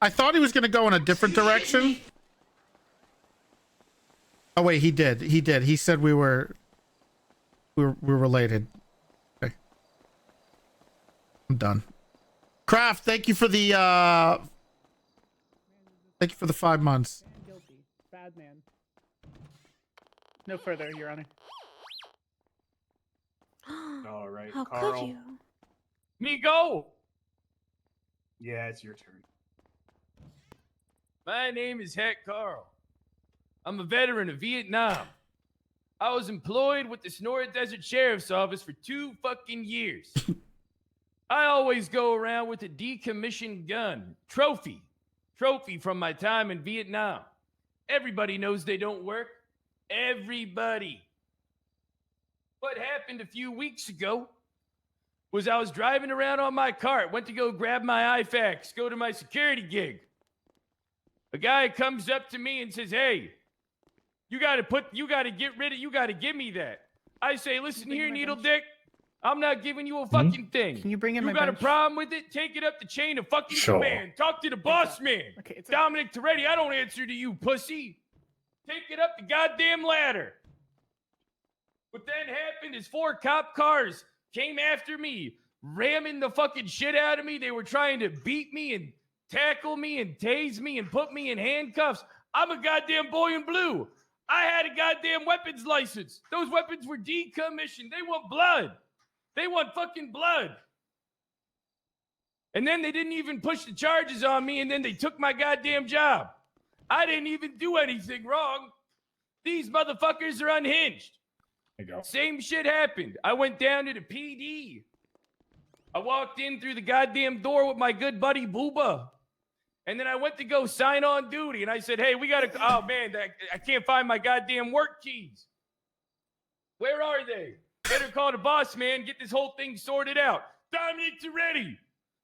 I thought he was going to go in a different direction. Oh wait, he did. He did. He said we were related. Okay. I'm done. Kraft, thank you for the 5 months. Guilty. Bad man. No further, Your Honor. All right, How Carl. could you? Me go! Yeah, it's your turn. My name is Het Carl. I'm a veteran of Vietnam. I was employed with the Sonora Desert Sheriff's Office for 2 fucking years. I always go around with a decommissioned gun. Trophy from my time in Vietnam. Everybody knows they don't work. Everybody. What happened a few weeks ago was I was driving around on my cart, went to go grab my IFAX, go to my security gig. A guy comes up to me and says, "Hey, you gotta give me that." I say, "Listen here, Needle Dick, I'm not giving you a fucking thing. Can you bring in my You got bench? a problem with it? Take it up the chain of fucking Sure. command. Talk to the boss man. Okay, it's Dominic Toretti, I don't answer to you, pussy. Take it up the goddamn ladder." What then happened is 4 cop cars came after me, ramming the fucking shit out of me. They were trying to beat me and tackle me and tase me and put me in handcuffs. I'm a goddamn boy in blue. I had a goddamn weapons license. Those weapons were decommissioned. They want blood. They want fucking blood. And then they didn't even push the charges on me, and then they took my goddamn job. I didn't even do anything wrong. These motherfuckers are unhinged. There you go. Same shit happened. I went down to the PD. I walked in through the goddamn door with my good buddy Booba. And then I went to go sign on duty. And I said, "Hey, we got to, oh man, I can't find my goddamn work keys. Where are they? Better call the boss man, get this whole thing sorted out." Dominic Toretti.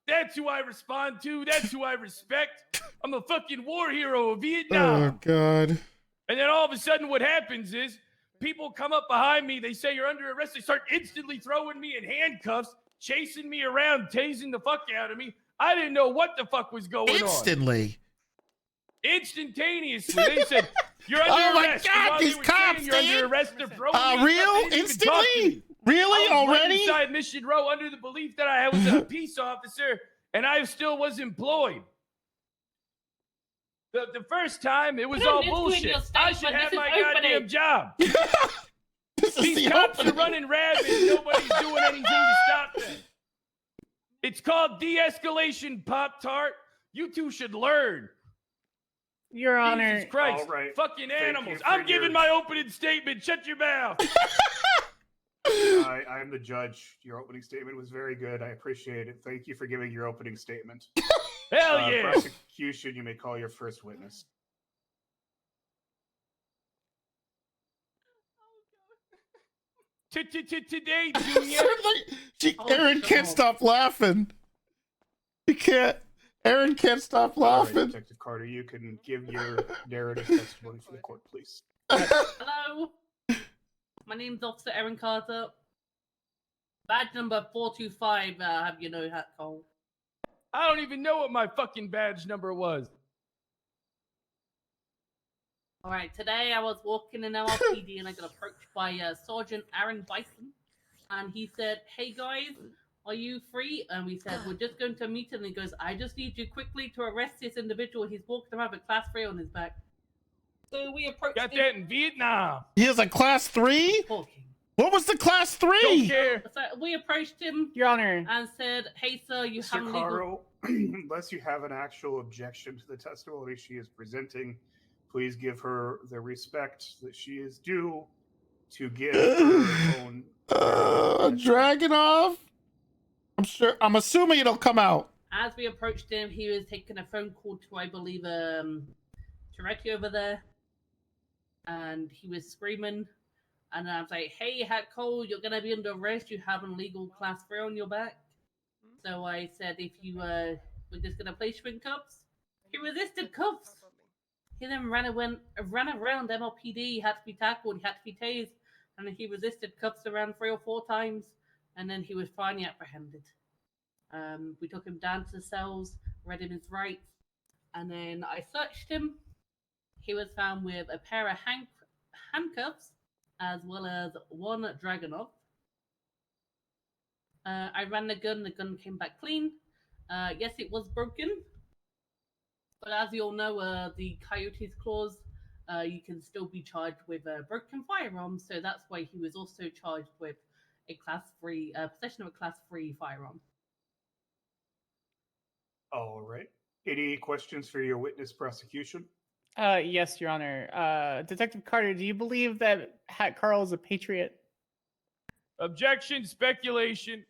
That's who I respond to. That's who I respect. I'm a fucking war hero of Vietnam. Oh God. And then all of a sudden what happens is people come up behind me. They say, "You're under arrest." They start instantly throwing me in handcuffs, chasing me around, tasing the fuck out of me. I didn't know what the fuck was going on. Instantly. Instantaneously. They said, "You're under Oh my arrest." God, And while they these were cops, saying, "You're under dude. arrest," they're throwing me in stuff. Real? They didn't even talk to Instantly? me. Really? I was right Already? inside Mission Row under the belief that I was a peace officer and I still was employed. The first time, it was You don't all need to do bullshit. your I statement. should have This my is goddamn opening. job. This is These the cops are opening. running rabbit. Nobody's doing anything to stop them. It's called de-escalation, Pop-Tart. You two should learn. Your Honor. Jesus Christ. All right. Fucking Thank animals. you for I'm giving your- my opening statement. Shut your mouth. I'm the judge. Your opening statement was very good. I appreciate it. Thank you for giving your opening statement. Hell yeah. Prosecution, you may call your first witness. Today, Junior. Aaron can't stop laughing. He can't. Aaron can't stop All right, laughing. Detective Carter, you can give your narrative testimony for the court, please. Hello. My name's Officer Aaron Carter. Badge number 425. Have you know that, Cole? I don't even know what my fucking badge number was. All right. Today I was walking in LRPD and I got approached by Sergeant Aaron Bison, and he said, "Hey guys, are you free?" And we said, "We're just going to meet." And he goes, "I just need you quickly to arrest this individual. He's walking around with class 3 on his back." So we approached Got him. that in Vietnam. He has a class 3? Talking. What was the class Don't 3? care. So we approached him Your Honor. and said, "Hey sir, you have Mr. legal." Carl, unless you have an actual objection to the testimony she is presenting, please give her the respect that she is due to give her own. Dragunov? I'm assuming it'll come out. As we approached him, he was taking a phone call to, I believe, Toretti over there, and he was screaming. And I was like, "Hey, Hat Cole, you're gonna be under arrest. You have an illegal class 3 on your back." So I said, "If you we're just gonna place you in cuffs." He resisted cuffs. He then ran around MLPD. He had to be tackled. He had to be tased, and he resisted cuffs around 3 or 4 times, and then he was finally apprehended. We took him down to the cells, read him his rights, And then I searched him. He was found with a pair of handcuffs, as well as one Dragunov. I ran the gun came back clean. Yes, it was broken. But as you all know, the Coyote's clause, you can still be charged with a broken firearm, so that's why he was also charged with a class 3, possession of a class 3 firearm. All right. Any questions for your witness prosecution? Yes, Your Honor. Detective Carter, do you believe that Hat Carl is a patriot? Objection, speculation.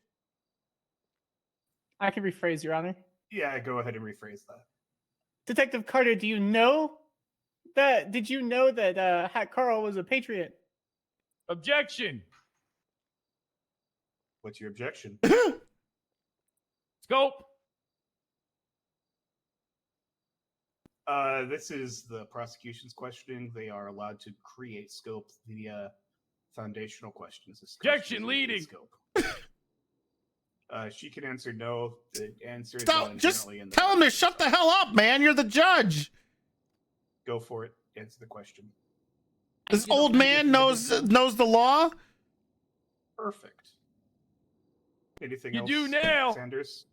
I can rephrase, Your Honor. Yeah, go ahead and rephrase that. Detective Carter, do you know that? Did you know that Hat Carl was a patriot? Objection. What's your objection? Scope. This is the prosecution's questioning. They are allowed to create scope via foundational questions. This Objection, question is leading. Scope. She can answer no. The answer is Stop! no Just inherently in the tell him to shut the hell up, man. You're the judge. Go for it. Answer the question. This You don't old know man this is knows the law. Perfect. Anything You else? do now. Sanders.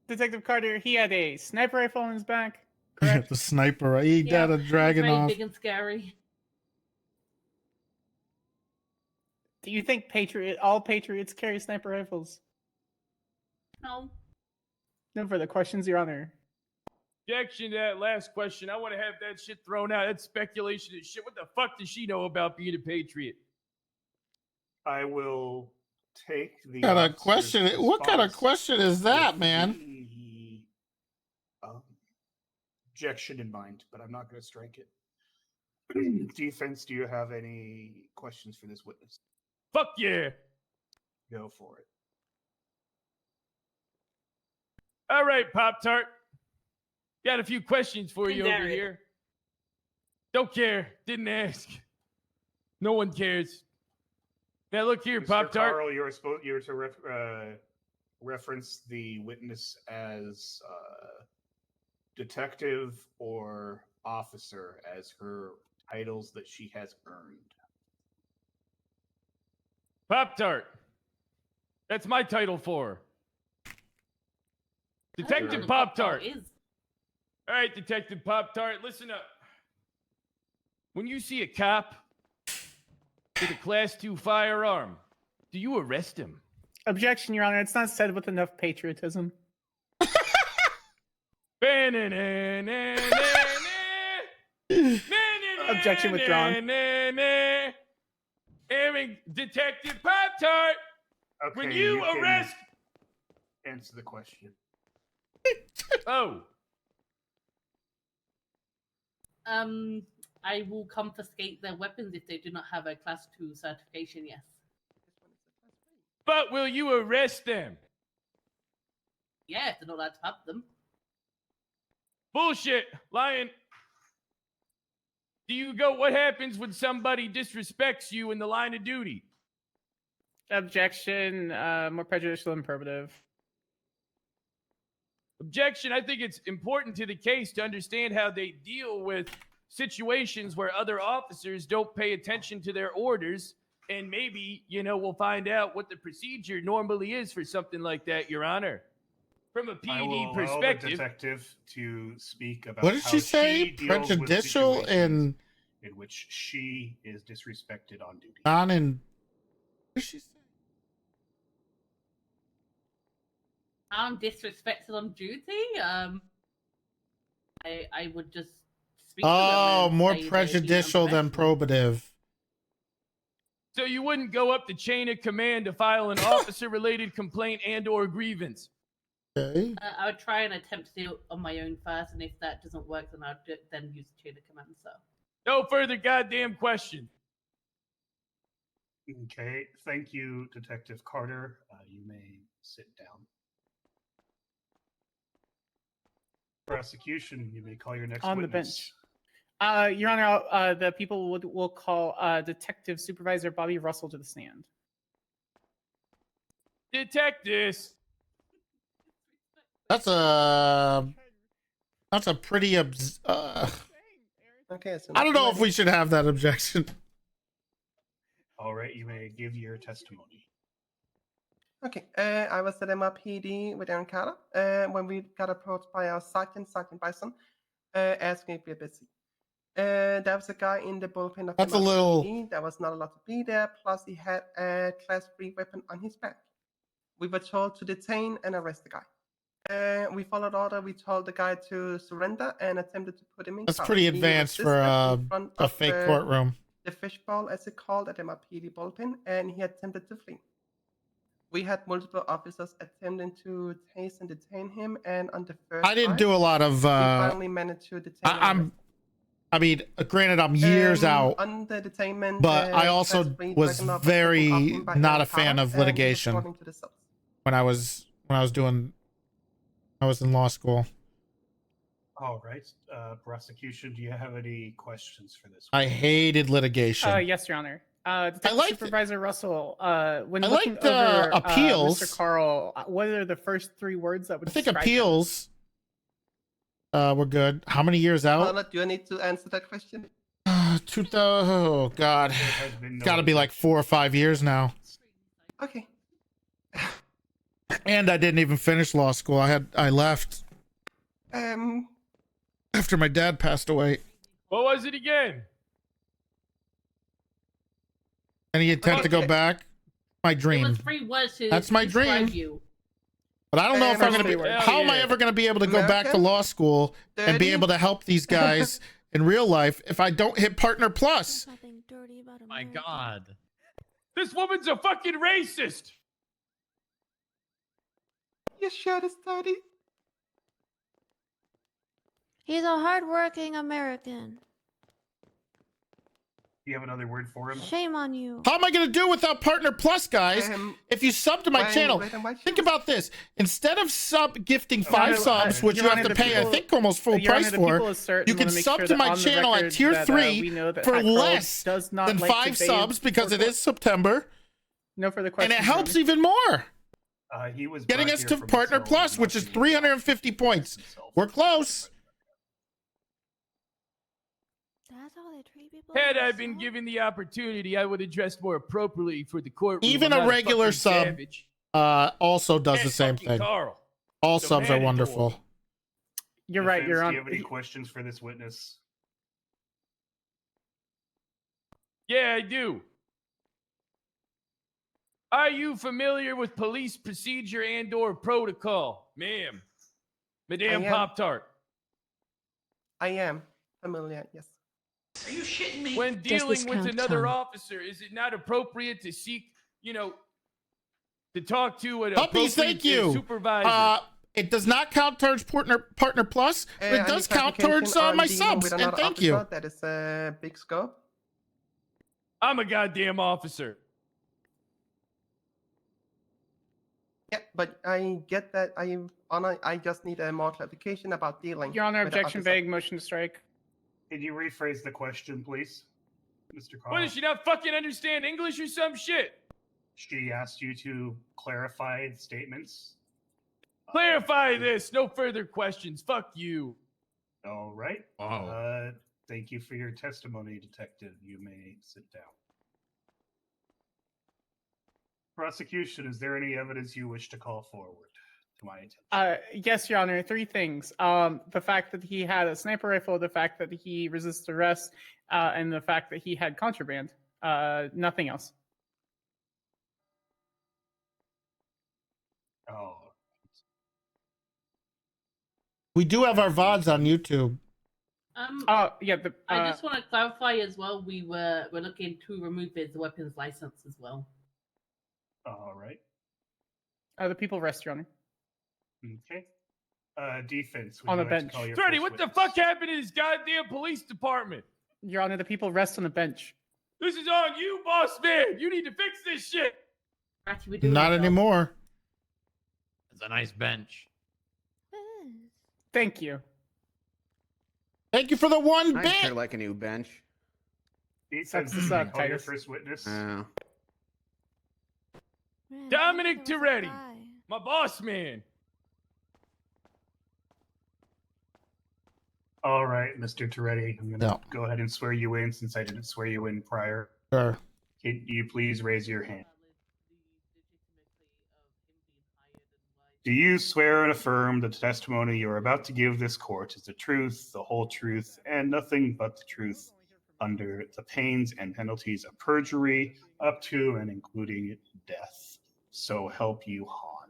Detective Carter, he had a sniper rifle on his back. the Correct. sniper. He got a it was dragon very off. big and scary. Do you think all patriots carry sniper rifles? No. No further questions, Your Honor. Objection to that last question. I want to have that shit thrown out. That's speculation and shit. What the fuck does she know about being a patriot? I will take the What kind of officer's question? What kind of response question is that, with man? the, objection in mind, but I'm not going to strike it. Defense, do you have any questions for this witness? Fuck yeah. Go for it. All right, Pop Tart. Got a few questions for you over Legendary. here. Don't care. Didn't ask. No one cares. Now look here, Mr. Pop Tart. Carl, you were to reference the witness as detective or officer as her titles that she has earned. Pop Tart. That's my title for her. I don't know Detective what Pop the hell Tart. it is. All right, Detective Pop Tart, listen up. When you see a cop with a Class 2 firearm, do you arrest him? Objection, Your Honor. It's not said with enough patriotism. Objection withdrawn. Airing Detective Pop Tart. Okay, When you can arrest. answer the question. Oh, I will confiscate their weapons if they do not have a class 2 certification, yes. but will you arrest them? Yeah, if they're not allowed to have them. Bullshit, lying. Do you go? What happens when somebody disrespects you in the line of duty? Objection, more prejudicial than probative. Objection. I think it's important to the case to understand how they deal with situations where other officers don't pay attention to their orders. And maybe, we'll find out what the procedure normally is for something like that, Your Honor. From a I will PD allow perspective. the detective to speak about What did how she say? deals with Prejudicial situations and in which she is disrespected on duty. on and. What did she say? I'm disrespected on duty. I would just speak to them Oh, and more say they're being prejudicial than unprofessional. probative. So you wouldn't go up the chain of command to file an officer-related complaint and/or grievance. Okay. I would try and attempt to do it on my own first, and if that doesn't work, then I'd then use the chain of command. So No further goddamn question. Okay, thank you, Detective Carter. You may sit down. Prosecution, you may call your next On the witness. bench. Your Honor, the people will call Detective Supervisor Bobby Russell to the stand. Detect this. That's a That's a pretty Okay, so I don't know if we should have that objection. All right, you may give your testimony. Okay, I was at MRPD with Aaron Carter when we got approached by our Sergeant Bison, asking if we're busy. There was a guy in the bullpen of That's a MRPD little- that was not allowed to be there, plus he had a Class 3 weapon on his back. We were told to detain and arrest the guy. We followed order. We told the guy to surrender and attempted to put him in That's cuffs. pretty He advanced for resisted in front a of fake courtroom. the fishbowl, as it's called, at MRPD bullpen, and he attempted to flee. We had multiple officers attempting to tase and detain him, and on the first I didn't try, do a lot of we finally managed to detain him. I mean, granted, I'm years out, on the detainment, but I also Class 3 was dragon officer very off him by not Aaron a fan Carter, of and he was litigation brought into the cells. when I was in law school. All right, prosecution, do you have any questions for this? I hated litigation. Yes, Your Honor. Detective liked- Supervisor Russell, when I looking liked, over appeals. Mr. Carl, what are the first 3 words that would I think describe him? appeals were good. How many years out? Paula, do I need to answer that question? 2000. Oh God, There has been it's no got to be like 4 or 5 years now. Okay. And I didn't even finish law school. I left after my dad passed away. What was it again? Any intent to go Okay. back? My It dream. was 3 words to That's my describe dream. you. But I don't know if I'm gonna be. Hell How am I yeah. ever gonna be able to go back to American? law school and be 30? able to help these guys in real life if I don't hit Partner Plus? Nothing dirty about My America. God. This woman's a fucking racist. Your shirt is dirty. He's a hardworking American. Do you have another word for him? Shame on you. How am I gonna do without Partner Plus, guys? If you sub to my wearing channel, red and white think shoes. about this. Instead of gifting Your 5 Honor, subs, which Your you have Honor, to the pay, I people- think almost full Your Honor, price the for, people assert you and can wanna make sub sure to that my on the channel at record tier that, 3 we know that for Hack Girl less does not than like to 5 bathe subs because it before- is September, No further and questions. it Your helps Honor. even more. He was Getting brought us here to from Partner his Plus, own which is must be 350 points. himself. We're close. That's how they treat people. Had in I the been South? given the opportunity, I would have dressed more appropriately for the courtroom. Even I'm a not regular fucking sub savage. Also does And the same fucking thing. Carl. All the subs are matador. wonderful. You're right, Defense, Your do Honor. you have any questions for this witness? Yeah, I do. Are you familiar with police procedure and/or protocol, ma'am? Madame I am. Pop-Tart. I am familiar, yes. When Does dealing this with count, another Tom? officer, is it not appropriate to seek, to talk to an Puppies, thank appropriate you. supervisor? It does not count towards Partner Plus, but it I does need count clarification towards on my dealing subs. with And another thank you. officer. That is a big scope. I'm a goddamn officer. Yeah, but I get that. I just need a more clarification about dealing. Your Honor, with the objection officer. vague, motion to strike. Can you rephrase the question, please, Mr. Carl? What, does she not fucking understand English or some shit? She asked you to clarify the statements. Clarify this. No further questions. Fuck you. All right. Wow. Thank you for your testimony, Detective. You may sit down. Prosecution, is there any evidence you wish to call forward to my attention? Yes, Your Honor. 3 things. The fact that he had a sniper rifle, the fact that he resisted arrest, and the fact that he had contraband. Nothing else. Oh, We do have our VODs on YouTube. Yeah. I just want to clarify as well. We're looking to remove his weapons license as well. all right. The people rest, Your Honor. Okay. Defense. would On you the like to bench. call your Toretti, first what the witness? fuck happened to this goddamn police department? Your Honor, the people rest on the bench. This is on you, boss man. You need to fix this shit. Actually, we're doing Not our job. anymore. It's a nice bench. Thank you. Thank you for the one I sure bit. like a new bench. Defense, Sucks to would you suck, call your Titus. first witness? Man, I Dominic thought there was a Toretti. guy. My boss man. All right, Mr. Toretti, I'm going to Yeah. go ahead and swear you in since I didn't swear you in prior. Sure. Can you please raise your hand? Do you swear and affirm that the testimony you are about to give this court is the truth, the whole truth, and nothing but the truth, under the pains and penalties of perjury, up to and including death? So help you, Han.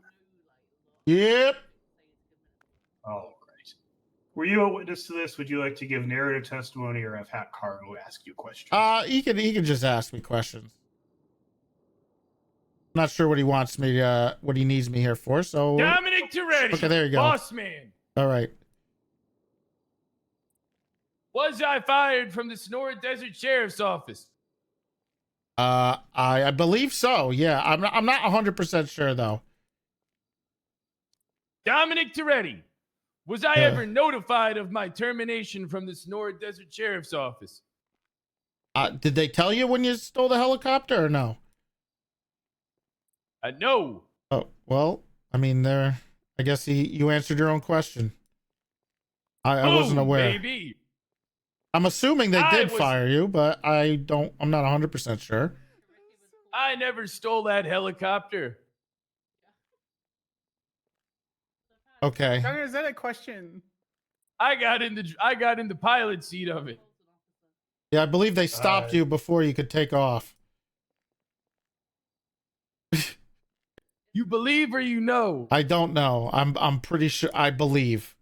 Yep. All right. Were you a witness to this? Would you like to give narrative testimony or have Hat Cargo ask you questions? He can just ask me questions. I'm not sure what he wants me to, what he needs me here for. So Dominic Toretti. Okay, there you go. Boss man. all right. Was I fired from the Sonora Desert Sheriff's Office? I believe so. Yeah, I'm not 100% sure though. Dominic Toretti. Was I Yeah. ever notified of my termination from the Sonora Desert Sheriff's Office? Did they tell you when you stole the helicopter or no? No. Oh, well, I mean, I guess you answered your own question. I wasn't Boom, aware. Baby. I'm assuming they I did was- fire you, but I'm not 100% sure. I never stole that helicopter. Okay. Gunner, is that a question? I got in the pilot seat of it. Yeah, I believe they stopped you before you could take off. You believe or you know? I don't know. I'm pretty sure. I believe.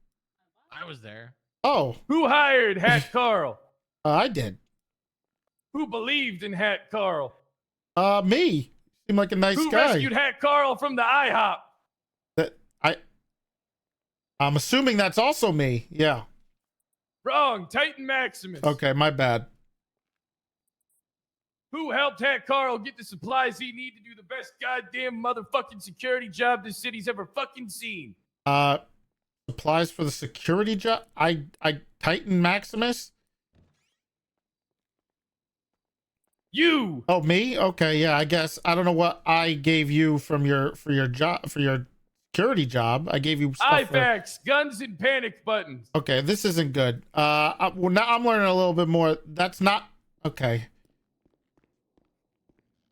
I was there. Oh, Who hired Hat Carl? I did. Who believed in Hat Carl? Me. Seemed like a nice Who guy. rescued Hat Carl from the IHOP? I'm assuming that's also me. Yeah. Wrong. Titan Maximus. Okay, my bad. Who helped Hat Carl get the supplies he needed to do the best goddamn motherfucking security job this city's ever fucking seen? Supplies for the security job. I Titan Maximus. You. Oh, me? Okay, yeah. I guess I don't know what I gave you for your security job. I gave you stuff for... IFAX, guns and panic buttons. Okay, this isn't good. Well, now I'm learning a little bit more. That's not okay.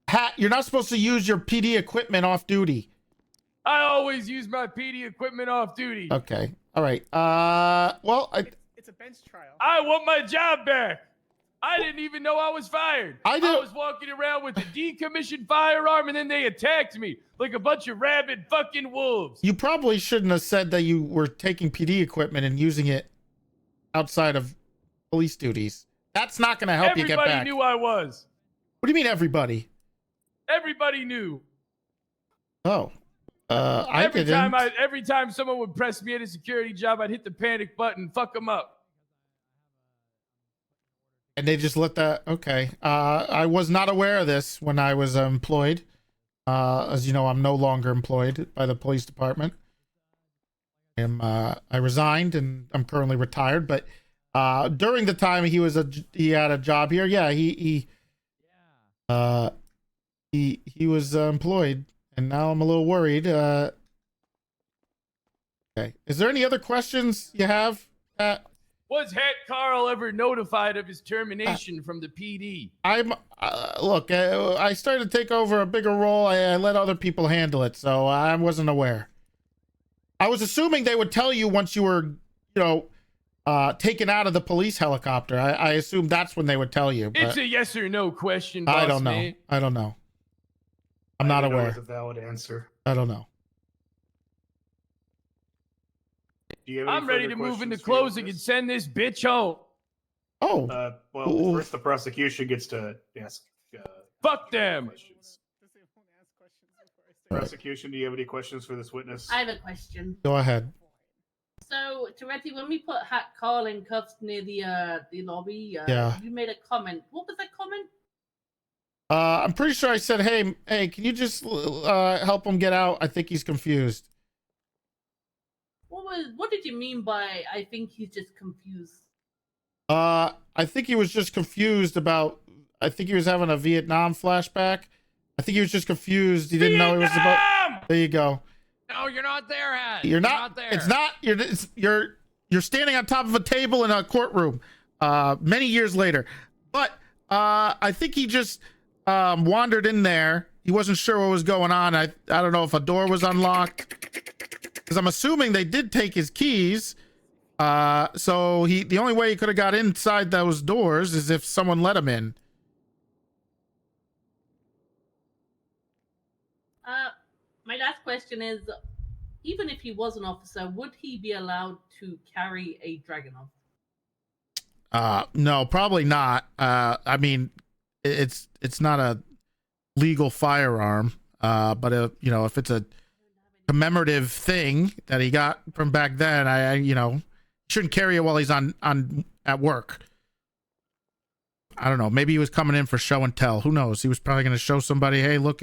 Hat, you're not supposed to use your PD equipment off duty. I always use my PD equipment off duty. Okay, all right. Well, It's a bench trial. I want my job back. I didn't even know I was fired. I did- was walking around with a decommissioned firearm, and then they attacked me like a bunch of rabid fucking wolves. you probably shouldn't have said that you were taking PD equipment and using it outside of police duties. That's not going to help you get Everybody back. knew I was. What do you mean, everybody? Everybody knew. Oh, I didn't. Every time someone would press me at a security job, I'd hit the panic button, fuck them up. And they just let that. Okay. I was not aware of this when I was employed. As you know, I'm no longer employed by the police department. I resigned and I'm currently retired. But during the time he had a job here, yeah, he was employed, and now I'm a little worried. Okay. Is there any other questions you have? Was Hat Carl ever notified of his termination from the PD? I'm look. I started to take over a bigger role. I let other people handle it, so I wasn't aware. I was assuming they would tell you once you were, taken out of the police helicopter. I assumed that's when they would tell you. But It's a yes or no question, boss I don't know. man. I don't know. I'm not I know aware. it's a valid answer. I don't know. Do you have any I'm ready further to move into questions for your closing and witness? send this bitch home. Oh, Well, Ooh. first the prosecution gets to ask. Fuck them. Questions. Prosecution, do you have any questions for this witness? I have a question. go ahead. So, Toretti, when we put Hat Carl in cuffs near the lobby, Yeah. you made a comment. What was that comment? I'm pretty sure I said, hey, can you just help him get out? I think he's confused. What did you mean by I think he's just confused? I think he was just confused about. I think he was having a Vietnam flashback. I think he was just confused. He didn't know he was about. Vietnam! There you go. No, you're not there, Hat. You're not there. It's not. You're. you're standing on top of a table in a courtroom many years later. But I think he just wandered in there. He wasn't sure what was going on. I don't know if a door was unlocked, because I'm assuming they did take his keys. So the only way he could have got inside those doors is if someone let him in. My last question is, even if he was an officer, would he be allowed to carry a Dragunov? No, probably not. I mean, it's not a legal firearm. But you know, if it's a commemorative thing that he got from back then, I you know, shouldn't carry it while he's on at work. I don't know. Maybe he was coming in for show and tell. Who knows? He was probably going to show somebody, hey, look,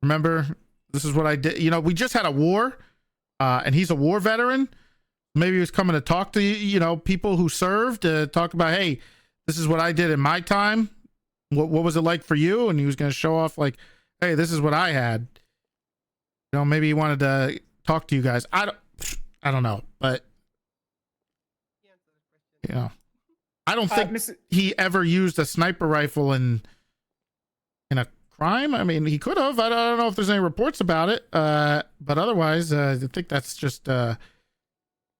remember, this is what I did. You know, we just had a war, and he's a war veteran. Maybe he was coming to talk to, you know, people who served, to talk about, hey, this is what I did in my time. What was it like for you? And he was going to show off, like, hey, this is what I had. You know, maybe he wanted to talk to you guys. I don't know, but you know, I don't think he ever used a sniper rifle in a crime. I mean, he could have. I don't know if there's any reports about it. But otherwise, I think that's just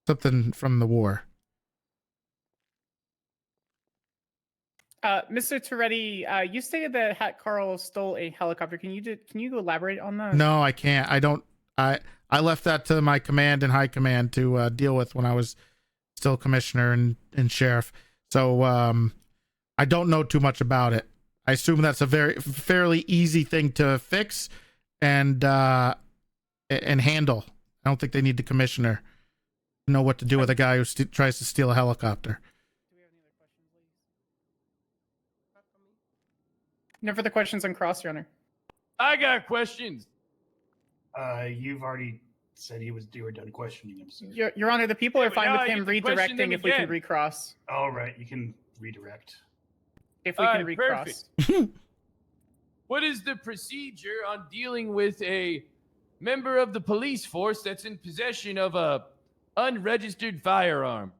something from the war. Mr. Toretti, you stated that Hat Carl stole a helicopter. Can you elaborate on that? No, I can't. I don't. I left that to my command and high command to deal with when I was still commissioner and sheriff. So I don't know too much about it. I assume that's a fairly easy thing to fix and handle. I don't think they need the commissioner to know what to do with a guy who tries to steal a helicopter. No further questions on Cross, Your Honor. I got questions. You've already said you were done questioning him, sir. Your Honor, the people Yeah, are but fine now with I him get to question them redirecting if we can again. recross. All right, you can redirect. If we can recross. Perfect. What is the procedure on dealing with a member of the police force that's in possession of a unregistered firearm?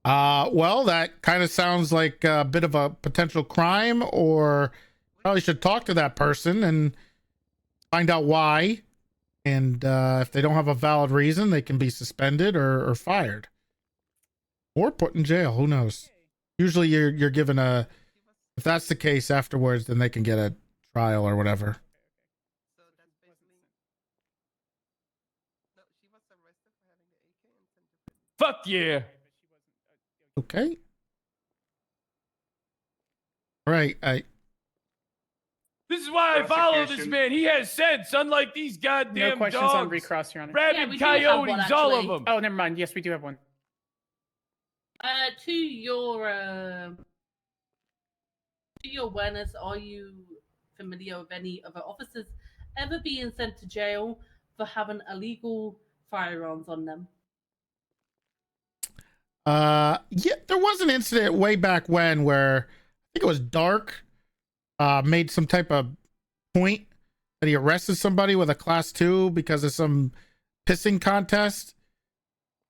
Well, that kind of sounds like a bit of a potential crime, or probably should talk to that person and find out why. And if they don't have a valid reason, they can be suspended or fired or put in jail. Who knows? Usually you're given if that's the case afterwards, then they can get a trial or whatever. So that's basically. No, she was arrested for having the AK and sent to prison. Fuck yeah. Okay. All right. This is why I follow this Prosecution. man. He has sense, unlike these No goddamn questions dogs. on recross, Your Honor. Yeah, Rabid we do have one, coyotes, all of actually. them. Oh, never mind. Yes, we do have one. To your awareness, are you familiar with any other officers ever being sent to jail for having illegal firearms on them? Yeah, there was an incident way back when where I think it was Dark made some type of point that he arrested somebody with a class 2 because of some pissing contest.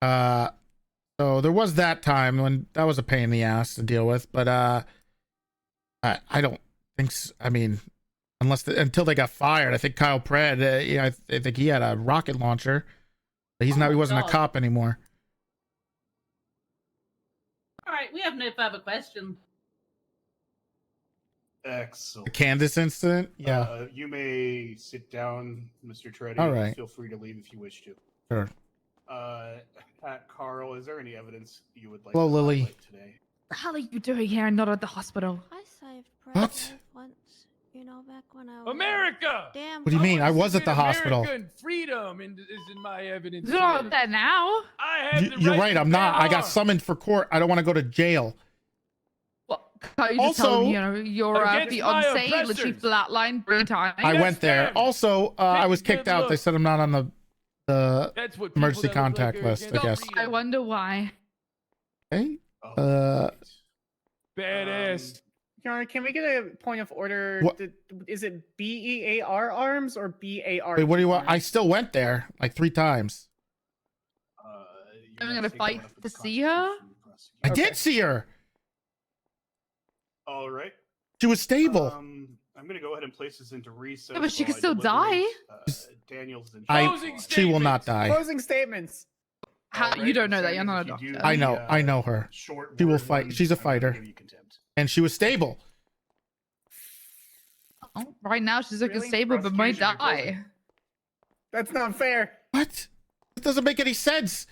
So there was that time when that was a pain in the ass to deal with, but I don't think I mean, until they got fired. I think Kyle Pred, yeah, I think he had a rocket launcher, but he wasn't a cop anymore. All right, we have no further questions. Excellent. The Candace incident, yeah. You may sit down, Mr. Toretti. All right. Feel free to leave if you wish to. Sure. Pat, Carl, is there any evidence you would like Hello, to Lily. highlight today? How are you doing here and not at the hospital? I saved What? President once. You know, back when I was America! damn. What do you mean? I was at the America hospital. and freedom is in my evidence. You're not today. there now. I have the You're right right. to I'm not. bear I got arms. summoned for court. I don't want to go to jail. Well, can't you just tell Also- them, you know, your Against my fiance literally oppressors. flatlined 3 times? I Yes, went there. ma'am. Also, I Take was a kicked good out. They look. said I'm not on the That's what emergency people that look contact like are list, I against guess. freedom. I wonder why. Hey. Oh, Badass. Your Honor, can we get a point of order? What- Is it BEAR arms or BAR? Wait, what do you want? I still went there like 3 times. I'm gonna take that fight one up with to the see her? Constitution prosecution. I Okay. did see her. All right. She was stable. I'm going to go ahead and place this into recess. Yeah, but she while could I still deliberate. die. Daniel's in I- charge. Closing She will not statements. die. Closing statements. How, All you right, don't know that. so You're not a if you do doctor. I the, know. I know her. Short She will word fight. ones, She's a I'm gonna fighter. give you contempt. And she was stable. Oh, right now she's looking Really? stable, but might Prosecution, you're die. closing. That's not fair. What? That doesn't make any sense.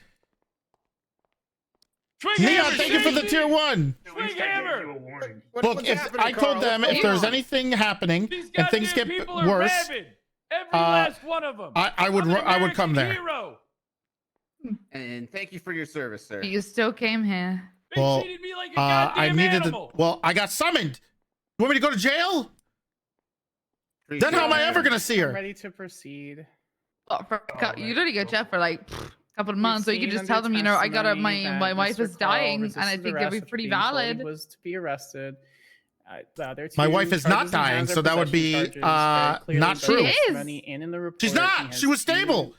Swing Neon, hammer, thank you for the Stacey! tier 1. At Swing least I gave hammer! you a warning. Look, What's if happening, I told Carl? them What's if going there's on? anything happening These and things goddamn get people are worse, rabid. Every uh, last one of them. I would I'm an I would come American there. Hero. And thank you for your service, sir. You still came here. They Well, treated me like a I goddamn needed animal. to. Well, I got summoned. You want me to go to jail? Then how am I ever gonna see I'm her? ready to proceed. Well, you don't get Jeff for like a couple of We've months, so you seen can just under tell them, you know, I got testimony my that wife Mr. is Carl dying, and resisted I think it'd arrest be after pretty being told he valid. was to be arrested. There are My two wife is not charges he has dying, are so that would possession be, charges, very clearly not both true. in She testimony and in the report. She's he not. has She was two, stable.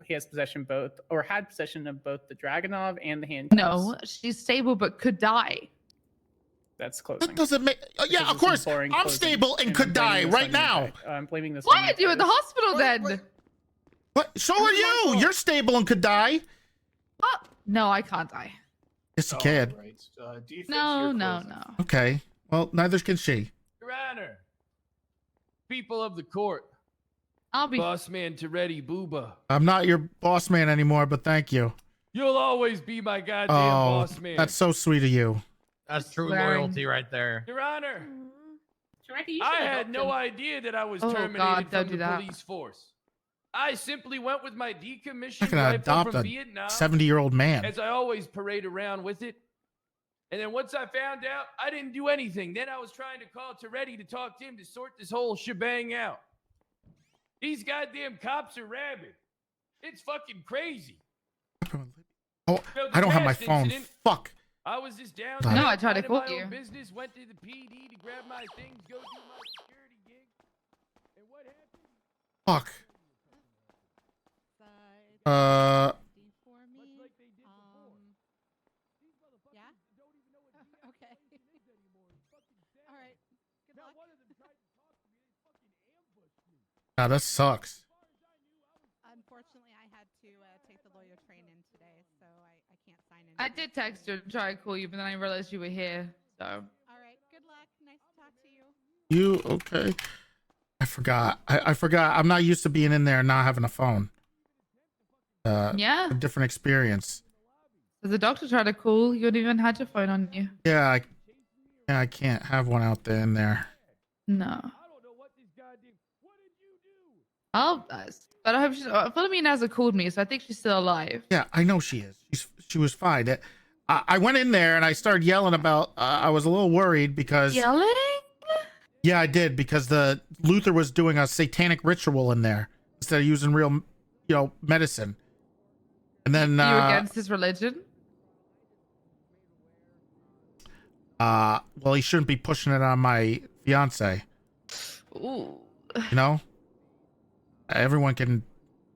He has possession both, or had possession of both the Dragonov and the handcuffs. No, she's stable but could die. That's closing. That doesn't make. Yeah, Because of this is course. boring I'm closing, stable and I'm could blaming die this right on you now. guys. I'm blaming this. Why on are you at the guys. hospital then? What? So are you. You're stable and could die. Oh, no, I can't die. Yes, you All can. right. Defense, No, you're no, closing. no. Okay. Well, neither can she. Your Honor, people of the court, I'll be. boss man Toretti Booba, I'm not your boss man anymore, but thank you. you'll always be my goddamn Oh, boss man. that's so sweet of you. That's true Swearing. loyalty right there. Your Honor, Toretti, you I should had adopt no him. idea that I was Oh, terminated God, don't from do the that. police force. I simply went with my decommissioned Not gonna rifle adopt from a Vietnam, 70-year-old man. as I always parade around with it. And then once I found out, I didn't do anything. Then I was trying to call Toretti to talk to him to sort this whole shebang out. These goddamn cops are rabid. It's fucking crazy. Oh, You know, the I don't have my past phone. incident, Fuck. I was just down. No, I tried to minding call my own you. Business, went to the PD to grab my things, go do my security gig. And what happened? Fuck. Much like they did before. These motherfuckers don't even know what de-escalation is anymore. It's fucking sad. All right. Good Now luck. one of them tried to talk to me. They fucking ambushed me. Yeah, that sucks. Unfortunately, I had to take the lawyer training today, so I can't sign in. I did text you and try to call you, but then I realized you were here. So All right. Good luck. Nice to talk to you. You okay? I forgot. I forgot. I'm not used to being in there and not having a phone. yeah, A different experience. the doctor tried to call. You hadn't even had your phone on you. Yeah, I can't have one out there in there. No. I don't know what this goddamn. What did you do? Oh, but I hope she's. Philomena hasn't called me, so I think she's still alive. Yeah, I know she is. She was fine. I went in there and I started yelling about. I was a little worried because. Yelling? Yeah, I did because the Luther was doing a satanic ritual in there instead of using real, medicine. And then You were against his religion? well, he shouldn't be pushing it on my fiance. Ooh. You know, everyone can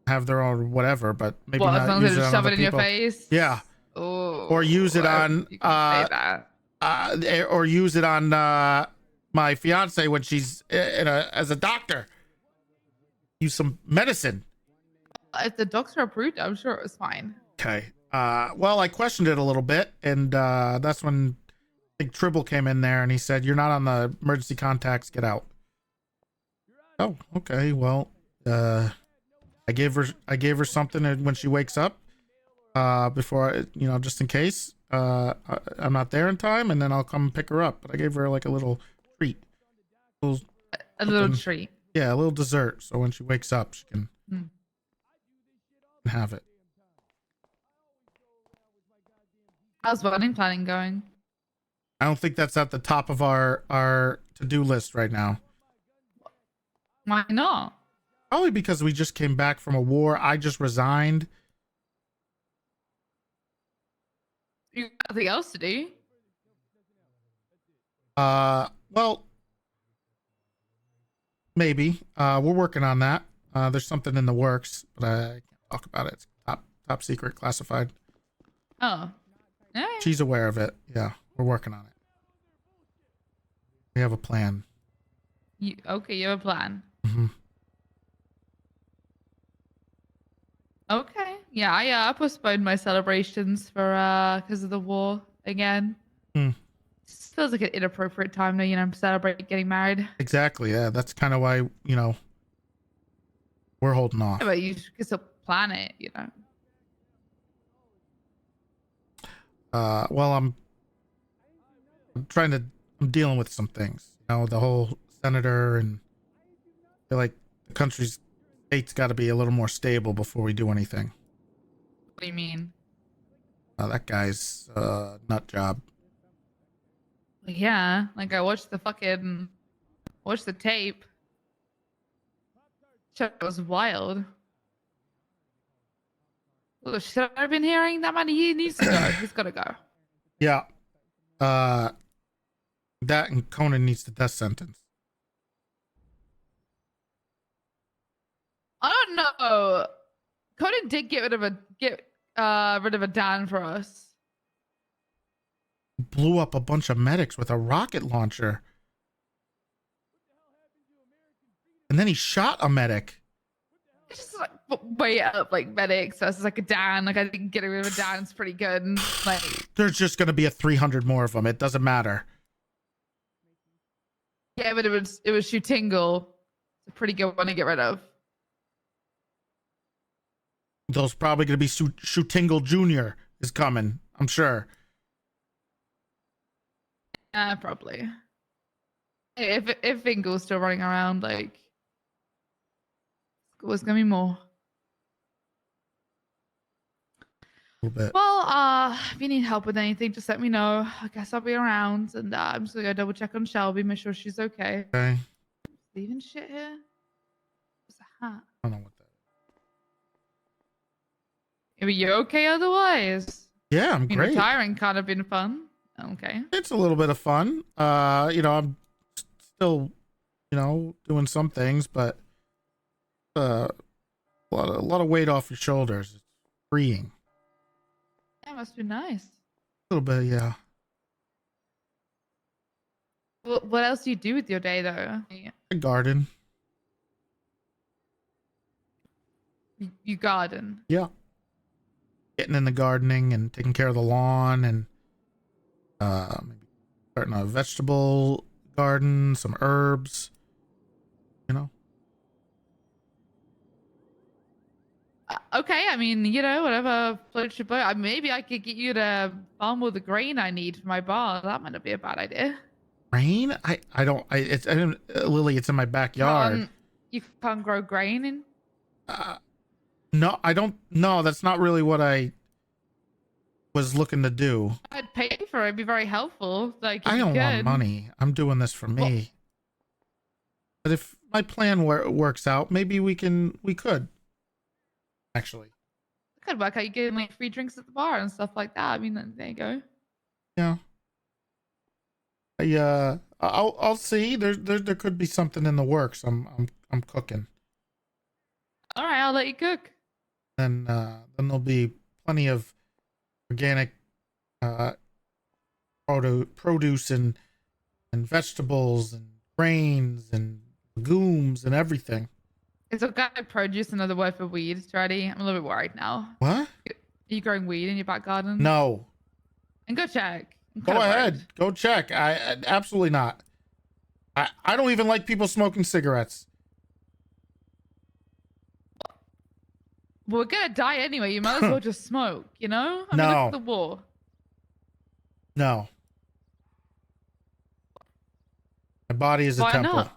have their own whatever, but maybe Well, as not long as use they it just on shove other it in your people. face. Yeah, Oh. or use it on You can say that. or use it on my fiance when she's as a doctor. Use some medicine. If the doctor approved, I'm sure it was fine. Okay. Well, I questioned it a little bit, and that's when I think Tribble came in there and he said, "You're not on the emergency contacts. Get out." Oh, okay. Well, I gave her something when she wakes up, before just in case I'm not there in time, and then I'll come pick her up. But I gave her like a little treat, A little Something- treat. yeah, a little dessert, so when she wakes up, she can have it. How's wedding planning going? I don't think that's at the top of our to-do list right now. Why not? Probably because we just came back from a war. I just resigned. You got nothing else to do? Well, maybe. We're working on that. There's something in the works, but I can't talk about it. It's top secret, classified. Oh. Alright. She's aware of it. Yeah, we're working on it. We have a plan. Okay, you have a plan. Hmm. Okay. Yeah, I postponed my celebrations for because of the war again. Hmm. This feels like an inappropriate time to, celebrate getting married. Exactly. Yeah, that's kind of why, we're holding off. Yeah, but you can still plan it. Well, I'm I'm dealing with some things. The whole senator, and I feel like the state's got to be a little more stable before we do anything. What do you mean? That guy's nut job. Yeah, like I watched the tape. Shit was wild. All the shit I've been hearing, that man, he needs to go. He's gotta go. Yeah. That and Conan needs the death sentence. I don't know. Conan did get rid of a Dan for us. Blew up a bunch of medics with a rocket launcher. And then he shot a medic. It's just like way up like medics versus like a Dan. Like I think getting rid of a Dan is pretty good. And, like There's just gonna be 300 more of them. It doesn't matter. yeah, but it was Shootingle. It's a pretty good one to get rid of. Those probably gonna be Shootingle Jr. is coming. I'm sure. Probably. If Vingle's still running around, like there's gonna be more. A little bit. Well, if you need help with anything, just let me know. I guess I'll be around, and I'm just gonna go double check on Shelby, make sure she's okay. Okay. Leaving shit here. What's a hat? I don't know what that is. Are you okay otherwise? Yeah, I'm great. Retiring kind of been fun. Okay. It's a little bit of fun. I'm still, doing some things, but a lot of weight off your shoulders. It's freeing. That must be nice. A little bit, yeah. What else do you do with your day though? A garden. You garden. Yeah. Getting in the gardening and taking care of the lawn, and maybe starting a vegetable garden, some herbs. Okay, I mean, whatever floats your boat. Maybe I could get you to farm all the grain I need for my bar. That might not be a bad idea. Rain? Lily, it's in my backyard. You can't grow grain in? No, I don't. No, that's not really what I was looking to do. I'd pay for it. It'd be very helpful. Like, I don't want could. money. I'm doing this for me. Well, but if my plan works out, maybe we could. Actually. it could work out. You get like free drinks at the bar and stuff like that. I mean, there you go. Yeah. I'll see. There could be something in the works. I'm cooking. All right, I'll let you cook. Then there'll be plenty of organic produce and vegetables and grains and legumes and everything. Is organic produce another word for weed, Toretti? I'm a little bit worried now. What? Are you growing weed in your back garden? No. And go check. Go ahead. Go check. I absolutely not. I don't even like people smoking cigarettes. Well, we're gonna die anyway. You might as well just smoke, I mean, look No. at the war. No. My body is a Why temple. not?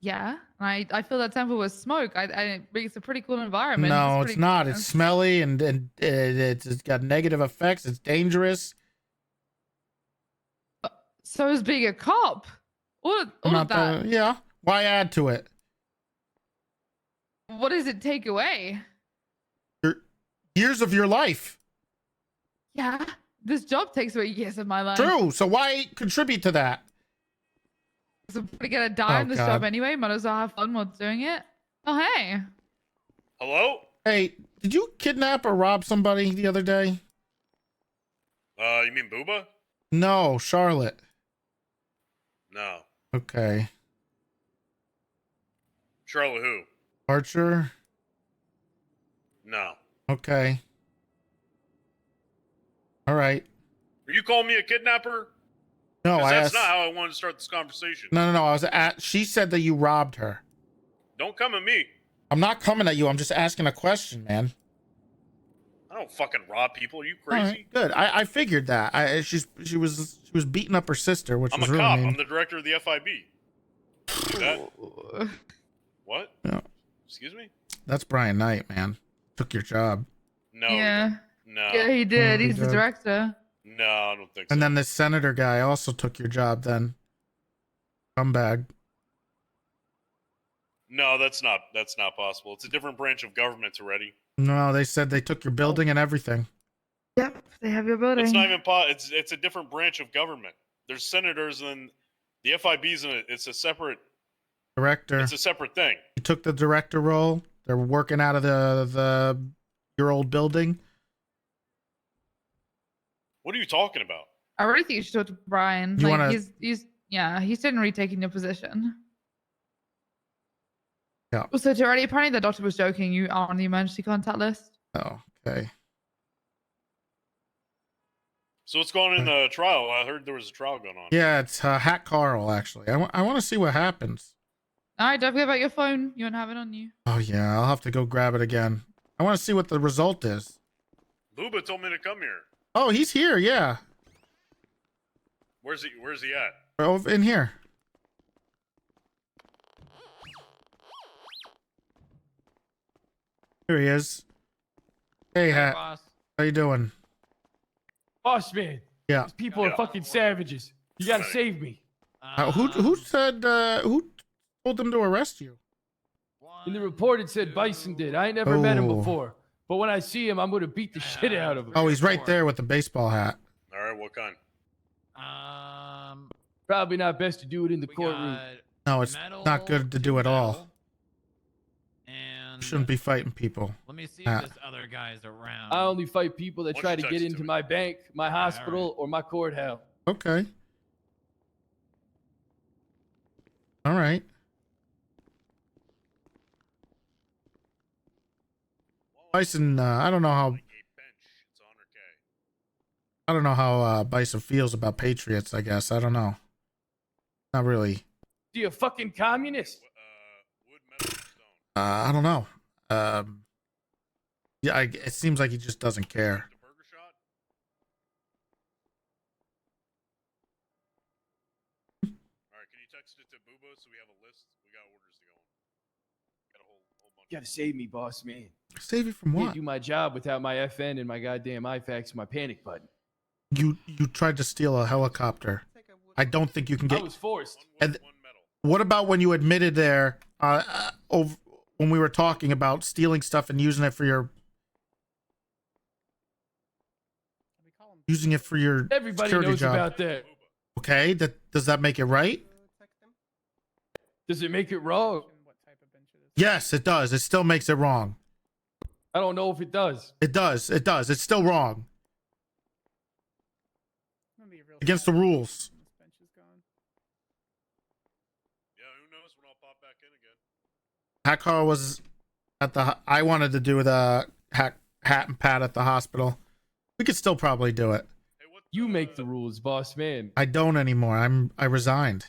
Yeah, I feel that temple with smoke. I think it's a pretty cool environment. No, pretty it's not. cool. It's smelly and it's got negative effects. It's dangerous. So is being a cop. All of that. Yeah. Why add to it? What does it take away? Years of your life. Yeah, this job takes away years of my life. True. So why contribute to that? So we're gonna die Oh, in this God. job anyway. Might as well have fun while doing it. Oh hey, Hello? Hey, did you kidnap or rob somebody the other day? You mean Booba? No, Charlotte. No. Okay. Charlotte who? Archer? No. Okay. All right. Are you calling me a kidnapper? No, 'Cause I that's asked. not how I wanted to start this conversation. No. I was at. She said that you robbed her. Don't come at me. I'm not coming at you. I'm just asking a question, man. I don't fucking rob people. Are you All crazy? right, good. I figured that. She was beating up her sister, which I'm was a really cop. mean. I'm the director of the FIB. Do that? What? Yeah. Excuse me? That's Brian Knight, man. Took your job. No. Yeah. No. Yeah, he did. he He's the did. director. No, I don't think so. And then this senator guy also took your job. Then, scumbag. No, that's not possible. It's a different branch of government, Toretti. No, they said they took your building and everything. Yep, they have your building. It's not even it's a different branch of government. There's senators and the FIB's in it. It's a separate Director. It's a separate thing. You took the director role. They're working out of your old building. What are you talking about? I really think you should talk to Brian. You Like wanna- he's sitting retaking your position. Yeah. Also, Toretti, apparently the doctor was joking. You are on the emergency contact list. Oh, okay. So what's going on in the trial? I heard there was a trial going on. Yeah, it's Hat Carl, actually. I want to see what happens. All right, don't forget about your phone. You won't have it on you. Oh, yeah, I'll have to go grab it again. I want to see what the result is. Booba told me to come here. Oh, he's here, yeah. Where's he at? Oh, in here. Here he is. Hey, Hat. boss. How you doing? Boss man, Yeah. these people are fucking savages. You gotta save me. Who said, who told them to arrest you? In the report, it said Bison did. I ain't never met him Oh. before. But when I see him, I'm gonna beat the shit out of him. Oh, he's right there with the baseball hat. All right, what kind? Probably not best to do it in the courtroom. No, it's not good to do at all. And You shouldn't be fighting people. let me see if Hat. this other guy's around. I only fight people that Why try don't to you get text it into to me? my bank, my hospital, or my courthouse. Okay. All right. Bison, I don't know how Like a bench. It's 100K. I don't know how Bison feels about Patriots, I guess. I don't know. Not really. You a fucking communist? Wood, metal, or stone? I don't know. Yeah, it seems like he just doesn't care. The burger shot? All right, can you text it to Booba so we have a list? We got orders to go on. Got a whole bunch. You gotta save me, boss man. Save you from Can't what? do my job without my FN and my goddamn IFAX and my panic button. You tried to steal a helicopter. I don't think you can I get. was forced. One And- wood, one metal. What about when you admitted there, when we were talking about stealing stuff and using it for your Everybody security knows job? about that. Okay, does that make it right? Does it make it wrong? Yes, it does. It still makes it wrong. I don't know if it does. It does. It does. It's still wrong. Against the rules. Yeah, who knows when I'll pop back in again. Hat Carl was at the. I wanted to do the hat and pat at the hospital. We could still probably do it. Hey, what You make the rules, boss man. I don't anymore. I resigned.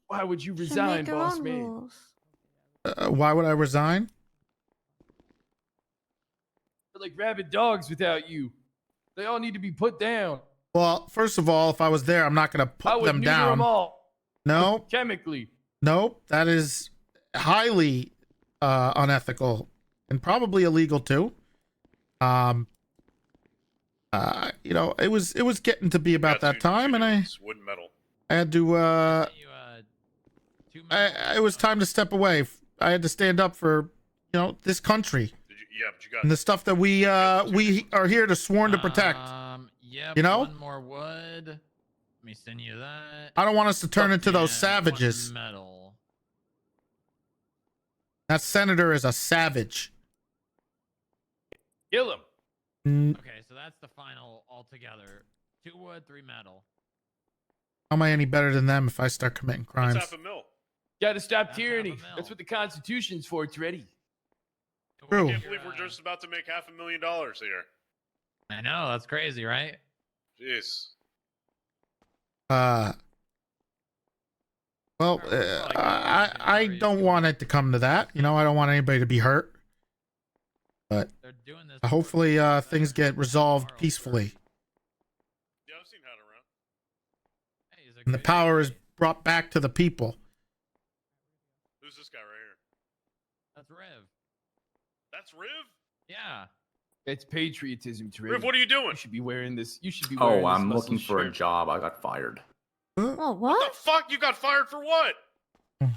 Why would you Should resign, make your boss own man? rules. Why would I resign? They're like rabid dogs without you. They all need to be put down. Well, first of all, if I was there, I'm not going to I put would them neuter down. them all No, chemically. nope. That is highly unethical and probably illegal too. You know, it was getting to be about got that time, and it's wood and metal. I had to. It was time to step away. I had to stand up for, this country Did you? Yeah, but you got. and the stuff that we are here to sworn to protect. Yep, You know? one more wood. Let me send you that. I don't want us to turn into those Yeah, savages. one metal. That senator is a savage. Kill him. Okay, so that's the final altogether. 2 wood, 3 metal. How am I any better than them if I start committing That's crimes? half a mil. Gotta stop That's tyranny. half a mil. That's what the Constitution's for, Toretti. True. I can't believe we're just about to make $500,000 here. I know, that's crazy, right? Jeez. Well, I don't want it to come to that. You know, I don't want anybody to be hurt. But They're doing this hopefully things get resolved peacefully Yeah, I've seen that around. Hey, he's a and the good power guy. is brought back to the people. Who's this guy right here? That's Riv. That's Riv? Yeah. It's patriotism, Toretti. Riv, what are you doing? You should be wearing this. You should be wearing Oh, this I'm muscle looking for a shirt. job. I got fired. Oh, What what? the fuck? You got fired for what?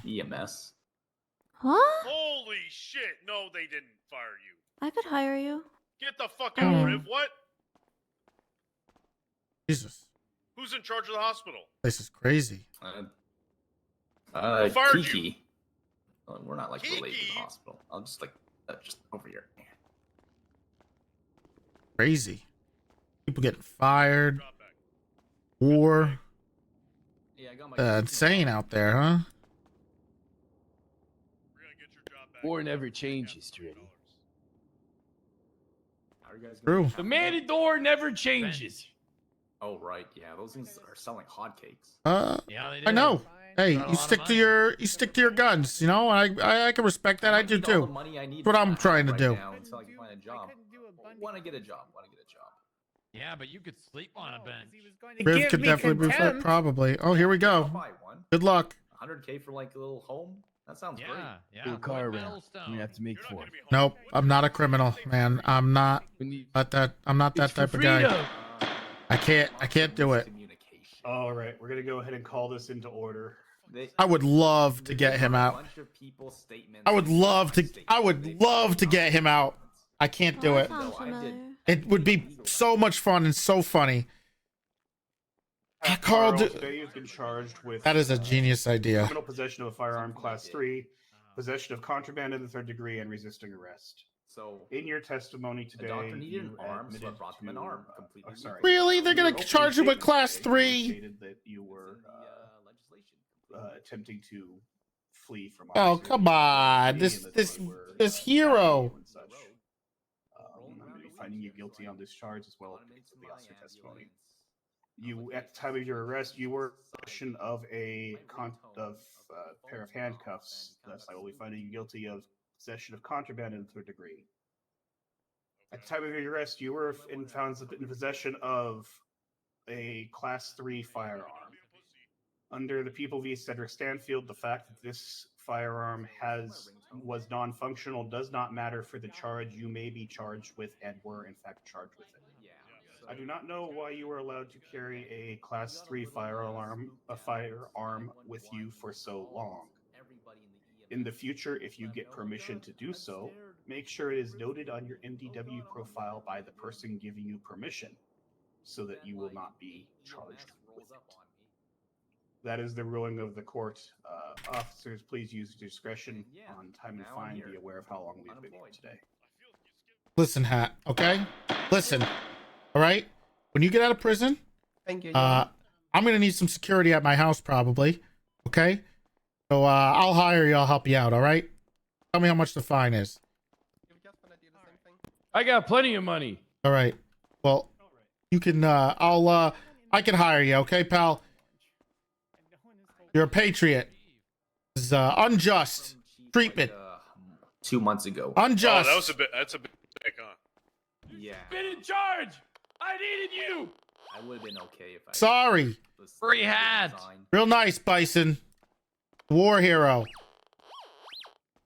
EMS. Huh? Holy shit. No, they didn't fire you. I could hire you. Get the fuck I out, mean- Riv. What? Jesus, Who's in charge of the hospital? this is crazy. Who fired you? Kiki. Well, we're not like related to Kiki? the hospital. I'll just like just over here. Crazy. People getting fired. Drop back. War. Yeah, I got my Insane out there, huh? We're gonna get your job back. War never changes, Toretti. How are you guys True. The Matador never changes. Oh right, yeah, those things are selling hotcakes. Yeah, they I do. know. Hey, Got a you lot of stick to money. you stick to your guns. You know, I can respect that. I do need all the too. money I need That's what I'm to trying to right do. now until I can find a job. Want to get a job? Want to get a job? Yeah, but you could sleep on a bench. Riv could definitely be fired. Probably. Oh, here we I'll go. buy one. Good luck. 100K for like a little home. That sounds great. Yeah, yeah. Little car wood, around. metal, I'm stone. gonna have to make You're not for gonna it. be home. Nope, I'm not a criminal, man. I'm not I'm not that It's for type of guy. freedom. I can't do it. All right, we're gonna go ahead and call this into order. I would love to get him out. I would love to get him out. I can't do Oh, it. that sounds familiar. It would be so much fun and so funny. Carl, today has been charged with that is a genius idea. criminal possession of a firearm class 3, possession of contraband in the 3rd degree, and resisting arrest. So In your testimony a today, doctor needed an you arm, so I admitted brought them an to, arm. Completely oh, sorry. Really? They're In your gonna opening charge you with statement class today, you 3? stated that you were legislation. attempting to flee from. Oh, officers come on. and This that this they were, this hero. and such. I'm going to be finding you guilty on this charge as well as because of the officer testimony. You, at the time of your arrest, you were in possession of a pair of handcuffs. Thus, I will be finding you guilty of possession of contraband in the 3rd degree. At the time of your arrest, you were found in possession of a class 3 firearm. Under the People v. Cedric Stanfield, the fact that this firearm was non-functional does not matter for the charge you may be charged with and were in fact charged with it. I do not know why you were allowed to carry a class 3 firearm with you for so long. In the future, if you get permission to do so, make sure it is noted on your MDW profile by the person giving you permission, so that you will not be charged with it. That is the ruling of the court. Officers, please use discretion on time and fine. Be aware of how long we've been here today. Listen, Hat, okay? Listen. All right? When you get out of prison, Thank you. I'm gonna need some security at my house probably. Okay? So I'll hire you, I'll help you out, all right? Tell me how much the fine is. I got plenty of money. All right. Well, you can I can hire you, okay, pal? You're a patriot. This is unjust treatment. 2 months ago. Unjust. Oh, that's a bit mistake, huh? Yeah. Been in charge. I needed you. I would have been okay if I. Sorry. Free hat. Real nice, Bison. War hero.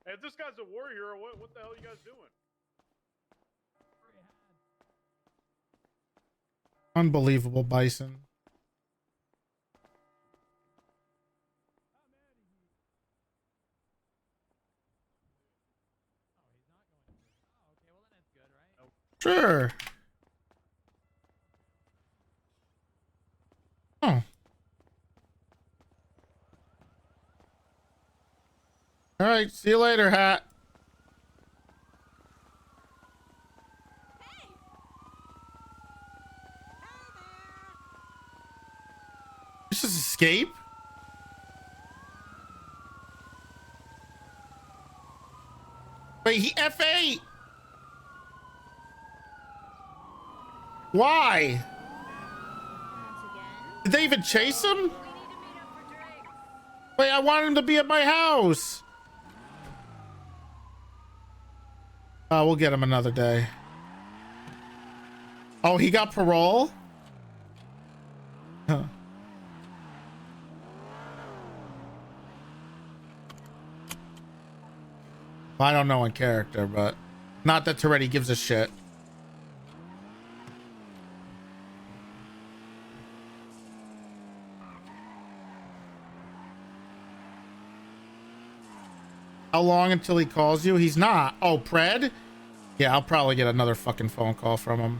Hey, if this guy's a war hero, what the hell are you guys doing? Unbelievable, Bison. Sure. Oh. All right. See you later, Hat. escape? Wait, he F8. Why? Did they even chase him? Wait, I want him to be at my house. Oh, we'll get him another day. Oh, he got parole? Huh. I don't know in character, but not that Toretti gives a shit. How long until he calls you? He's not. Oh, Pred? Yeah, I'll probably get another fucking phone call from him.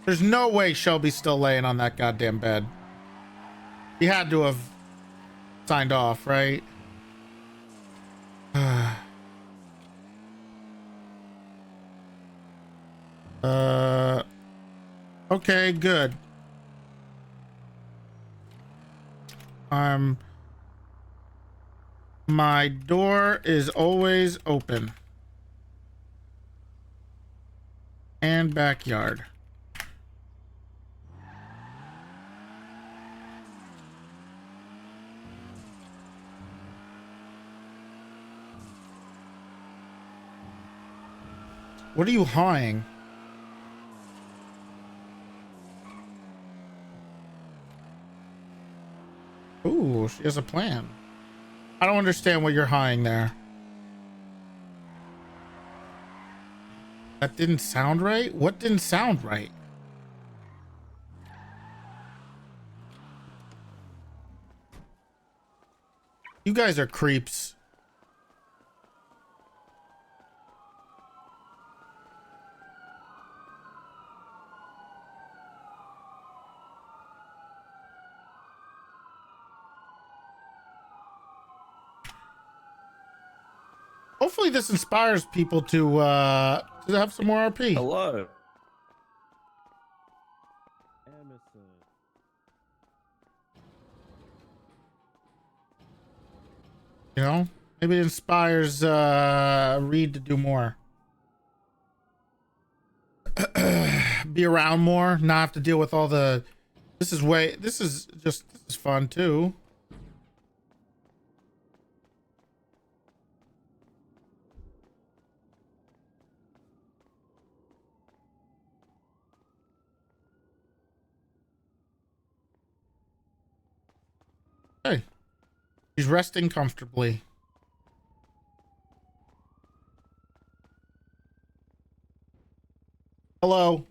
There's no way Shelby's still laying on that goddamn bed. He had to have signed off, right? Okay, good. My door is always open. And backyard. What are you hawing? Ooh, she has a plan. I don't understand what you're hawing there. That didn't sound right? What didn't sound right? You guys are creeps. Hopefully this inspires people to have some more RP. Hello. You know, maybe it inspires Reed to do more. Be around more, not have to deal with all the this is fun too. Hey, he's resting comfortably. Hello.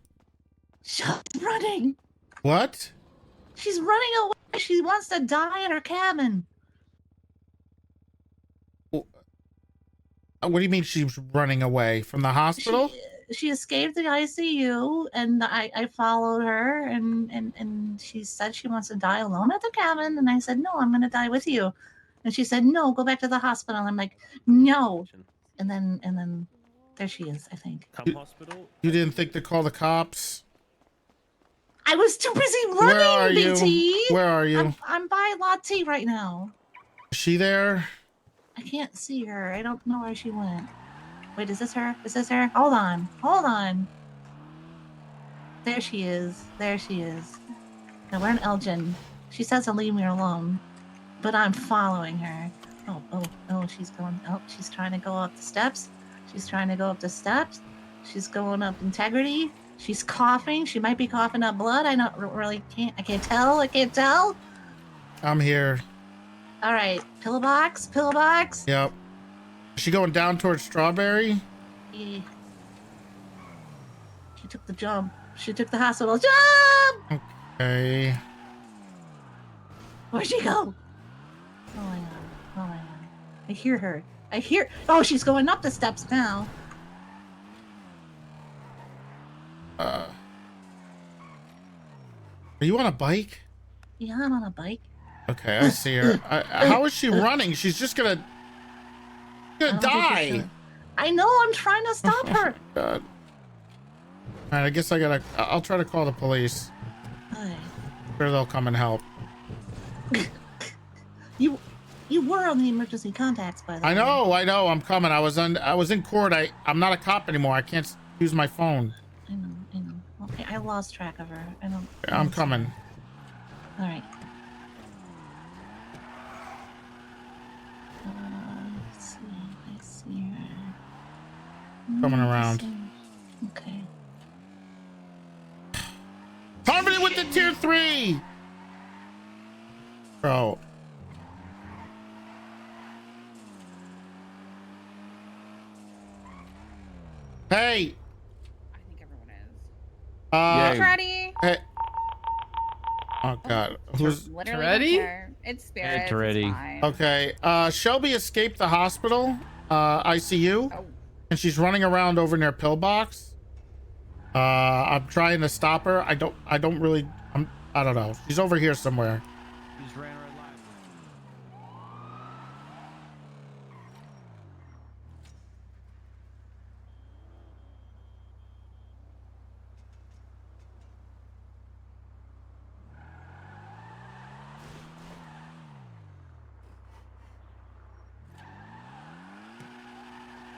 She's running. What? She's running away. She wants to die in her cabin. What do you mean she's running away from the hospital? She escaped the ICU, and I followed her, and she said she wants to die alone at the cabin, and I said, no, I'm going to die with you. And she said, no, go back to the hospital. I'm like, no. And then there she is, I think. You didn't think to call the cops? I was too busy running, Where are you? BT. Where are you? I'm by Lot T right now. Is she there? I can't see her. I don't know where she went. Wait, is this her? Is this her? Hold on. Hold on. There she is. There she is. Now, we're in Elgin. She says to leave me alone, but I'm following her. Oh, she's going. Oh, she's trying to go up the steps. She's trying to go up the steps. She's going up Integrity. She's coughing. She might be coughing up blood. I don't really I can't tell. I can't tell. I'm here. All right. Pillbox. Pillbox. Yep. Is she going down towards Strawberry? Yeah. She took the jump. She took the hospital jump. Okay. Where'd she go? Oh my god. Oh my god. I hear her. I hear. Oh, she's going up the steps now. Are you on a bike? Yeah, I'm on a bike. Okay, I see her. How is she running? She's just gonna die. I know. I'm trying to stop her. God. All right, I guess I'll try to call the police. Hi. Sure, they'll come and help. You were on the emergency contacts, by the way. I know. I'm coming. I was in court. I'm not a cop anymore. I can't use my phone. I know. Okay, I lost track of her. I'm coming. All right. Let's see. I see her. Coming around. Okay. Harmony with the tier 3. Bro. Hey. I think everyone is. Toretti. Hey. Oh God. Who's Toretti? It's Spirit. Hey, Toretti. Okay. Shelby escaped the hospital, ICU, and she's running around over near Pillbox. I'm trying to stop her. I don't know. She's over here somewhere. Just ran red light.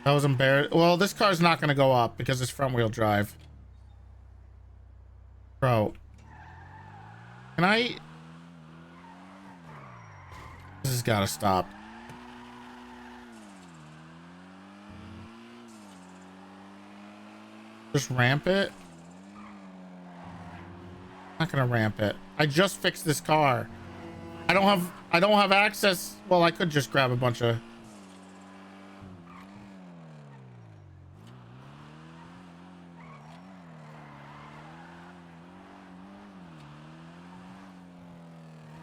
That was embarrassing. Well, this car's not going to go up because it's front wheel drive. Bro. Can I? This has got to stop. Just ramp it. Not gonna ramp it. I just fixed this car. I don't have access. Well, I could just grab a bunch of.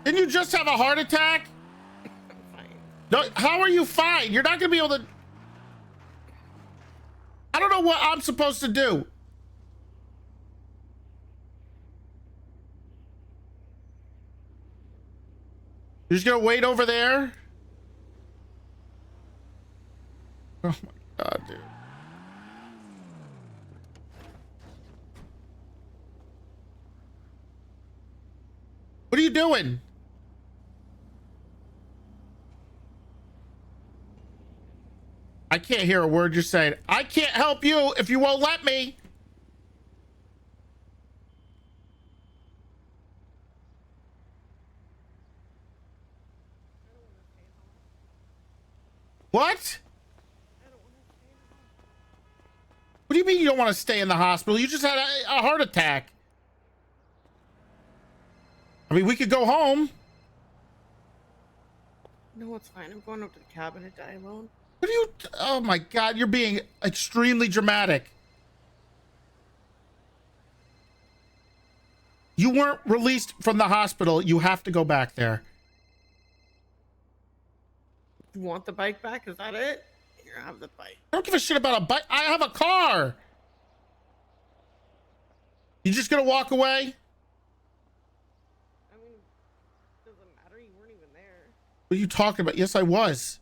Didn't you just have a heart attack? I'm fine. No, how are you fine? You're not gonna be able to. I don't know what I'm supposed to do. You're just gonna wait over there? Oh my God, dude. What are you doing? I can't hear a word you're saying. I can't help you if you won't let me. What? What do you mean you don't want to stay in the hospital? You just had a heart attack. I mean, we could go home. No, it's fine. I'm going up to the cabin to die alone. What are you? Oh my God, you're being extremely dramatic. You weren't released from the hospital. You have to go back there. You want the bike back? Is that it? Here, have the bike. I don't give a shit about a bike. I have a car. You just gonna walk away? I mean, doesn't matter. You weren't even there. What are you talking about? Yes, I was.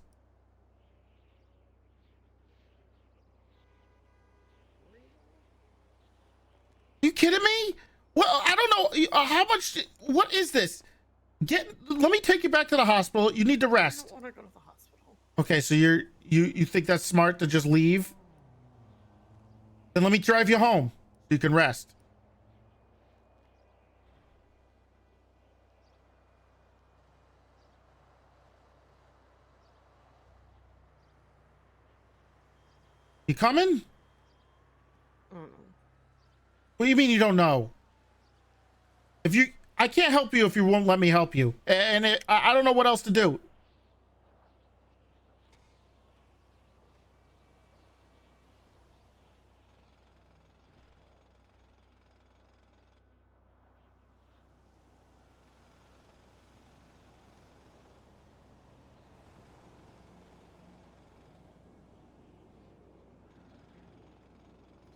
Are you kidding me? Well, I don't know how much. What is this? Let me take you back to the hospital. You need to rest. I don't want to go to the hospital. Okay, so you think that's smart to just leave? Then let me drive you home so you can rest. You coming? I don't know. What do you mean you don't know? I can't help you if you won't let me help you. And I don't know what else to do.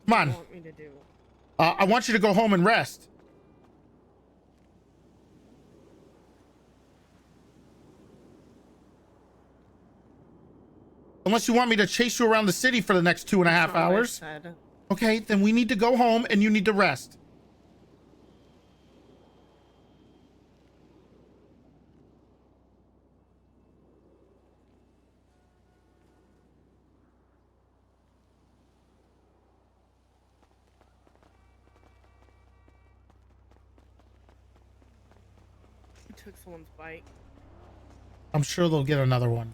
Come on. What do you want me to do? I want you to go home and rest. Unless you want me to chase you around the city for the next 2.5 hours. Okay, then we need to go home and you need to rest. You took someone's bike. I'm sure they'll get another one.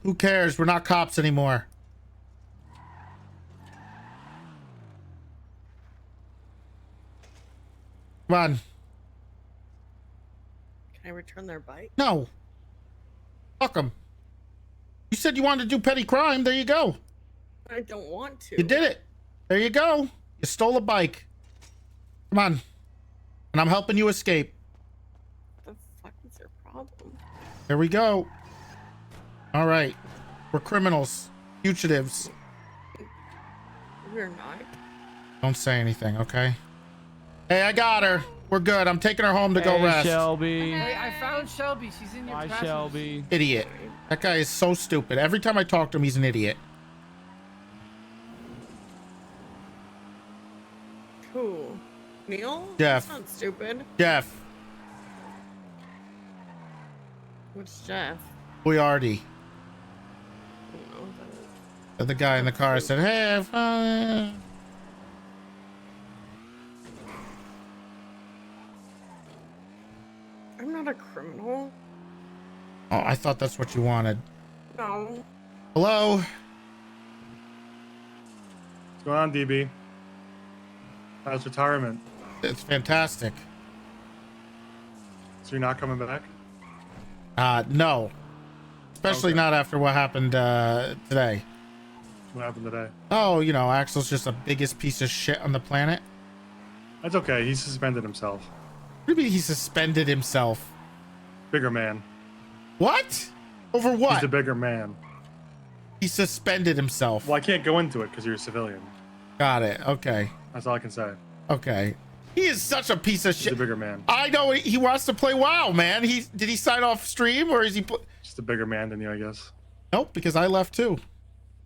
Who cares? We're not cops anymore. Come on. Can I return their bike? No. Fuck them. You said you wanted to do petty crime. There you go. I don't want to. You did it. There you go. You stole a bike. Come on. And I'm helping you escape. What the fuck is your problem? There we go. All right. We're criminals. Fugitives. We're not. Don't say anything, okay? Hey, I got her. We're good. I'm taking her home to go Hey, rest. Shelby. Hey, I found Shelby. She's in your Bye, passenger Shelby. Idiot. That guy is so stupid. Every time I talk to him, he's an idiot. Who? Neil? Jeff. That's not stupid. Jeff. What's Jeff? Boyardi. I don't know what that is. The guy in the car said, hey, I'm not a criminal. Oh, I thought that's what you wanted. No. Hello? What's going on, DB? How's retirement? It's fantastic. So you're not coming back? No. Especially Okay. not after what happened today. What happened today? Oh, you know, Axel's just the biggest piece of shit on the planet. That's okay. He suspended himself. What do you mean he suspended himself? Bigger man. What? Over what? He's the bigger man. He suspended himself. Well, I can't go into it because you're a civilian. Got it. Okay. That's all I can say. Okay. He is such a piece of He's shit. a bigger man. I know he wants to play WoW, man. Did he sign off stream or is he? Just a bigger man than you, I guess. Nope, because I left too.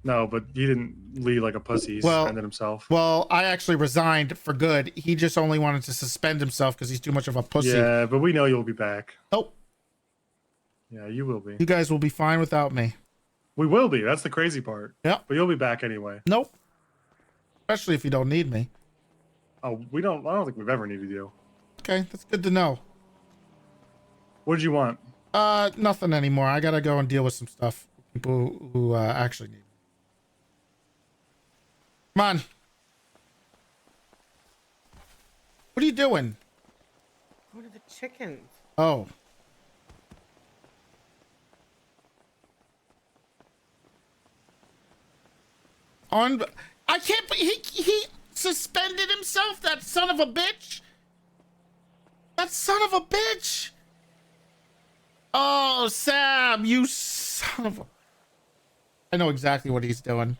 No, but he didn't leave like a pussy. He suspended himself. Well, I actually resigned for good. He just only wanted to suspend himself because he's too much of a pussy. Yeah, but we know you'll be back. Nope. Yeah, you will be. You guys will be fine without me. We will be. That's the crazy part. Yeah. But you'll be back anyway. Nope. Especially if you don't need me. Oh, I don't think we've ever needed you. Okay, that's good to know. What did you want? Nothing anymore. I gotta go and deal with some stuff. People who actually need me. Come on. What are you doing? What are the chickens? Oh. I can't. He suspended himself. That son of a bitch. That son of a bitch. Oh, Sam, you son of a. I know exactly what he's doing.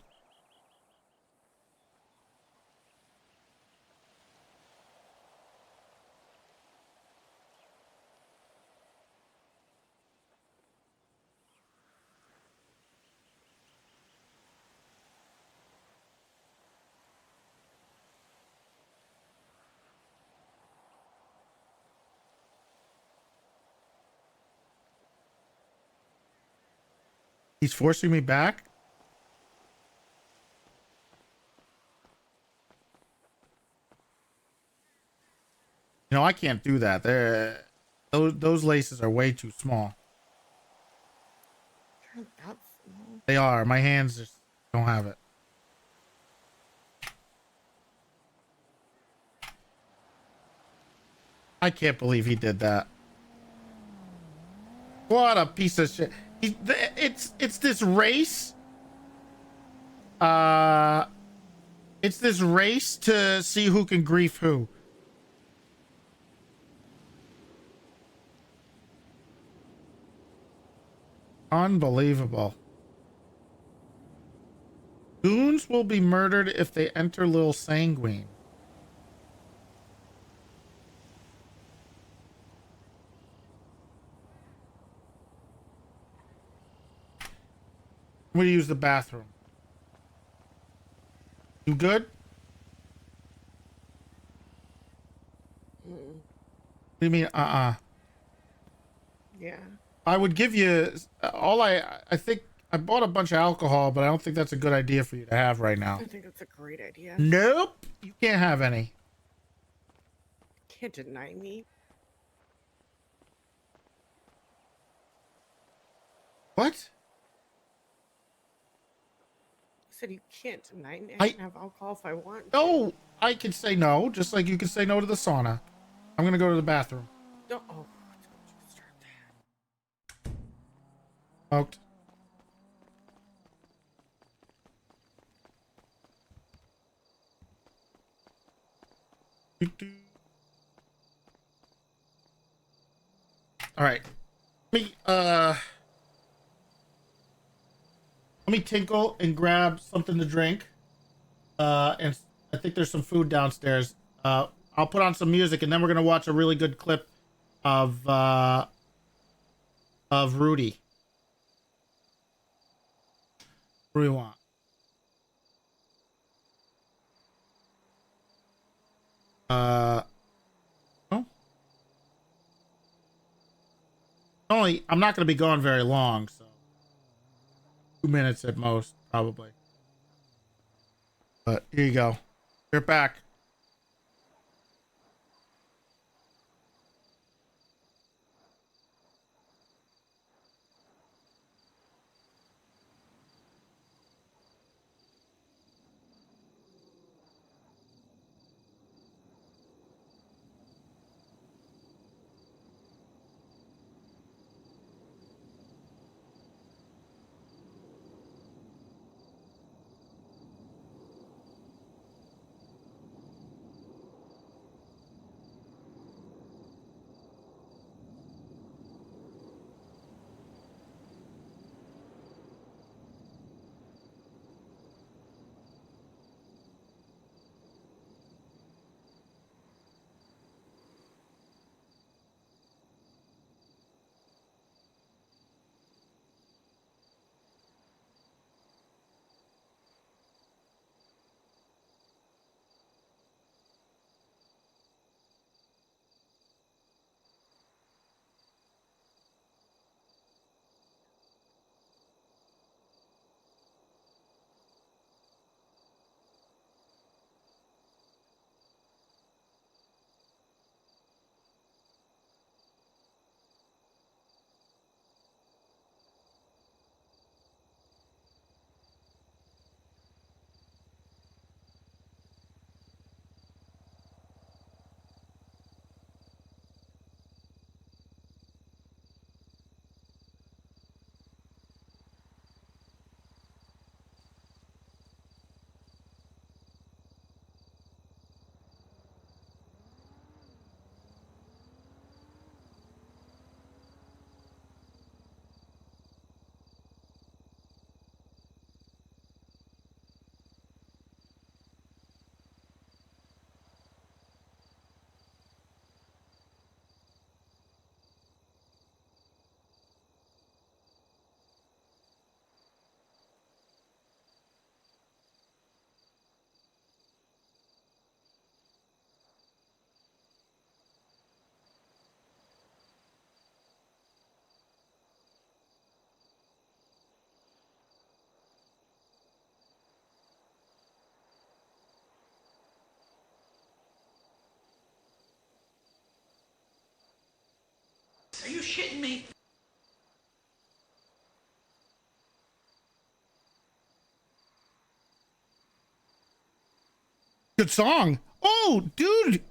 He's forcing me back? You know, I can't do that. Those laces are way too small. They're that small. They are. My hands just don't have it. I can't believe he did that. What a piece of shit. It's this race. It's this race to see who can grief who. Unbelievable. Goons will be murdered if they enter Lil Sanguine. I'm gonna use the bathroom. You good? Mm, What do you mean, yeah. I would give you I think I bought a bunch of alcohol, but I don't think that's a good idea for you to have right now. I think that's a great idea. Nope. You can't have any. Can't deny me. What? I said you can't deny me. I- I can have alcohol if I want. to. No, I can say no, just like you can say no to the sauna. I'm gonna go to the bathroom. Don't, oh, don't you start that. Smoked. All right. Let me tinkle and grab something to drink. And I think there's some food downstairs. I'll put on some music, and then we're gonna watch a really good clip of Rudy. What do you want? No? I'm not gonna be gone very long, so 2 minutes at most, probably. But here you go. You're back. Are you shitting me? Good song. Oh, dude.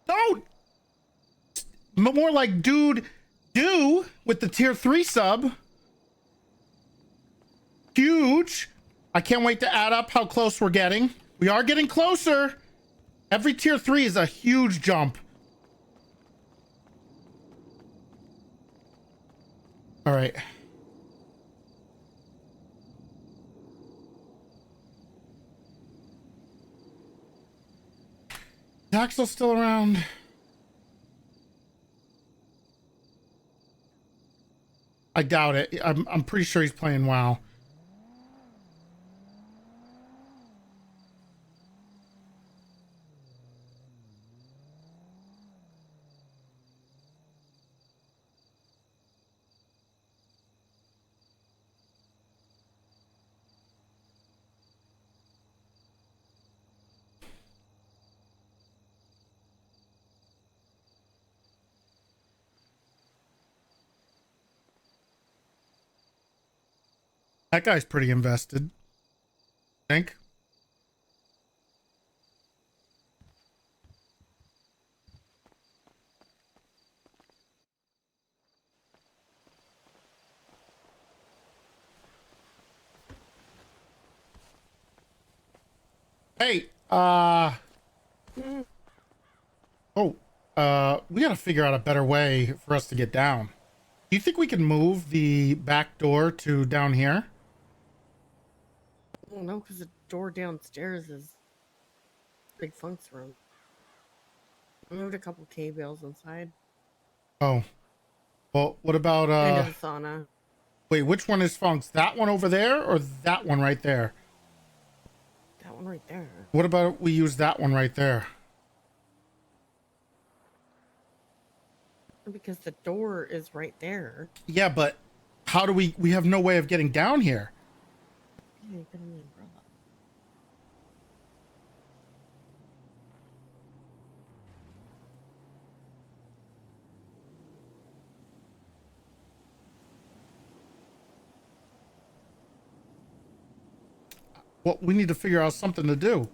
Don't. More like dude do with the tier 3 sub. Huge. I can't wait to add up how close we're getting. We are getting closer. Every tier 3 is a huge jump. All right. Is Axel still around? I doubt it. I'm pretty sure he's playing WoW. That guy's pretty invested. Think. Hey, we gotta figure out a better way for us to get down. Do you think we can move the back door to down here? Well, no, because the door downstairs is Big Funk's room. I moved a couple K-bales inside. Oh. Well, what about, Into the sauna. wait, which one is Funk's? That one over there or that one right there? That one right there. What about we use that one right there? Because the door is right there. Yeah, but how do we have no way of getting down here. Yeah, you got an umbrella. Well, we need to figure out something to do.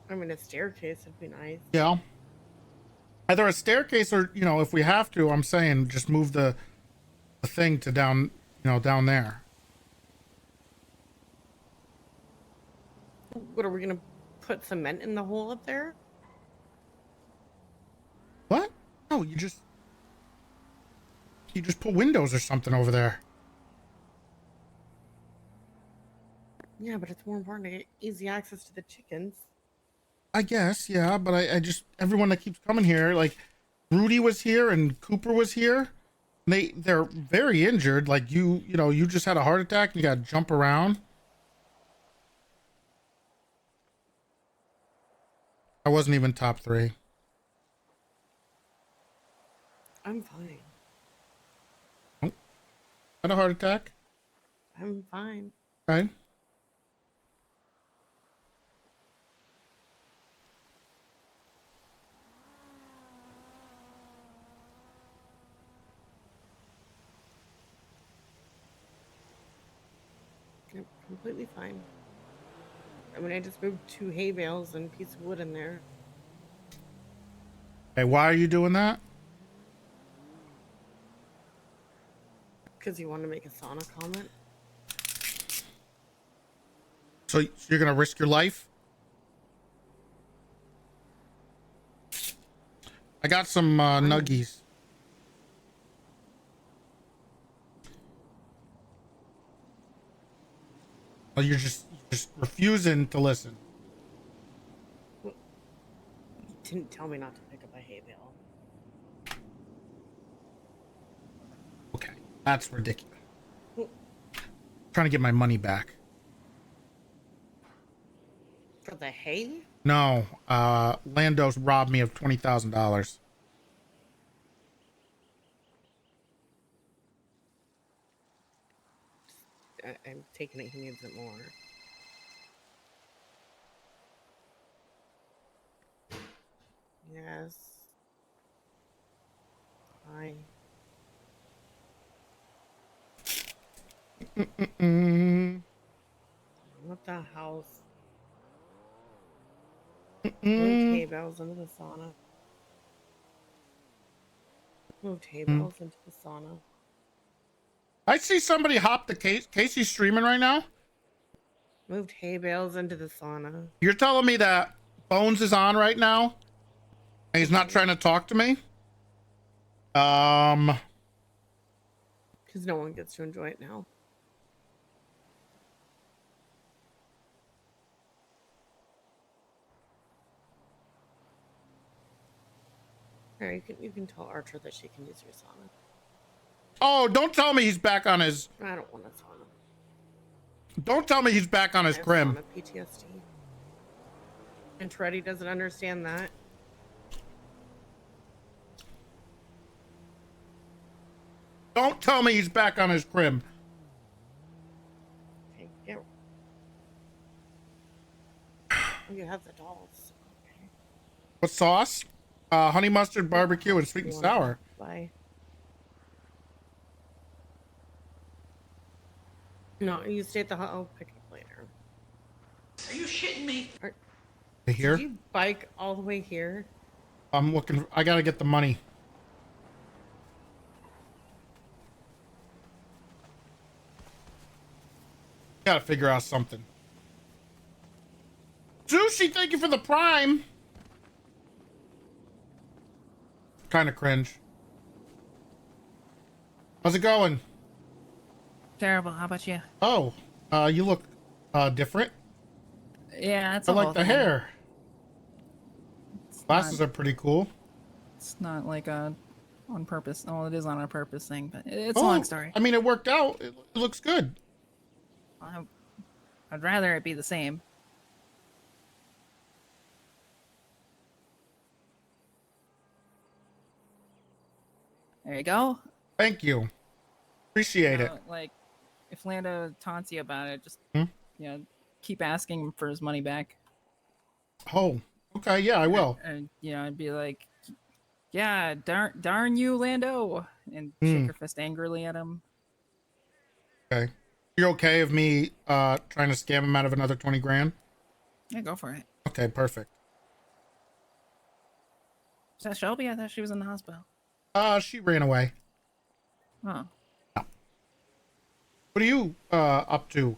I mean, a staircase would be nice. Yeah. Either a staircase or, you know, if we have to, I'm saying just move the thing to down, you know, down there. What, are we gonna put cement in the hole up there? What? No, you just put windows or something over there. Yeah, but it's more important to get easy access to the chickens. I guess, yeah, but I just, everyone that keeps coming here, like Rudy was here and Cooper was here. They're very injured. Like you know, you just had a heart attack and you got to jump around. I wasn't even top 3. I'm fine. Oh, had a heart attack. I'm fine. Okay. I'm completely fine. I mean, I just moved 2 hay bales and a piece of wood in there. Hey, why are you doing that? Because you want to make a sauna comment? So you're gonna risk your life? I got some nuggies. Oh, you're just refusing to listen. You didn't tell me not to pick up a hay bale. Okay, that's ridiculous. Trying to get my money back. For the hay? No, Lando's robbed me of $20,000. I'm taking it he needs it more. Yes. Hi. What the house? Moved hay bales into the sauna. Moved hay bales into the sauna. I see somebody hop the case. Casey's streaming right now. Moved hay bales into the sauna. You're telling me that Bones is on right now and he's not trying to talk to me? Because no one gets to enjoy it now. Here, you can tell Archer that she can use your sauna. Oh, don't tell me he's back on his. I don't want a sauna. Don't tell me he's back on his crim. Sauna PTSD. And Toretti doesn't understand that. Don't tell me he's back on his crim. Okay, get. You have the dolls. Okay. What sauce? Honey mustard, barbecue, and sweet and sour. Bye. No, you stay at the hotel. I'll pick it up later. Are you shitting me? Here? Did you bike all the way here? I'm looking. I gotta get the money. Gotta figure out something. Sushi, thank you for the prime. Kind of cringe. How's it going? Terrible. How about you? Oh, you look different. Yeah, that's I a like whole the thing. hair. Glasses are pretty cool. It's not like on purpose. Oh, it is on a purpose thing, but it's Oh, a long story. I mean, it worked out. It looks good. I'd rather it be the same. There you go. Thank you. Appreciate it. Like, if Lando taunts you about it, just Hmm? keep asking him for his money back. Oh, okay. Yeah, I will. And I'd be like, "Yeah, darn you, Lando," and shake your fist angrily at him. Okay. You're okay with me trying to scam him out of another 20 grand? Yeah, go for it. Okay, perfect. Is that Shelby? I thought she was in the hospital. She ran away. Oh. What are you up to?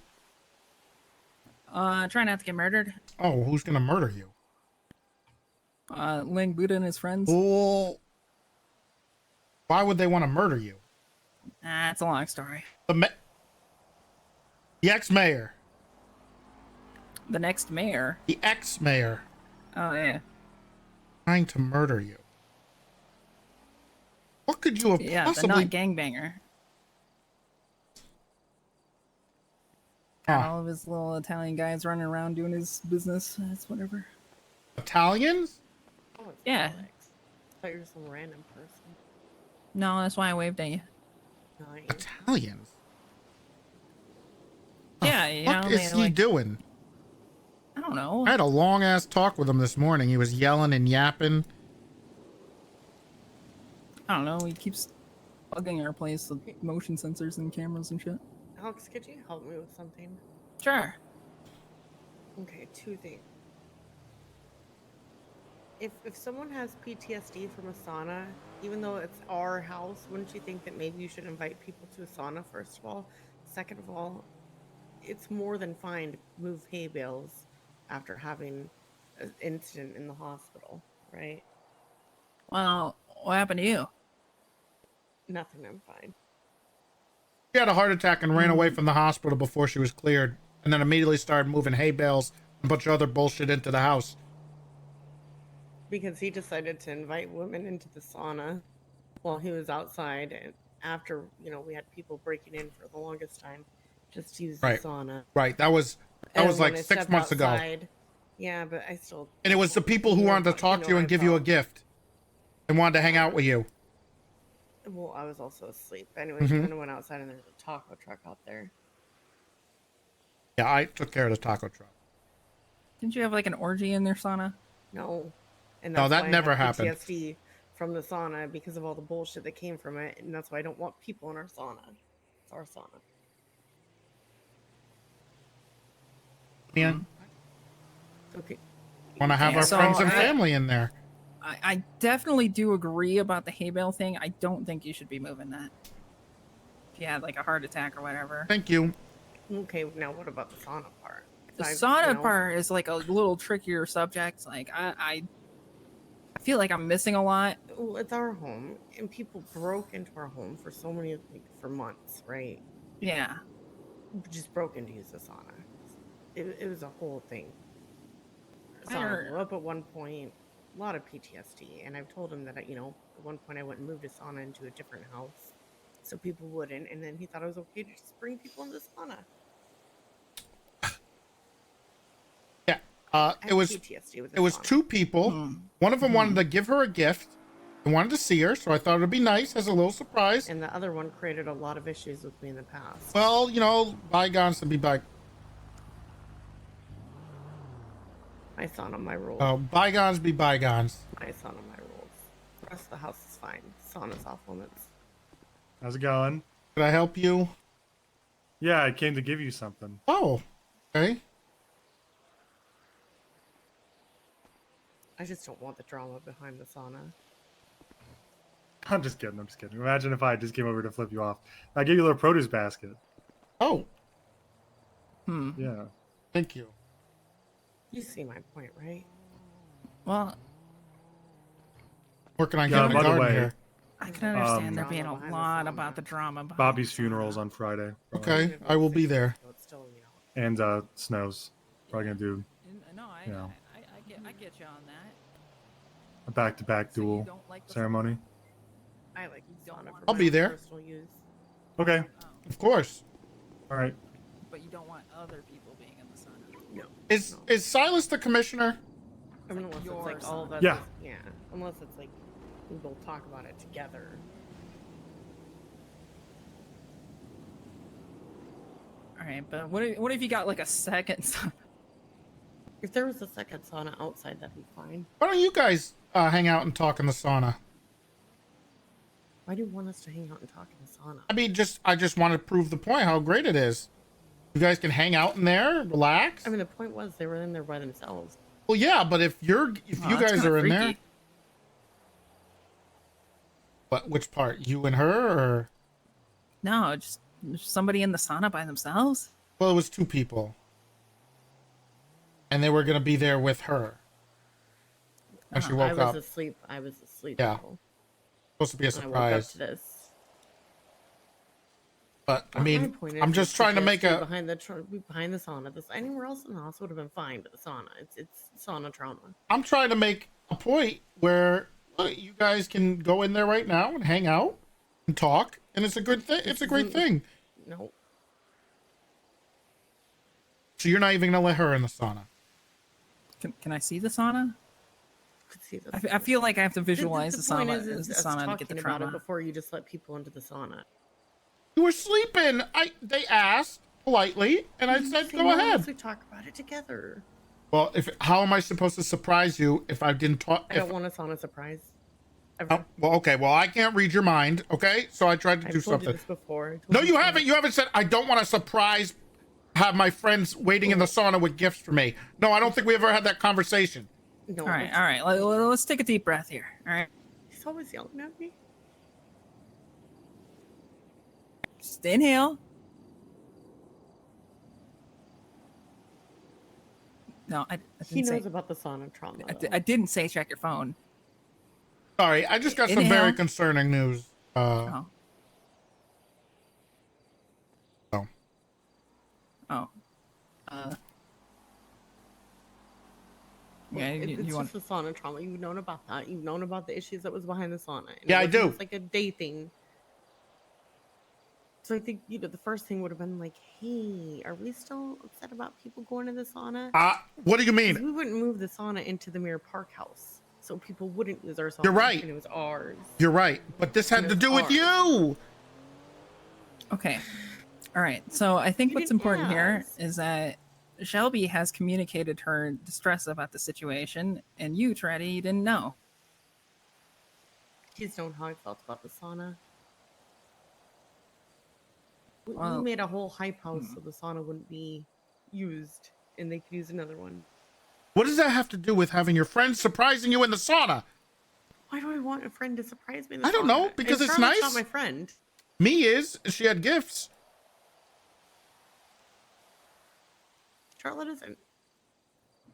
Try not to get murdered. Oh, who's gonna murder you? Ling Buddha and his friends. Well, why would they want to murder you? It's a long story. The ex-mayor. The next mayor. The ex-mayor. Oh yeah. Trying to murder you. What could you have possibly? the not gangbanger. Got all of his little Italian guys running around doing his business. It's whatever. Italians? Oh, it's Yeah. Alex. I thought you were some random person. No, that's why I waved at you. Nice. Italians? Yeah, What is he doing? I don't know. I had a long ass talk with him this morning. He was yelling and yapping. I don't know. He keeps bugging our place with motion sensors and cameras and shit. Alex, could you help me with something? Sure. Okay, two things. If someone has PTSD from a sauna, even though it's our house, wouldn't you think that maybe you should invite people to a sauna, first of all? Second of all, it's more than fine to move hay bales after having an incident in the hospital, right? Well, what happened to you? Nothing, I'm fine. She had a heart attack and ran away from the hospital before she was cleared, and then immediately started moving hay bales and a bunch of other bullshit into the house. Because he decided to invite women into the sauna while he was outside, and after, we had people breaking in for the longest time just to use Right. the sauna. Right. That was And like when I 6 stepped months ago. outside- Yeah, but I still... And it was the people who wanted to talk to you and give you a gift and wanted to hang out with you. Well, I was also asleep. Anyways, Mhm. then I went outside and there's a taco truck out there. Yeah, I took care of the taco truck. Didn't you have like an orgy in their sauna? No. And No, that why I never have happened. PTSD from the sauna because of all the bullshit that came from it, and that's why I don't want people in our sauna. It's our sauna. Man, Okay. want to have Yeah, our so friends and I- family in there. I definitely do agree about the hay bale thing. I don't think you should be moving that. If you had like a heart attack or whatever. Thank you. Okay, now what about the sauna part? The I- sauna part is like a little trickier subject. Like I feel like I'm missing a lot. Well, it's our home, and people broke into our home for so many, for months, right? Yeah. Just broke in to use the sauna. It was a whole thing. I Sauna heard- blew up at one point. A lot of PTSD, and I've told him that at one point I went and moved a sauna into a different house, so people wouldn't. And then he thought it was okay to just bring people in the sauna. Yeah. I It have was PTSD with the it was sauna. 2 people. One of them wanted to give her a gift and wanted to see her, so I thought it'd be nice as a little surprise. And the other one created a lot of issues with me in the past. Well, bygones to be by. My sauna, my rules. Bygones be bygones. My sauna, my rules. The rest of the house is fine. Sauna's off limits. How's it going? Could I help you? Yeah, I came to give you something. Oh, okay. I just don't want the drama behind the sauna. I'm just kidding. I'm just kidding. Imagine if I just came over to flip you off. I gave you a little produce basket. Oh. Yeah. Thank you. You see my point, right? Well, Working on Yeah, getting a by the garden way, here. I can understand there Drama being a behind the lot sauna. about the drama behind Bobby's the funeral's sauna. on Friday. Okay, I will be there. So it's still, you know. And Snow's probably gonna do, No, you know, I get you on that. a back-to-back So you duel don't like the ceremony. I like the sauna for I'll my be own there. personal use. Okay. Of course. All right. But you don't want other people being in the sauna. No. Is Silas the commissioner? I mean, unless it's your like all of us. Yeah. Yeah. Unless it's like we both talk about it together. All right, but what if you got like a second sauna? If there was a second sauna outside, that'd be fine. Why don't you guys hang out and talk in the sauna? Why do you want us to hang out and talk in the sauna? I mean, I just want to prove the point how great it is. You guys can hang out in there, relax. I mean, the point was they were in there by themselves. Well, yeah, but if you that's guys kinda are in there, freaky. but which part? You and her, or? No, just somebody in the sauna by themselves. Well, it was two people, and they were gonna be there with her. And she woke I was up. asleep. I was asleep. Yeah. though. Supposed to be a And I woke up surprise. to this. But I My mean, point is I'm is just trying to make a. behind the sauna. This anywhere else in the house would have been fine, but the sauna, it's sauna trauma. I'm trying to make a point where you guys can go in there right now and hang out and talk, and it's a good thing. It's a great thing. No, So you're not even gonna let her in the sauna. Can I see the sauna? could see this. I feel like I have to visualize the point sauna, is the us sauna to get the talking about it trauma. before you just let people into the sauna. You were sleeping. They asked politely, and I said, See, "Go why ahead." don't we talk about it together. Well, how am I supposed to surprise you if I didn't talk? I don't want a sauna surprise. Ever. Well, okay. Well, I can't read your mind. Okay, so I tried to I've do told something. you this before. I told No, you this haven't. You haven't said I don't want to surprise. Have my friends waiting in the sauna with gifts for me. No, I don't think we ever had that conversation. No, All right. Let's take a deep breath here. All right. He's always yelling at me. Just inhale. No, I He didn't knows say. about the sauna trauma. though. I didn't say check your phone. Sorry, I just got some very Inhale. concerning news. Oh. Oh. Oh. Yeah, It's you just want. the sauna trauma. You've known about that. You've known about the issues that was behind the sauna. And Yeah, I it wasn't do. just like a day thing. So I think the first thing would have been like, "Hey, are we still upset about people going to the sauna?" What do you 'Cause mean? we wouldn't move the sauna into the Mirror Park house, so people wouldn't use our sauna. You're right. And it was ours. You're right, but this had And to it's do with ours. you. Okay. All right. So I think You what's didn't important here ask. is that Shelby has communicated her distress about the situation, and you, Toretti, you didn't know. He's known how I felt about the sauna. We Well, made a whole hype house so the sauna wouldn't be used, and they could use another one. What does that have to do with having your friends surprising you in the sauna? Why do I want a friend to surprise me? In the I don't know, sauna? because And it's Charlotte's nice. Not my friend. Me is. She had gifts. Charlotte isn't.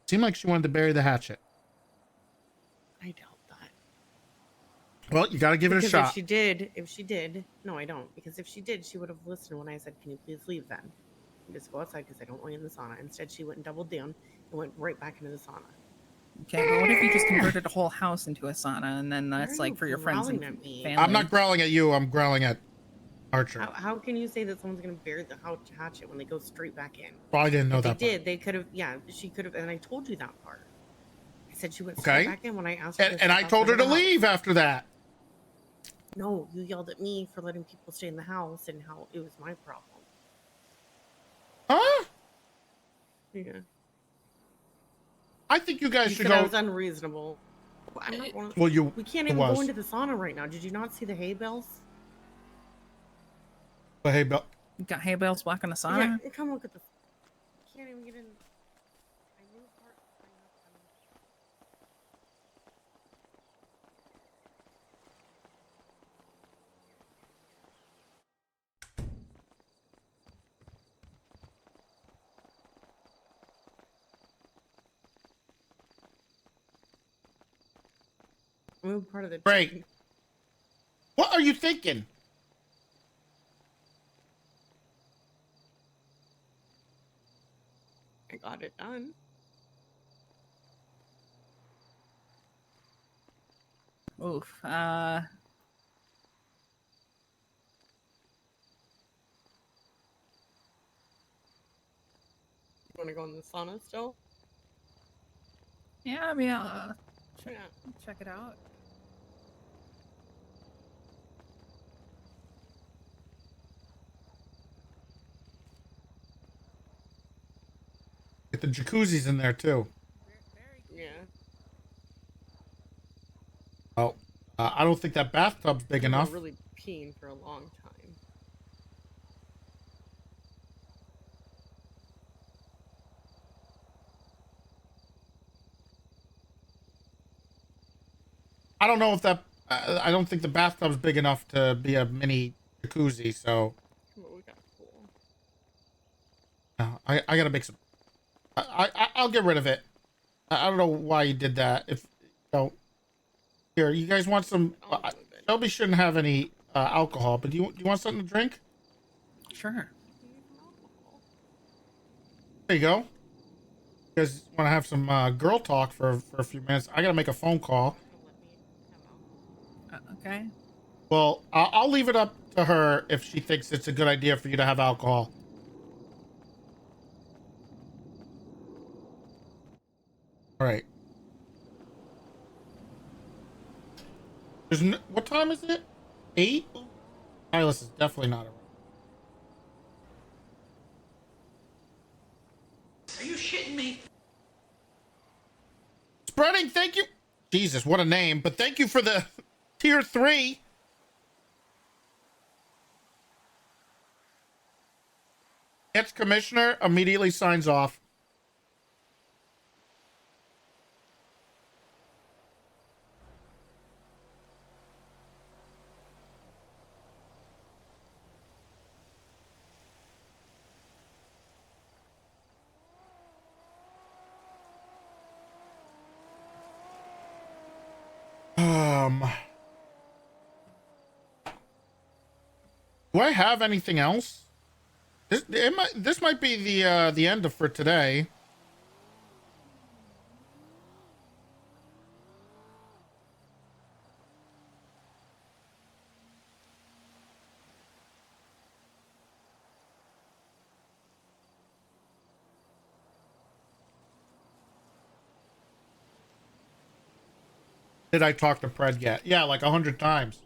Seemed like she wanted to bury the hatchet. I doubt that. Well, you got to give it a Because shot. if she did, no, I don't. Because if she did, she would have listened when I said, "Can you please leave then? And just go outside because I don't want you in the sauna." Instead, she went and doubled down and went right back into the sauna. Okay, but what if you just converted a whole house into a sauna, and then that's are like you for your friends and growling at me? family? I'm not growling at you. I'm growling at Archer. How can you say that someone's going to bury the hatchet when they go straight back in? Well, I didn't know If that they part. did. They could have. Yeah, she could have. And I told you that part. I said she went Okay. straight back in when I asked her. And I told her to leave after that. No, you yelled at me for letting people stay in the house and how it was my problem. Huh? Yeah. I think you guys You should said I go. was unreasonable. I'm not one of- Well, you. We can't it even was. go into the sauna right now. Did you not see the hay bales? But hey, Bill. You got hay bales blocking the sauna? Yeah, come look at this. Can't even get in. I moved part. I moved part of the Great. chain. What are you thinking? I got it done. Oof. You want to go in the sauna still? Yeah, I mean, Yeah. check it out. Get the jacuzzis in there too. Yeah. Oh, I don't think that bathtub's big People enough. were really peeing for a long time. I don't know if that. I don't think the bathtub's big enough to be a mini jacuzzi. So But we got a pool. I gotta make some. I'll get rid of it. I don't know why you did that. If here, you guys want some? Shelby shouldn't have any alcohol, but do you want something to drink? Sure. There you go. You guys want to have some girl talk for a few minutes? I gotta make a phone call. Okay. Well, I'll leave it up to her if she thinks it's a good idea for you to have alcohol. All right. What time is it? 8? Silas is definitely not around. Are you shitting me? Spreading, thank you. Jesus, what a name. But thank you for the tier 3. Gets commissioner, immediately signs off. Do I have anything else? This might be the end of for today. Did I talk to Pred yet? Yeah, like 100 times.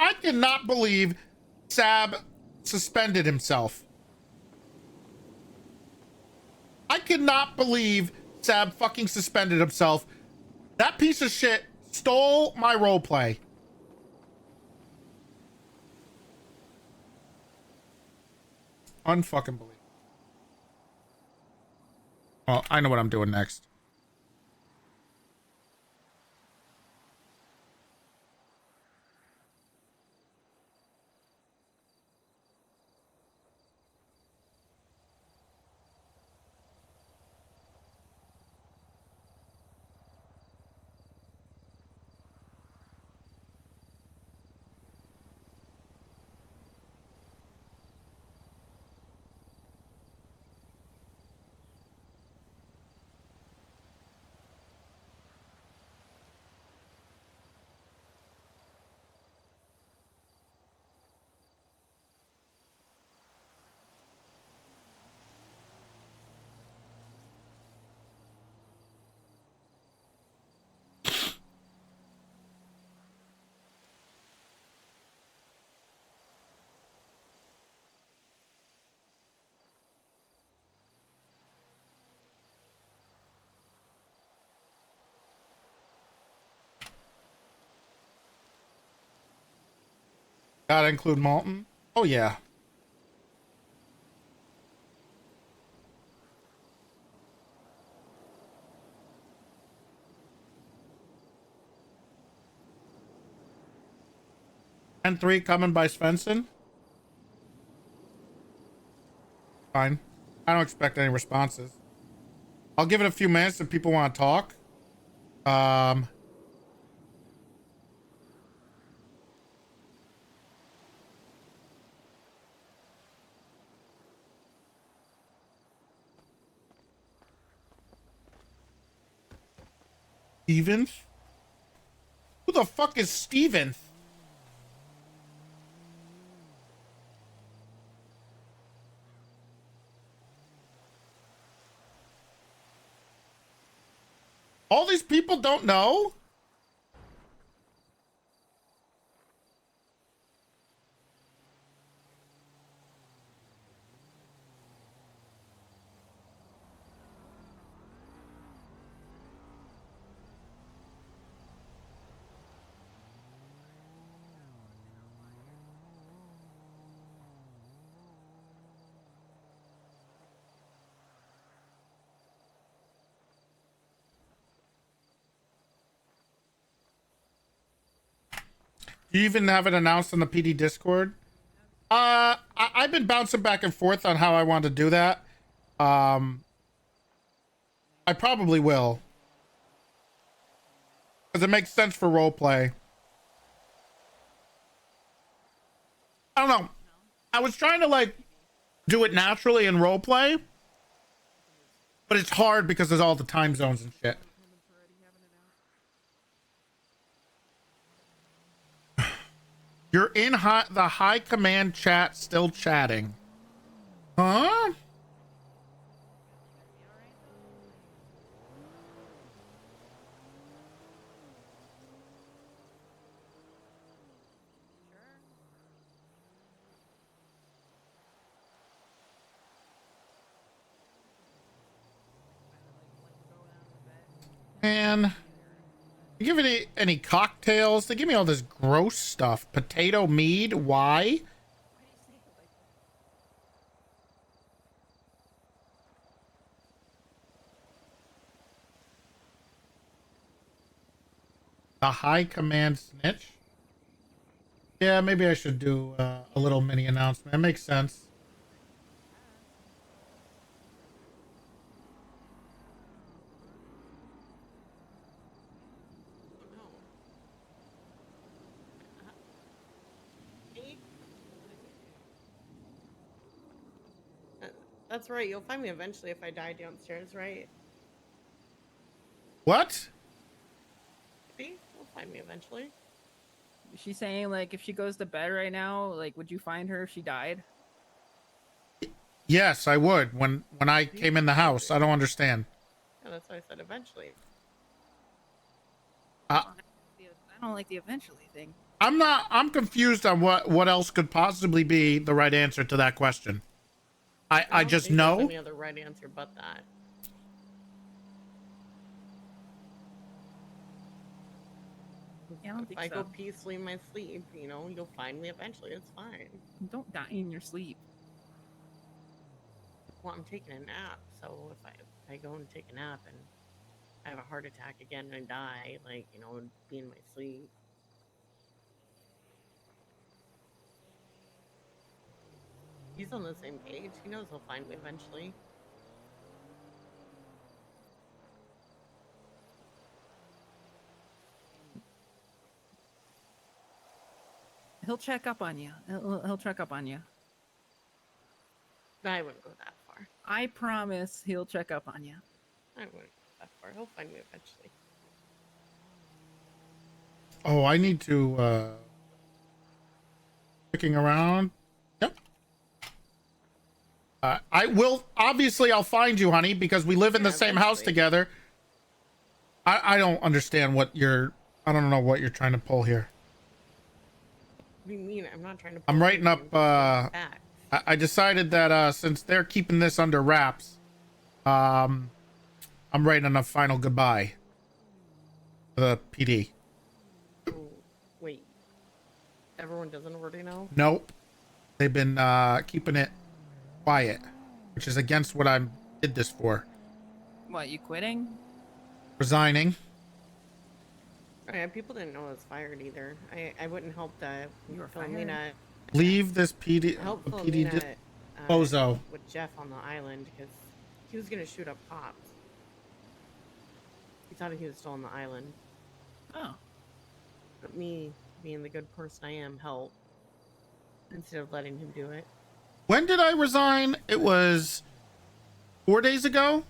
I cannot believe Sab suspended himself. I cannot believe Sab fucking suspended himself. That piece of shit stole my roleplay. Unfucking believable. Well, I know what I'm doing next. Gotta include Malton. Oh yeah. And 3 coming by Svensson. Fine. I don't expect any responses. I'll give it a few minutes if people want to talk. Stevens? Who the fuck is Stevens? All these people don't know? Do you even have it announced on the PD Discord? I've been bouncing back and forth on how I want to do that. I probably will. Because it makes sense for roleplay. I don't know. I was trying to like do it naturally in roleplay. But it's hard because there's all the time zones and shit. You're in the high command chat still chatting. Huh? Man, you give any cocktails? They give me all this gross stuff. Potato mead? Why? The high command snitch? Yeah, maybe I should do a little mini announcement. It makes sense. That's right. You'll find me eventually if I die downstairs, right? What? See? You'll find me eventually. She's saying, like, if she goes to bed right now, like, would you find her if she died? Yes, I would. When I came in the house, I don't understand. Yeah, that's why I said eventually. I don't like the eventually thing. I'm confused on what else could possibly be the right answer to that question. I don't just think there's know. any other right answer but that. Yeah, I don't if think I so. go peacefully in my sleep, you know, you'll find me eventually. It's fine. Don't die in your sleep. Well, I'm taking a nap, so if I go and take a nap and I have a heart attack again and I die, like, you know, it'd be in my sleep. He's on the same page. He knows he'll find me eventually. He'll check up on you. He'll check up on you. I wouldn't go that far. I promise he'll check up on you. I wouldn't go that far. He'll find me eventually. Oh, I need to clicking around. Yep. I will obviously I'll find you, honey, because we live in the same house together. I don't understand what I don't know what you're trying to pull here. What do you mean? I'm not trying to. I'm writing up I decided that since they're keeping this under wraps, I'm writing a final goodbye to the PD. Oh, wait. Everyone doesn't already know. Nope. They've been keeping it quiet, which is against what I did this for. What, you quitting? Resigning. Oh, yeah, people didn't know I was fired either. I wouldn't help that. You were Philomena. Leave this PD. I helped PD Philomena bozo. with Jeff on the island because he was gonna shoot up cops. He thought he was still on the island. Oh. But me, being the good person I am, helped instead of letting him do it. When did I resign? It was 4 days ago.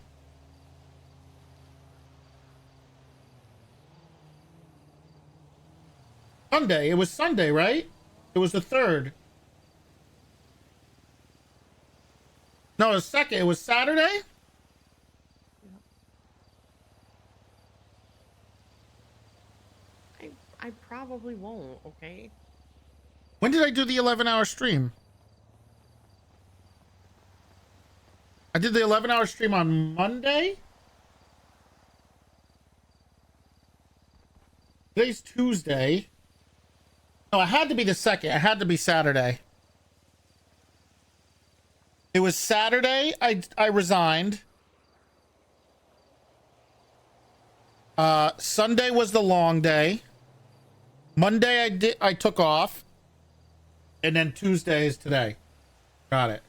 Sunday. It was Sunday, right? It was the 3rd. No, the 2nd. It was Saturday. I probably won't, okay? When did I do the 11-hour stream? I did the 11-hour stream on Monday. Today's Tuesday. No, it had to be the 2nd. It had to be Saturday. It was Saturday. I resigned. Sunday was the long day. Monday I took off. And then Tuesday is today. Got it.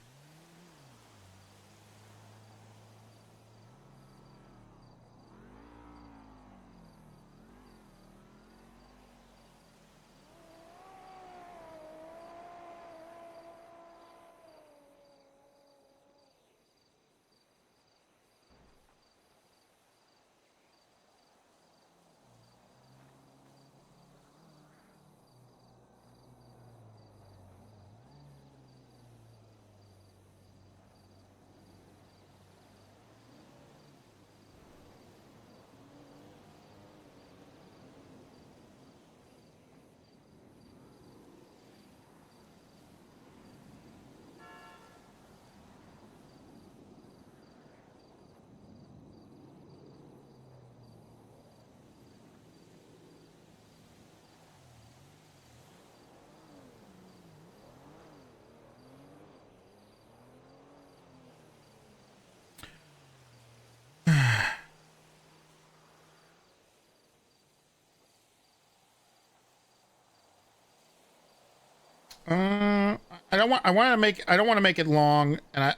I don't want to make it long, and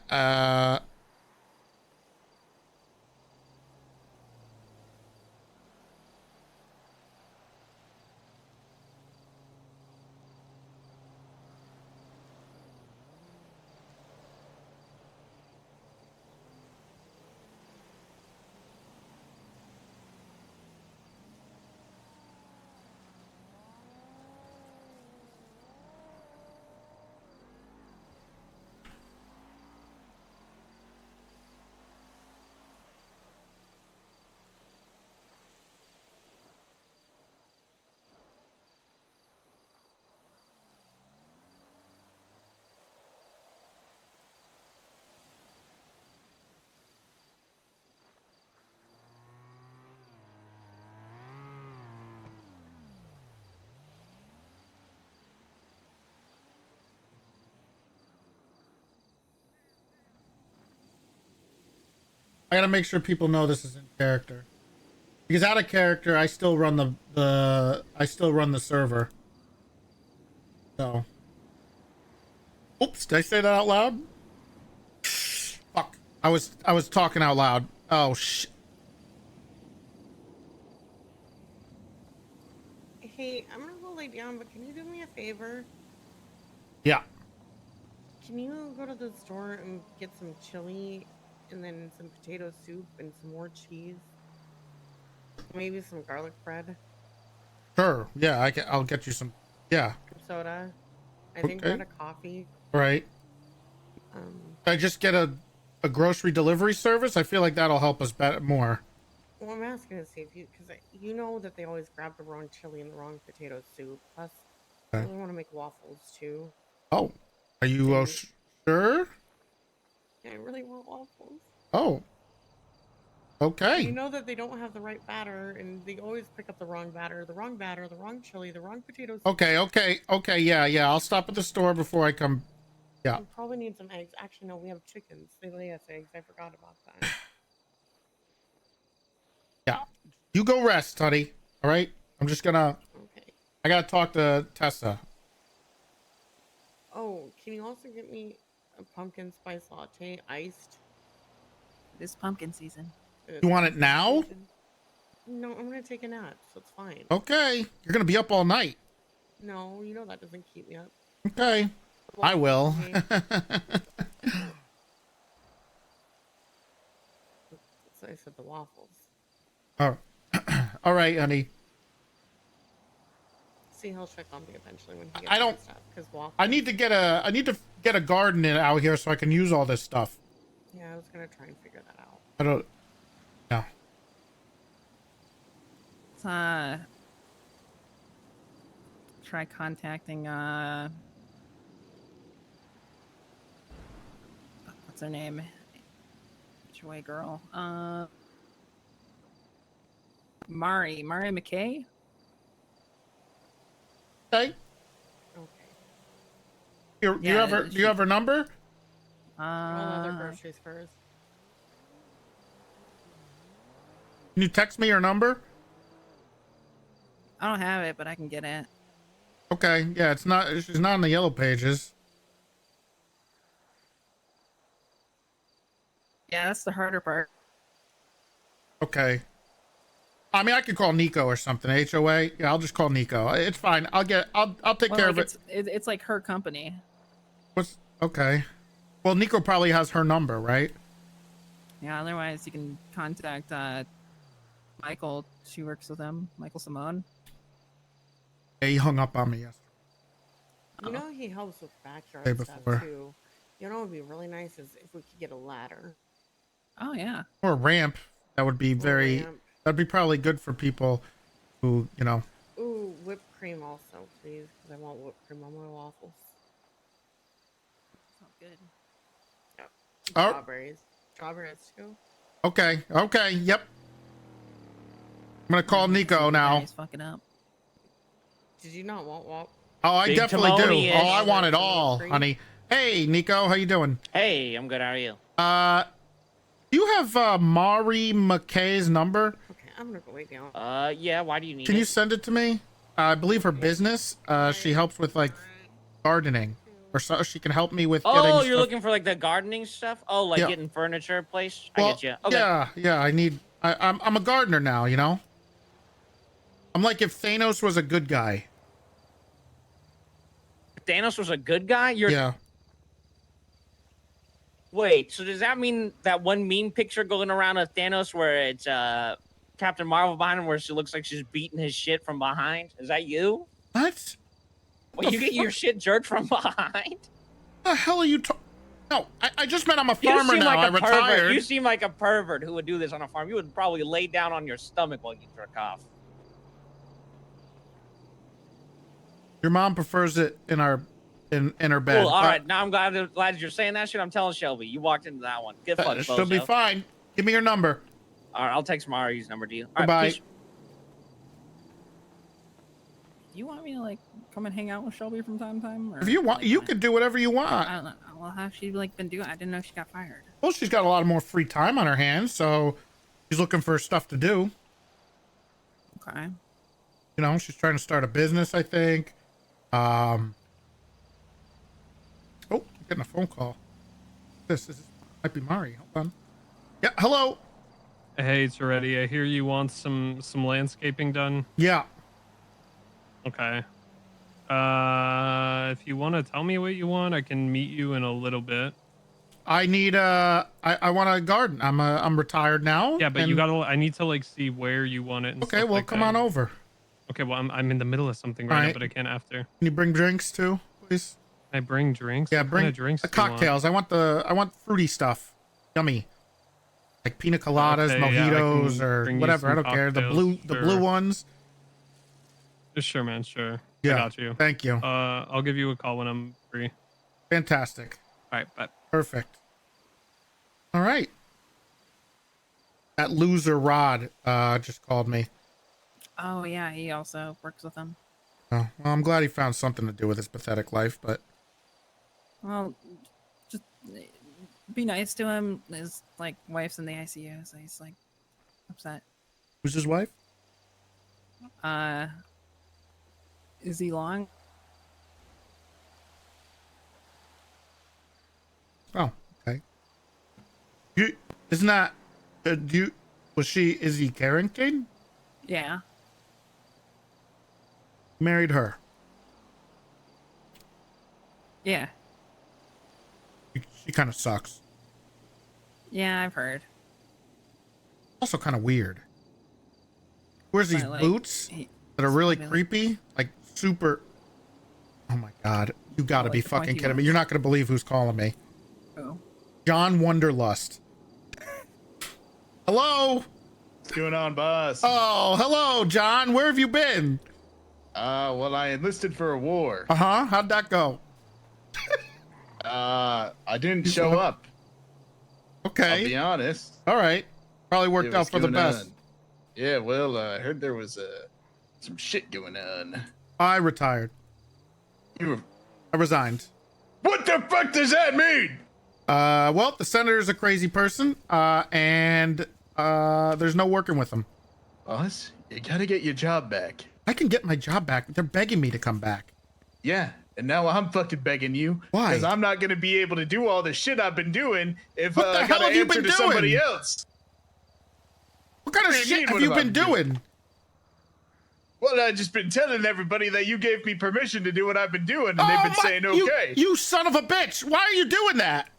I gotta make sure people know this is in character. Because out of character, I still run the server. So. Oops, did I say that out loud? Fuck. I was talking out loud. Oh shit. Hey, I'm gonna go lay down, but can you do me a favor? Yeah. Can you go to the store and get some chili and then some potato soup and some more cheese? Maybe some garlic bread. Sure. Yeah, I'll get you some. Yeah. Some soda. I think we're out of coffee. Right. I just get a grocery delivery service. I feel like that'll help us more. Well, I'm asking to see if you, because you know that they always grab the wrong chili and the wrong potato soup. Plus, I Okay. really want to make waffles too. Oh, are you sure? Yeah, I really want waffles. Oh. Okay. You know that they don't have the right batter, and they always pick up the wrong batter, the wrong chili, the wrong potatoes. Okay. Yeah. I'll stop at the store before I come. Yeah. We probably need some eggs. Actually, no, we have chickens. They lay us eggs. I forgot about that. Yeah. You go rest, honey. All right. I'm just gonna. Okay. I gotta talk to Tessa. Oh, can you also get me a pumpkin spice latte, iced? This pumpkin season. You want it now? No, I'm gonna take a nap, so it's fine. Okay. You're gonna be up all night. No, you know that doesn't keep me up. Okay. I will. So I said the waffles. Oh. All right, honey. See, he'll check on me eventually when he gets I don't. Because waffles. I need to get a garden in out here so I can use all this stuff. Yeah, I was gonna try and figure that out. I don't. No. Let's try contacting what's her name? HOA girl. Mari McKay. Okay. Do you have her number? All other groceries first. Can you text me her number? I don't have it, but I can get it. Okay. Yeah, she's not in the yellow pages. Yeah, that's the harder part. Okay. I mean, I could call Nico or something. HOA. Yeah, I'll just call Nico. It's fine. I'll take care of it. It's like her company. Okay. Well, Nico probably has her number, right? Yeah, otherwise you can contact Michael. She works with him. Michael Simone. Yeah, he hung up on me yesterday. You know he helps with backyard Day stuff before. too. You know what would be really nice is if we could get a ladder. Oh yeah. Or a ramp. That would be that'd be probably good for people who, Ooh, whipped cream also, please, because I want whipped cream on my waffles. Sounds good. Yep. Oh. Strawberries too. Okay. Yep. I'm going to call Nico now. He's fucking up. Did you not want waffles? Oh, I definitely do. Oh, I want it all, honey. Hey, Nico, how you doing? Hey, I'm good. How are you? Do you have Mari McKay's number? Okay, I'm gonna go wait down. Yeah. Why do you need Can it? you send it to me? I believe her business. She helps with like gardening, or so she can help me with. Oh, getting you're stuff. looking for like the gardening stuff? Oh, like Yeah. getting furniture placed? Well, I get you. Okay. Yeah. I need. I'm a gardener now. I'm like if Thanos was a good guy. If Thanos was a good guy? Yeah. Wait, so does that mean that one meme picture going around of Thanos where it's Captain Marvel behind him where she looks like she's beating his shit from behind? Is that you? What? Well, you get your shit jerked from behind? The hell are you talking? No, I just meant I'm a farmer now. I pervert. retired. You seem like a pervert who would do this on a farm. You would probably lay down on your stomach while you jerk off. Your mom prefers it in her bed. Cool. All right. Now I'm glad you're saying that shit. I'm telling Shelby. You walked into that one. Get fucked, She'll be bozo. fine. Give me your number. All right. I'll text Mari's number to you. All right, Bye. peace. You want me to like come and hang out with Shelby from time to time? Or, If you want, you can do whatever you want. I don't know. Well, how's she like been doing? I didn't know she got fired. Well, she's got a lot more free time on her hands, so she's looking for stuff to do. Okay. She's trying to start a business, I think. Oh, I'm getting a phone call. This might be Mari. Hold on. Yeah, hello. Hey, Toretti, I hear you want some landscaping done. Yeah. Okay. If you want to tell me what you want, I can meet you in a little bit. I need I want a garden. I'm retired now. Yeah, but I need to like see where you want it. And Okay, stuff well, like come that. on over. Okay, well, I'm in the middle of something right now, Alright. but I can't after. Can you bring drinks too, please? Can I bring drinks? Yeah, What bring kind of drinks. the do you want? cocktails. I want fruity stuff. Yummy. Like pina coladas, Okay, yeah, I can mojitos, bring or you whatever. I some don't care. The cocktails, blue sure. ones. Sure, man. Sure. Yeah, I got you. thank you. I'll give you a call when I'm free. Fantastic. All right, bye. Perfect. All right. That loser Rod just called me. Oh yeah, he also works with them. Oh, well, I'm glad he found something to do with his pathetic life, but Well, just be nice to him. His like wife's in the ICU, so he's like upset. who's his wife? Is he long? Oh, okay. Isn't that is he Carrington? Yeah. Married her. Yeah. She kind of sucks. Yeah, I've heard. Also kind of weird. Wears these But, like, boots that are really creepy, like super. Oh my god! You got to like be the fucking pointy kidding me! ones. You're not gonna believe who's calling me. Oh. John Wonderlust. Hello. What's going on, boss? Oh, hello, John. Where have you been? Well, I enlisted for a war. Uh-huh. How'd that go? I didn't show up. Okay. I'll be honest. All right. Probably worked It out was for the going best. on. Yeah, well, I heard there was some shit going on. I retired. I resigned. What the fuck does that mean? Well, the senator's a crazy person, and there's no working with him. Boss, you gotta get your job back. I can get my job back. They're begging me to come back. Yeah, and now I'm fucking begging you. Why? Because I'm not gonna be able to do all the shit I've been doing if What the I hell gotta have you answer been to somebody doing? else. What kind of What do you shit mean, have what you have I been been doing? Well, I've just been telling everybody that you gave me permission to do what I've been doing, and they've been saying okay. You son of a bitch! Why are you doing that?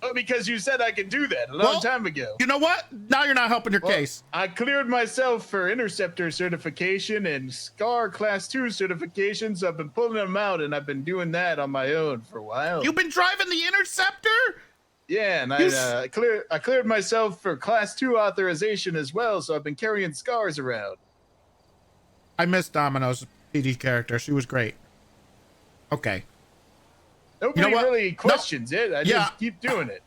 Well, because you said I could do that a long time ago. You know what? Now you're not helping your case. I cleared myself for Interceptor certification and SCAR Class 2 certification, so I've been pulling them out, and I've been doing that on my own for a while. You've been driving the Interceptor? Yeah, and I cleared myself for Class 2 authorization as well, so I've been carrying SCARs around. I miss Domino's PD character. She was great. Okay. Nobody You know what? really questions it. I Yeah. just keep doing it.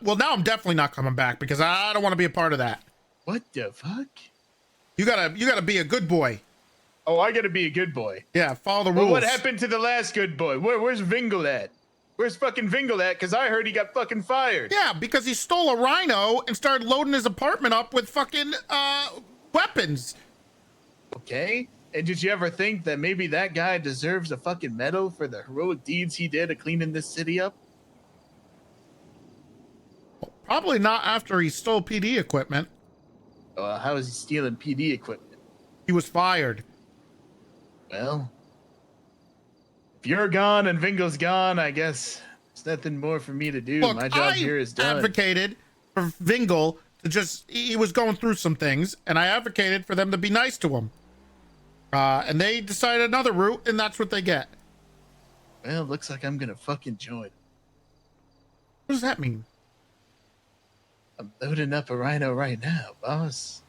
Well, now I'm definitely not coming back because I don't want to be a part of that. What the fuck? You gotta be a good boy. Oh, I gotta be a good boy. Yeah, follow the Well, rules. what happened to the last good boy? Where's Vingle at? Where's fucking Vingle at? Because I heard he got fucking fired. Yeah, because he stole a rhino and started loading his apartment up with fucking weapons. Okay. And did you ever think that maybe that guy deserves a fucking medal for the heroic deeds he did of cleaning this city up? Probably not after he stole PD equipment. How is he stealing PD equipment? He was fired. Well, if you're gone and Vingle's gone, I guess there's nothing more for me to do. Look, My job here is done. I advocated for Vingle to he was going through some things, and I advocated for them to be nice to him. And they decided another route, and that's what they get. Well, looks like I'm gonna fucking join. What does that mean? I'm loading up a rhino right now, boss.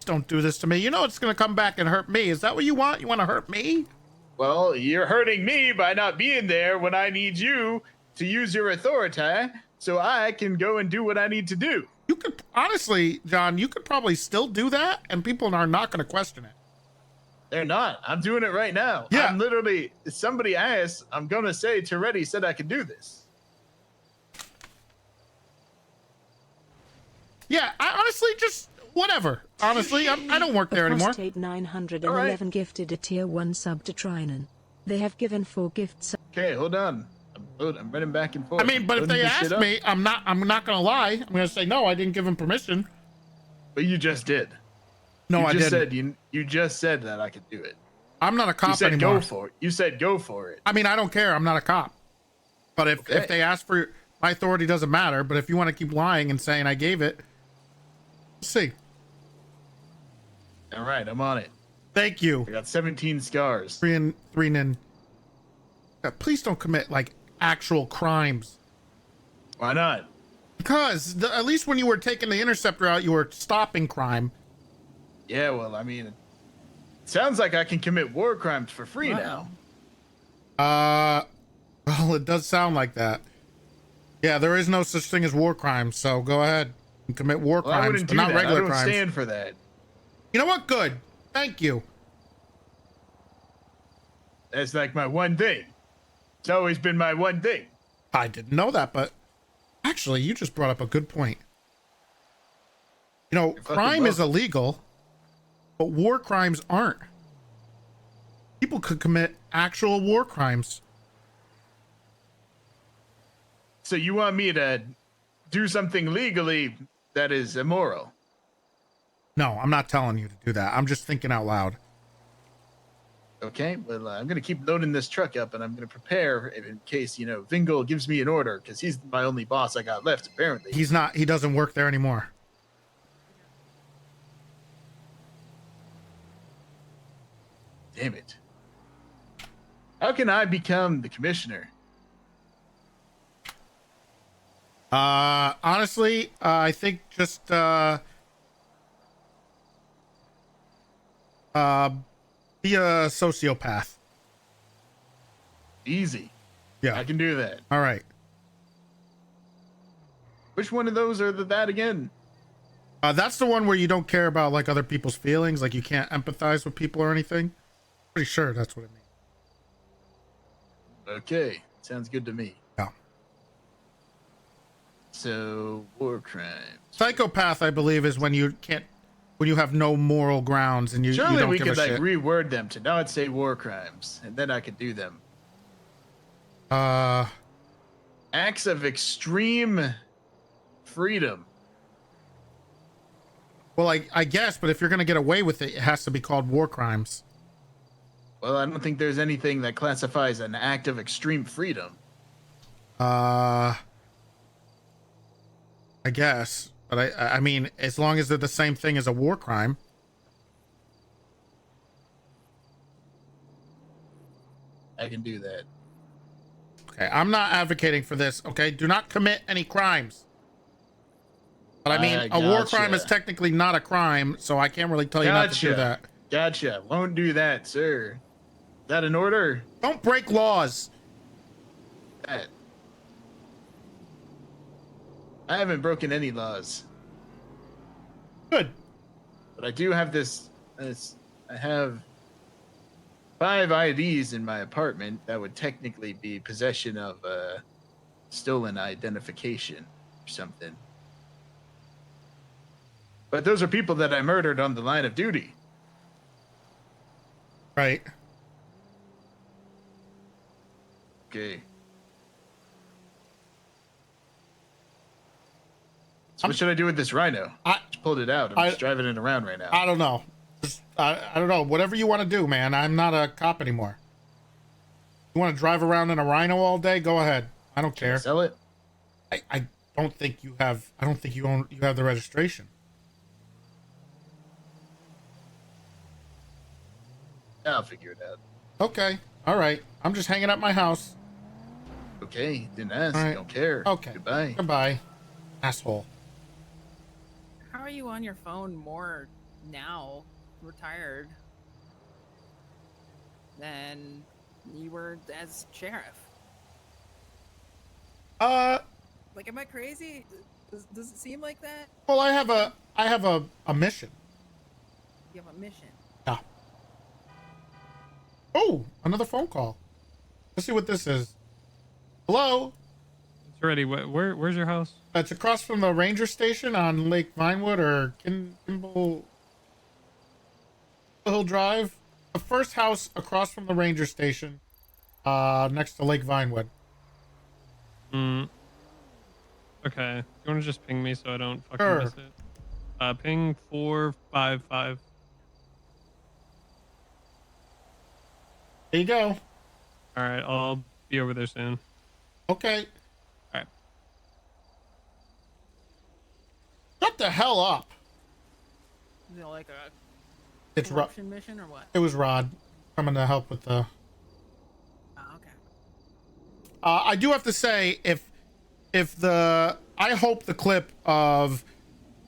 Don't do this to me. You know it's gonna come back and hurt me. Is that what you want? You want to hurt me? Well, you're hurting me by not being there when I need you to use your authority so I can go and do what I need to do. You could, honestly, John, you could probably still do that, and people are not going to question it. They're not. I'm doing it right now. Yeah. I'm literally, if somebody asks, I'm going to say Toretti said I could do this. Yeah, I honestly just, whatever. Honestly, I don't work there anymore. Prostate 911 gifted a tier 1 sub to Trinan. They have given 4 gifts. Okay, hold on. I'm running back and forth. I mean, but if they ask me, I'm not going to lie. I'm going to say, no, I didn't give him permission. But you just did. No, you I just didn't. Said you just said that I could do it. I'm not a cop you said anymore. Go for it. You said go for it. I mean, I don't care. I'm not a cop. But if they ask for my authority, doesn't matter. But if you want to keep lying and saying I gave it, let's see. All right, I'm on it. Thank you. I got 17 scars. Three in. Please don't commit like actual crimes. Why not? Because at least when you were taking the interceptor out, you were stopping crime. Yeah, well, I mean, it sounds like I can commit war crimes for free now. Well, it does sound like that. Yeah, there is no such thing as war crimes, so go ahead and commit war Well, I crimes, wouldn't but do not that. regular I don't crimes. stand for that. You know what? Good. Thank you. That's like my one thing. It's always been my one thing. I didn't know that, but actually, you just brought up a good point. You know, crime is illegal, but war crimes aren't. People could commit actual war crimes. So you want me to do something legally that is immoral? No, I'm not telling you to do that. I'm just thinking out loud. Okay, well, I'm going to keep loading this truck up, and I'm going to prepare in case, Vingle gives me an order, because he's my only boss I got left, apparently. He's not, he doesn't work there anymore. Damn it. How can I become the commissioner? Honestly, I think just, be a sociopath. Easy. Yeah. I can do that. All right. Which one of those are that again? That's the one where you don't care about like other people's feelings, like you can't empathize with people or anything. Pretty sure that's what it means. Okay, sounds good to me. Yeah. So, war crimes. Psychopath, I believe, is when you have no moral grounds and you Surely don't we give could a like shit. reword them to not say war crimes, and then I could do them. Acts of extreme freedom. Well, I guess, but if you're gonna get away with it, it has to be called war crimes. Well, I don't think there's anything that classifies an act of extreme freedom. I guess, but I mean, as long as they're the same thing as a war crime. I can do that. Okay, I'm not advocating for this. Okay, do not commit any crimes. But I mean, a war crime is technically not a crime, so I can't really tell you not to do that. Gotcha. Won't do that, sir. Is that an order? Don't break laws. That. I haven't broken any laws. Good. But I do have this. I have 5 IDs in my apartment that would technically be possession of stolen identification or something. But those are people that I murdered on the line of duty. Right. Okay. So what should I do with this rhino? I just pulled it out. I'm just driving it around right now. I don't know. I don't know. Whatever you want to do, man. I'm not a cop anymore. You want to drive around in a rhino all day? Go ahead. I don't care. Sell it? I don't think you have. I don't think you have the registration. I'll figure it out. Okay. All right. I'm just hanging up my house. Okay. Didn't ask. All right. Don't care. Okay. Goodbye. Goodbye. Asshole. How are you on your phone more now, retired, than you were as sheriff? Like, am I crazy? Does it seem like that? Well, I have a mission. You have a mission. Yeah. Oh, another phone call. Let's see what this is. Hello? It's ready. Where's your house? It's across from the ranger station on Lake Vinewood or Kimball Hill Drive. The first house across from the ranger station, next to Lake Vinewood. Okay. You want to just ping me so I don't fucking miss it? Ping 455. There you go. All right, I'll be over there soon. Okay. All right. Shut the hell up. Is it like a It's Rod. corruption mission or what? It was Rod coming to help with the. Oh, okay. I do have to say, I hope the clip of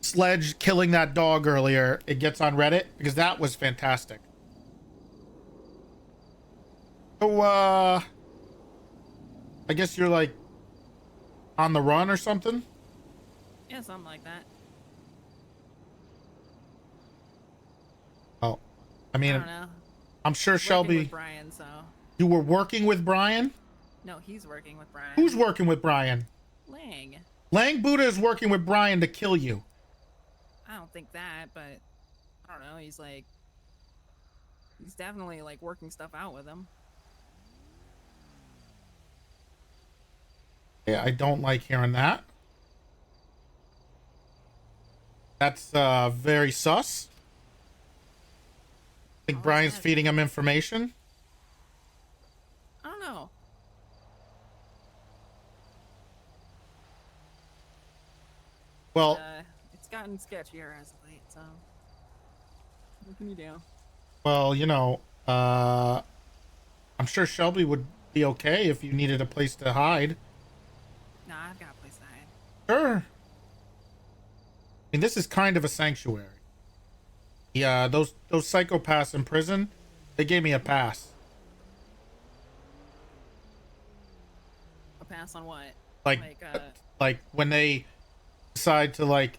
Sledge killing that dog earlier, it gets on Reddit, because that was fantastic. So, I guess you're like on the run or something. Yeah, something like that. Oh, I mean, I don't know. I'm sure Working Shelby. with Brian, so You were working with Brian? no, he's working with Brian. Who's working with Brian? Lang? Lang Buddha is working with Brian to kill you. I don't think that, but I don't know. He's definitely like working stuff out with him. Yeah, I don't like hearing that. That's very sus. I think Brian's feeding him information. I don't know. Well, it's gotten sketchier as of late, so what can you do? well, you know, I'm sure Shelby would be okay if you needed a place to hide. Nah, I've got a place to hide. Sure. I mean, this is kind of a sanctuary. Yeah, those psychopaths in prison, they gave me a pass. A pass on what? Like when they decide to like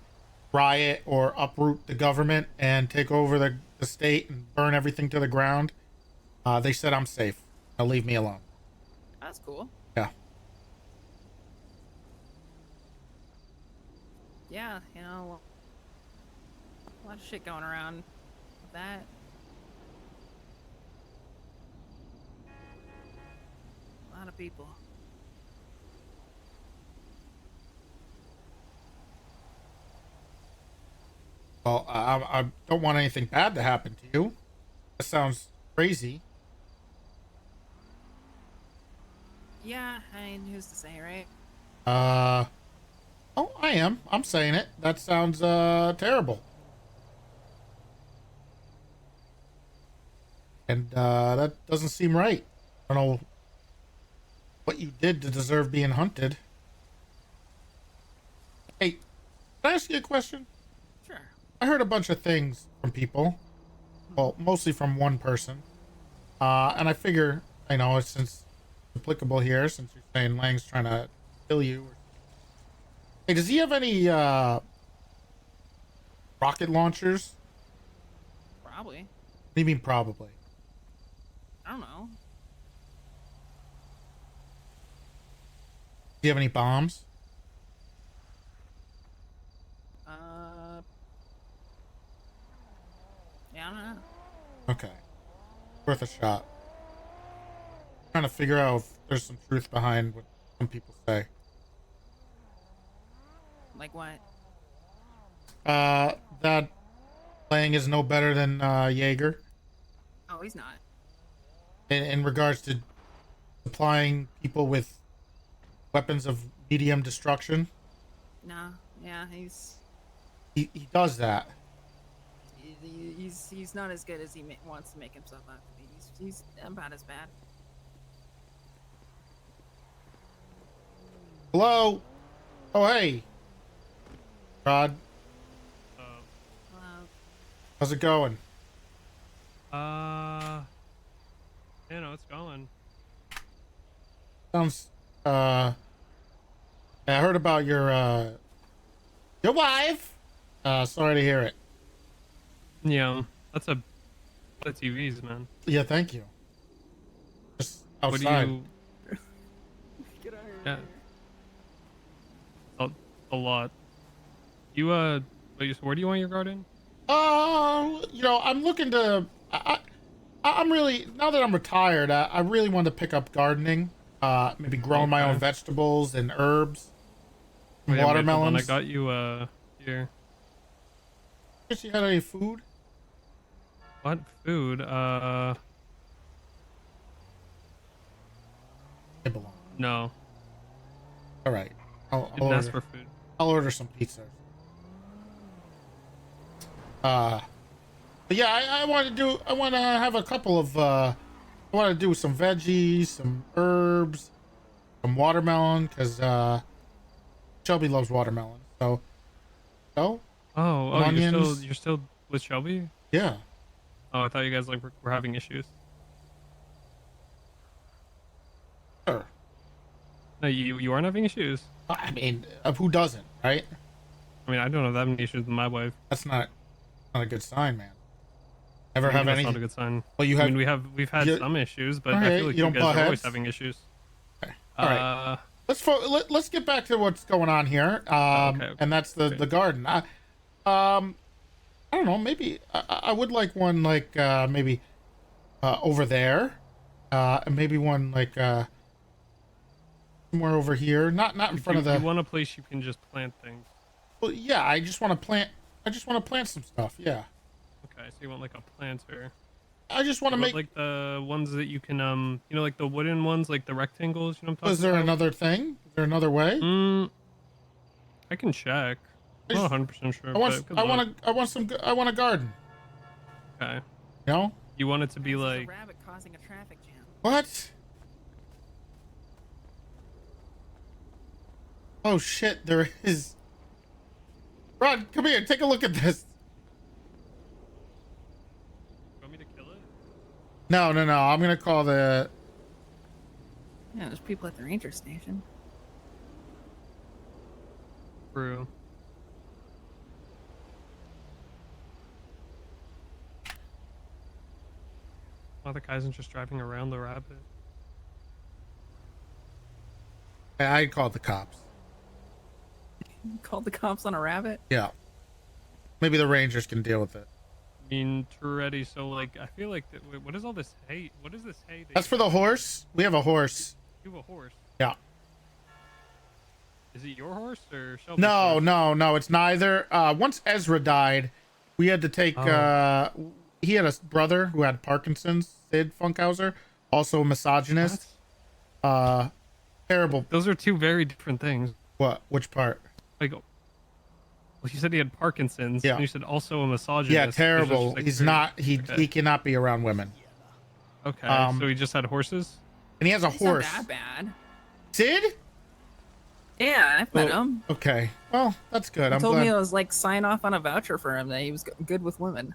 riot or uproot the government and take over the state and burn everything to the ground, they said I'm safe. They'll leave me alone. That's cool. Yeah. Yeah, you know, a lot of shit going around with that. A lot of people. Well, I don't want anything bad to happen to you. That sounds crazy. Yeah, I mean, who's to say, right? Oh, I am. I'm saying it. That sounds terrible. And that doesn't seem right. I don't know what you did to deserve being hunted. Hey, can I ask you a question? Sure. I heard a bunch of things from people. Well, mostly from one person. And I figure, I know, since it's applicable here, since you're saying Lang's trying to kill you. Hey, does he have any rocket launchers? Probably. What do you mean probably? I don't know. Do you have any bombs? Yeah, I don't know. Okay. Worth a shot. Trying to figure out if there's some truth behind what some people say. Like what? That Lang is no better than Jaeger Oh, he's not. in regards to supplying people with weapons of medium destruction. No, yeah, He does that. he's not as good as he wants to make himself out to be. He's about as bad. Hello? Oh, hey. Rod. How's it going? You know, it's going. Sounds, I heard about your wife. Sorry to hear it. Yeah, that's the TVs, man. Yeah, thank you. Just outside. What do you... Get out of here. Yeah. A lot. You, where do you want your garden? You know, I'm looking to, I'm really, now that I'm retired, I really want to pick up gardening. Maybe growing my own vegetables and herbs. Oh, yeah, Watermelons. wait, hold on, I got you, here. Guess you had any food? What food? It belongs. No. All right. I'll Didn't ask order. for food. I'll order some pizza. But yeah, I want to have a couple of, I want to do some veggies, some herbs, some watermelon, because, Shelby loves watermelon. So, onions. You're still with Shelby? Yeah. Oh, I thought you guys were having issues. Sure. No, you aren't having issues. I mean, who doesn't, right? I mean, I don't have that many issues with my wife. That's not a good sign, man. Ever I mean, have that's anything? not a good sign. Well, you I have. mean, we've had some issues, but I Okay, feel like you you don't guys butt are always heads? having issues. All right. Let's get back to what's going on here. Okay. And that's the garden. I don't know. Maybe I would like one like maybe over there, and maybe one like somewhere over here. Not in front of the. You want a place you can just plant things. Well, yeah. I just want to plant some stuff. Yeah. Okay, so you want like a planter. I just want to make like the ones that you can you know, like the wooden ones, like the rectangles. You know what I'm talking about? Is there another thing? Is there another way? I can check. I'm not 100% sure. I want a garden. Okay. You know? You want it to be like rabbit causing a traffic jam. What? Oh shit! There is. Rod, come here. Take a look at this. No. I'm gonna call the. Yeah, there's people at the ranger station. True. Oh, the guy isn't just driving around the rabbit. I called the cops. You called the cops on a rabbit? Yeah. Maybe the rangers can deal with it. I mean, Toretti, so like, I feel like, wait, what is all this hay? What is this hay? That's for the horse. We have a horse. You have a horse? Yeah. Is it your horse or Shelby's No, horse? no, it's neither. Once Ezra died, we had to take, he had a brother who had Parkinson's, Sid Funkhauser, also a misogynist. Terrible. Those are two very different things. What? Which part? Like, well, you said he had Parkinson's. Yeah. And you said also a misogynist. Yeah, Those are terrible. just, like, He's very- not. He okay. he cannot be around women. Okay, so he just had horses? And he has a It's horse. not that bad. Sid? Yeah, I've met him. Okay. Well, that's good. He I'm told glad. me it was like sign off on a voucher for him that he was good with women.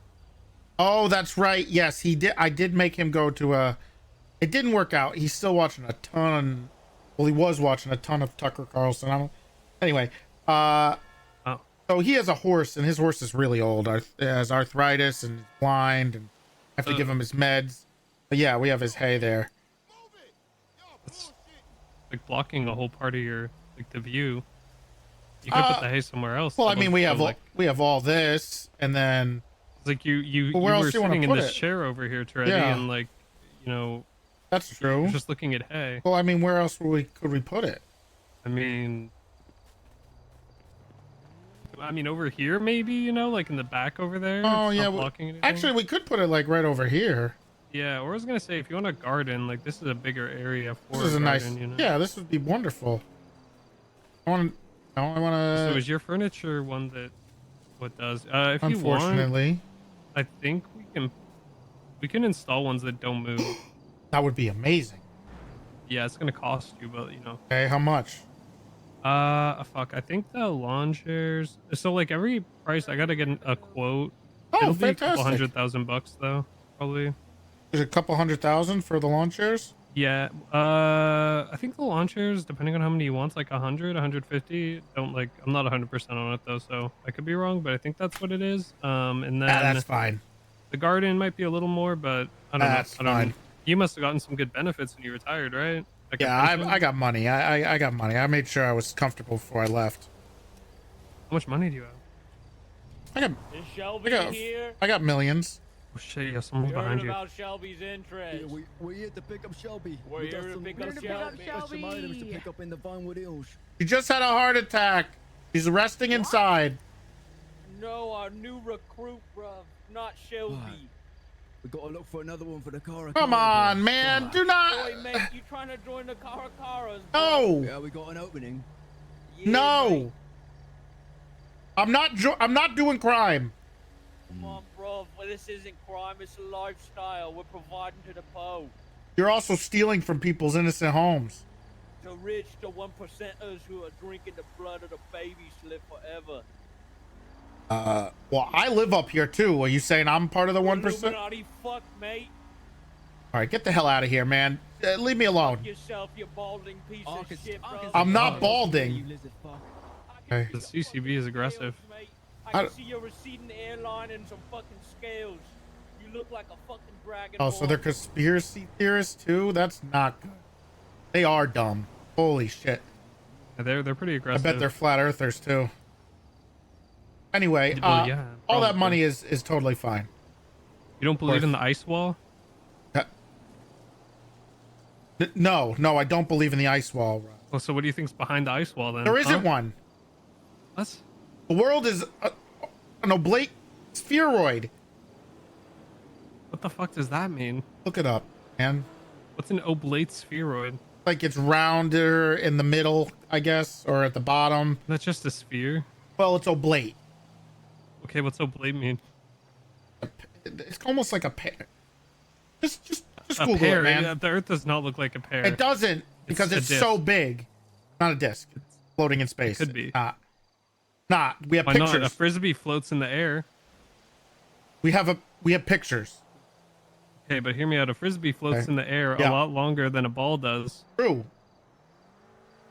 Oh, that's right. Yes, he did. I did make him go to a. It didn't work out. He's still watching a ton. Well, he was watching a ton of Tucker Carlson. Anyway, so he has a horse, and his horse is really old. Has arthritis and he's blind, and I have to give him his meds. But yeah, we have his hay there. It's like blocking a whole part of your, like, the view. You could put the hay somewhere else. Well, I That mean, won't we feel have all this, and then it's like you Well, where were else do you wanna sitting in put this it? chair over here, Toretti, Yeah. and like, you know, that's true. you're just looking at hay. Well, I mean, where else could we put it? I mean, over here, maybe, you know, like in the back over there. Oh It's yeah. not blocking anything. Actually, we could put it like right over here. Yeah, or I was gonna say, if you want a garden, like this is a bigger area for This is a garden, nice. you know? Yeah, this would be wonderful. I want to. So is your furniture one that what does? If you Unfortunately, want, I think we can install ones that don't move. that would be amazing. Yeah, it's gonna cost you, but you know. Okay, how much? Fuck. I think the lawn chairs. So like every price, I gotta get a quote. Oh, It'll be a couple fantastic. $100,000 though, probably. There's a couple $100,000 for the lawn chairs. Yeah. I think the lawn chairs, depending on how many you want, like 100, 150. Don't like. I'm not 100% on it though, so I could be wrong, but I think that's what it is. And then That's fine. the garden might be a little more, but I don't That's know. I don't fine. know. You must have gotten some good benefits when you retired, right? Like a Yeah, pension? I got money. I got money. I made sure I was comfortable before I left. How much money do you have? I got. Is Shelby here? I got millions. Oh shit! Yeah, someone's We heard behind you. about Shelby's interest. Yeah, we're here to pick up Shelby. We're We here got to some- pick we up got Shelby. some items to pick up in the Vinewood Hills. She just had a heart attack. She's resting inside. No, our new recruit, bruv. Not Shelby. We gotta look for another one for the car. Come on, man. Do not. Boy, mate, you trying to join the Caracaras? No. Yeah, we got an opening. No. I'm not doing crime. Come on, bruv. Well, this isn't crime. It's a lifestyle. We're providing to the po. You're also stealing from people's innocent homes. The rich, the 1%ers who are drinking the blood of the babies to live forever. Well, I live up here too. Are you saying I'm part of the 1%? Illuminati fuck, mate. All right, get the hell out of here, man. Leave me alone. Yourself, you balding piece of shit, bro. I'm not balding. Okay. The CCB is aggressive. I can see your receding airline and some fucking scales. You look like a fucking dragon. Oh, so they're conspiracy theorists too? That's not good. They are dumb. Holy shit. They're pretty aggressive. I bet they're flat earthers too. Anyway, Well, yeah, all that probably. money is totally fine. You don't believe in the ice wall? No, I don't believe in the ice wall. Rob. Well, so what do you think's behind the ice wall then? There isn't one. What? The world is an oblate spheroid. What the fuck does that mean? Look it up, man. What's an oblate spheroid? Like it's rounder in the middle, I guess, or at the bottom. That's just a sphere. Well, it's oblate. Okay, what's oblate mean? It's almost like a pear. Just A Google pear. it, man. Yeah, the Earth does not look like a pear. It doesn't because a it's disc. so big. Not a disc. It's floating in space. Could be. Not. We have Why pictures. not? A frisbee floats in the air. We have pictures. Okay, but hear me out. A frisbee floats in the air a lot longer than a ball does. True.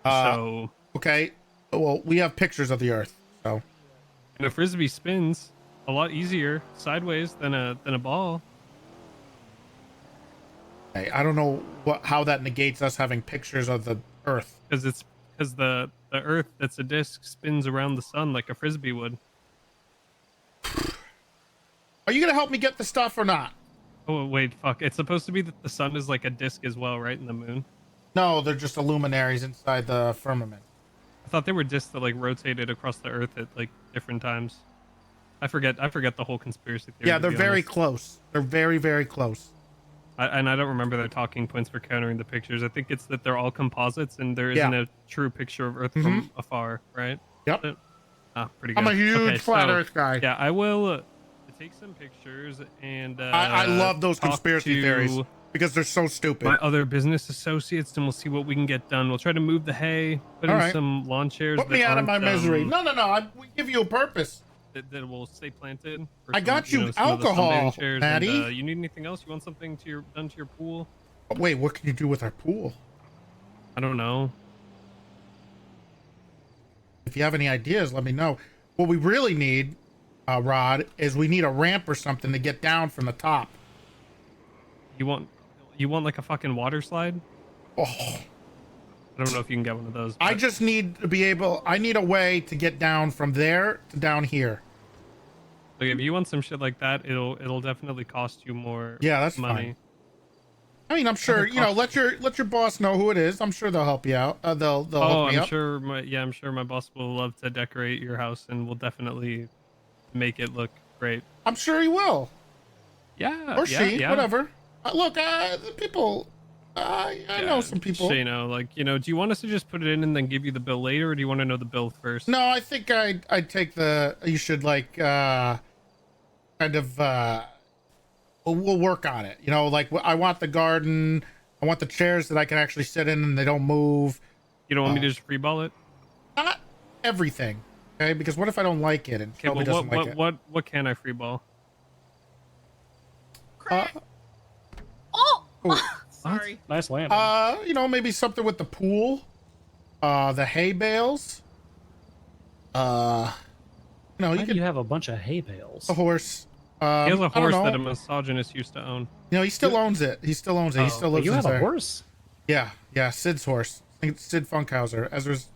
So. Okay. Well, we have pictures of the Earth. So. And a frisbee spins a lot easier sideways than a ball. Hey, I don't know how that negates us having pictures of the Earth. Because the Earth that's a disc spins around the sun like a frisbee would. Are you gonna help me get the stuff or not? Oh wait, fuck! It's supposed to be that the sun is like a disc as well, right? In the moon. No, they're just luminaries inside the firmament. I thought they were discs that like rotated across the Earth at like different times. I forget the whole conspiracy theory. Yeah, to they're be very honest. close. They're very, very close. And I don't remember their talking points for countering the pictures. I think it's that they're all composites and there isn't a true picture of Earth from afar, right? Yep. Pretty good. I'm a huge Okay, flat so, Earth guy. Yeah, I will take some pictures and I love those talk conspiracy to theories because they're so stupid. my other business associates and we'll see what we can get done. We'll try to move the hay, put All in right. some lawn chairs. Put me that out of my aren't, misery. No. We give you a purpose. That will stay planted. for I some, got you some of the alcohol, sunbathing chairs. Maddie. And, you need anything else? You want something done to your pool? Oh, wait, what can you do with our pool? I don't know. If you have any ideas, let me know. What we really need, Rod, is we need a ramp or something to get down from the top. You want like a fucking water slide? Oh. I don't know if you can get one of those. I but- just need to be able. I need a way to get down from there to down here. Like if you want some shit like that, it'll definitely cost you more. Yeah, that's money. fine. I mean, I'm sure let your boss know who it is. I'm sure they'll help you out. They'll hook me I'm up. sure. I'm sure my boss will love to decorate your house and will definitely make it look great. I'm sure he will. Yeah. Or yeah, she, yeah. whatever. Look, the people. I know some people. So, do you want us to just put it in and then give you the bill later, or do you want to know the bill first? No, I think I'd take the. You should like kind of. We'll work on it. Like I want the garden. I want the chairs that I can actually sit in and they don't move. You don't want me to just freeball it? Not everything, okay? Because what if I don't like it and Okay, Shelby well, doesn't like it? what can I freeball? Sorry. Nice landing. Maybe something with the pool, the hay bales. Why do you have a bunch of hay bales? A horse. He has a I don't horse know. that a misogynist used to own. He still owns it. He still owns it. He still lives You in have a there. horse? Yeah, Sid's horse. I think it's Sid Funkhauser, Ezra's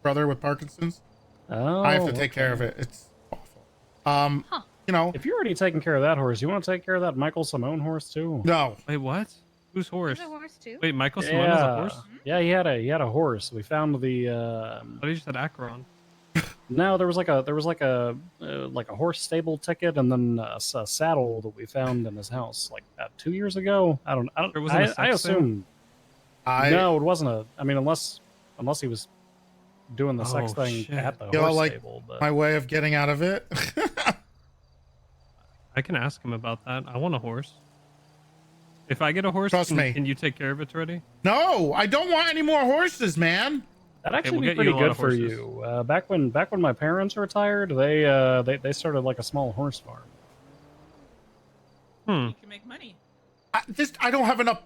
brother with Parkinson's. Oh, I have to take care of it. It's awful. If you're already taking care of that horse, you want to take care of that Michael Simone horse too? No. Wait, what? Whose horse? There's a horse too. Wait, Michael Simone has a horse? Yeah, he had a horse. We found the. I thought you just said Acheron. No, there was like a horse stable ticket and then a saddle that we found in his house like about 2 years ago. I don't. There wasn't a sex I assume. thing? No, it wasn't a. I mean, unless he was doing the sex Oh, thing shit. at the horse like stable. But my way of getting out of it. I can ask him about that. I want a horse. If I get a horse, Trust me. Can you take care of it already? No, I don't want any more horses, man. that'd actually we'll be get pretty you a lot good of for horses. you. Back when my parents retired, they started like a small horse farm. Hmm. You can make money. I don't have enough.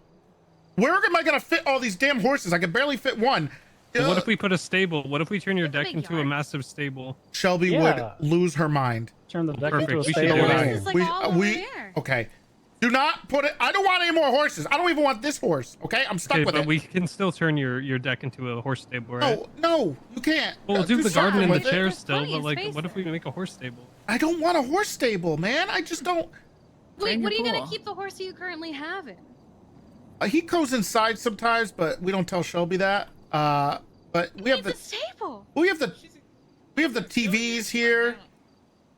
Where am I gonna fit all these damn horses? I can barely fit one. Well, what if we put a stable? What if we turn your deck into a massive stable? Shelby would lose her mind. Turn the deck Perfect. into a We should stable. do that. Horses, like, all over there. Okay. Do not put it. I don't want any more horses. I don't even want this horse. Okay, I'm stuck Okay, with but it. we can still turn your deck into a horse stable, right? No, you can't. Well, we'll do the something garden and the with it. chairs There's still, plenty but of like, space what if we there. make a horse stable? I don't want a horse stable, man. I just don't. Wait, in what are your you gonna pool. keep the horse you currently have in? He goes inside sometimes, but we don't tell Shelby that. But we have the stable. we have the TVs here,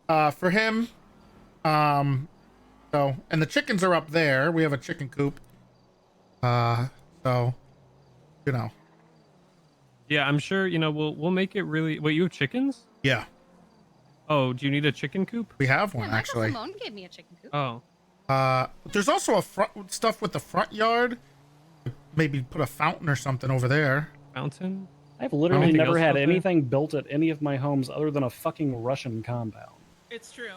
for him. So, and the chickens are up there. We have a chicken coop. So, you know. Yeah, I'm sure. You know, we'll make it really. Wait, you have chickens? Yeah, Oh, do you need a chicken coop? we have one Yeah, Michael actually. Simone gave me a chicken coop. Oh, There's also a front stuff with the front yard. Maybe put a fountain or something over there. fountain. I've literally Anything never else had out there? anything built at any of my homes other than a fucking Russian compound. It's true.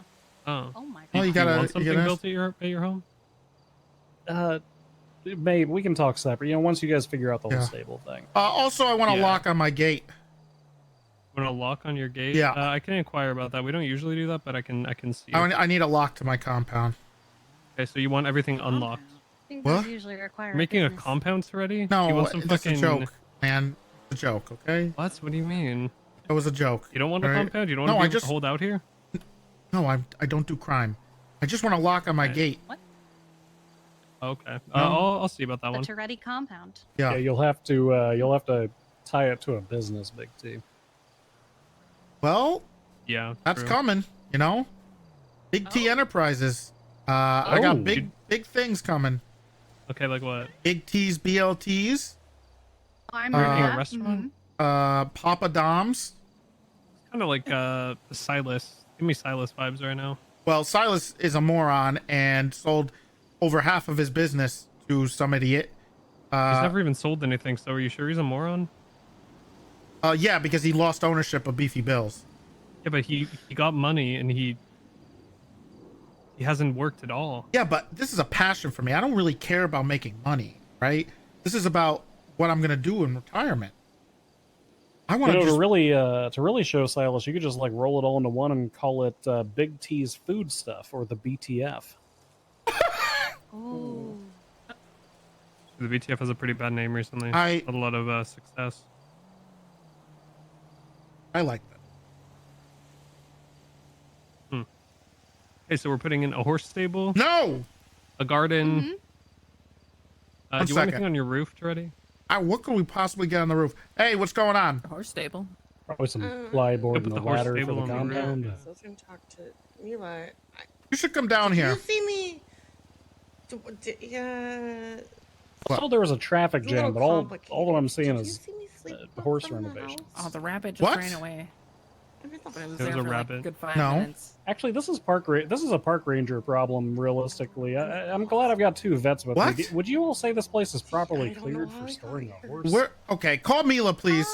Oh. Oh my Oh, god. you Do you gotta. want You something gotta built at your home? Babe, we can talk separate. You know, once you guys figure out the whole Yeah. stable thing. also, I want a Yeah. lock on my gate. Want a lock on your gate? Yeah. I can inquire about that. We don't usually do that, but I can see. I need a lock to my compound. Okay, so you want everything unlocked? I think What? those usually require You're making a business. compound already? You No, want some that's a fucking... joke, man. It's a joke, okay? What? What do you mean? It was a joke. You don't want a all right? compound? You don't No, want I to just hold out here? no. I don't do crime. I just want a lock on my Right. gate. Okay. No. I'll see about that The one. Toretti compound. Yeah. You'll have to tie it to a business, Big T. Well, Yeah, that's true. coming. You know, Big T Enterprises. I got Oh. big things coming. Okay, like what? Big T's, BLTs. I'm Working a that. restaurant? Papa Dom's. Kind of like Silas. Give me Silas vibes right now. Well, Silas is a moron and sold over half of his business to some idiot. He's never even sold anything, so are you sure he's a moron? Yeah, because he lost ownership of Beefy Bills. Yeah, but he got money and he hasn't worked at all. Yeah, but this is a passion for me. I don't really care about making money, right? This is about what I'm gonna do in retirement. I want You know, just to really show Silas, you could just like roll it all into one and call it Big T's Food Stuff or the BTF. Ooh. The BTF has a pretty bad name recently. I- Had a lot of success. I like that. Okay, so we're putting in a horse stable, No, a garden. Mhm. Do One you want anything second. on your roof already? what could we possibly get on the roof? Hey, what's going on? A horse stable. Probably some plyboard Put and a the horse ladder for stable the on the roof. compound. So I was gonna talk to Mila. You should come down Did here. you see me? Yeah. I thought there was a traffic It's a little jam, but all that I'm seeing Did you is see me sleep with horse them in the renovations. house? Oh, the rabbit just What? ran away. I'm at the But it was There there was a for like a rabbit. good 5 No. minutes. Actually, this is a park ranger problem. Realistically, I'm glad I've got two vets with What? me. Would you all say this place is properly I don't cleared know how for I got storing a here. horse? Okay, call Mila, please.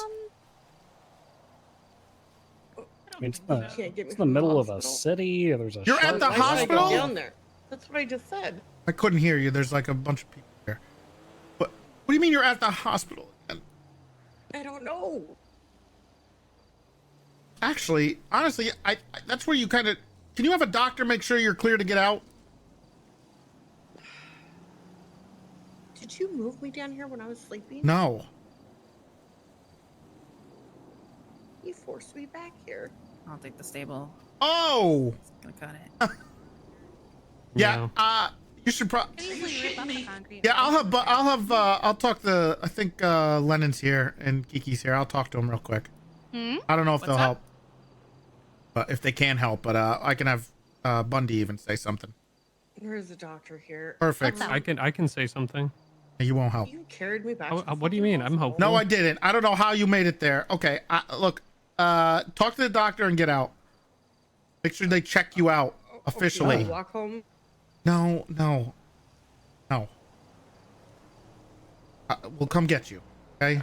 I mean, it's You the, can't get me it's the from the middle of a hospital. city. There's a You're at shark the Why should I go hospital? down there? That's what I just said. I couldn't hear you. There's like a bunch of people here. What do you mean you're at the hospital? And I don't know. actually, honestly, I that's where you kind of can you have a doctor make sure you're clear to get out? Did you move me down here when I was sleeping? No. You forced me back here. I'll take the stable. Oh. It's gonna cut it. Yeah. You should probably. Could easily rip up the concrete. Yeah, I'll talk to. I think Lennon's here and Kiki's here. I'll talk to him real quick. Hmm? I don't know if What's they'll up? help, but if they can help, but I can have Bundy even say something. There's a doctor here. Perfect. What's up? I can say something. You won't help. You carried me back. How- to the what do you fucking mean? I'm hospital. hopeful. No, I didn't. I don't know how you made it there. Okay, look. Talk to the doctor and get out. Make sure they check you out officially. Okay, walk home. No. We'll come get you. Okay.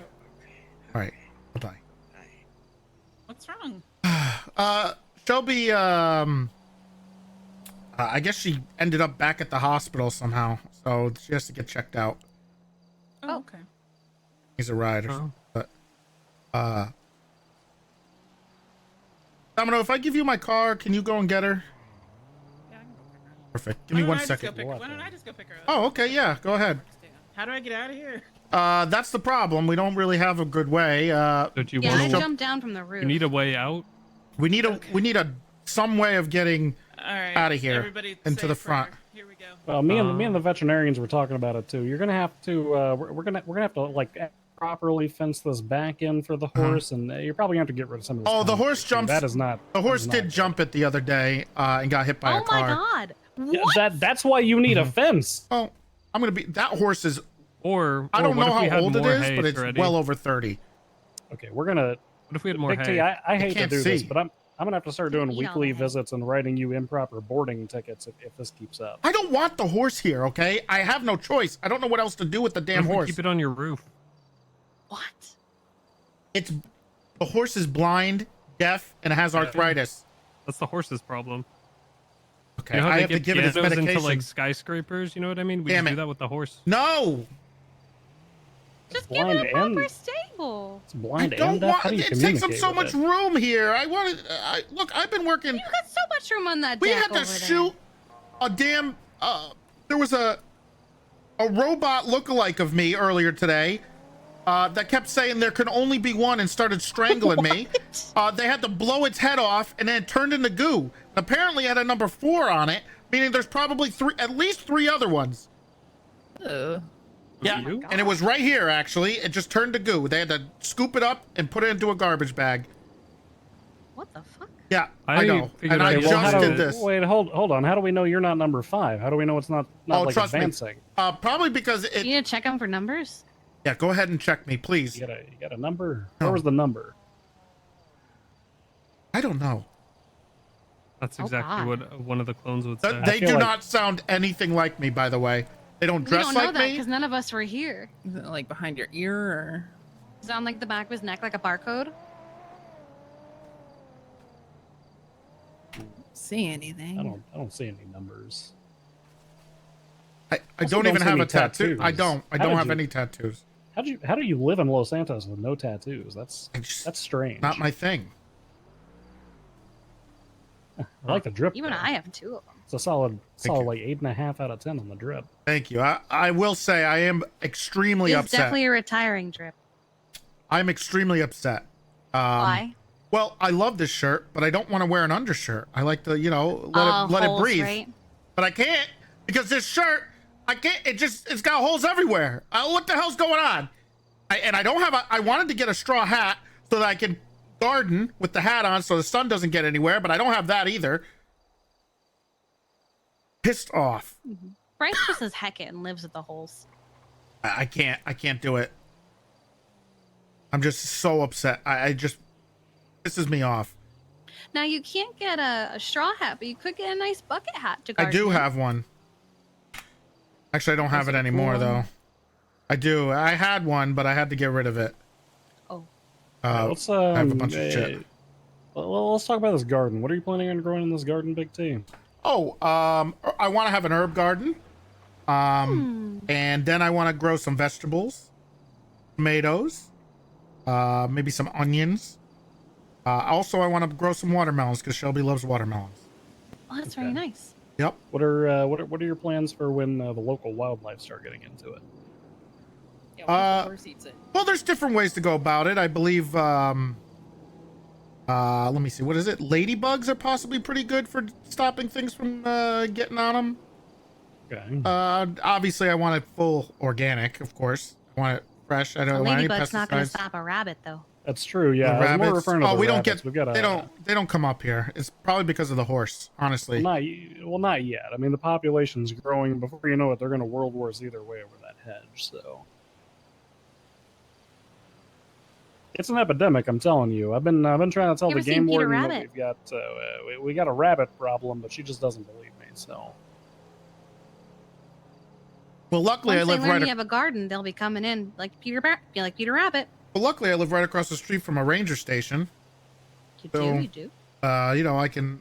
All right. Bye. What's wrong? Shelby. I guess she ended up back at the hospital somehow, so she has to get checked out. Oh, okay. He's a ride, but Domino, if I give you my car, can you go and get her? Yeah, I can go pick her up. Perfect. Give me 1 second. Why don't I just go pick her up? Oh, okay, yeah, go ahead. How do I get out of here? That's the problem. We don't really have a good way. Don't you Yeah, want I to? jumped down from the roof. You need a way out. We need a some way of getting Right, out of here everybody into say the a prayer. front. Here we go. Well, me and the veterinarians were talking about it too. You're gonna have to we're gonna have to like properly fence this back in for the horse, and you're probably gonna have to get rid of some of this. Oh, the horse concrete, too. jumps. That is not. The horse that is did not jump it the other day and got hit by a Oh my car. god. Yeah, What? that's why you need a fence. Oh, I'm gonna be. That horse is. I Or don't what know if we how had old it more is, hay, but it's Toretti? well over 30. Okay, we're gonna. What if we had more Big hay? T, I hate to can't do this, see. but I'm gonna have to start doing Eat all weekly the hay. visits and writing you improper boarding tickets if this keeps up. I don't want the horse here. Okay, I have no choice. I don't know what else to do with the What damn if we horse. keep it on your roof. What? It's the horse is blind, deaf, and has arthritis. That's the horse's problem. Okay, You know how I they have to get give it its pianos medication. into like skyscrapers. You know what I mean? We Damn just it. do that with the horse. No, Just give it a blind proper and stable. it's I blind don't and deaf. want. How do you It takes up communicate so with much it? room here. I wanted. Look, I've been working. You got so much room on that We deck had to over shoot a damn. There was a robot lookalike of me earlier today. That kept saying there can only be one and started strangling me. They had to blow its head off and then it turned into goo. Apparently it had a number 4 on it, meaning there's probably at least 3 other ones. Oh. Yeah, You? and it was right here actually. It just turned to goo. They had to scoop it up and put it into a garbage bag. What the fuck? Yeah, I I know. figured And I out just how do, did this. Wait, hold on. How do we know you're not number 5? How do we know it's not Oh, like trust me. advancing? Probably because You it. need to check them for numbers? Yeah, go ahead and check me, please. You got a number? No. Where was the number? I don't know. That's Oh, exactly God. what one of the clones would say. They feel do like- not sound anything like me, by the way. They don't We dress don't know like that me. because none of us were here. Is it like behind your ear or? Is it on like the back of his neck like a barcode? See anything? I don't see any numbers. I Also don't don't even see have any a tattoo. I tattoos. don't. I How don't did have you- any tattoos. How do you live in Los Santos with no tattoos? That's strange. Not my thing. I like the drip. You and though. I have 2 of them. It's a solid Thank you. like 8.5 out of 10 on the drip. Thank you. I will say I am extremely It's upset. definitely a retiring drip. I'm extremely upset. Why? Well, I love this shirt, but I don't want to wear an undershirt. I like to, let it Holes, breathe. right? But I can't because this shirt, I can't. It's got holes everywhere. What the hell's going on? I don't have I wanted to get a straw hat so that I can garden with the hat on so the sun doesn't get anywhere, but I don't have that either. Pissed off. Bryce just says heck it and lives with the holes. I can't do it. I'm just so upset. I just pisses me off. Now you can't get a straw hat, but you could get a nice bucket hat to I garden do in. have one. Actually, I don't have it a anymore cool though. one? I do. I had one, but I had to get rid of it. Oh. Let's I have a bunch of shit. Well, let's talk about this garden. What are you planning on growing in this garden, Big T? Oh, I want to have an herb garden. And then I want to grow some vegetables, tomatoes, maybe some onions. Also, I want to grow some watermelons because Shelby loves watermelons. Oh, that's very nice. Yep. What are your plans for when the local wildlife start getting into it? Yeah, what if the horse eats it? Well, there's different ways to go about it. I believe, let me see. What is it? Ladybugs are possibly pretty good for stopping things from getting on them. Okay. Obviously, I want it full organic, of course. I want it fresh. I A don't want any ladybug's not going to pesticides. stop a rabbit, though. That's true. Yeah, The I was more rabbits. referring to Oh, the we don't rabbits. get. We've got a, They don't come up here. It's probably because of the horse. Honestly. Not yet. I mean, the population's growing. Before you know it, they're going to World War Z their way over that hedge. So it's an epidemic. I'm telling you. I've been trying to tell You the ever seen game Peter warden that Rabbit? we've got we got a rabbit problem, but she just doesn't believe me. So Well, luckily Once I they live learn right. you have a garden, they'll be coming in like Peter Rabbit. Well, luckily I live right across the street from a ranger station. You So, do, you do. I can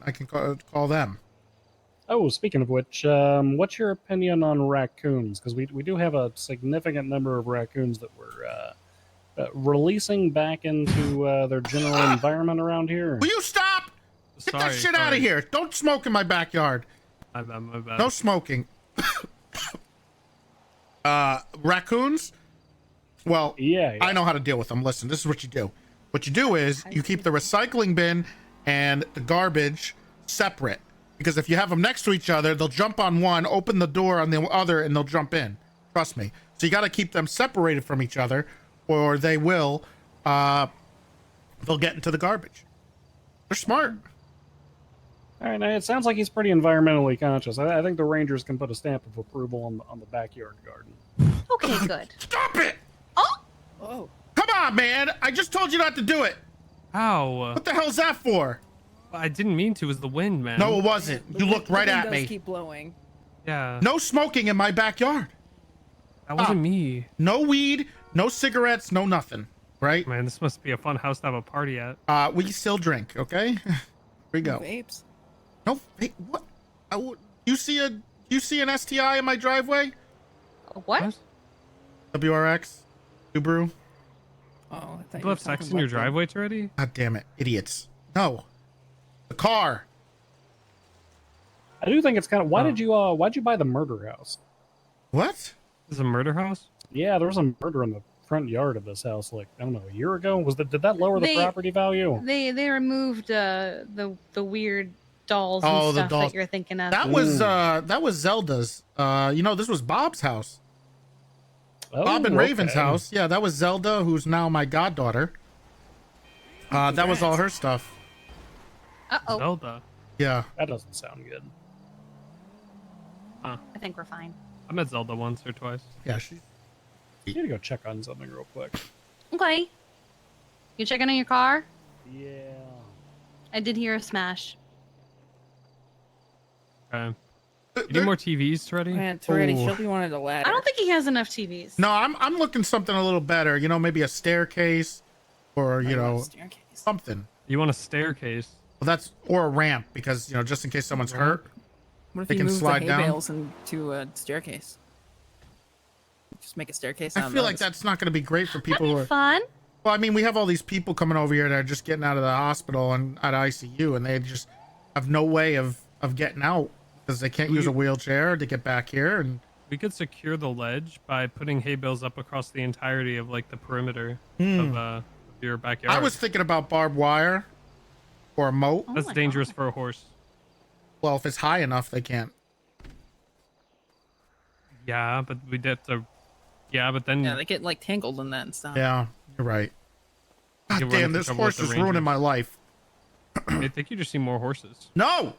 call them. Oh, speaking of which, what's your opinion on raccoons? Because we do have a significant number of raccoons that we're releasing back into their general environment around here. Will you stop? Get that shit out of here. Don't smoke in my backyard. My bad. No smoking. Raccoons? Well, yeah. I know how to deal with them. Listen, this is what you do. What you do is you keep the recycling bin and the garbage separate. Because if you have them next to each other, they'll jump on one, open the door on the other, and they'll jump in. Trust me. So you got to keep them separated from each other, or they will, they'll get into the garbage. They're smart. All right, now it sounds like he's pretty environmentally conscious. I think the Rangers can put a stamp of approval on the backyard garden. Okay, good. Stop it! Oh. Come on, man! I just told you not to do it! How? What the hell's that for? I didn't mean to. It was the wind, man. No, it wasn't. You looked right The wind at does me. keep blowing. Yeah. No smoking in my backyard. That wasn't me. No weed, no cigarettes, no nothing. Right? Man, this must be a fun house to have a party at. We still drink, okay? Here we go. Vapes. No vape. What? You see an STI in my driveway? What? WRX? Subaru? Oh, I thought People have sex in your driveway, Toretti? God damn it. Idiots. No. The car. I do think it's kind of. Why'd you buy the murder house? What? This is a murder house? Yeah, there was a murder in the front yard of this house, like, I don't know, a year ago. Did that lower the property value? They removed the weird dolls and Oh, the stuff dolls. that you're thinking of. That was Zelda's. This was Bob's house. Bob and Raven's house. Yeah, that was Zelda, who's now my goddaughter. That was all her stuff. Uh-oh. Zelda? Yeah. That doesn't sound good. Huh. I think we're fine. I met Zelda once or twice. Yeah, she. You need to go check on something real quick. Okay. You checking on your car? Yeah. I did hear a smash. Okay. You need more TVs, Toretti? Man, Toretti, Ooh. Shelby wanted a ladder. I don't think he has enough TVs. No, I'm looking something a little better. Maybe a staircase, or something. You want a staircase? Well, or a ramp, because just in case someone's hurt, What if they you can move slide the hay down. bales into a staircase? Just make a staircase. I feel like that's not going to be great for people who are fun. Well, I mean, we have all these people coming over here that are just getting out of the hospital and out of ICU, and they just have no way of getting out because they can't use a wheelchair to get back here. And we could secure the ledge by putting hay bales up across the entirety of the perimeter of your backyard. I was thinking about barbed wire or a moat. That's dangerous for a horse. Well, if it's high enough, they can't. Yeah, but we'd have to. Yeah, but then. Yeah, they get tangled in that and stuff. Yeah, you're right. you God run damn, into this trouble with horse the is ruining rangers. my life. I think you just see more horses. No,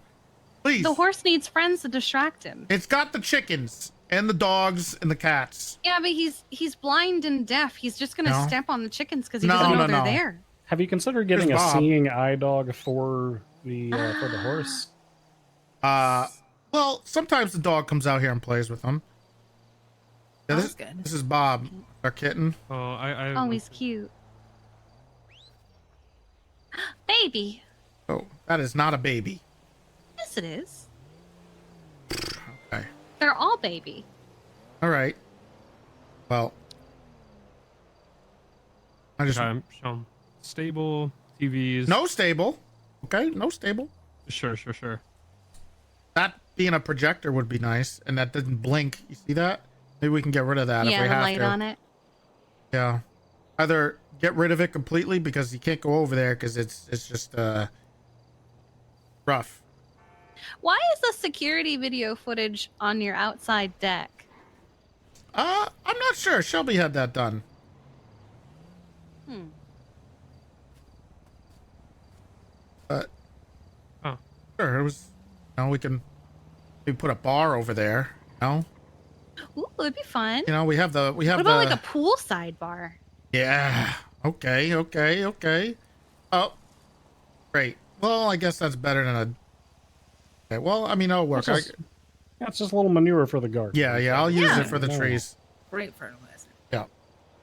please. The horse needs friends to distract him. It's got the chickens and the dogs and the cats. Yeah, but he's blind and deaf. He's just gonna No. step on the chickens because he No, doesn't know no, they're no. there. Have you considered getting Here's a Bob. seeing eye dog for the horse? Well, sometimes the dog comes out here and plays with them. Yeah, That's good. This is Bob, our kitten. Oh, I Oh, he's cute. Baby. Oh, that is not a baby. Yes, it is. Okay. They're all baby. All right. Well, I just stable TVs. no stable. Okay, no stable. Sure. That being a projector would be nice, and that doesn't blink. You see that? Maybe we can get rid of that if Yeah, we the have light to. on it. Yeah. Either get rid of it completely because you can't go over there because it's just rough. Why is the security video footage on your outside deck? I'm not sure. Shelby had that done. But sure, it was. We can maybe put a bar over there. Ooh, it'd be fun. We have the What about a poolside bar? Yeah. Okay. Oh, great. Well, I guess that's better than a. Okay. Well, I mean, it'll work. That's just a little manure for the garden. Yeah. I'll use it for the Yeah. trees. Great fertilizer. Yeah.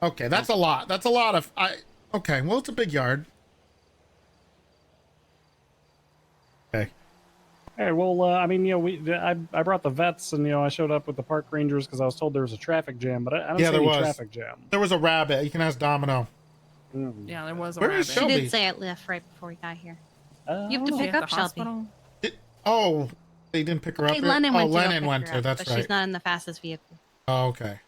Okay, that's a lot. That's a lot of. Okay. Well, it's a big yard. Okay. Hey, well, I mean, I brought the vets, and I showed up with the park rangers because I was told there was a traffic jam, but I don't see there any was traffic jam. There was a rabbit. You can ask Domino. Yeah, there was a Where rabbit. is She Shelby? did say it left right before we got here. I You have to don't pick At the up Shelby. hospital? Oh, they didn't pick her up. Hey, yet? Lennon went to go Lennon pick went her to. up, That's but right. she's not in the fastest vehicle. Oh, okay.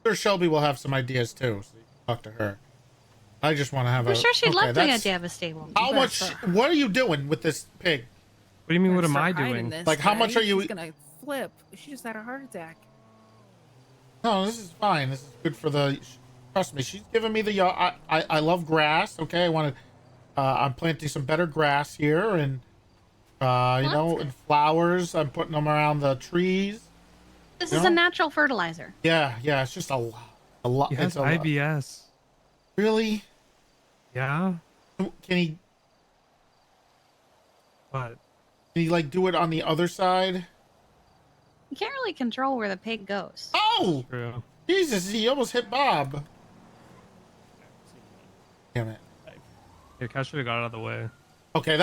Sure, Shelby will have some ideas too, so you can talk to her. I just want to have I'm sure she'd love to that's- get a stable. How much? What are you doing with this pig? What do you mean? What am Start I hiding doing? this Like, how guy. much are you- She's gonna flip. She just had a heart attack. No, this is fine. This is good for the. Trust me, she's giving me the. I love grass. Okay, I want to. I'm planting some better grass here, and and flowers. I'm putting them around the trees. This is a natural fertilizer. Yeah, it's just a lot. He has It's a lot. IBS. Really? Yeah. Can he? What? Can he like do it on the other side? You can't really control where the pig goes. Oh! True. Jesus, he almost hit Bob. Damn it. Your cat should have got out of the way. Okay,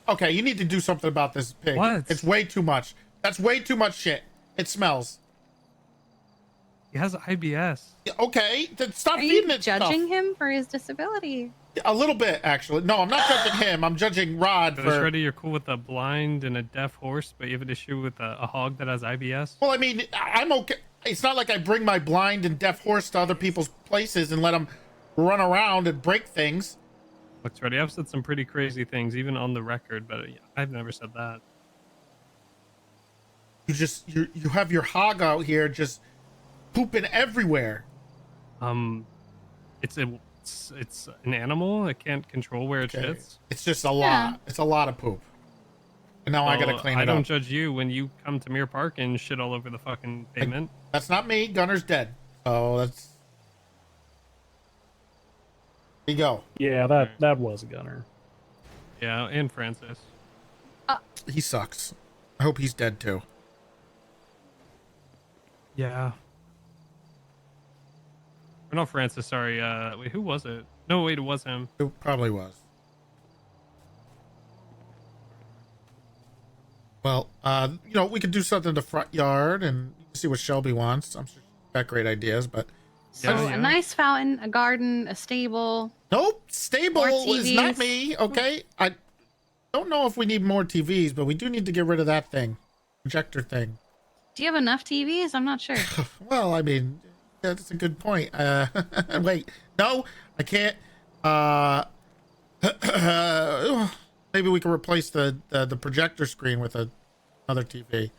okay. You need to do something about this pig. What? It's way too much. That's way too much shit. It smells. He has IBS. Yeah, okay, then stop Are feeding you it judging stuff. him for his disability? A little bit, actually. No, I'm not judging him. I'm judging Rod So for. Shreddy, you're cool with a blind and a deaf horse, but you have an issue with a hog that has IBS? Well, I mean, I'm okay. It's not like I bring my blind and deaf horse to other people's places and let them run around and break things. Look, Shreddy, I've said some pretty crazy things, even on the record, but I've never said that. You have your hog out here just pooping everywhere. It's an animal. It can't control where it shits. It's just a lot. It's a lot of poop. And now I gotta Well, clean it I don't up. judge you when you come to Mirror Park and shit all over the fucking pavement. That's not me. Gunner's dead. So that's. There you go. Yeah, that was a gunner. Yeah, and Francis. He sucks. I hope he's dead too. Yeah. Or no, Francis, sorry. Wait, who was it? No, wait, it was him. It probably was. Well, we could do something in the front yard and see what Shelby wants. I'm sure she's got great ideas, but. So a nice fountain, a garden, a stable. Nope, stable more is not TVs. me. Okay, I don't know if we need more TVs, but we do need to get rid of that thing, projector thing. Do you have enough TVs? I'm not sure. Well, I mean, that's a good point. Wait, no, I can't. Maybe we can replace the projector screen with another TV.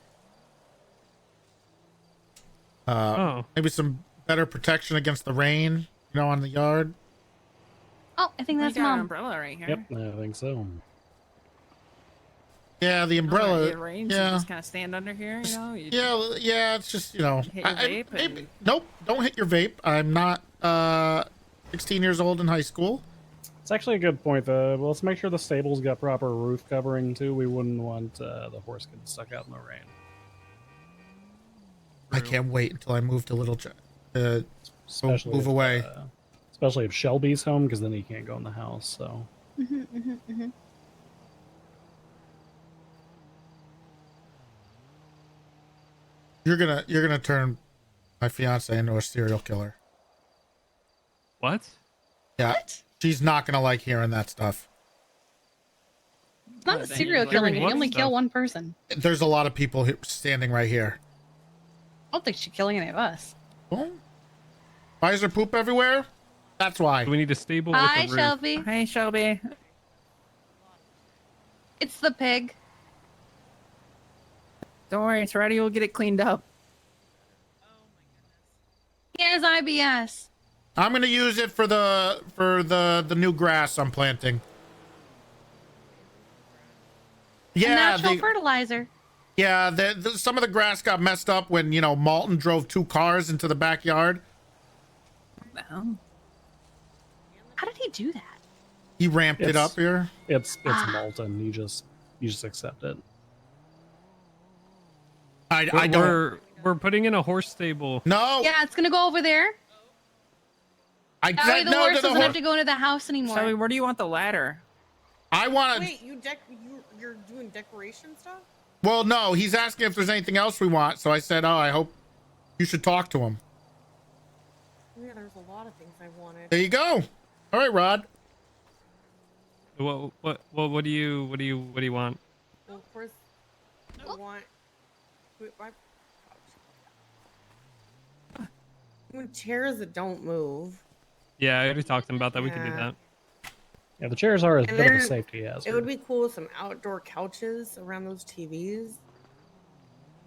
Maybe some better protection against the rain, on the yard. Oh, I think We that's got an mom. umbrella right here. Yep, I think so. Yeah, the umbrella. It rains. You Yeah. just kind of stand under here, You Yeah, it's just, Hit your vape maybe, nope, don't hit your vape. I'm not 16 years old in high school. It's actually a good point. Well, let's make sure the stable's got proper roof covering too. We wouldn't want the horse getting stuck out in the rain. I can't wait until I move to Especially move if, away. Especially if Shelby's home, because then he can't go in the house. So You're gonna turn my fiance into a serial killer. What? Yeah, she's not gonna like hearing that stuff. It's not a serial killing. You only kill one person. There's a lot of people standing right here. I don't think she's killing any of us. Well, why is there poop everywhere? That's why. We need a stable Hi, with a roof. Shelby. Hi, Shelby. It's the pig. Don't worry, it's ready. We'll get it cleaned up. He has IBS. I'm gonna use it for the new grass I'm planting. A Yeah, natural fertilizer. yeah. Some of the grass got messed up when Malton drove 2 cars into the backyard. How did he do that? He ramped it It's- up here. it's molten. You just accept it. I don't. We're putting in a horse stable. No. Yeah, it's gonna go over there. That way the horse doesn't have to go into the house anymore. Shelby, where do you want the ladder? I want to. Wait, you're doing decoration stuff? Well, no, he's asking if there's anything else we want. So I said, oh, I hope you should talk to him. Yeah, there's a lot of things I wanted. There you go. All right, Rod. What do you want? Well, of course, I want. Wait, chairs that don't move. Yeah, I already talked to him about that. We could do Yeah. that. Yeah, the chairs are a And bit of a then safety hazard. It would be cool with some outdoor couches around those TVs.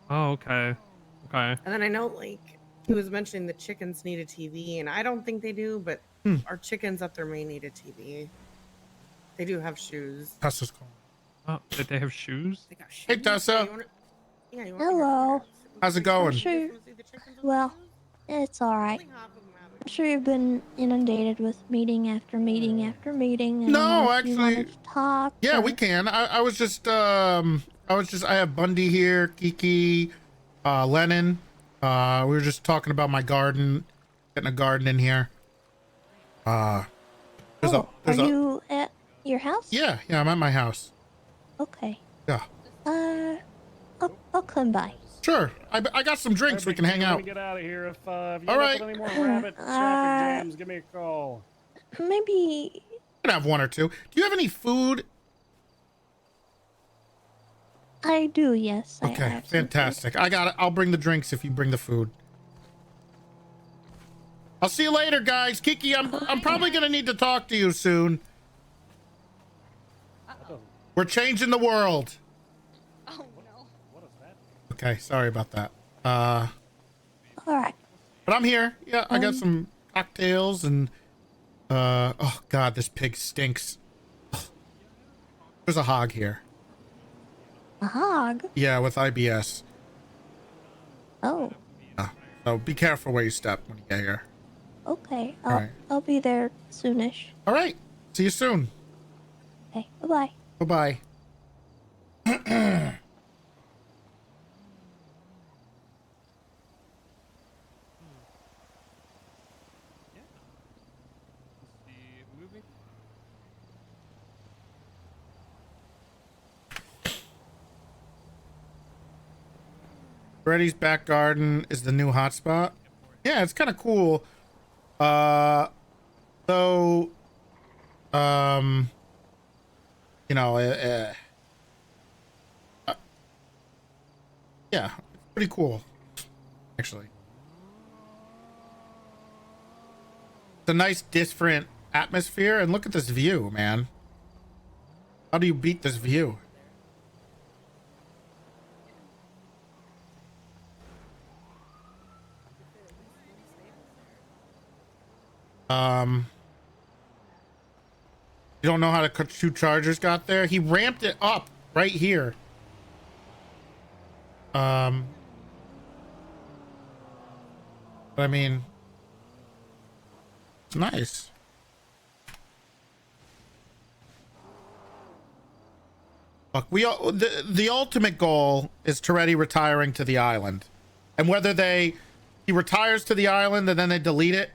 Oh, okay. Okay. And then I know, like, he was mentioning the chickens need a TV, and I don't think they do, but our chickens up there may need a TV. They do have shoes. Tessa's calling. Oh, did they have shoes? Hey, Tessa. Hello. How's it going? I'm sure. Well, it's all right. I'm sure you've been inundated with meeting after meeting after meeting. I don't know No, if you actually. wanted to talk. Yeah, or- we can. I have Bundy here, Kiki, Lennon. We were just talking about my garden, getting a garden in here. Are you at your house? Yeah, I'm at my house. Okay. Yeah. I'll come by. Sure. I got some drinks. We can hang out. Get out of here. If you All end right. up with any more rabbit traffic jams, give me a call. Maybe. I can have one or two. Do you have any food? I do, yes. I Okay, have some food. fantastic. I got it. I'll bring the drinks if you bring the food. I'll see you later, guys. Kiki, I'm probably gonna need to talk to you soon. We're changing the world. Oh no. Okay, sorry about that. All right. But I'm here. Yeah, I got some cocktails and oh god, this pig stinks. There's a hog here. A hog? Yeah, with IBS. Oh, So be careful where you step when you get here. okay. All right. I'll be there soonish. All right. See you soon. Okay, bye-bye. Bye-bye. Freddy's back garden is the new hotspot. Yeah, it's kind of cool. So, you know, yeah, it's pretty cool, actually. It's a nice, different atmosphere, and look at this view, man. How do you beat this view? You don't know how the two chargers got there? He ramped it up right here. But I mean, it's nice. Look, the ultimate goal is Toretti retiring to the island, and whether he retires to the island and then they delete it,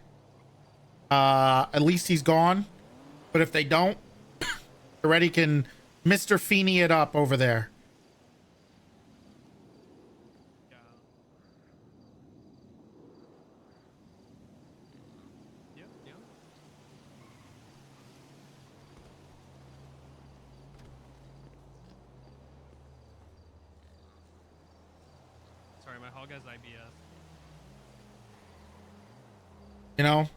at least he's gone. But if they don't, Toretti can Mr. Feeney it up over there. Sorry, my hog has IBS. You know?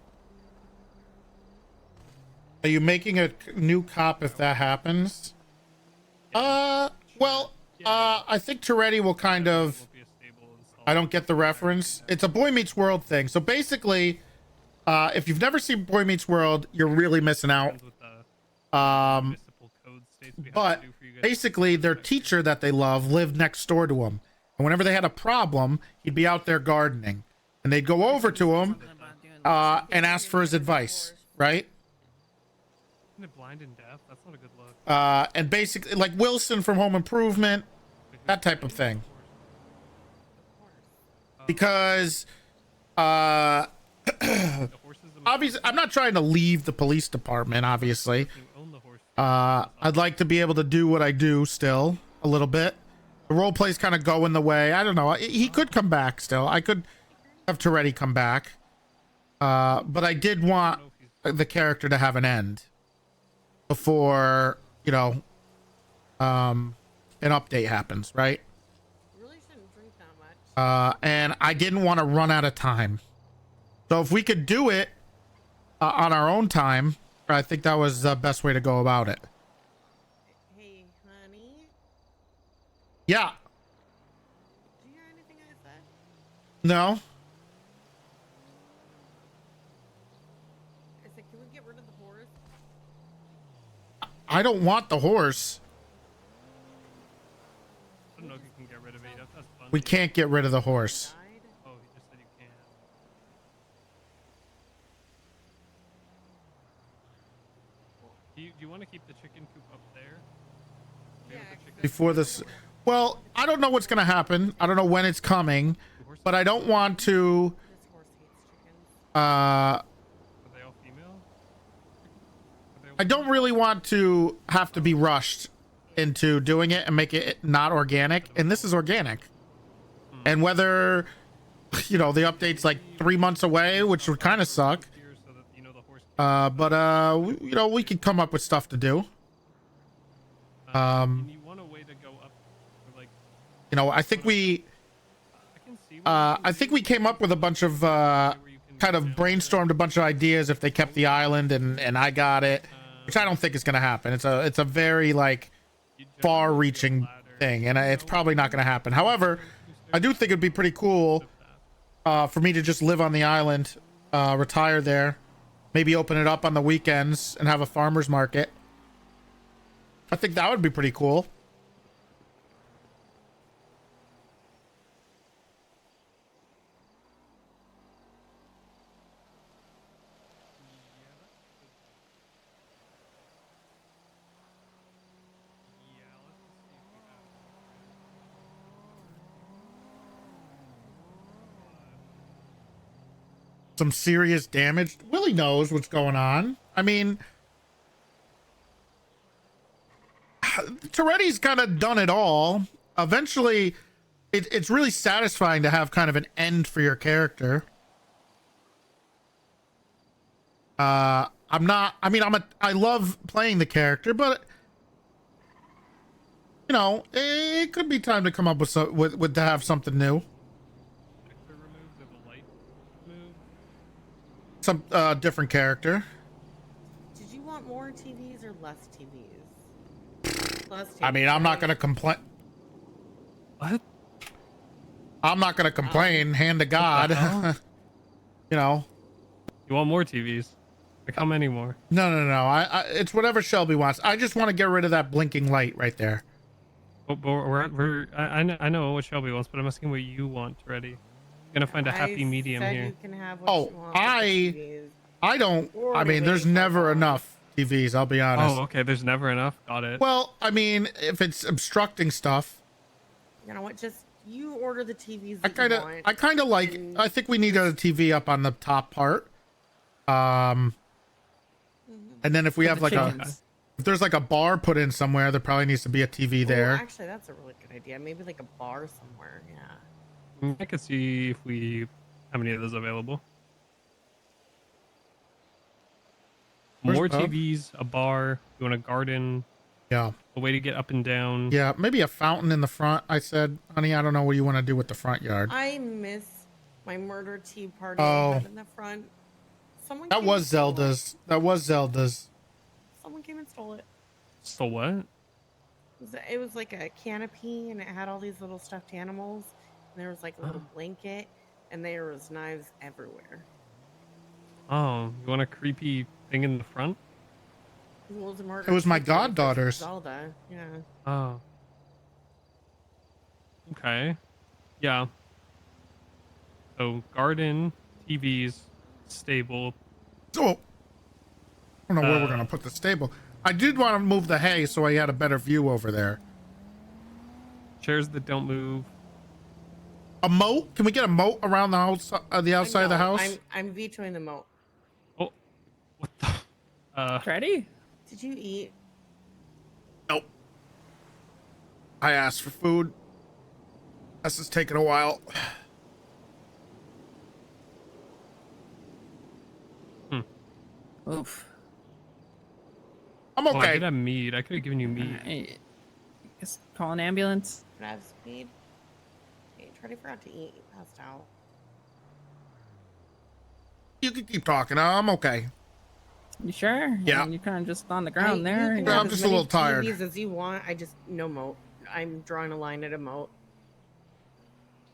Are you making a new cop if that happens? Well, I think Toretti will kind of... I don't get the reference. It's a Boy Meets World thing. So basically, if you've never seen Boy Meets World, you're really missing out. But basically, their teacher that they love lived next door to him. And whenever they had a problem, he'd be out there gardening. And they'd go over to him and ask for his advice, right? Isn't it blind and deaf? That's not a good look. And basically, like Wilson from Home Improvement, that type of thing. Because I obviously, I'm not trying to leave the police department, obviously. I'd like to be able to do what I do still a little bit. The role play's kind of going the way. I don't know. He could come back still. I could have Toretti come back. But I did want the character to have an end before, you know, an update happens, right? Really shouldn't drink that much. And I didn't want to run out of time. So if we could do it on our own time, I think that was the best way to go about it. Hey, honey. Yeah. Do you hear anything I said? No. I said, can we get rid of the horse? I don't want the horse. I don't know if you can get rid of it. That's fun. We can't get rid of the horse. Oh, he just said you can. Do you want to keep the chicken coop up there? Before this, well, I don't know what's gonna happen. I don't know when it's coming, but I don't want to. I don't really want to have to be rushed into doing it and make it not organic. And this is organic. And whether, you know, the update's like 3 months away, which would kind of suck. But you know, we could come up with stuff to do. You know, I think we came up with a bunch of kind of brainstormed a bunch of ideas if they kept the island, and I got it, which I don't think is going to happen. It's a very like far-reaching thing, and it's probably not going to happen. However, I do think it'd be pretty cool for me to just live on the island, retire there, maybe open it up on the weekends and have a farmer's market. I think that would be pretty cool. Some serious damage. Willie knows what's going on. I mean, Toretti's kind of done it all. Eventually, it's really satisfying to have kind of an end for your character. I love playing the character, but you know, it could be time to come up with to have something new. Some different character. Did you want more TVs or less TVs? Less TVs. I mean, I'm not gonna complain. What? I'm not gonna complain. Hand to God. You know. You want more TVs? Like how many more? No. I it's whatever Shelby wants. I just want to get rid of that blinking light right there. But I know what Shelby wants, but I'm asking what you want already. Gonna find a happy medium said here. You can have what you want with the I don't. I mean, there's never enough TVs. I'll be honest. Oh, okay. There's never enough. Got it. Well, I mean, if it's obstructing stuff. You know what? Just you order the TVs. I kind of like. I think we need a TV up on the top part. And then if we have like if there's like a bar put in somewhere, there probably needs to be a TV there. Actually, that's a really good idea. Maybe like a bar somewhere. Yeah. I could see if we have any of those available. More TVs, a bar, you want a garden. Yeah. A way to get up and down. Yeah, maybe a fountain in the front. I said, honey, I don't know what you want to do with the front yard. I miss my murder tea party in the front. Someone That was Zelda's. That was Zelda's. Someone came and stole it. Stole what? It was like a canopy, and it had all these little stuffed animals. And there was like a little blanket, and there was knives everywhere. Oh, you want a creepy thing in the front? Well, it was a murder It was my tea party for goddaughter's. Zelda, yeah. Oh. Okay. Yeah. So garden, TVs, stable. Oh. I don't know where we're gonna put the stable. I did want to move the hay so I had a better view over there. Chairs that don't move. A moat? Can we get a moat around the house, the outside of the house? I'm vetoing the moat. Oh, Toretti? Did you eat? Nope. I asked for food. This is taking a while. Oof. I'm Oh, I okay. did have meat. I could have given you meat. Hey, just call an ambulance. Can I have speed? Hey, Toretti forgot to eat. He passed out. You can keep talking. I'm okay. You sure? Yeah. I mean, you're kind of just on the ground You there. can you have I'm as just a many little tired. TVs as you want. I just no moat. I'm drawing a line at a moat.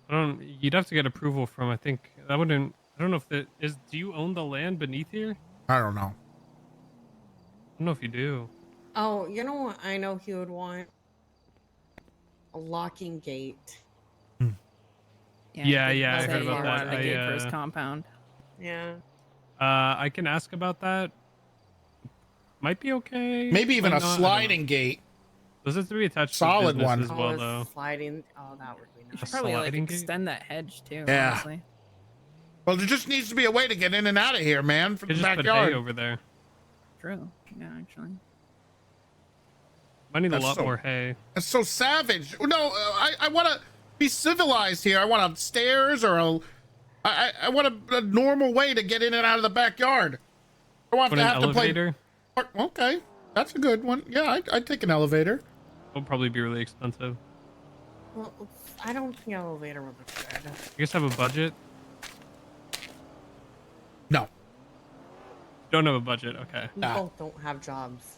I don't. You'd have to get approval from. I think that wouldn't. I don't know if that is. Do you own the land beneath here? I don't know. I don't know if you do. Oh, you know what? I know he would want a locking gate. Yeah, he I said heard he about that. wanted a gate for his compound. Yeah. I can ask about that. Might be okay. Maybe even might a not, I don't sliding know. gate. Does it have to be attached Solid to business one. as well, though? Sliding. Oh, that would be You nice. should probably like sliding gate? extend that hedge too. Yeah. Honestly. Well, there just needs to be a way to get in and out of here, man, from You the just put hay backyard. over there. True. Yeah, actually. I need That's a lot so- more hay. That's so savage. No, I want to be civilized here. I want a stairs or I want a normal way to get in and out of the backyard. I want Put to an have to play. elevator. Okay, that's a good one. Yeah, I'd take an elevator. Will probably be really expensive. Well, I don't think elevator would look good. You guys have a budget? No. Don't have a budget. Okay. We both don't have jobs.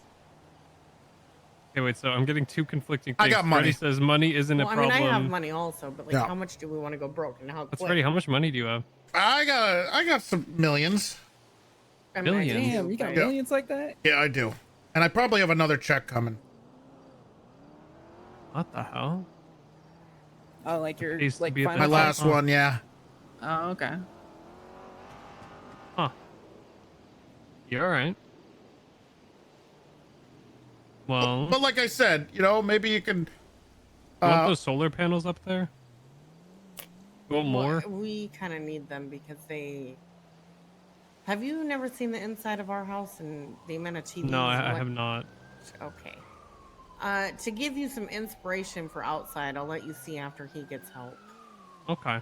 Okay, wait. So I'm getting two conflicting I things. got money. Freddie says money isn't Well, a I mean, problem. I have money also, but like, Yeah. how much do we want to go broke and how That's quick? Freddie. How much money do you have? I got some millions. Millions? Damn, you got Yeah. millions like that? Yeah, I do. And I probably have another check coming. What the hell? Oh, like your Pays to like be at the My final top. last Oh. one, yeah. Oh, okay. Huh. You all right? Well, But like I said, you know, maybe you can. you want those solar panels up there? You want more? Well, we kind of need them because they. Have you never seen the inside of our house and the amount of TVs? No, and I what- have not. Okay. To give you some inspiration for outside, I'll let you see after he gets help. Okay.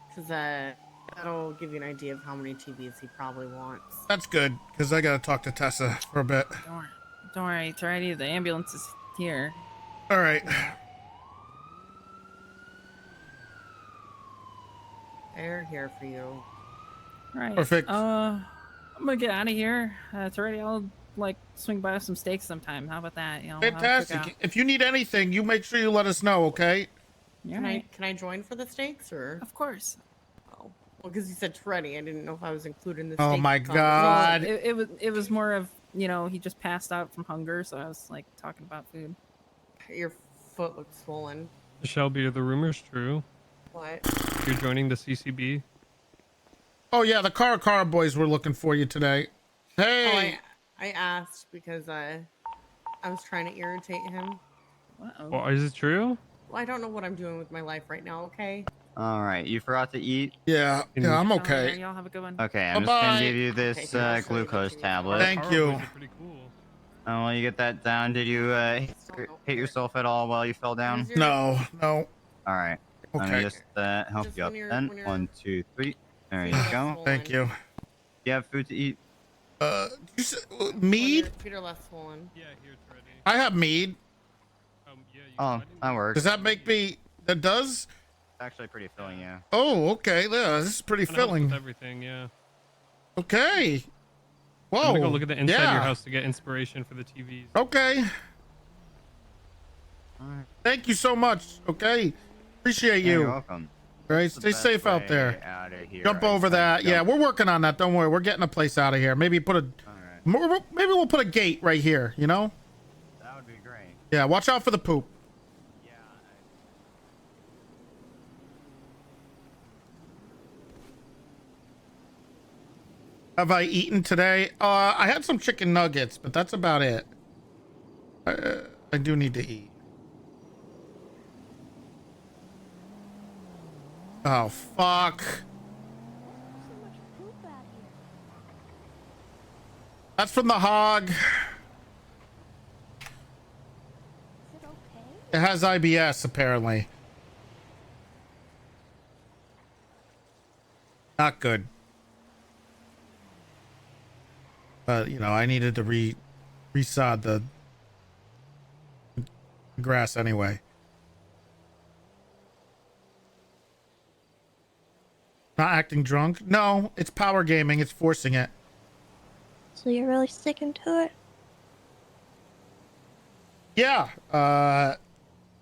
Because that'll give you an idea of how many TVs he probably wants. That's good, because I got to talk to Tessa for a bit. Don't worry, Toretti. The ambulance is here. All right. They're here for you. Right. Perfect. I'm gonna get out of here. Toretti, I'll like swing by with some steaks sometime. How about that? You know, have a Fantastic. cookout. If you need anything, you make sure you let us know, okay? Yeah, Can right. I join for the steaks or? Of course. Oh, well, because you said Toretti, I didn't know if I was including the. Oh steak my conversation. God. It was more of, you know, he just passed out from hunger, so I was like talking about food. Your foot looks swollen. Shelby, are the rumors true? What? You're joining the CCB? Oh yeah, the car boys were looking for you today. Hey. I asked because I was trying to irritate him. Well, is it true? Well, I don't know what I'm doing with my life right now. Okay. All right, you forgot to eat. Yeah, I'm okay. Y'all have a good one. Okay, I'm just Bye-bye. gonna give you this glucose tablet. Thank you. While you get that down, did you hit yourself at all while you fell down? No. All right. Let Okay. me just help you up then. 1, 2, 3. There you go. Thank you. Do you have food to eat? Mead? Peter left swollen. Yeah, here, Toretti. I have mead. Oh, that works. Does that make me? That does? It's actually pretty filling, yeah. Oh, okay. Yeah, this is pretty Kinda helps filling. with everything, yeah. Okay. Whoa. I'm gonna go look at the inside of yeah. your house to get inspiration for the TVs. Okay. Thank you so much. Okay. Appreciate Yeah, you. you're welcome. All right. What's the Stay best safe out way there. out of here? Jump I over think? that. Yeah, we're working on that. Don't worry. We're getting a place out of here. Maybe put a. Maybe we'll put a gate right here. You know. That would be great. Yeah. Watch out for the poop. Have I eaten today? I had some chicken nuggets, but that's about it. I do need to eat. Oh, fuck. That's from the hog. It has IBS apparently. Not good. But you know, I needed to resod the grass anyway. Not acting drunk? No, it's power gaming. It's forcing it. So you're really sticking to it? Yeah.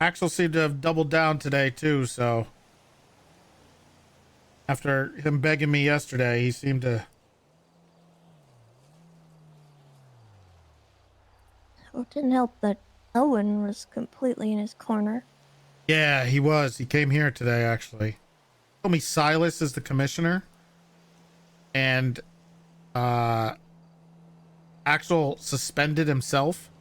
Axel seemed to have doubled down today too, so after him begging me yesterday, he seemed to. Well, it didn't help that Owen was completely in his corner. Yeah, he was. He came here today, actually. He told me Silas is the commissioner. And Axel suspended himself.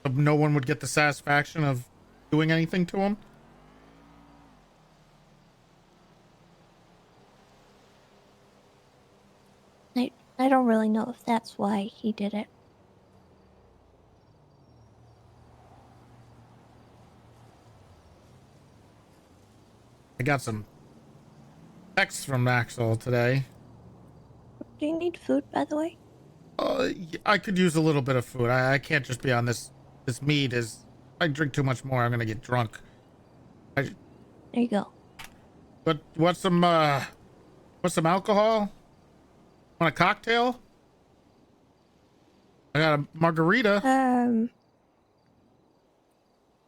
So no one would get the satisfaction of doing anything to him. I don't really know if that's why he did it. I got some texts from Axel today. Do you need food, by the way? I could use a little bit of food. I can't just be on this meat. If I drink too much more, I'm gonna get drunk. There you go. But what's some alcohol? Want a cocktail? I got a margarita.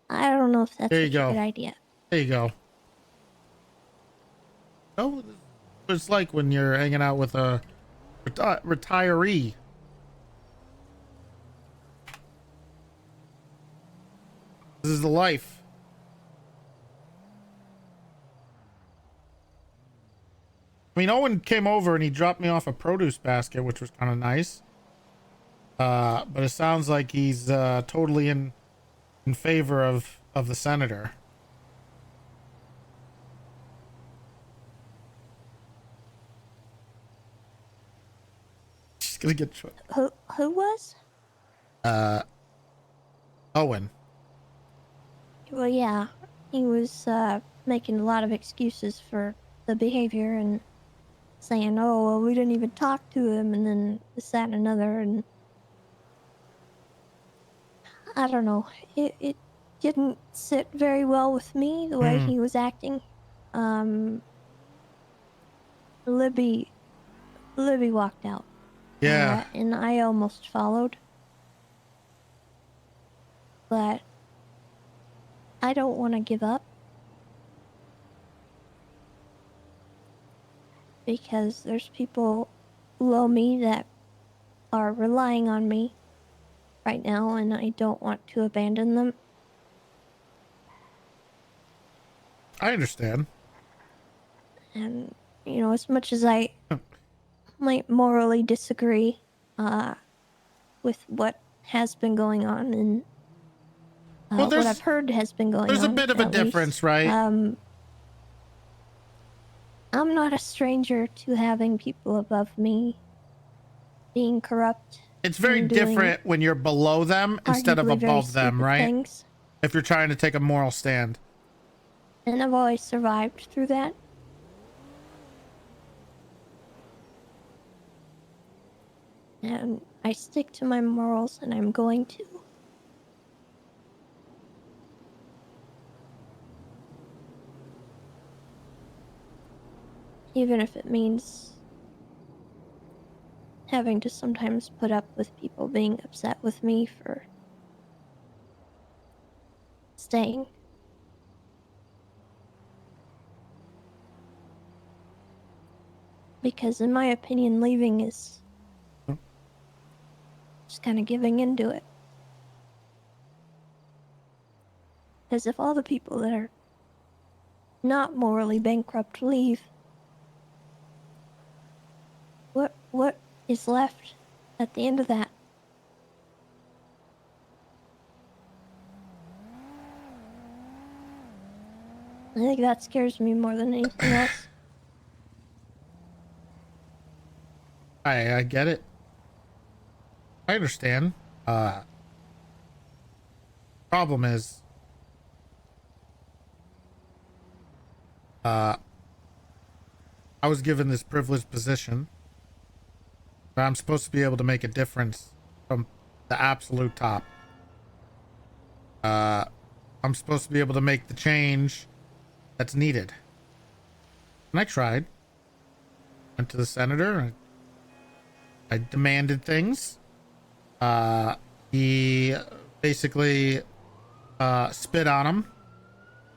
I don't know if that's There you a go. good idea. There you go. Oh, it's like when you're hanging out with a retiree. This is the life. I mean, Owen came over and he dropped me off a produce basket, which was kind of nice. But it sounds like he's totally in favor of the senator. She's gonna get Who was? Owen. Well, yeah, he was making a lot of excuses for the behavior and saying, "Oh, well, we didn't even talk to him," and then this, that, and another, and I don't know. It didn't sit very well with me the way he was acting. Libby walked out. Yeah. And I almost followed, but I don't want to give up. Because there's people below me that are relying on me right now, and I don't want to abandon them. I understand. And, you know, as much as I might morally disagree with what has been going on and Well, what I've heard has been going on. There's a bit of a difference, right? I'm not a stranger to having people above me being corrupt. It's very different when you're below them instead of arguably very above them, stupid right? things. If you're trying to take a moral stand. And I've always survived through that. And I stick to my morals, and I'm going to. Even if it means having to sometimes put up with people being upset with me for staying. Because in my opinion, leaving is just kind of giving into it. Because if all the people that are not morally bankrupt leave, what is left at the end of that? I think that scares me more than anything else. I get it. I understand. Problem is, I was given this privileged position where I'm supposed to be able to make a difference from the absolute top. I'm supposed to be able to make the change that's needed. And I tried. Went to the senator. I demanded things. He basically spit on him.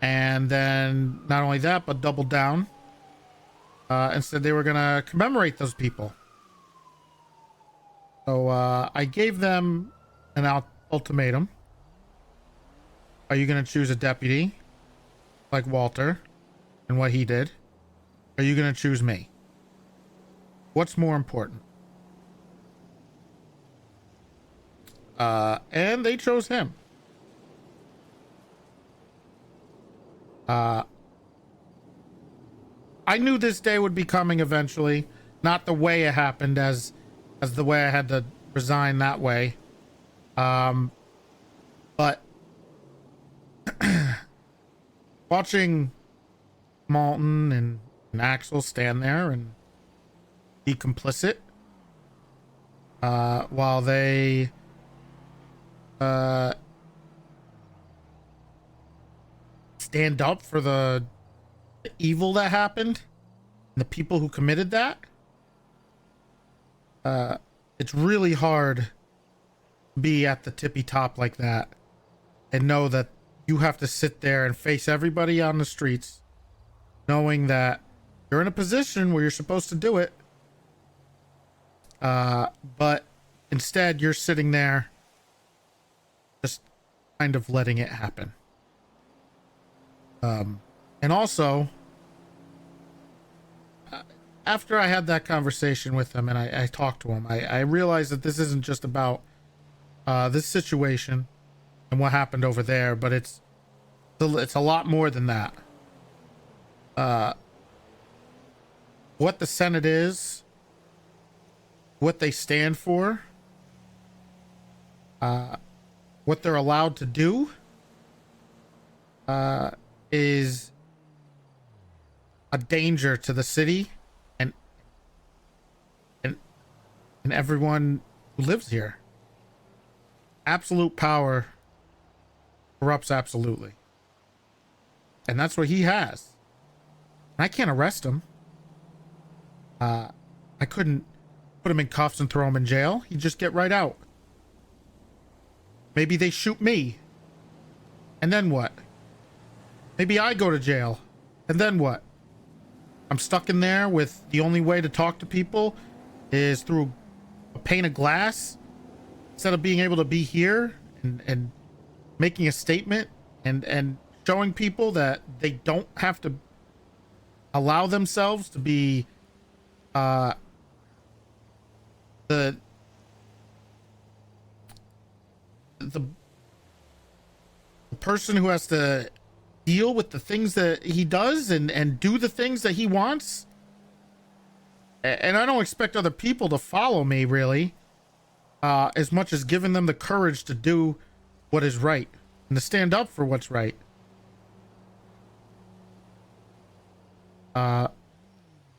And then not only that, but doubled down. And said they were going to commemorate those people. So I gave them an ultimatum. Are you going to choose a deputy like Walter and what he did? Are you going to choose me? What's more important? And they chose him. I knew this day would be coming eventually. Not the way it happened as the way I had to resign that way. But watching Malton and Axel stand there and be complicit while they stand up for the evil that happened and the people who committed that, it's really hard to be at the tippy top like that and know that you have to sit there and face everybody on the streets knowing that you're in a position where you're supposed to do it, but instead you're sitting there just kind of letting it happen. And also, after I had that conversation with him and I talked to him, I realized that this isn't just about this situation and what happened over there, but it's a lot more than that. What the Senate is, what they stand for, what they're allowed to do, is a danger to the city and everyone who lives here. Absolute power corrupts absolutely. And that's what he has. I can't arrest him. I couldn't put him in cuffs and throw him in jail. He'd just get right out. Maybe they shoot me. And then what? Maybe I go to jail. And then what? I'm stuck in there with the only way to talk to people is through a pane of glass instead of being able to be here and making a statement and showing people that they don't have to allow themselves to be the person who has to deal with the things that he does and do the things that he wants. And I don't expect other people to follow me really, as much as giving them the courage to do what is right and to stand up for what's right.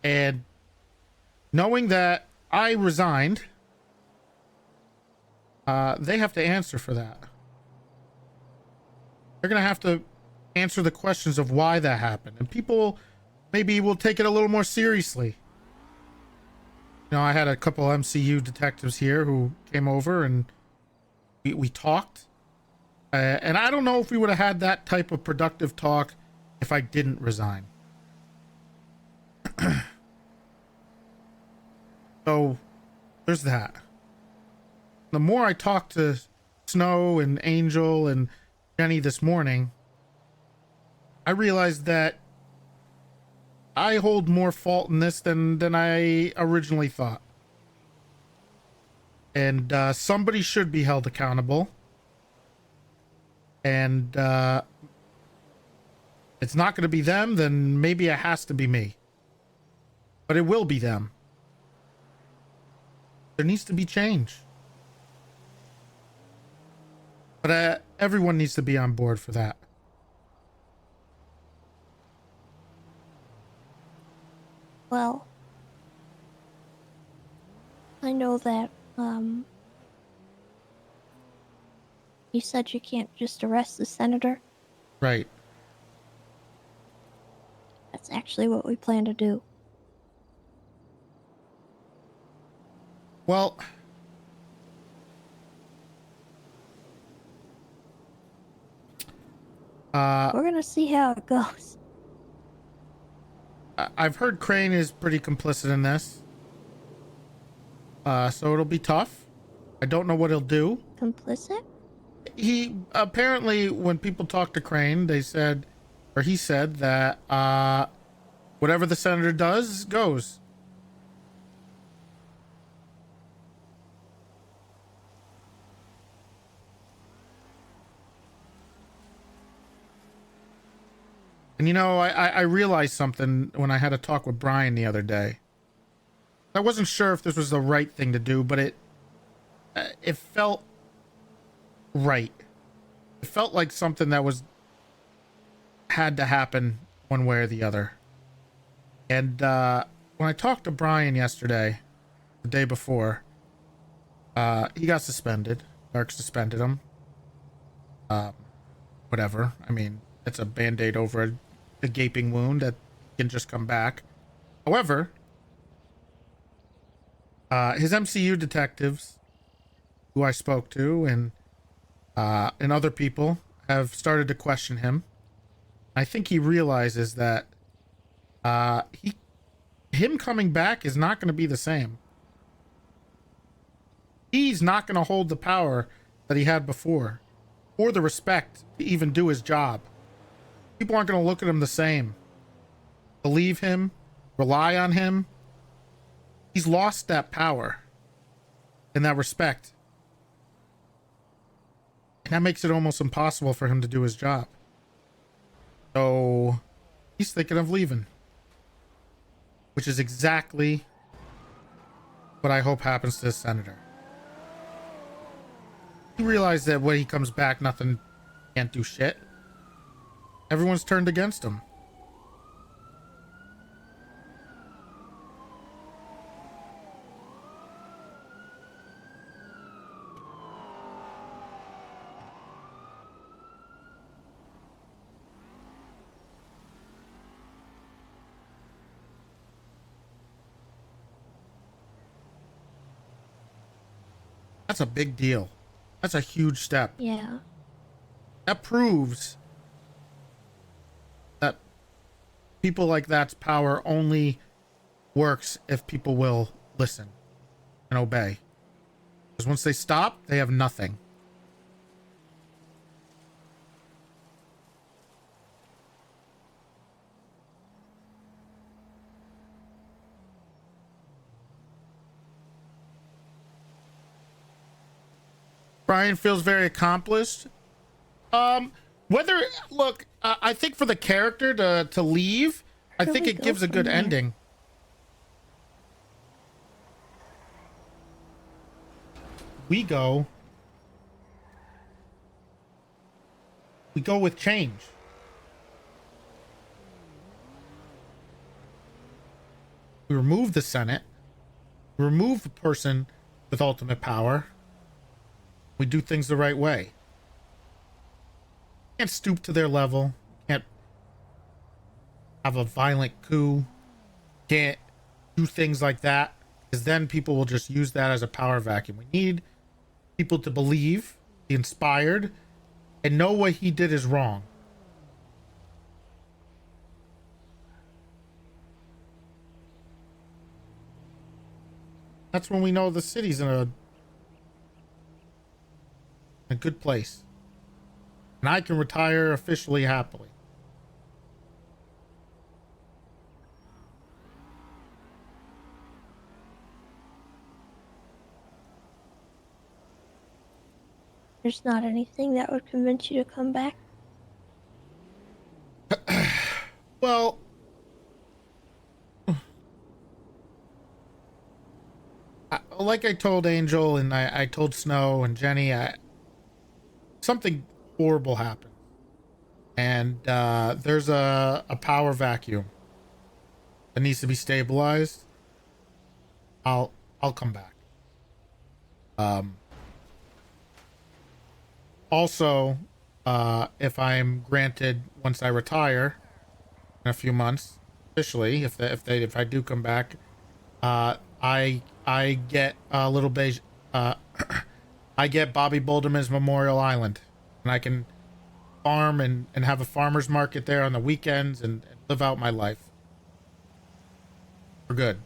And knowing that I resigned, they have to answer for that. They're going to have to answer the questions of why that happened. And people maybe will take it a little more seriously. You know, I had a couple MCU detectives here who came over and we talked. And I don't know if we would have had that type of productive talk if I didn't resign. So there's that. The more I talked to Snow and Angel and Jenny this morning, I realized that I hold more fault in this than I originally thought. And somebody should be held accountable. And it's not going to be them, then maybe it has to be me. But it will be them. There needs to be change. But everyone needs to be on board for that. Well, I know that, you said you can't just arrest the senator. Right. That's actually what we plan to do. Well, we're gonna see how it goes. I've heard Crane is pretty complicit in this. So it'll be tough. I don't know what he'll do. Complicit? He apparently, when people talk to Crane, they said, or he said that whatever the senator does goes. And you know, I realized something when I had a talk with Brian the other day. I wasn't sure if this was the right thing to do, but it felt right. It felt like something that had to happen one way or the other. And when I talked to Brian yesterday, the day before, he got suspended. Dark suspended him. Whatever. I mean, it's a band-aid over a gaping wound that can just come back. However, his MCU detectives, who I spoke to, and other people have started to question him. I think he realizes that him coming back is not going to be the same. He's not going to hold the power that he had before, or the respect to even do his job. People aren't going to look at him the same. Believe him, rely on him. He's lost that power and that respect. And that makes it almost impossible for him to do his job. So he's thinking of leaving. Which is exactly what I hope happens to the senator. He realized that when he comes back, nothing can't do shit. Everyone's turned against him. That's a big deal. That's a huge step. Yeah. That proves that people like that's power only works if people will listen and obey. Because once they stop, they have nothing. Brian feels very accomplished. Look, I think for the character to leave, I think it gives a good ending. We go with change. We remove the Senate. We remove the person with ultimate power. We do things the right way. Can't stoop to their level. Can't have a violent coup. Can't do things like that. Because then people will just use that as a power vacuum. We need people to believe, be inspired, and know what he did is wrong. That's when we know the city's in a good place. And I can retire officially happily. There's not anything that would convince you to come back? Well, like I told Angel and I told Snow and Jenny, something horrible happened. And there's a power vacuum that needs to be stabilized. I'll come back. Also, if I'm granted once I retire in a few months, officially, if I do come back, I get a little beige, I get Bobby Boulderman's Memorial Island, and I can farm and have a farmer's market there on the weekends and live out my life for good.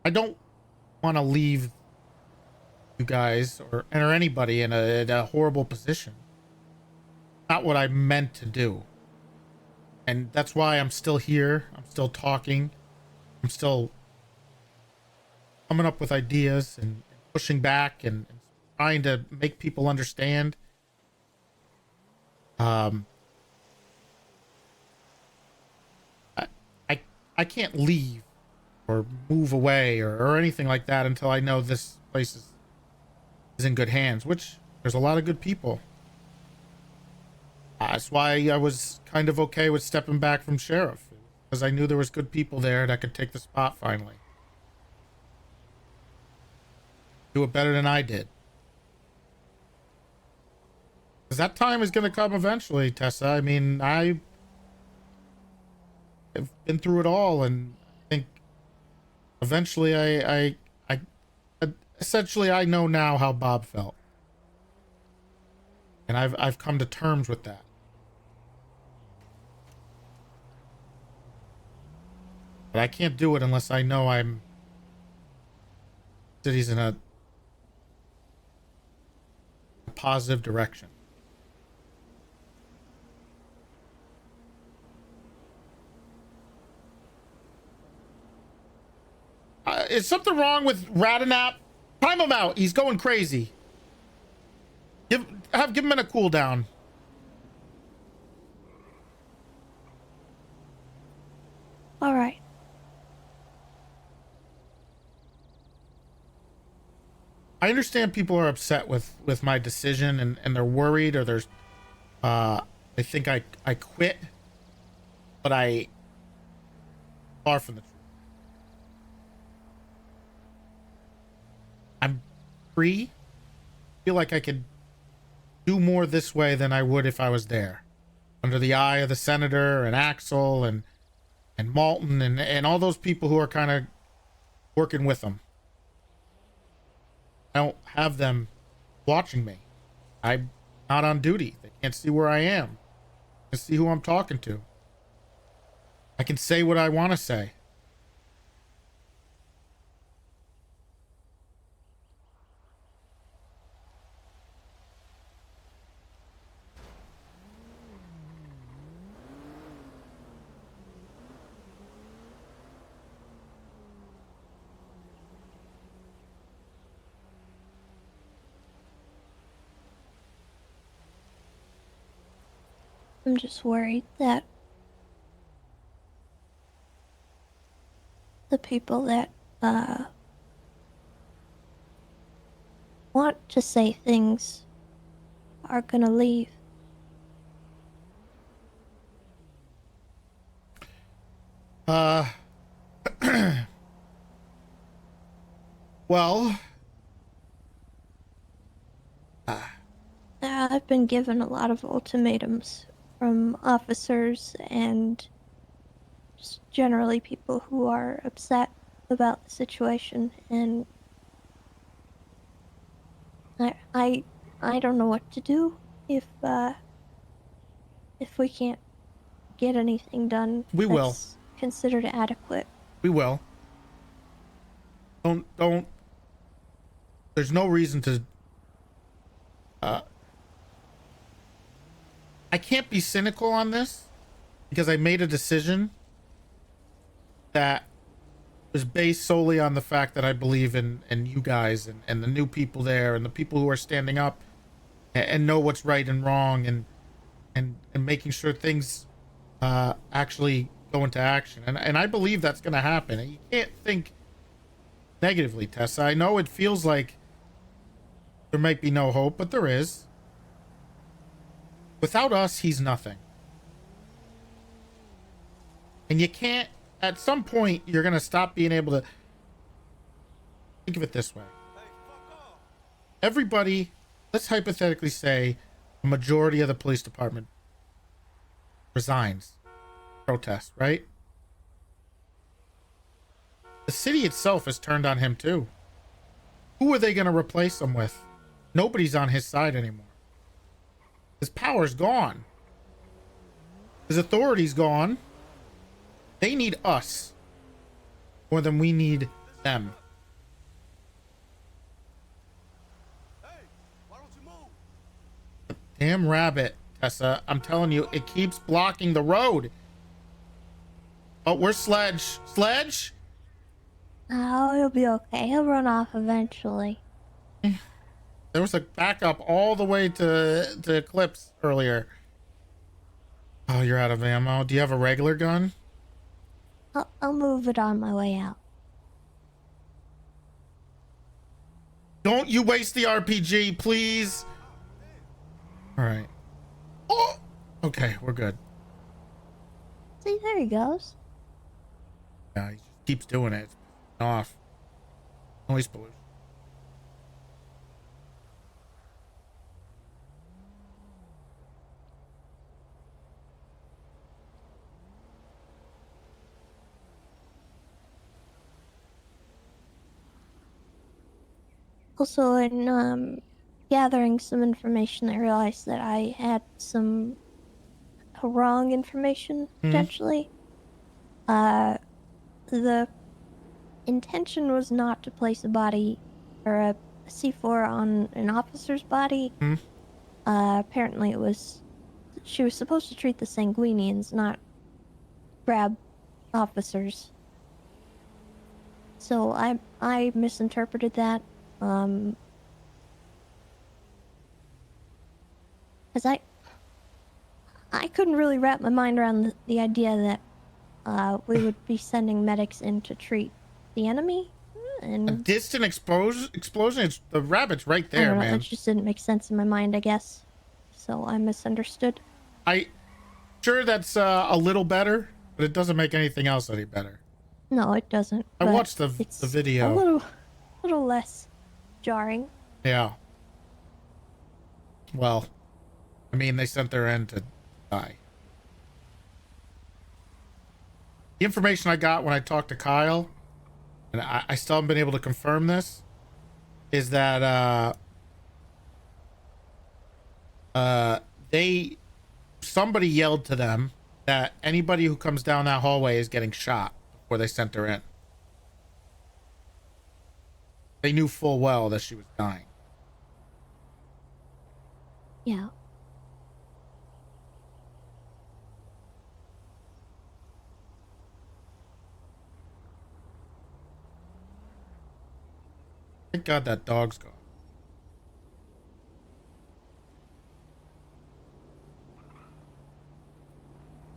I don't want to leave you guys or anybody in a horrible position. Not what I meant to do. And that's why I'm still here. I'm still talking. I'm still coming up with ideas and pushing back and trying to make people understand. I can't leave or move away or anything like that until I know this place is in good hands, which there's a lot of good people. That's why I was kind of okay with stepping back from sheriff, because I knew there was good people there that could take the spot finally. Do it better than I did. Because that time is going to come eventually, Tessa. I mean, I've been through it all, and I think eventually I essentially I know now how Bob felt. And I've come to terms with that. But I can't do it unless I know city's in a positive direction. Is something wrong with Radinap? Time him out. He's going crazy. Give him a cooldown. All right. I understand people are upset with my decision and they're worried, or there's they think I quit, but I far from the truth. I'm free. I feel like I could do more this way than I would if I was there, under the eye of the senator and Axel and Malton and all those people who are kind of working with them. I don't have them watching me. I'm not on duty. They can't see where I am. They can see who I'm talking to. I can say what I want to say. I'm just worried that the people that want to say things are gonna leave. Well, I've been given a lot of ultimatums from officers and just generally people who are upset about the situation, and I don't know what to do if we can't get anything done. We will. That's considered adequate. We will. Don't. There's no reason to. I can't be cynical on this because I made a decision that was based solely on the fact that I believe in you guys and the new people there and the people who are standing up and know what's right and wrong and making sure things actually go into action. And I believe that's going to happen. And you can't think negatively, Tessa. I know it feels like there might be no hope, but there is. Without us, he's nothing. And you can't, at some point, you're going to stop being able to think of it this way. Everybody, let's hypothetically say a majority of the police department resigns, protest, right? The city itself has turned on him too. Who are they going to replace him with? Nobody's on his side anymore. His power's gone. His authority's gone. They need us more than we need them. Damn rabbit, Tessa. I'm telling you, it keeps blocking the road. Oh, where's Sledge? Sledge? Oh, he'll be okay. He'll run off eventually. There was a backup all the way to Eclipse earlier. Oh, you're out of ammo. Do you have a regular gun? I'll move it on my way out. Don't you waste the RPG, please. All right. Oh, okay, we're good. See, there he goes. Yeah, he just keeps doing it. It's off. Noise pollution. Also, in gathering some information, I realized that I had some wrong information, potentially. The intention was not to place a body or a C4 on an officer's body. Apparently it was... She was supposed to treat the Sanguinians, not grab officers. So I misinterpreted that. Because I couldn't really wrap my mind around the idea that we would be sending medics in to treat the enemy. And a distant explosion. It's, the rabbit's right I there, don't know, man. it just didn't make sense in my mind, I guess. So I misunderstood. Sure that's a little better, but it doesn't make anything else any better. No, it doesn't. I but watched the video. A little less jarring. Yeah. Well, I mean, they sent their end to die. The information I got when I talked to Kyle, and I still haven't been able to confirm this, is that somebody yelled to them that anybody who comes down that hallway is getting shot before they sent her in. They knew full well that she was dying. Yeah. Thank God that dog's gone.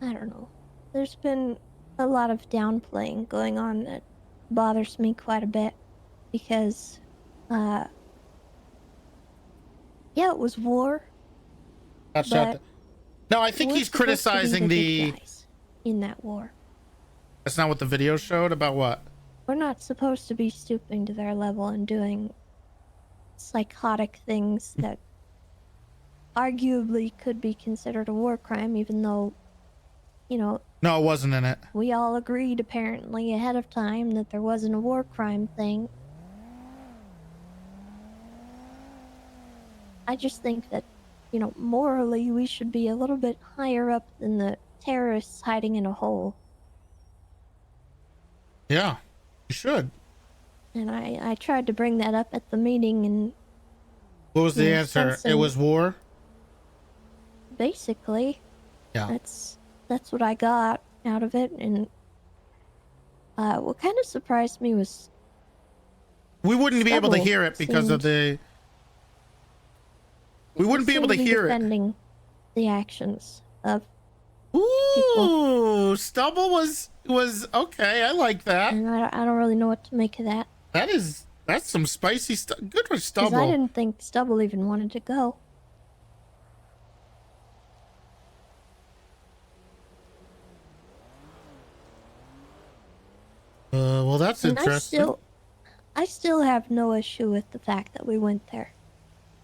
I don't know. There's been a lot of downplaying going on that bothers me quite a bit because, yeah, it was war. No, I think we're he's supposed to be criticizing the good guys in that war. That's not what the video showed about what? We're not supposed to be stooping to their level and doing psychotic things that arguably could be considered a war crime, even though, you know... No, it wasn't in it. We all agreed, apparently, ahead of time that there wasn't a war crime thing. I just think that, you know, morally, we should be a little bit higher up than the terrorists hiding in a hole. Yeah, you should. And I tried to bring that up at the meeting, and... What was the answer? It was war? Basically. Yeah. That's what I got out of it, and... what kind of surprised me was... We wouldn't be able to Stubble hear it because of the... We wouldn't be able to hear it. Defending the actions of Ooh, stubble was okay. I like that. And I don't really know what to make of that. That's some spicy stuff. Good for Because stubble. I didn't think Stubble even wanted to go. Well, that's And interesting. I still have no issue with the fact that we went there.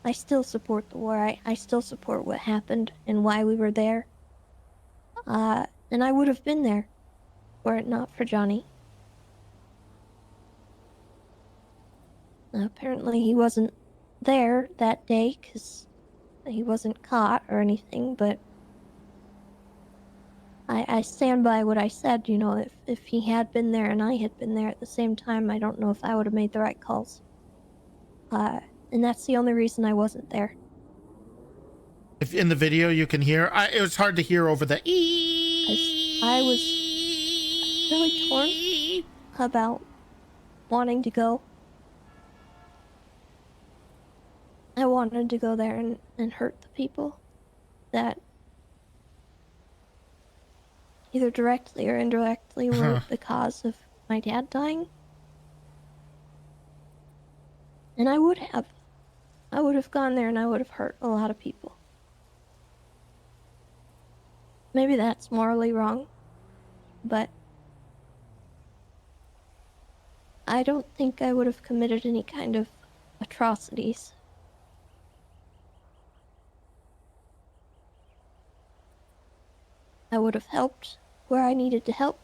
I still support the war. I still support what happened and why we were there. And I would have been there were it not for Johnny. Apparently he wasn't there that day because he wasn't caught or anything, but I stand by what I said. You know, if he had been there and I had been there at the same time, I don't know if I would have made the right calls. And that's the only reason I wasn't there. If in the video you can hear, it was hard to hear over the I was really torn about wanting to go. I wanted to go there and hurt the people that either directly or indirectly were the cause of my dad dying. And I would have. I would have gone there and I would have hurt a lot of people. Maybe that's morally wrong, but I don't think I would have committed any kind of atrocities. I would have helped where I needed to help,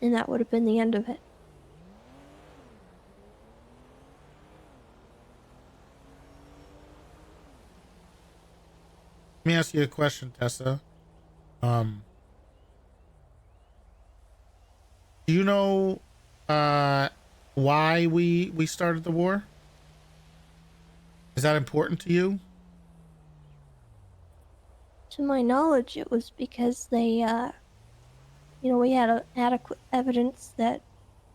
and that would have been the end of it. Let me ask you a question, Tessa. Do you know why we started the war? Is that important to you? To my knowledge, it was because they, we had adequate evidence that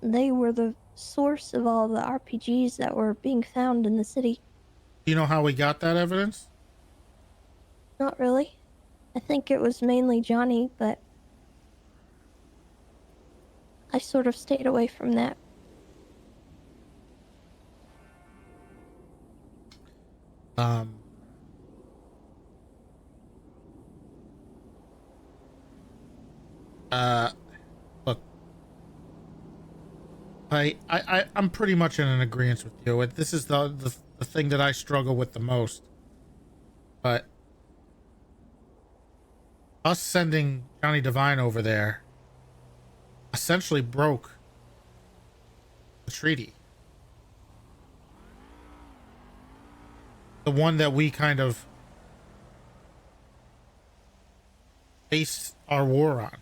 they were the source of all the RPGs that were being found in the city. Do you know how we got that evidence? Not really. I think it was mainly Johnny, but I sort of stayed away from that. Look, I'm pretty much in an agreement with you. This is the thing that I struggle with the most. But us sending Johnny Devine over there essentially broke the treaty. The one that we kind of based our war on.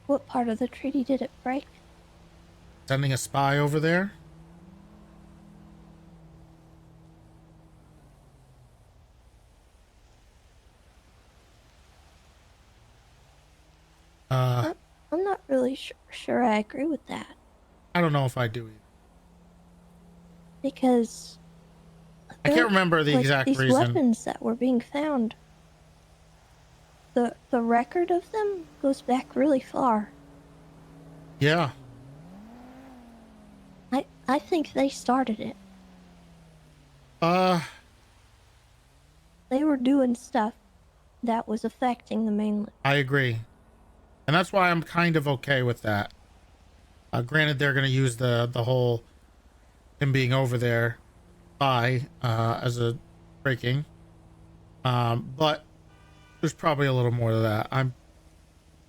What part of the treaty did it break? Sending a spy over there? I'm not really sure I agree with that. I don't know if I do either. Because I can't remember the exact these reason. Weapons that were being found, the record of them goes back really far. Yeah. I think they started it. They were doing stuff that was affecting the mainland. I agree. And that's why I'm kind of okay with that. Granted, they're going to use the whole him being over there as a breaking. But there's probably a little more to that. I'm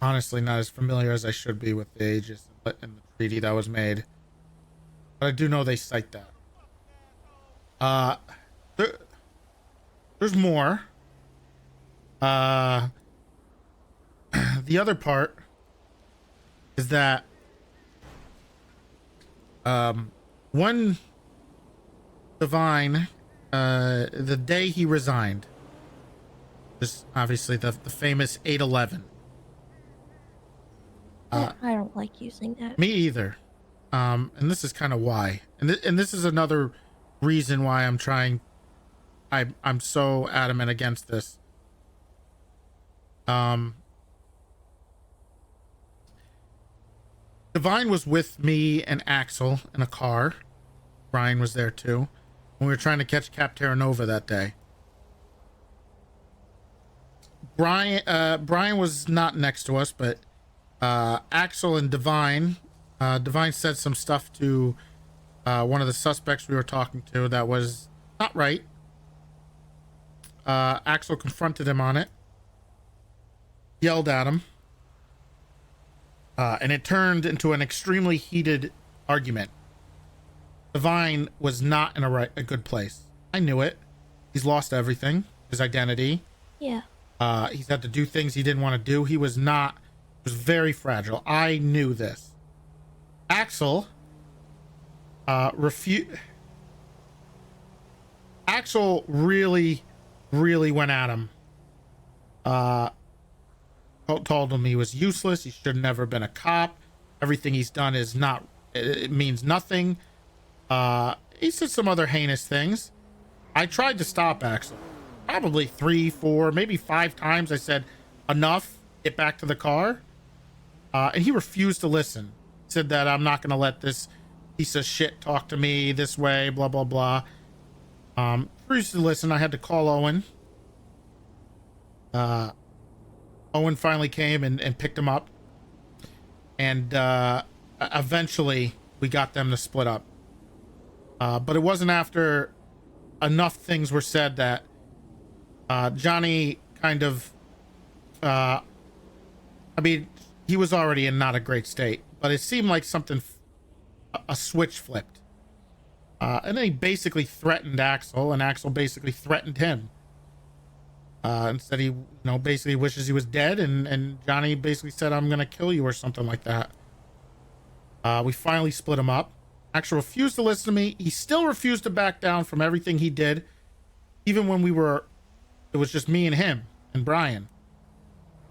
honestly not as familiar as I should be with the Aegis and the treaty that was made. But I do know they cite that. There's more. The other part is that one Divine, the day he resigned, just obviously the famous 8/11. I don't like using that. Me either. and this is kind of why, and this is another reason why I'm so adamant against this. Divine was with me and Axel in a car. Brian was there too. When we were trying to catch Cap Terra Nova that day. Brian was not next to us, but Axel and Divine said some stuff to one of the suspects we were talking to that was not right. Axel confronted him on it, yelled at him, and it turned into an extremely heated argument. Divine was not in a good place. I knew it. He's lost everything, his identity. Yeah. He's had to do things he didn't want to do. He was very fragile. I knew this. Axel Axel really went at him. Told him he was useless. He should have never been a cop. Everything he's done it means nothing. He said some other heinous things. I tried to stop Axel. Probably 3, 4, maybe 5 times. I said, enough, get back to the car. And he refused to listen. Said that I'm not going to let this piece of shit talk to me this way, blah, blah, blah. Refused to listen. I had to call Owen. Owen finally came and picked him up. And eventually we got them to split up. But it wasn't after enough things were said that Johnny kind of, I mean, he was already in not a great state, but it seemed like a switch flipped. And then he basically threatened Axel, and Axel basically threatened him. And said he, basically wishes he was dead, and Johnny basically said, I'm gonna kill you or something like that. We finally split him up. Axel refused to listen to me. He still refused to back down from everything he did, even when it was just me and him and Brian.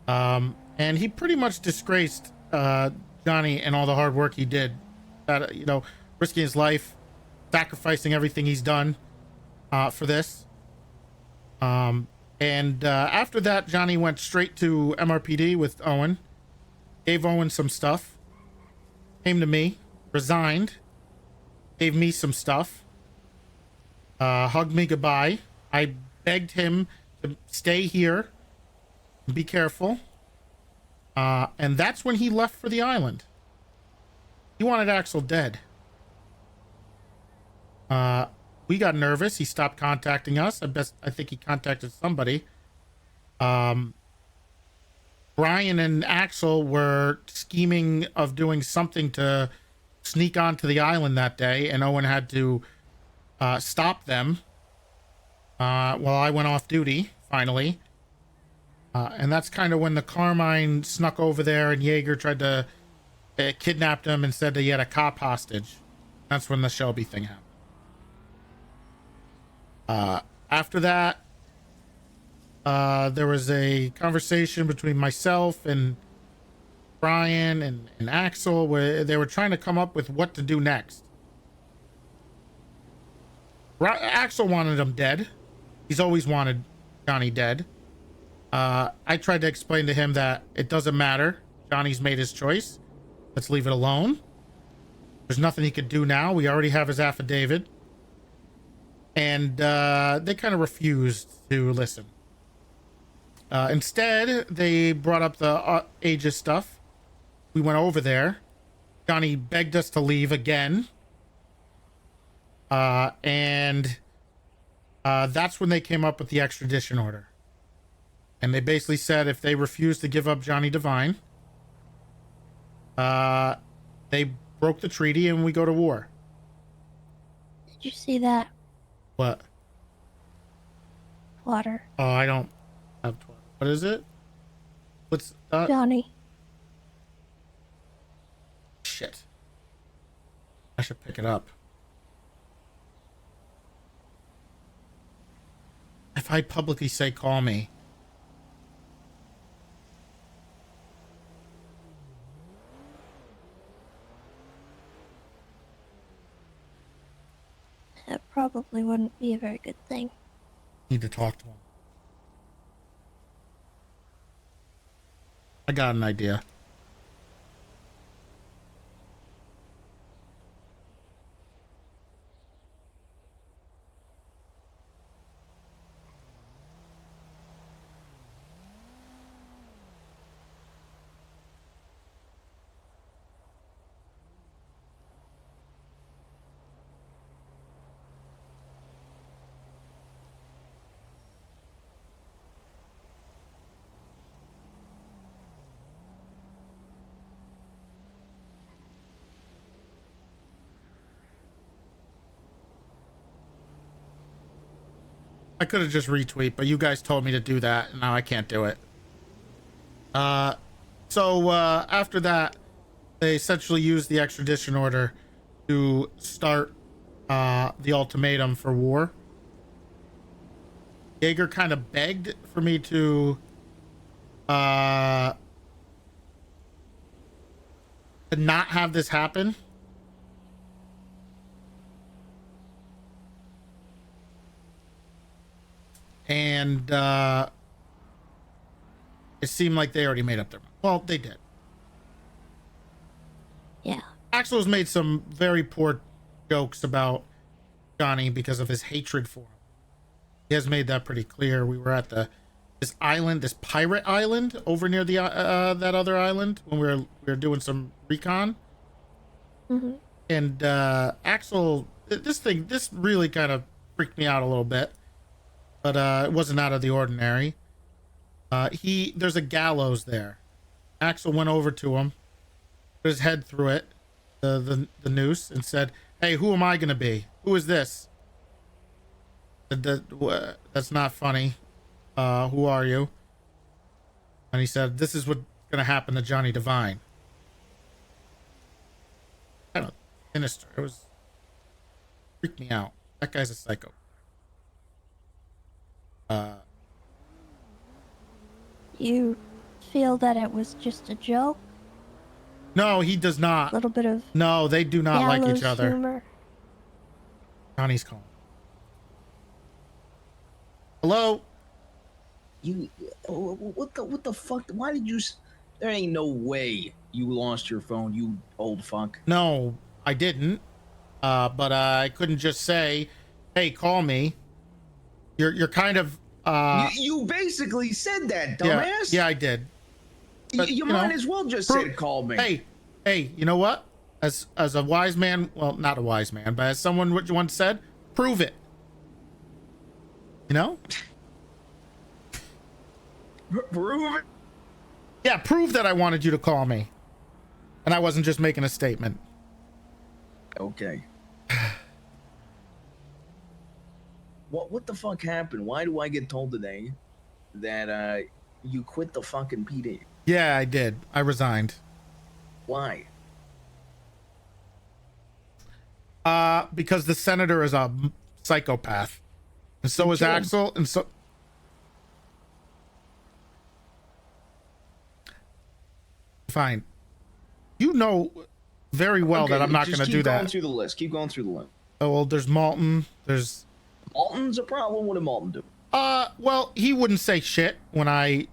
And he pretty much disgraced Johnny and all the hard work he did. Risking his life, sacrificing everything he's done for this. And after that, Johnny went straight to MRPD with Owen. Gave Owen some stuff. Came to me. Resigned. Gave me some stuff. Hugged me goodbye. I begged him to stay here. Be careful. And that's when he left for the island. He wanted Axel dead. We got nervous. He stopped contacting us. I think he contacted somebody. Brian and Axel were scheming of doing something to sneak onto the island that day, and Owen had to stop them while I went off duty, finally. And that's kind of when the Carmine snuck over there and Jaeger tried to kidnap him and said that he had a cop hostage. That's when the Shelby thing happened. After that, there was a conversation between myself and Brian and Axel where they were trying to come up with what to do next. Axel wanted him dead. He's always wanted Johnny dead. I tried to explain to him that it doesn't matter. Johnny's made his choice. Let's leave it alone. There's nothing he could do now. We already have his affidavit. And they kind of refused to listen. Instead, they brought up the Aegis stuff. We went over there. Johnny begged us to leave again. And that's when they came up with the extradition order. And they basically said if they refused to give up Johnny Divine, they broke the treaty and we go to war. Did you see that? What? Water. Oh, I don't have 12. What is it? What's Johnny. Shit. I should pick it up. If I publicly say call me. probably wouldn't be a very good thing. Need to talk to him. I got an idea. I could have just retweet, but you guys told me to do that, and now I can't do it. So after that, they essentially used the extradition order to start the ultimatum for war. Jaeger kind of begged for me to not have this happen. And it seemed like they already made up their mind. Well, they did. Yeah. Axel's made some very poor jokes about Johnny because of his hatred for him. He has made that pretty clear. We were at this island, this pirate island over near the that other island when we were doing some recon. Mm-hmm. And Axel, this really kind of freaked me out a little bit. But it wasn't out of the ordinary. There's a gallows there. Axel went over to him, put his head through it, the noose, and said, "Hey, who am I gonna be? Who is this?" That's not funny. Who are you? And he said, "This is what's gonna happen to Johnny Devine." Kind of sinister. It was freaked me out. That guy's a psycho. You feel that it was just a joke? No, he does not. A little bit of No, they do not like each gallows other. humor. Johnny's calling. Hello? You, what the fuck? Why did you? There ain't no way you lost your phone, you old fuck. No, I didn't. But I couldn't just say, "Hey, call me." You're kind of. You basically said that, dumbass. Yeah, I did. But, you might as well just say, "Call me." Hey, you know what? As a wise man, well, not a wise man, but as someone once said, prove it. You know? Prove it? Yeah, prove that I wanted you to call me. And I wasn't just making a statement. Okay. What the fuck happened? Why do I get told today that you quit the fucking PD? Yeah, I did. I resigned. Why? Because the senator is a psychopath. And so is Axel, and so... Fine. You know very well that I'm not going to do that. Keep going through the list. Keep going through the list. Oh, well, there's Malton. There's... Malton's a problem. What did Malton do? Well, he wouldn't say shit when I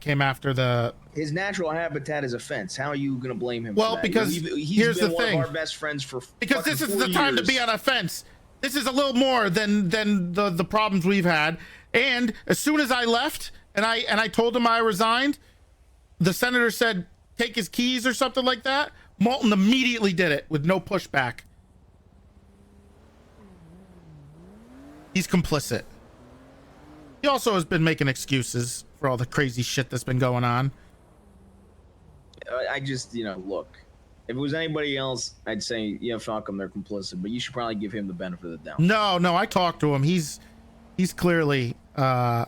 came after the... His natural habitat is a fence. How are you going to blame him well, for that? Because he's been one of our best friends for because this is the 4 time to years. be on a fence. This is a little more than the problems we've had. And as soon as I left and I told him I resigned, the senator said, take his keys or something like that. Malton immediately did it with no pushback. He's complicit. He also has been making excuses for all the crazy shit that's been going on. I just, look. If it was anybody else, I'd say, yeah, fuck them, they're complicit. But you should probably give him the benefit of the doubt. No, I talked to him. He's clearly, I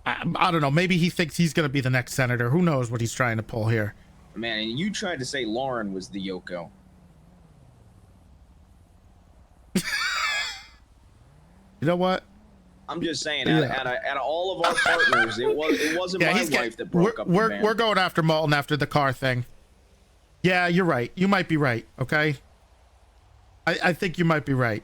don't know. Maybe he thinks he's going to be the next senator. Who knows what he's trying to pull here? Man, and you tried to say Lauren was the Yoko. You know what? I'm just saying, out of all of our partners, it wasn't my wife that broke up the band. We're going after Malton after the car thing. Yeah, you're right. You might be right. Okay. I think you might be right.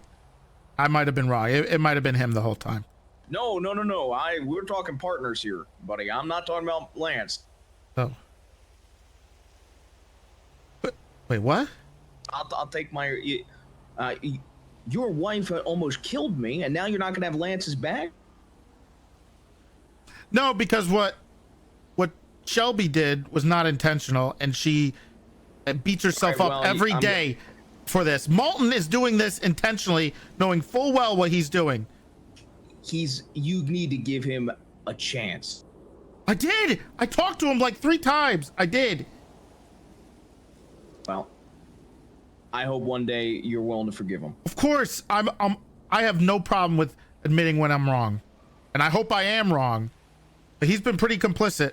I might have been wrong. It might have been him the whole time. No. We're talking partners here, buddy. I'm not talking about Lance. Oh. Wait, what? I'll take my. Your wife almost killed me, and now you're not gonna have Lance's back. No, because what Shelby did was not intentional, and she beats herself up every day for this. Malton is doing this intentionally, knowing full well what he's doing. You need to give him a chance. I did. I talked to him like 3 times. I did. Well, I hope one day you're willing to forgive him. Of course, I have no problem with admitting when I'm wrong, and I hope I am wrong. But he's been pretty complicit.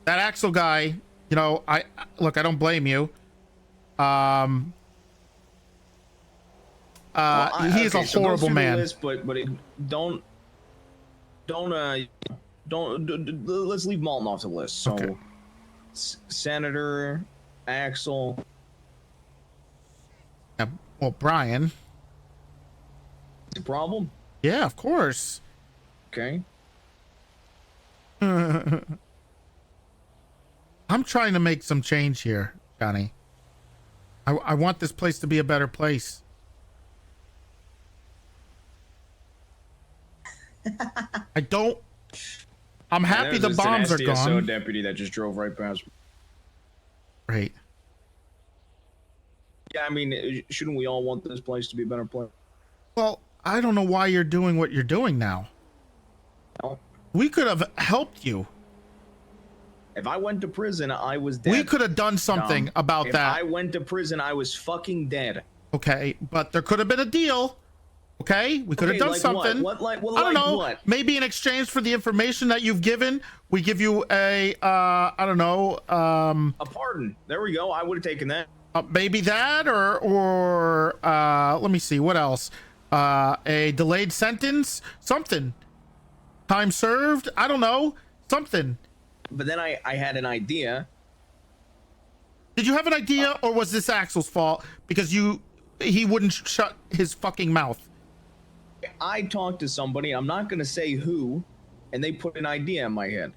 That Axel guy, you know, I don't blame you. He is a horrible man. List, but don't let's leave Malton off the list. So, okay. Senator Axel. Yeah, well, Brian. The problem? Yeah, of course. Okay. I'm trying to make some change here, Johnny. I want this place to be a better place. I'm happy the bombs are gone. TSO deputy that just drove right past. Right. Yeah, I mean, shouldn't we all want this place to be a better place? Well, I don't know why you're doing what you're doing now. No. We could have helped you. If I went to prison, I was dead. We could have done something about that. If I went to prison, I was fucking dead. Okay, but there could have been a deal. Okay, we could have done something. I don't know. What? Maybe in exchange for the information that you've given, we give you a I don't know. A pardon. There we go. I would have taken that. Maybe that, or let me see. What else? A delayed sentence, something. Time served. I don't know. Something. But then I had an idea. Did you have an idea, or was this Axel's fault because he wouldn't shut his fucking mouth? I talked to somebody, I'm not going to say who, and they put an idea in my head.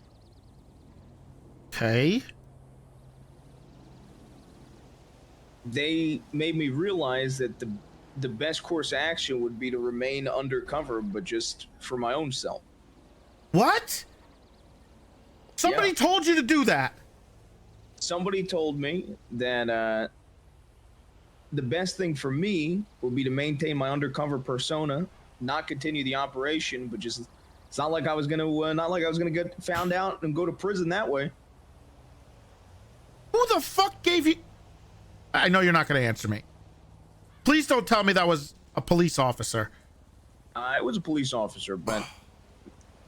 Okay. They made me realize that the best course of action would be to remain undercover, but just for my own self. What? Somebody told you to do that. Somebody told me that the best thing for me would be to maintain my undercover persona, not continue the operation, but just it's not like I was gonna get found out and go to prison that way. Who the fuck gave you? I know you're not gonna answer me. Please don't tell me that was a police officer. It was a police officer, but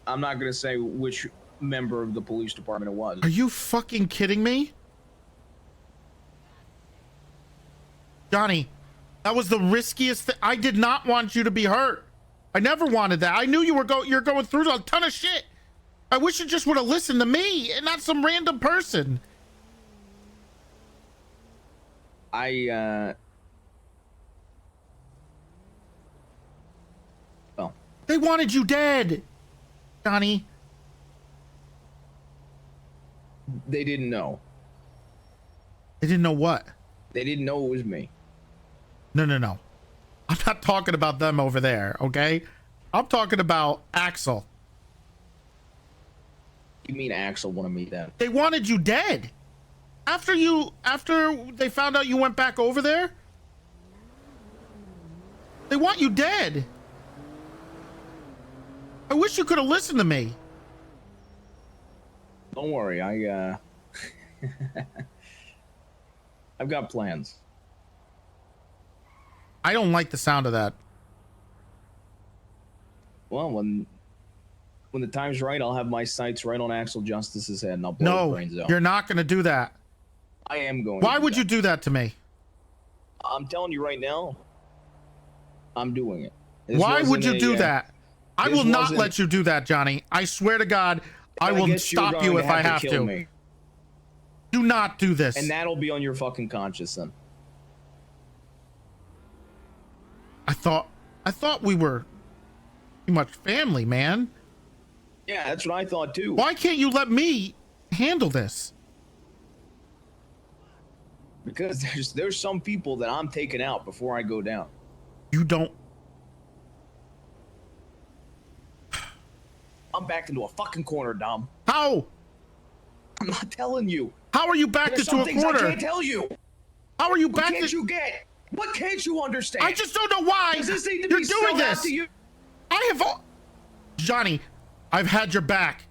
I'm not gonna say which member of the police department it was. Are you fucking kidding me? Johnny, that was the riskiest thing. I did not want you to be hurt. I never wanted that. I knew you're going through a ton of shit. I wish you just would have listened to me and not some random person. Well, they wanted you dead, Johnny. They didn't know. They didn't know what? They didn't know it was me. No. I'm not talking about them over there, okay? I'm talking about Axel. You mean Axel wanted me dead? They wanted you dead. After they found out you went back over there, they want you dead. I wish you could have listened to me. Don't worry, I've got plans. I don't like the sound of that. Well, when the time's right, I'll have my sights right on Axel Justice's head and I'll blow his brains out. You're not going to do that. I am going. Why would you do that to me? I'm telling you right now, I'm doing it. Why would you do that? I will not let you do that, Johnny. I swear to God, I will stop you if I have to. Do not do this. And that'll be on your fucking conscience then. I thought I thought we were pretty much family, man. Yeah, that's what I thought too. Why can't you let me handle this? Because there's some people that I'm taking out before I go down. You don't. I'm backed into a fucking corner, Dom. How? I'm not telling you. How are you backed There's into some a things corner? I can't tell you. How are you What backed? can't you get? What can't you understand? I just don't know why Does this need to you're be doing spelled out this. to you? I have, Johnny, I've had your back.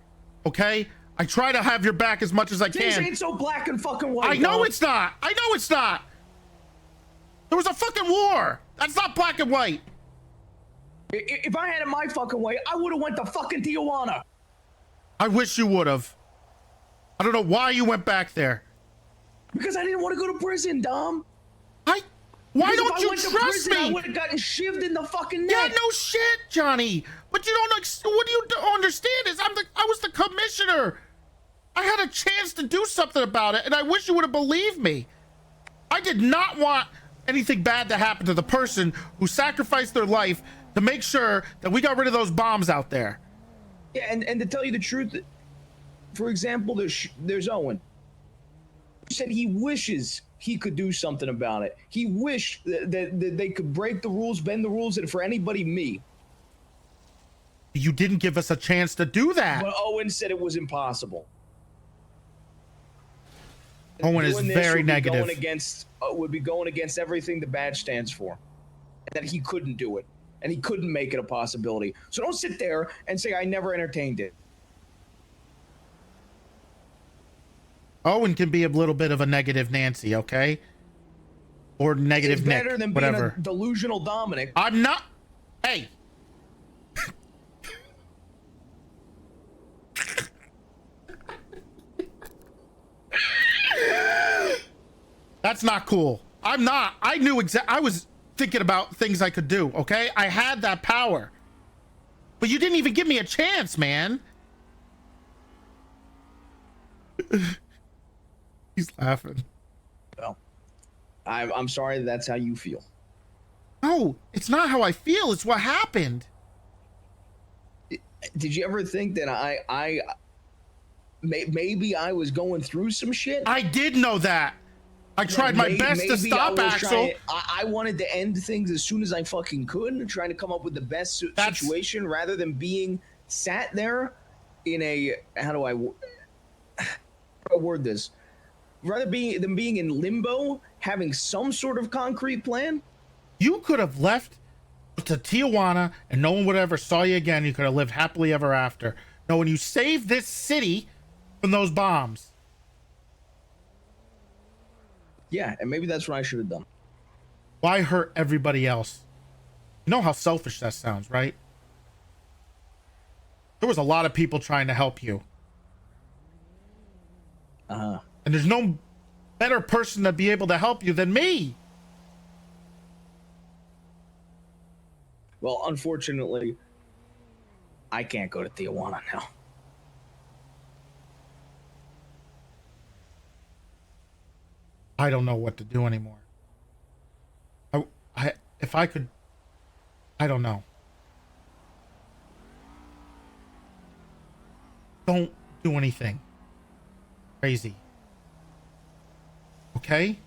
Okay, I try to have your back as much as I Things can. ain't so black and fucking white. I know Dom. it's not. I know it's not. There was a fucking war. That's not black and white. If I had it my fucking way, I would have went to fucking Tijuana. I wish you would have. I don't know why you went back there. Because I didn't want to go to prison, Dom. Why Because don't if I you went to trust prison, me? I would have gotten shivved in the fucking neck. Yeah, no shit, Johnny. But you don't what you don't understand is I was the commissioner. I had a chance to do something about it, and I wish you would have believed me. I did not want anything bad to happen to the person who sacrificed their life to make sure that we got rid of those bombs out there. Yeah, and to tell you the truth, for example, there's Owen. He said he wishes he could do something about it. He wished that they could break the rules, bend the rules, and for anybody, me. You didn't give us a chance to do that. But Owen said it was impossible. Owen is Doing this very would be negative. would be going against everything the badge stands for. And that he couldn't do it. And he couldn't make it a possibility. So don't sit there and say I never entertained it. Owen can be a little bit of a negative Nancy, okay? Or negative It's better Nick, than whatever. being a delusional Dominic. I'm not. Hey. That's not cool. I'm not. I knew I was thinking about things I could do, okay? I had that power. But you didn't even give me a chance, man. He's laughing. Well, I'm sorry that's how you feel. No, it's not how I feel. It's what happened. Did you ever think that maybe I was going through some shit? I did know that. I tried my best to stop Axel. I wanted to end things as soon as I fucking could, trying to come up with the best situation rather than being sat there in a, how do I word this? Rather than being in limbo, having some sort of concrete plan. You could have left to Tijuana and no one would ever saw you again. You could have lived happily ever after. No, when you saved this city from those bombs. Yeah, and maybe that's what I should have done. Why hurt everybody else? You know how selfish that sounds, right? There was a lot of people trying to help you. Uh-huh. And there's no better person to be able to help you than me. Well, unfortunately, I can't go to Tijuana now. I don't know what to do anymore. If I could, I don't know. Don't do anything crazy. Okay?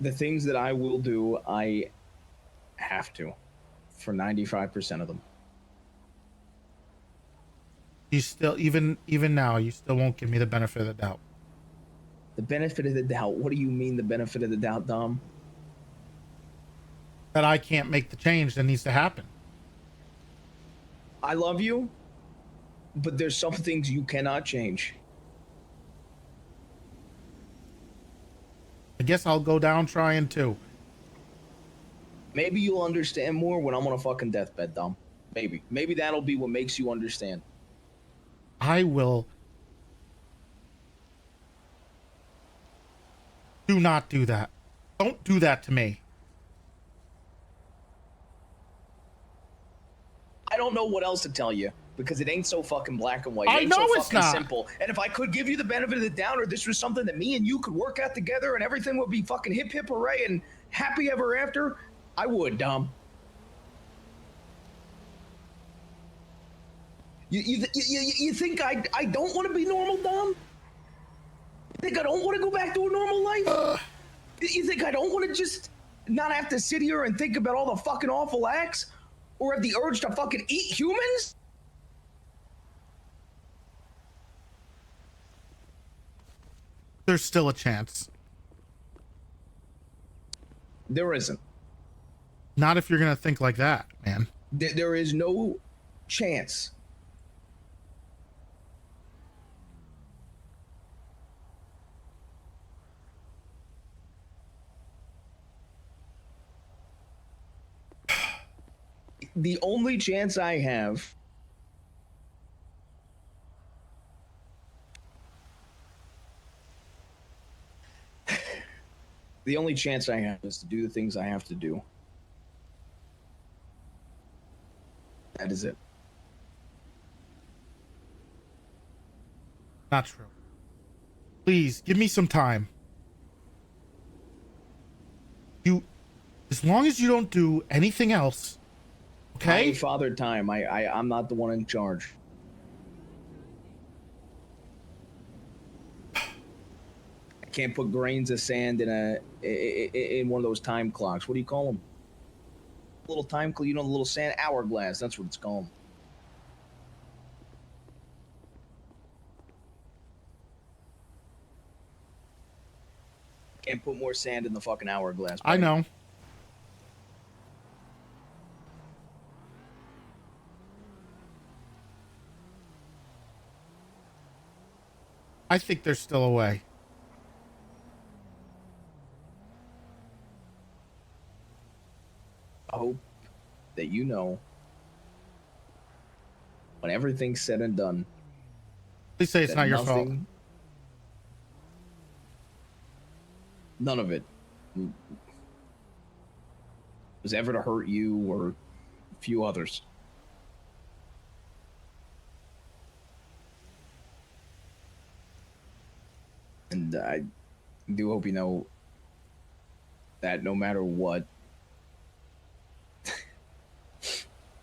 The things that I will do, I have to for 95% of them. You still, even now, you still won't give me the benefit of the doubt. The benefit of the doubt? What do you mean the benefit of the doubt, Dom? That I can't make the change that needs to happen. I love you, but there's some things you cannot change. I guess I'll go down trying to. Maybe you'll understand more when I'm on a fucking deathbed, Dom. Maybe. Maybe that'll be what makes you understand. I will. Do not do that. Don't do that to me. I don't know what else to tell you because it ain't so fucking black and white. I It ain't know so it's fucking not. simple. And if I could give you the benefit of the doubt, or this was something that me and you could work out together, and everything would be fucking hip hip hooray and happy ever after, I would, Dom. You think I don't want to be normal, Dom? You think I don't want to go back to a normal life? You think I don't want to just not have to sit here and think about all the fucking awful acts? Or have the urge to fucking eat humans? There's still a chance. There isn't. Not if you're gonna think like that, man. There is no chance. The only chance I have is to do the things I have to do. That is it. Not true. Please give me some time. As long as you don't do anything else. Okay. I ain't Father Time. I'm not the one in charge. I can't put grains of sand in one of those time clocks. What do you call them? Little time clock. You know, the little sand hourglass. That's what it's called. Can't put more sand in the fucking hourglass. I know. I think there's still a way. I hope that you know when everything's said and done. Please say it's not your fault. None of it was ever to hurt you or a few others. And I do hope you know that no matter what,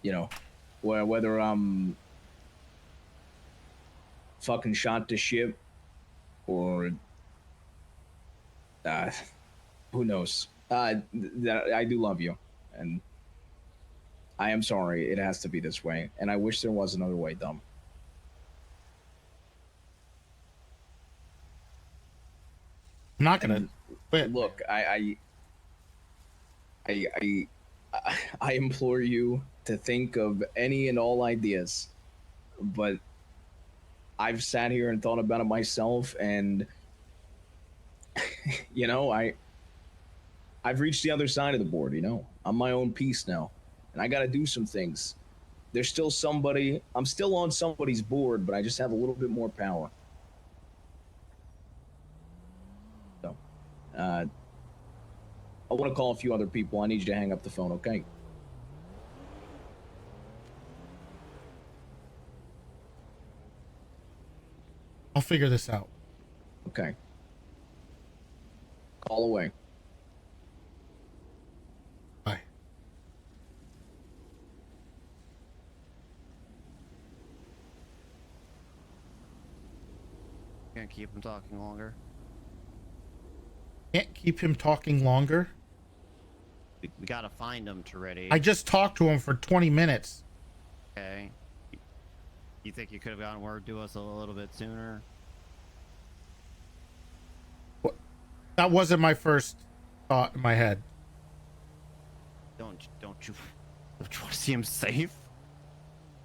you know, whether I'm fucking shot to ship or who knows, that I do love you, and I am sorry it has to be this way, and I wish there was another way, Dumb. I'm not gonna look. I implore you to think of any and all ideas, but I've sat here and thought about it myself, and you know, I've reached the other side of the board. You know, I'm my own piece now, and I got to do some things. There's still somebody. I'm still on somebody's board, but I just have a little bit more power. So, I want to call a few other people. I need you to hang up the phone, okay? I'll figure this out. Okay. Call away. Bye. Can't keep him talking longer. Can't keep him talking longer. We gotta find him, Toretti. I just talked to him for 20 minutes. Okay. You think you could have gotten word to us a little bit sooner? That wasn't my first thought in my head. Don't you want to see him safe?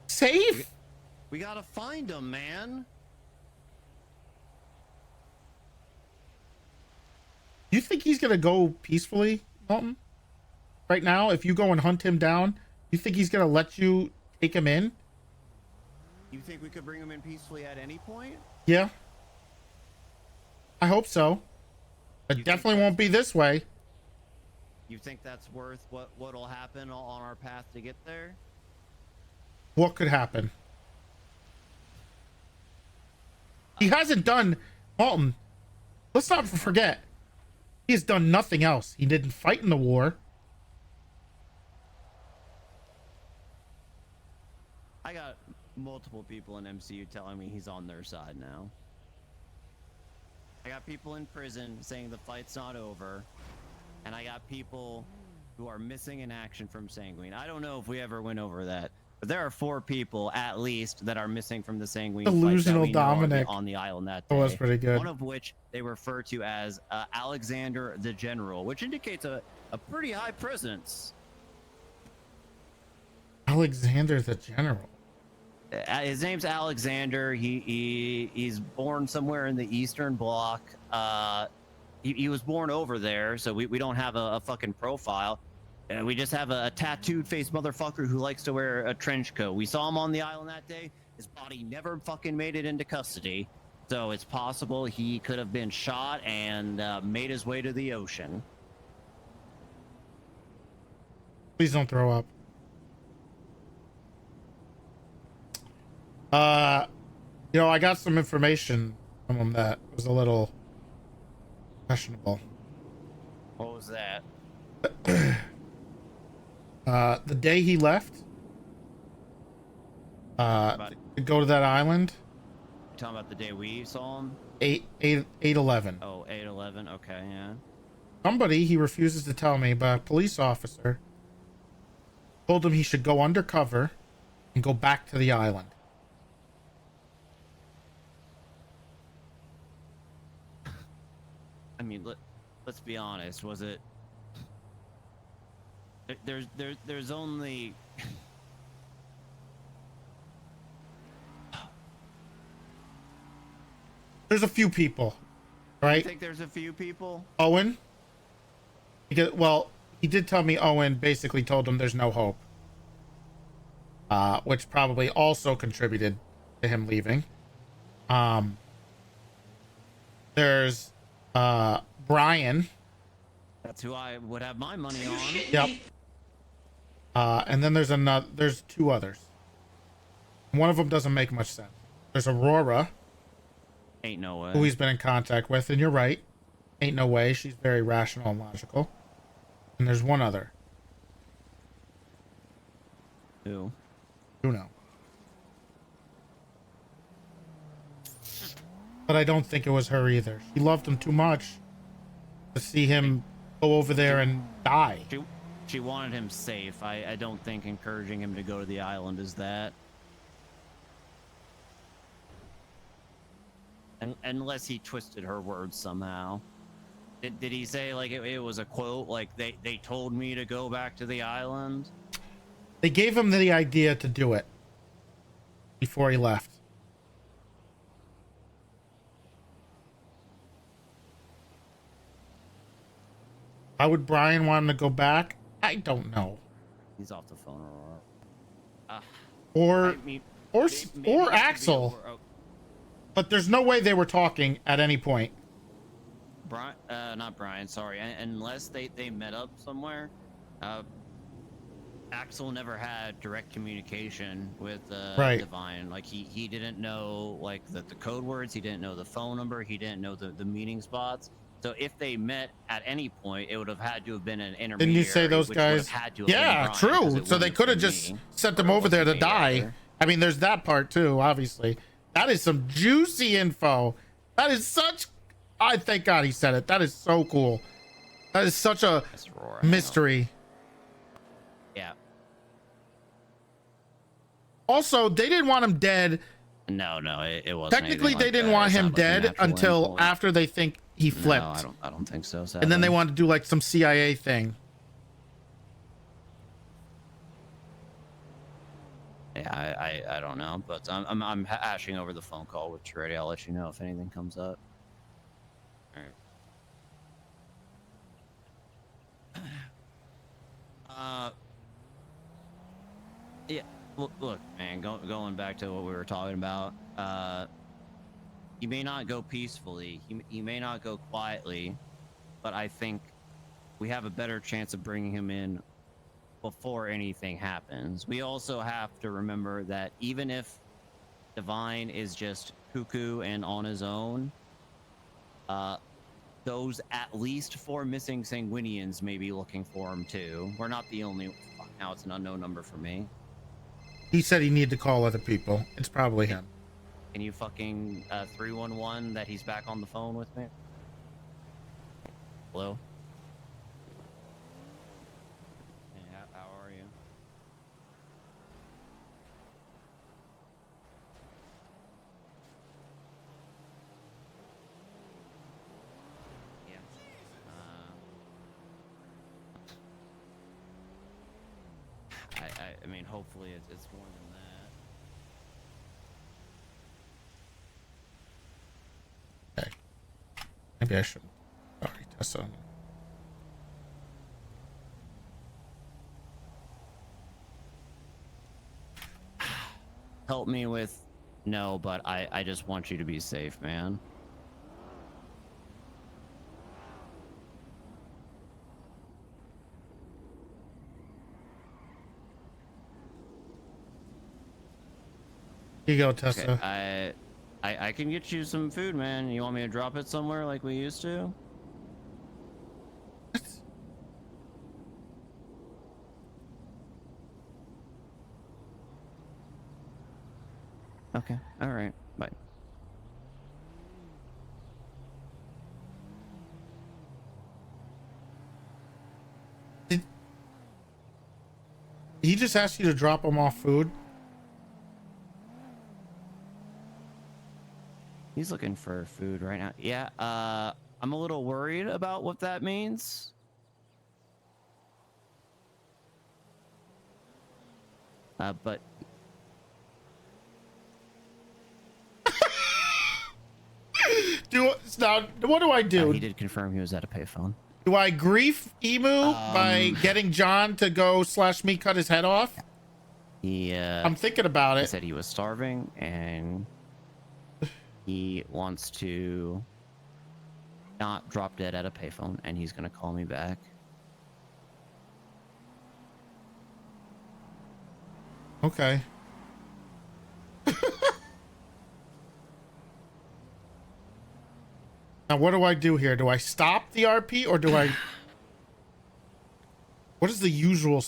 Safe? We gotta find him, man. You think he's gonna go peacefully, Dalton? Right now, if you go and hunt him down, you think he's gonna let you take him in? You think we could bring him in peacefully at any point? Yeah. I hope so. It definitely won't be this way. You think that's worth what'll happen on our path to get there? What could happen? He hasn't done, Dalton, let's not forget, he has done nothing else. He didn't fight in the war. multiple people in MCU telling me he's on their side now. I got people in prison saying the fight's not over, and I got people who are missing in action from Sanguine. I don't know if we ever went over that, but there are 4 people at least that are missing from the Sanguine fight that Delusional we know are Dominic. on the island that That day. was pretty good. One of which they refer to as Alexander the General, which indicates a pretty high presence. Alexander the General. His name's Alexander. He's born somewhere in the Eastern Bloc. He was born over there, so we don't have a fucking profile. We just have a tattooed face motherfucker who likes to wear a trench coat. We saw him on the island that day. His body never fucking made it into custody, so it's possible he could have been shot and made his way to the ocean. Please don't throw up. You know, I got some information from him that was a little questionable. What was that? The day he left, to go to that island. You talking about the day we saw him? 8/11. Oh, 8/11. Okay, yeah. Somebody, he refuses to tell me, but a police officer told him he should go undercover and go back to the island. I mean, let's be honest. Was it? There's only. There's a few people, right? You think there's a few people? Owen. Well, he did tell me Owen basically told him there's no hope. Which probably also contributed to him leaving. There's Brian. That's who I would have my money on. Yep. And then there's 2 others. One of them doesn't make much sense. There's Aurora. Ain't no way. Who he's been in contact with, and you're right. Ain't no way. She's very rational and logical. And there's one other. Who? Who knows? But I don't think it was her either. She loved him too much to see him go over there and die. She wanted him safe. I don't think encouraging him to go to the island is that. Unless he twisted her words somehow. Did he say like it was a quote like they told me to go back to the island? They gave him the idea to do it before he left. How would Brian want him to go back? I don't know. He's off the phone, Or maybe Axel. But there's no way they were talking at any point. Brian, not Brian. Sorry, unless they met up somewhere. Axel never had direct communication with Right. Divine. Like he didn't know like the code words. He didn't know the phone number. He didn't know the meeting spots. So if they met at any point, it would have had to have been an intermediary. Didn't you say those which would have guys? had to have been Yeah, Brian, 'cause true. it So they wouldn't could have have been just me. sent them over there to me die. either. I mean, there's that part too, obviously. That is some juicy info. That is such... I thank God he said it. That is so cool. That is such a mystery. Yeah. Also, they didn't want him dead. No, it wasn't. Technically, anything they like didn't that. want It's him not like a dead natural until impulse. after they think he flipped. No, I don't think so. And then they sadly. want to do like some CIA thing. Yeah, I don't know, but I'm hashing over the phone call with Toretti. I'll let you know if anything comes up. All right. Yeah. Look, man. Going back to what we were talking about. He may not go peacefully. He may not go quietly, but I think we have a better chance of bringing him in before anything happens. We also have to remember that even if Divine is just cuckoo and on his own, those at least 4 missing Sanguinians may be looking for him too. We're not the only... Fuck, now it's an unknown number for me. He said he needed to call other people. It's probably him. Can you fucking 311 that he's back on the phone with me? Hello? Hey, how are you? Yeah. I mean, hopefully it's more than that. Okay. Maybe I shouldn't. Sorry, Tessa. Help me with... No, but I just want you to be safe, man. Here you go, Tessa. Okay, I can get you some food, man. You want me to drop it somewhere like we used to? Okay, alright, bye. Did he just ask you to drop him off food? He's looking for food right now. Yeah, I'm a little worried about what that means. But... Now, what do I do? He did confirm he was at a payphone. Do I grief Emu by getting John to go / me cut his head off? Yeah. I'm thinking about it. He said he was starving and he wants to not drop dead at a payphone and he's gonna call me back. Okay. Now, what do I do here? Do I stop the RP or do I... What is the usual...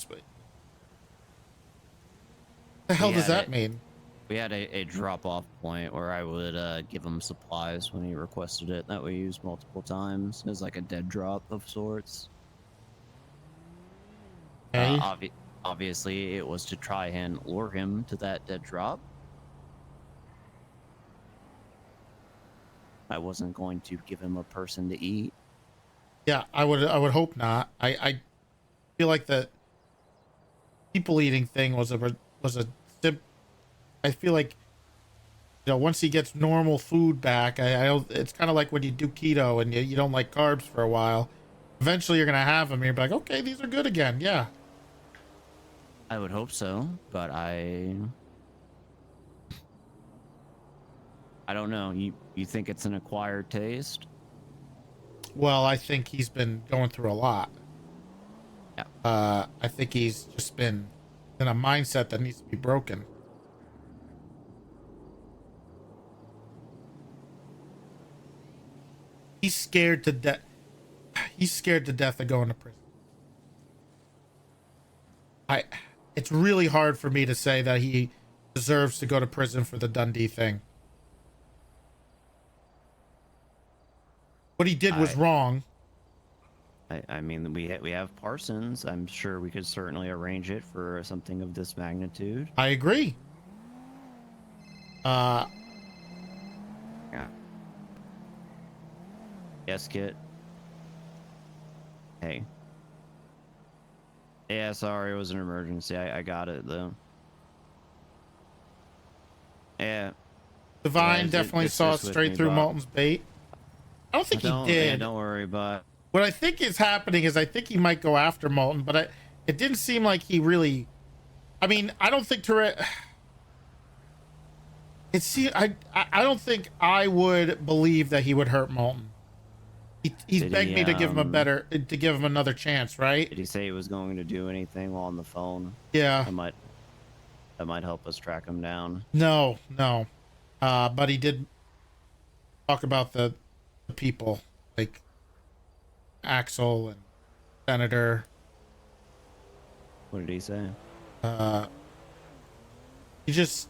The hell does that mean? We had a drop-off point where I would give him supplies when he requested it that we used multiple times. It was like a dead drop of sorts. Okay. Obviously, it was to try and lure him to that dead drop. I wasn't going to give him a person to eat. Yeah, I would hope not. I feel like the people eating thing was a I feel like, you know, once he gets normal food back, it's kind of like when you do keto and you don't like carbs for a while. Eventually you're gonna have them and you're like, okay, these are good again. Yeah. I would hope so, but I don't know. You think it's an acquired taste? Well, I think he's been going through a lot. Yeah. I think he's just been in a mindset that needs to be broken. He's scared to death. He's scared to death of going to prison. It's really hard for me to say that he deserves to go to prison for the Dundee thing. What he did was wrong. I mean, we have Parsons. I'm sure we could certainly arrange it for something of this magnitude. I agree. Yeah. Yes, Kit. Hey. Yeah, sorry, it was an emergency. I got it though. Yeah. Divine definitely saw straight through Malton's bait. I don't think he did. Yeah, don't worry, but what I think is happening is I think he might go after Malton, but it didn't seem like he really. I mean, I don't think Toretti. I don't think I would believe that he would hurt Malton. He's begged me to give him to give him another chance, right? Did he say he was going to do anything while on the phone? Yeah. That might help us track him down. No. But he did talk about the people like Axel and Senator. What did he say? he just,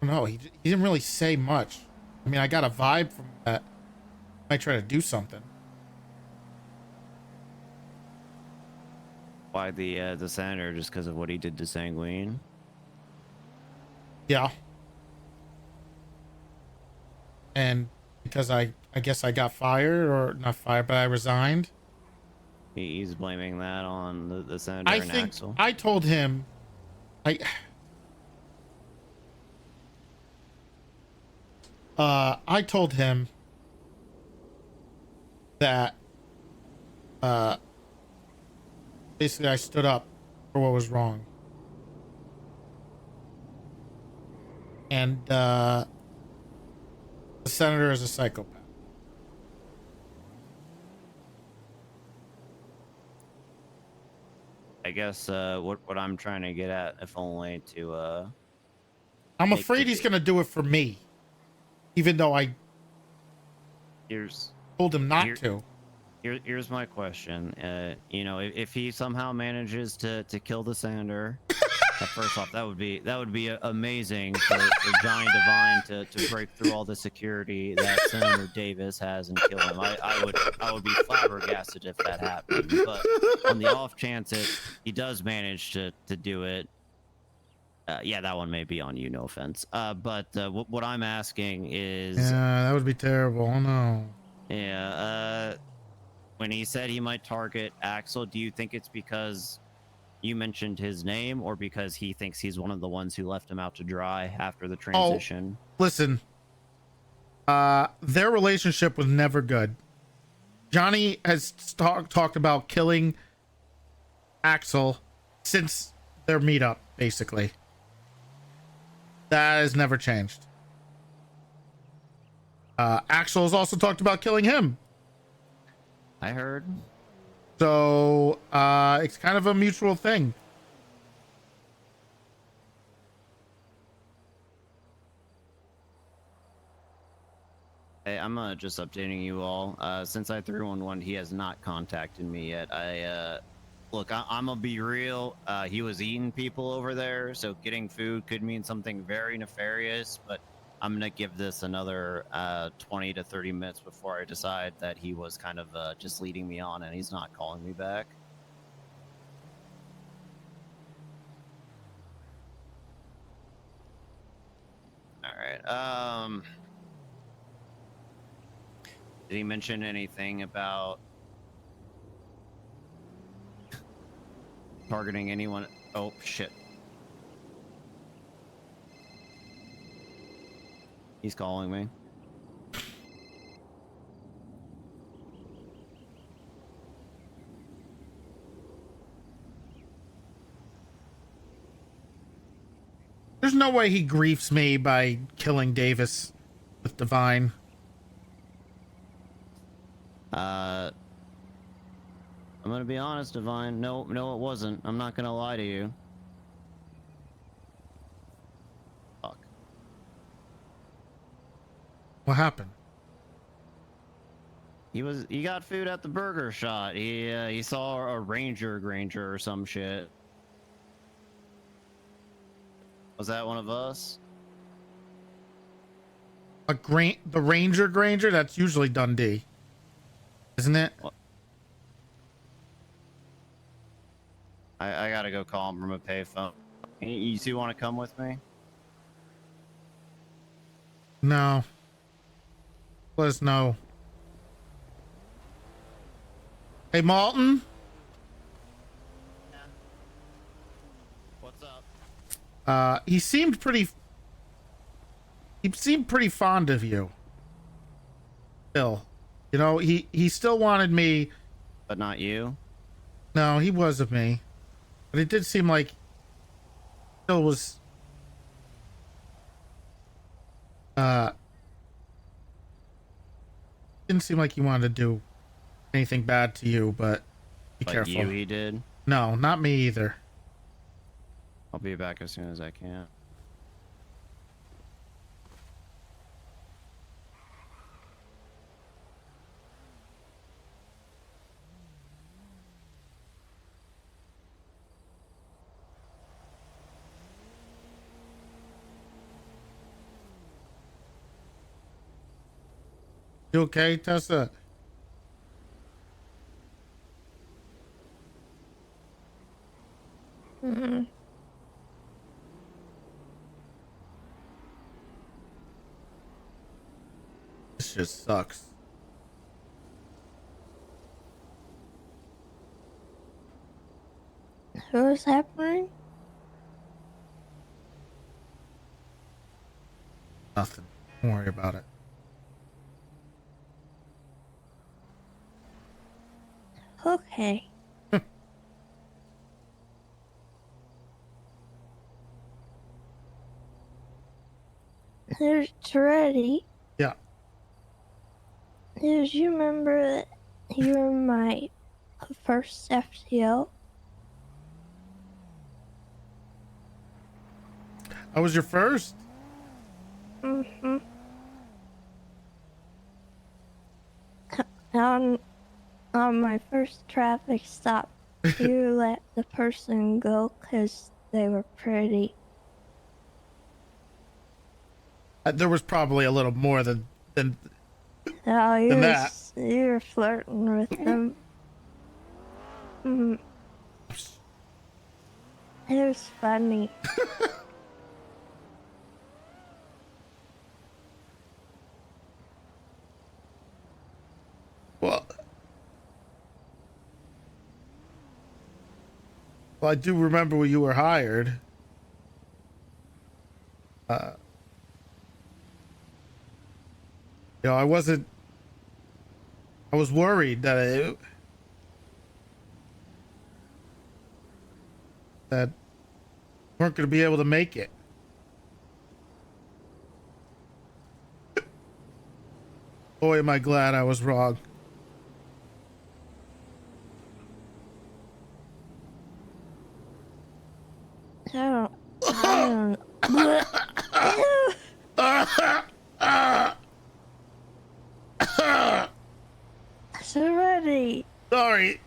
I don't know, he didn't really say much. I mean, I got a vibe from that. He might try to do something. Why the senator? Just because of what he did to Sanguine? Yeah. And because I guess I got fired, or not fired, but I resigned. He's blaming that on the senator I and think Axel. I told him, I told him that, basically I stood up for what was wrong. And, the senator is a psychopath. I guess what I'm trying to get at, if only to I'm make afraid the- he's gonna do it for me, even though I told him not to. Here's my question. You know, if he somehow manages to kill the senator, first off, that would be amazing for Johnny Devine to break through all the security that Senator Davis has and kill him. I would be flabbergasted if that happened. But on the off chance that he does manage to do it, yeah, that one may be on you. No offense. But what I'm asking is, Yeah, that would be terrible. Oh no. yeah, when he said he might target Axel, do you think it's because you mentioned his name, or because he thinks he's one of the ones who left him out to dry after the transition? Oh, listen. Their relationship was never good. Johnny has talked about killing Axel since their meetup, basically. That has never changed. Axel has also talked about killing him. I heard. So, it's kind of a mutual thing. Hey, I'm just updating you all. Since I threw on one, he has not contacted me yet. Look, I'm gonna be real. He was eating people over there, so getting food could mean something very nefarious, but I'm gonna give this another 20 to 30 minutes before I decide that he was kind of just leading me on and he's not calling me back. All right. Did he mention anything about targeting anyone? Oh, shit. He's calling me. There's no way he griefs me by killing Davis with Divine. I'm gonna be honest, Divine. No, it wasn't. I'm not gonna lie to you. Fuck. What happened? He got food at the burger shop. He saw a Granger or some shit. Was that one of us? The Ranger Granger? That's usually Dundee. Isn't it? What? I gotta go call him from a payphone. You two want to come with me? No. Let us know. Hey, Malton? What's up? He seemed pretty fond of you. Still. You know, he still wanted me. But not you? No, he was of me. But it did seem like still was didn't seem like he wanted to do anything bad to you, but be Like careful. you, he did? No, not me either. I'll be back as soon as I can. You okay, Tessa? Mm-hmm. This just sucks. What's happening? Nothing. Don't worry about it. Okay. There's Toretti. Yeah. Did you remember that you were my first FTO? I was your first? Mm-hmm. On my first traffic stop, you let the person go because they were pretty. There was probably a little more than Oh, than that. you were flirting with them. Mm. It was funny. Well, I do remember when you were hired. You know, I was worried that that weren't going to be able to make it. Boy, am I glad I was wrong. I don't Serenity. Sorry.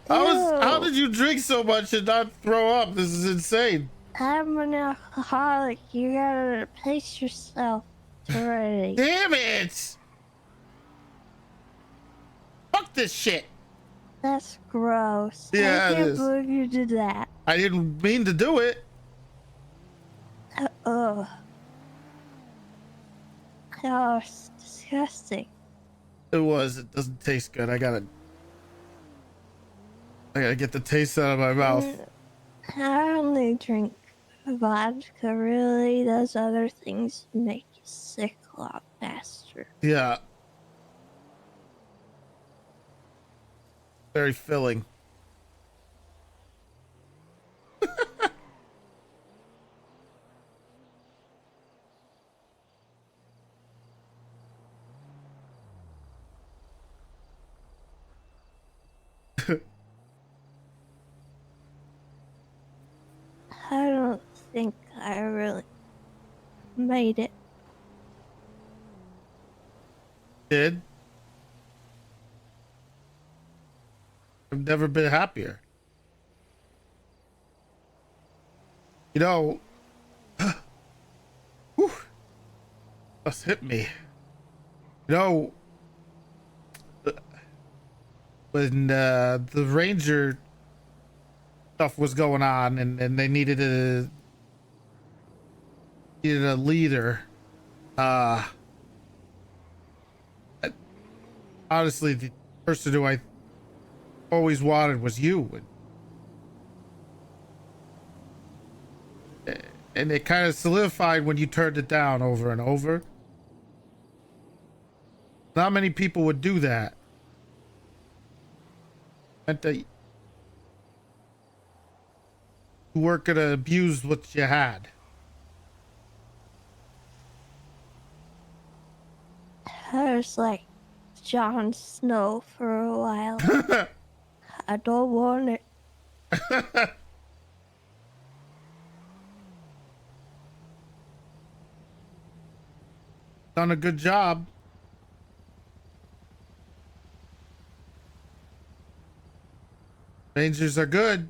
How did you drink so much and not throw up? This is insane. I'm an alcoholic. You gotta pace yourself, Serenity. Damn it! Fuck this shit. That's gross. Yeah, I it can't is. believe you did that. I didn't mean to do it. Ugh. Oh, it's disgusting. It was. It doesn't taste good. I gotta get the taste out of my mouth. I only drink vodka, really. Those other things make you sick a lot faster. Yeah. Very filling. I don't think I really made it. Did? I've never been happier. You know, whew, just hit me. You know, when the Ranger stuff was going on and they needed a leader, honestly, the person who I always wanted was you. And it kind of solidified when you turned it down over and over. Not many people would do that. Meant that you weren't gonna abuse what you had. I was like Jon Snow for a while. I don't want it. Done a good job. Rangers are good.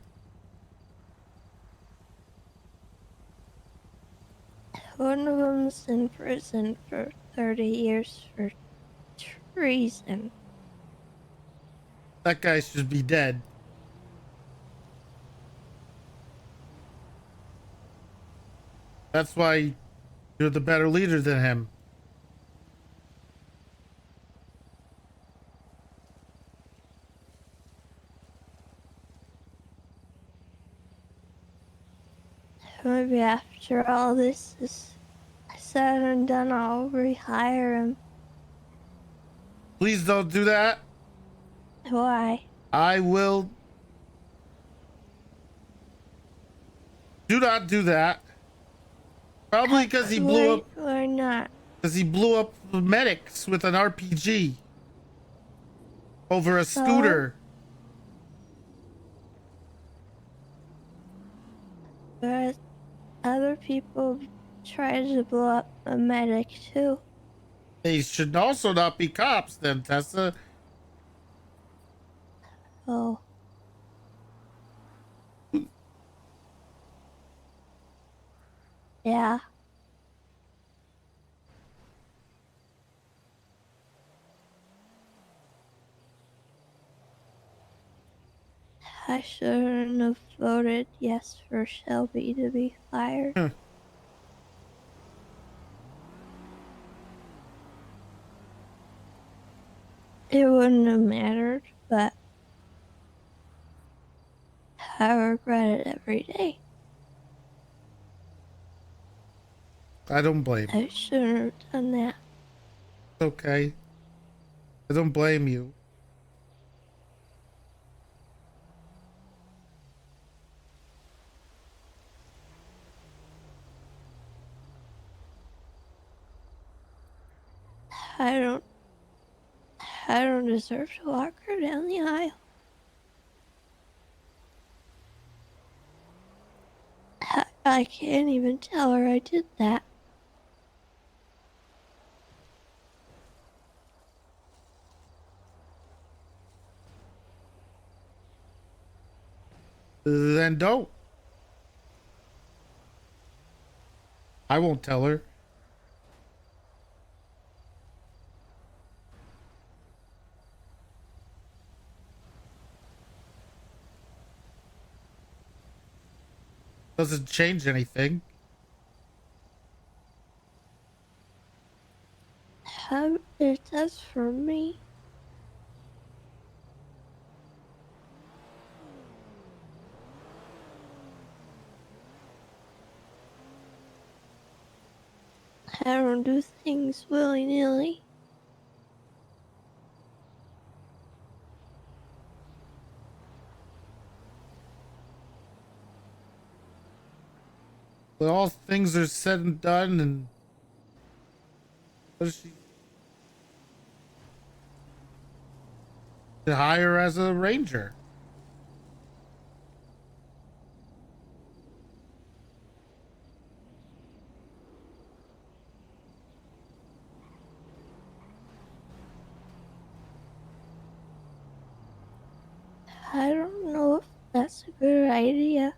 One of them's in prison for 30 years for reason. That guy should be dead. That's why you're the better leader than him. Maybe after all this is said and done, I'll rehire him. Please don't do that. Why? I will. Do not do that. Probably because he blew up. Why not? Because he blew up the medics with an RPG over a scooter. But other people tried to blow up a medic too. They should also not be cops, then, Tessa. Oh. Yeah. I shouldn't have voted yes for Shelby to be fired. It wouldn't have mattered, but I regret it every day. I don't blame you. I shouldn't have done that. It's okay. I don't blame you. I don't deserve to walk her down the aisle. I can't even tell her I did that. Then don't. I won't tell her. Doesn't change anything. It does for me. I don't do things willy-nilly. When all things are said and done, and what does she to hire as a ranger? I don't know if that's a good idea.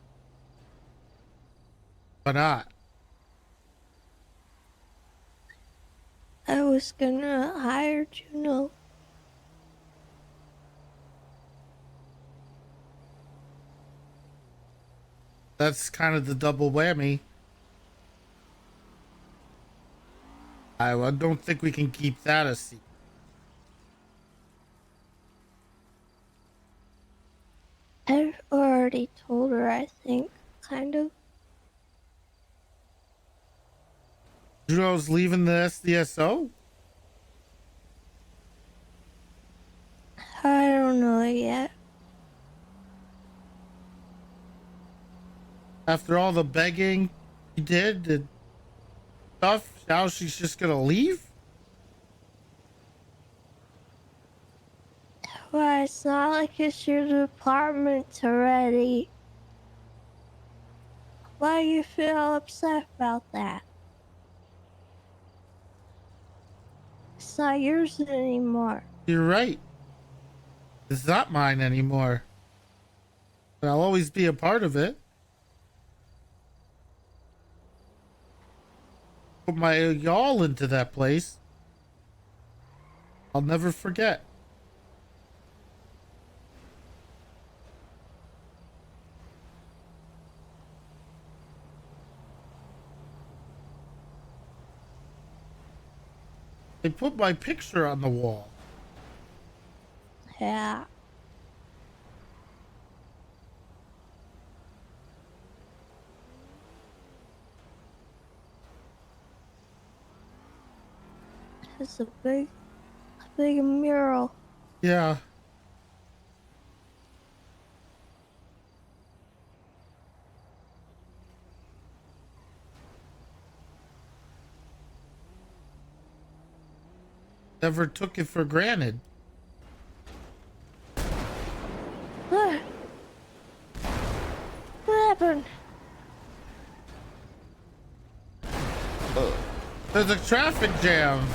Why not? I was gonna hire Juno. That's kind of the double whammy. I don't think we can keep that a secret. I've already told her, I think, kind of. Juno's leaving the SDSO? I don't know yet. After all the begging he did and stuff, now she's just gonna leave? Why, it's not like it's your department, Toretti. Why do you feel upset about that? It's not yours anymore. You're right. It's not mine anymore. But I'll always be a part of it. Put my y'all into that place. I'll never forget. They put my picture on the wall. Yeah. It's a big mural. Yeah. Never took it for granted. What happened? There's a traffic jam.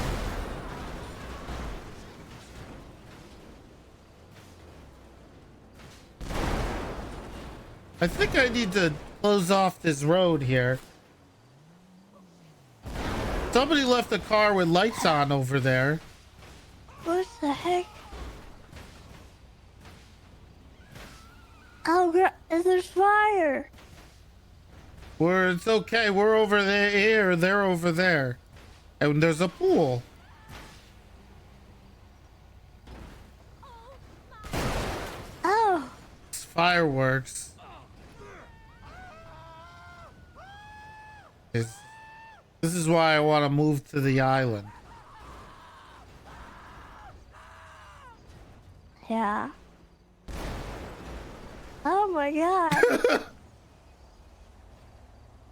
I think I need to close off this road here. Somebody left a car with lights on over there. What the heck? Oh, there's fire. It's okay. We're over there here. They're over there. And there's a pool. Oh. It's fireworks. This is why I want to move to the island. Yeah. Oh my god.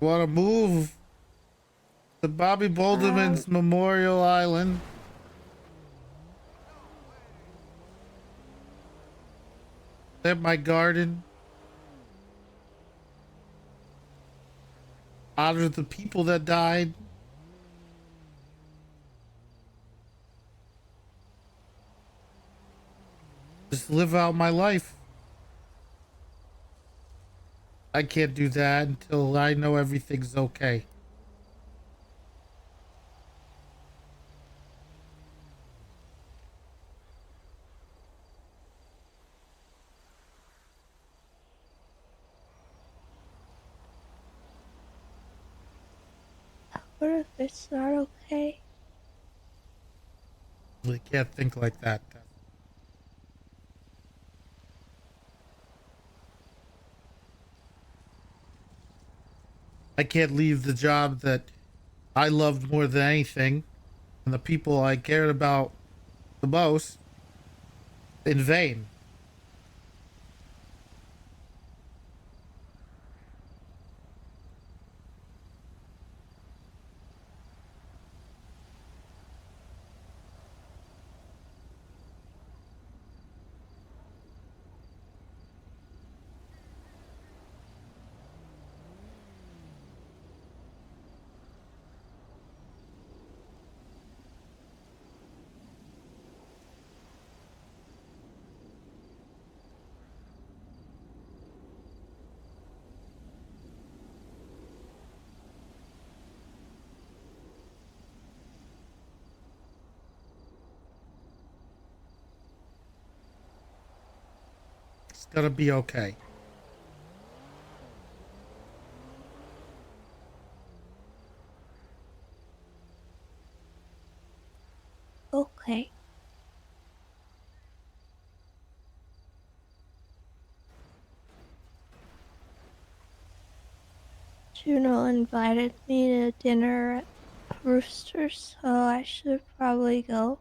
Want to move to Bobby Boulderman's Memorial Island. At my garden. Honor the people that died. Just live out my life. I can't do that until I know everything's okay. What if it's not okay? I can't think like that. I can't leave the job that I loved more than anything and the people I cared about the most in vain. It's gonna be okay. Okay. Juno invited me to dinner at Roosters, so I should probably go.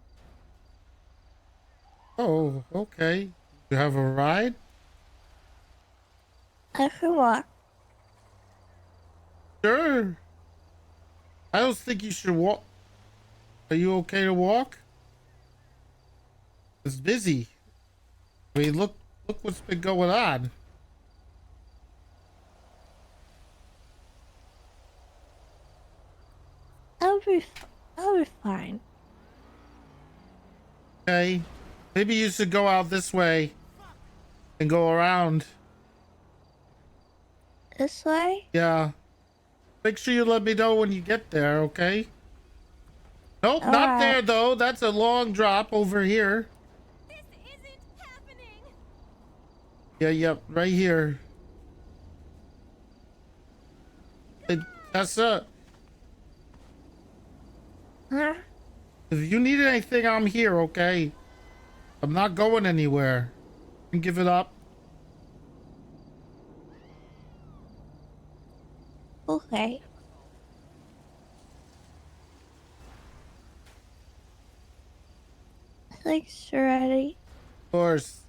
Oh, okay. You have a ride? I can walk. Sure. I don't think you should walk. Are you okay to walk? It's busy. I mean, look what's been going on. I'll be fine. Okay. Maybe you should go out this way and go around. This way? Yeah. Make sure you let me know when you get there, okay? Nope, All not right. there though. That's a long drop over here. Yeah, yep, right here. Hey, Tessa, Huh? if you need anything, I'm here, okay? I'm not going anywhere. You can give it up. Okay. Thanks, Toretti. Of course.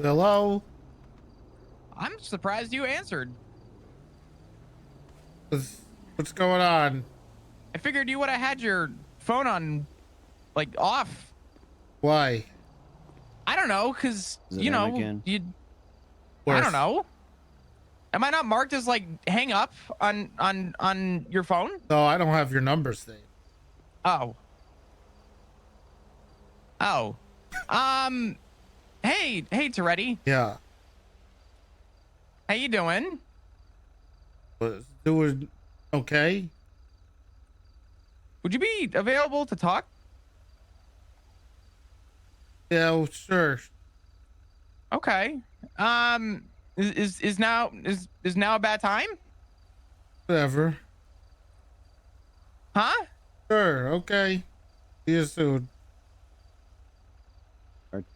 Hello? I'm surprised you answered. What's going on? I figured you would have had your phone on, like, off. Why? I don't know, because, Is it you him know, again? I don't know. Am I not marked as, like, hang up on your phone? No, I don't have your number saved. Oh. Oh. Hey, Toretti. Yeah. How you doing? Was doing okay? Would you be available to talk? Yeah, well, sure. Okay. Is now a bad time? Whatever. Huh? Sure, okay. See you soon.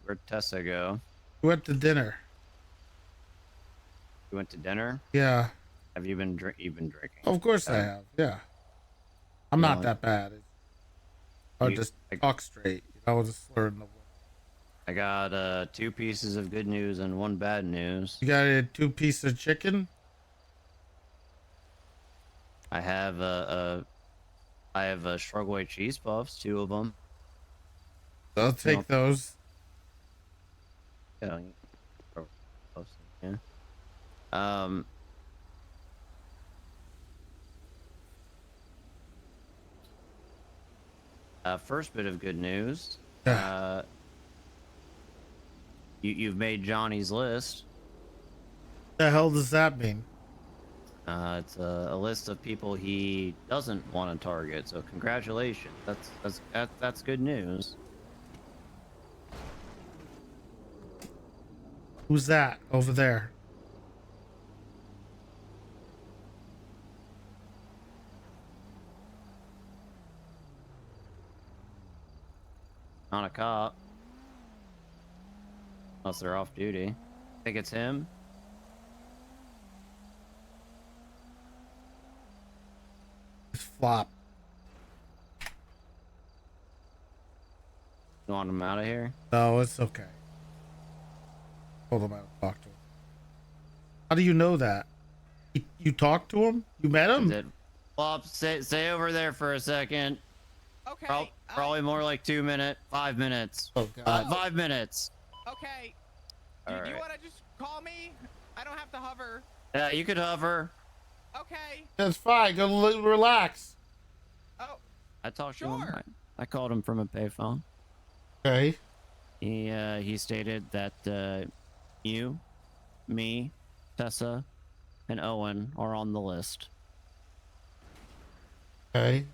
Where'd Tessa go? We went to dinner. You went to dinner? Yeah. Have you been you've been drinking? Of course I have. Yeah. I'm You not know, that bad. I'll just talk straight. I was just slurring the word. I got 2 pieces of good news and 1 bad news. You got a 2 piece of chicken? I have Shrugway cheese puffs, 2 of them. I'll take those. Yeah. Yeah. First bit of good news. You've made Johnny's list. The hell does that mean? It's a list of people he doesn't want to target. So congratulations. That's good news. Who's that over there? Not a cop. Unless they're off duty. Think it's him? It's Flop. You want him out of here? No, it's okay. Hold on, I'll talk to him. How do you know that? You talked to him? You met him? Flop, stay over there for a second. Okay. Probably more like 2 minutes. 5 minutes. Oh, God. 5 minutes. Okay. Do you Alright. want to just call me? I don't have to hover. Yeah, you could hover. Okay. That's fine. Go relax. Oh. I talked to him. I called him from a payphone. Okay. He stated that you, me, Tessa, and Owen are on the list. Okay.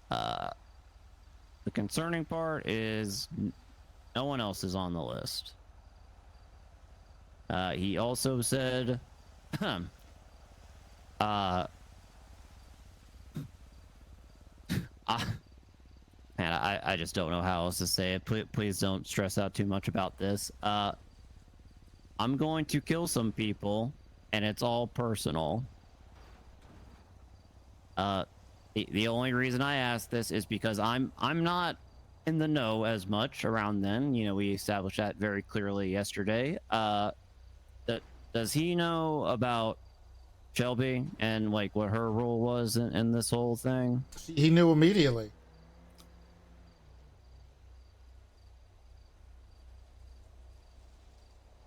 The concerning part is no one else is on the list. He also said, man, I just don't know how else to say it. Please don't stress out too much about this. I'm going to kill some people, and it's all personal. The only reason I ask this is because I'm not in the know as much around then. You know, we established that very clearly yesterday. Does he know about Shelby and like what her role was in this whole thing? He knew immediately.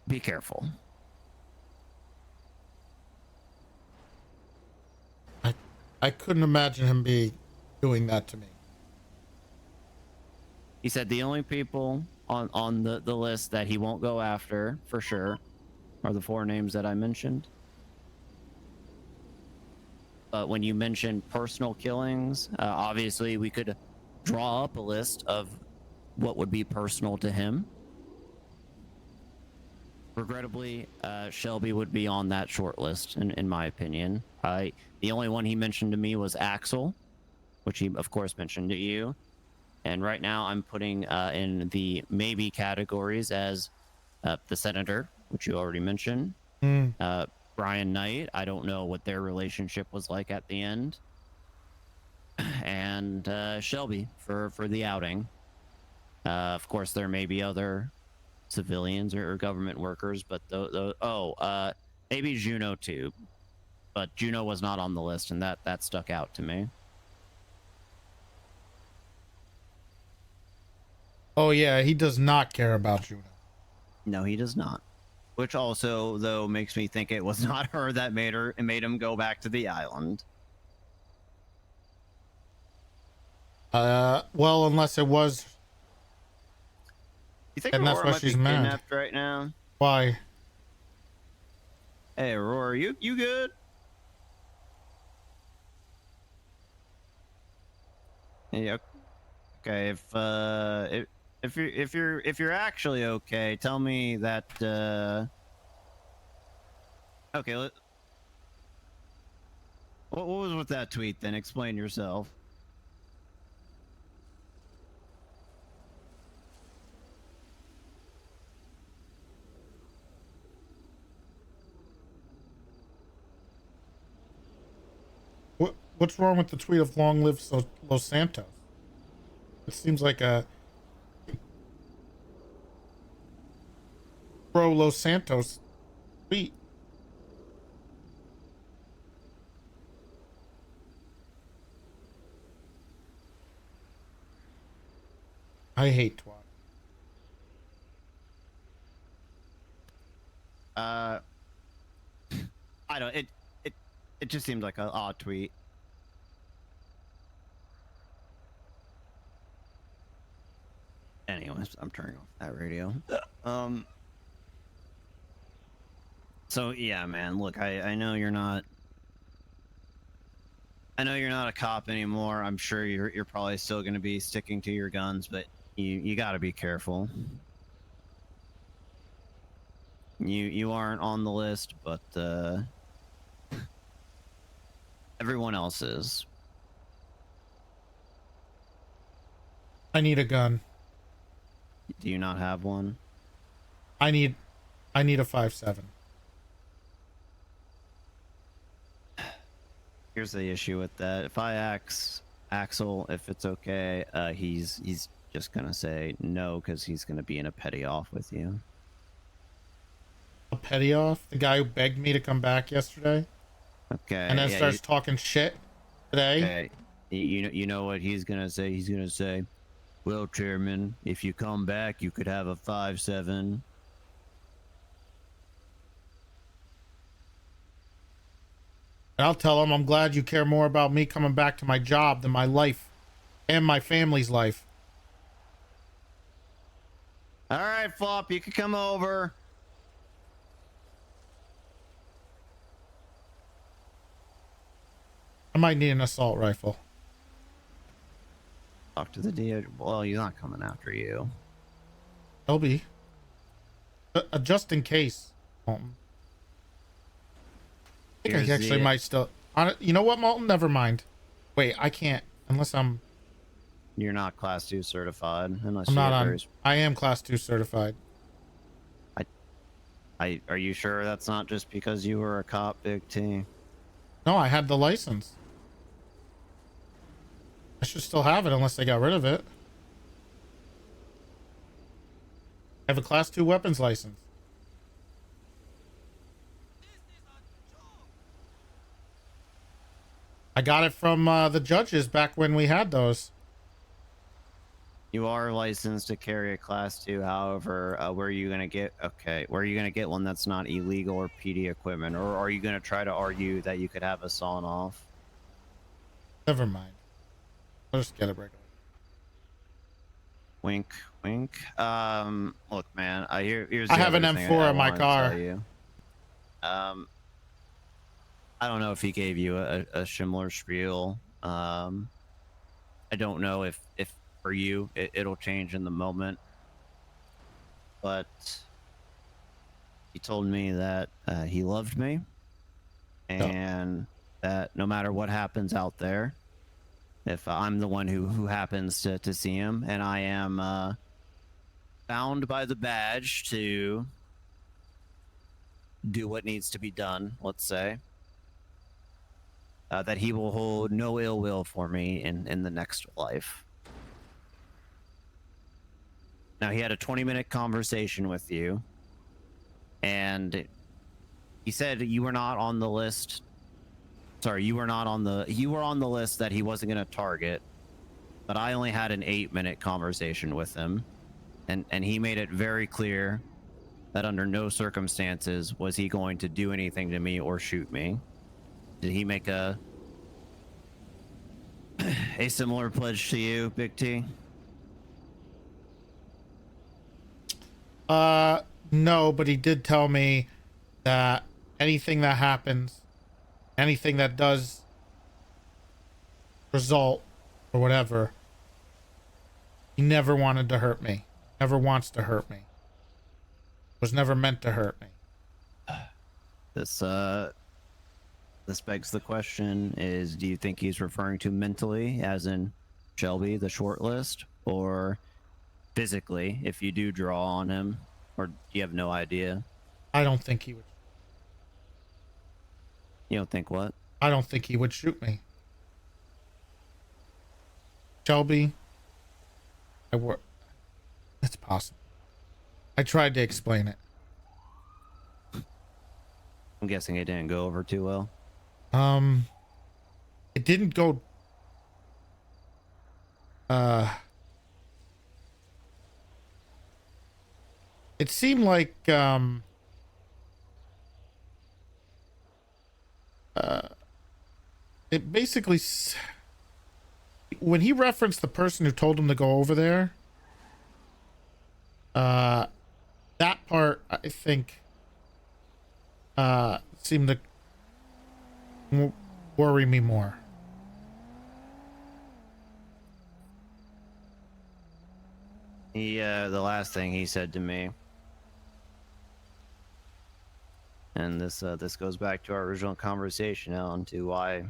Be careful. I couldn't imagine him doing that to me. He said the only people on the list that he won't go after for sure are the 4 names that I mentioned. But when you mentioned personal killings, obviously we could draw up a list of what would be personal to him. Regrettably, Shelby would be on that short list, in my opinion. The only one he mentioned to me was Axel, which he, of course, mentioned to you. And right now I'm putting in the maybe categories as the Senator, which you already mentioned. Brian Knight, I don't know what their relationship was like at the end. And Shelby for the outing. Of course, there may be other civilians or government workers, but maybe Juno too. But Juno was not on the list, and that stuck out to me. Oh yeah, he does not care about Juno. No, he does not. Which also, though, makes me think it was not her that made him go back to the island. Well, unless it was. You think And that's Aurora why might she's be mad. kidnapped right now? Why? Hey, Aurora, you good? Yeah. Okay. If you're actually okay, tell me that. Okay. What was with that tweet then? Explain yourself. What's wrong with the tweet of "Long live Los Santos"? It seems like a pro Los Santos tweet. I hate twat. I don't. It just seemed like an odd tweet. Anyways, I'm turning off that radio. So yeah, man. Look, I know you're not. I know you're not a cop anymore. I'm sure you're probably still going to be sticking to your guns, but you got to be careful. You aren't on the list, but everyone else is. I need a gun. Do you not have one? I need a 5.7. Here's the issue with that. If I ask Axel if it's okay, he's just gonna say no because he's gonna be in a petty off with you. A petty off? The guy who begged me to come back yesterday? Okay. And then yeah, starts talking shit today? Okay. You know what he's gonna say? He's gonna say, "Well, Chairman, if you come back, you could have a 5.7." And I'll tell him I'm glad you care more about me coming back to my job than my life and my family's life. All right, Flop, you can come over. I might need an assault rifle. Talk to the DO. Well, he's not coming after you. He'll be. Just in case. Molten. I think Here's I actually the- might still. You know what, Molten? Never mind. Wait, I can't unless I'm. You're not Class 2 certified unless I'm you not have on. very I am Class 2 certified. Are you sure that's not just because you were a cop, Big T? No, I had the license. I should still have it unless they got rid of it. I have a Class 2 weapons license. I got it from the judges back when we had those. You are licensed to carry a Class 2. However, where are you gonna get? Okay, where are you gonna get one that's not illegal or PD equipment, or are you gonna try to argue that you could have a sawn off? Never mind. I'll just get it regular. Wink, wink. Look, man. Here's. I the have an other thing M4 I in my wanna car. tell you. I don't know if he gave you a similar spiel. I don't know if for you it'll change in the moment, but he told me that he loved me, and that no matter what happens out there, if I'm the one who happens to see him, and I am bound by the badge to do what needs to be done, let's say, that he will hold no ill will for me in the next life. Now, he had a 20-minute conversation with you, and he said you were not on the list. Sorry, you were not on the. You were on the list that he wasn't going to target, but I only had an 8-minute conversation with him, and he made it very clear that under no circumstances was he going to do anything to me or shoot me. Did he make a similar pledge to you, Big T? No, but he did tell me that anything that happens, anything that does result or whatever, he never wanted to hurt me. Never wants to hurt me. Was never meant to hurt me. This begs the question is, do you think he's referring to mentally, as in Shelby, the short list, or physically, if you do draw on him, or do you have no idea? I don't think he would. You don't think what? I don't think he would shoot me. Shelby, it's possible. I tried to explain it. I'm guessing it didn't go over too well. It didn't go. It seemed like it basically when he referenced the person who told him to go over there, that part I think seemed to worry me more. The last thing he said to me, and this goes back to our original conversation, Alan, to why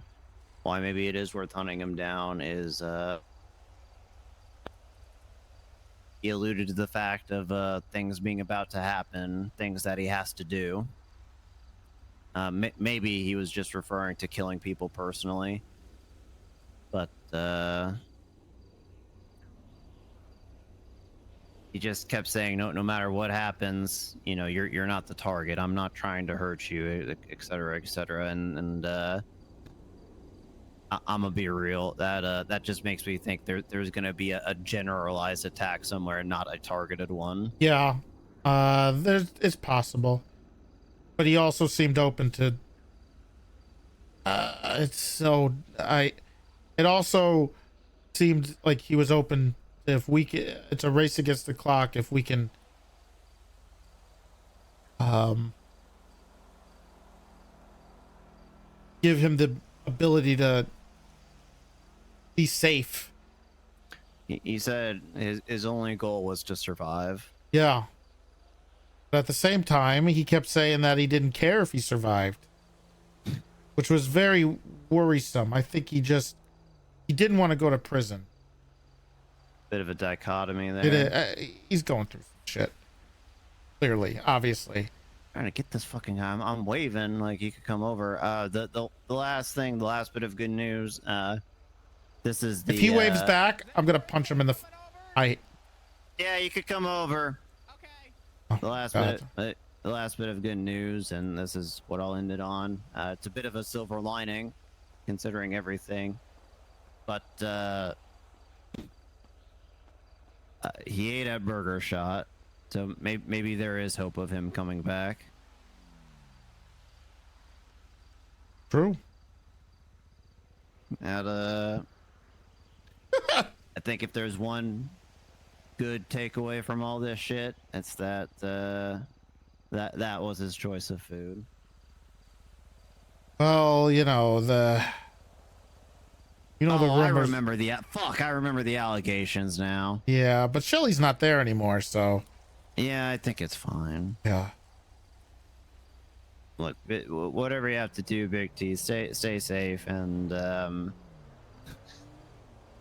maybe it is worth hunting him down, is he alluded to the fact of things being about to happen, things that he has to do. Maybe he was just referring to killing people personally, but he just kept saying, no matter what happens, you know, you're not the target. I'm not trying to hurt you, etc., etc. And I'm gonna be real. That just makes me think there's gonna be a generalized attack somewhere, not a targeted one. Yeah, it's possible, but he also seemed open to It's so it also seemed like he was open if we can. It's a race against the clock. If we can, give him the ability to be safe. He said his only goal was to survive. Yeah. But at the same time, he kept saying that he didn't care if he survived, which was very worrisome. I think he didn't want to go to prison. Bit of a dichotomy there. He's going through some shit. Clearly, obviously. Trying to get this fucking guy. I'm waving like he could come over. The last bit of good news. This is the. If he waves back, I'm gonna punch him in the. Yeah, you could come over. Oh, the last bit of good news, and this is what I'll end it on. It's a bit of a silver lining, considering everything, but he ate at Burger Shot, so maybe there is hope of him coming back. True. And I think if there's one good takeaway from all this shit, it's that that was his choice of food. Well, you know the I rumors. I remember the allegations now. Yeah, but Shelly's not there anymore, so. Yeah, I think it's fine. Yeah. Look, whatever you have to do, Big T, stay safe, and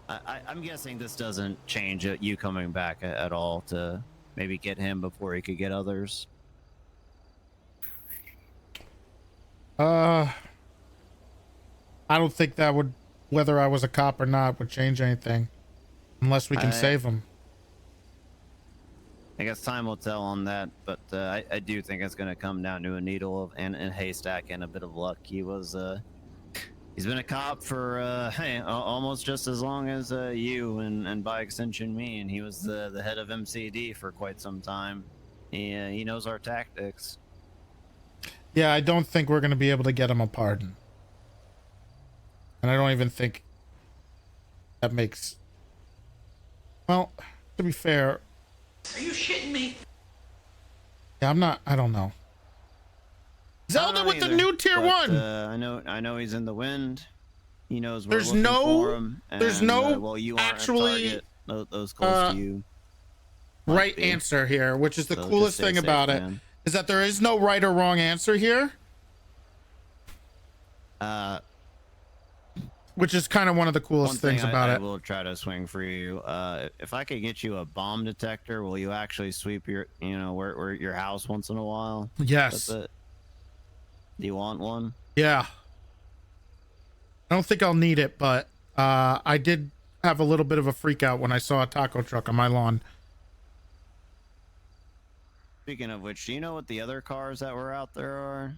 I'm guessing this doesn't change you coming back at all to maybe get him before he could get others. I don't think that would, whether I was a cop or not, would change anything, unless we can save him. I guess time will tell on that, but I do think it's going to come down to a needle and a haystack and a bit of luck. He's been a cop for almost just as long as you and by extension me, and he was the head of MCD for quite some time. He knows our tactics. Yeah, I don't think we're going to be able to get him a pardon. And I don't even think that makes... Well, to be fair... Are you shitting me? Yeah, I don't know. Zelda with the new tier 1! I know he's in the wind. He knows we're There's looking no... for him. There's and, no well, you aren't actually... a target, those close to you. Right answer here, which is the So coolest just stay thing safe, about it, man. is that there is no right or wrong answer here. Which is kind of one of the coolest things about I it. will try to swing for you. If I could get you a bomb detector, will you actually sweep your, where your house once in a while? Yes. That's it. Do you want one? Yeah. I don't think I'll need it, but I did have a little bit of a freak out when I saw a taco truck on my lawn. Speaking of which, do you know what the other cars that were out there are?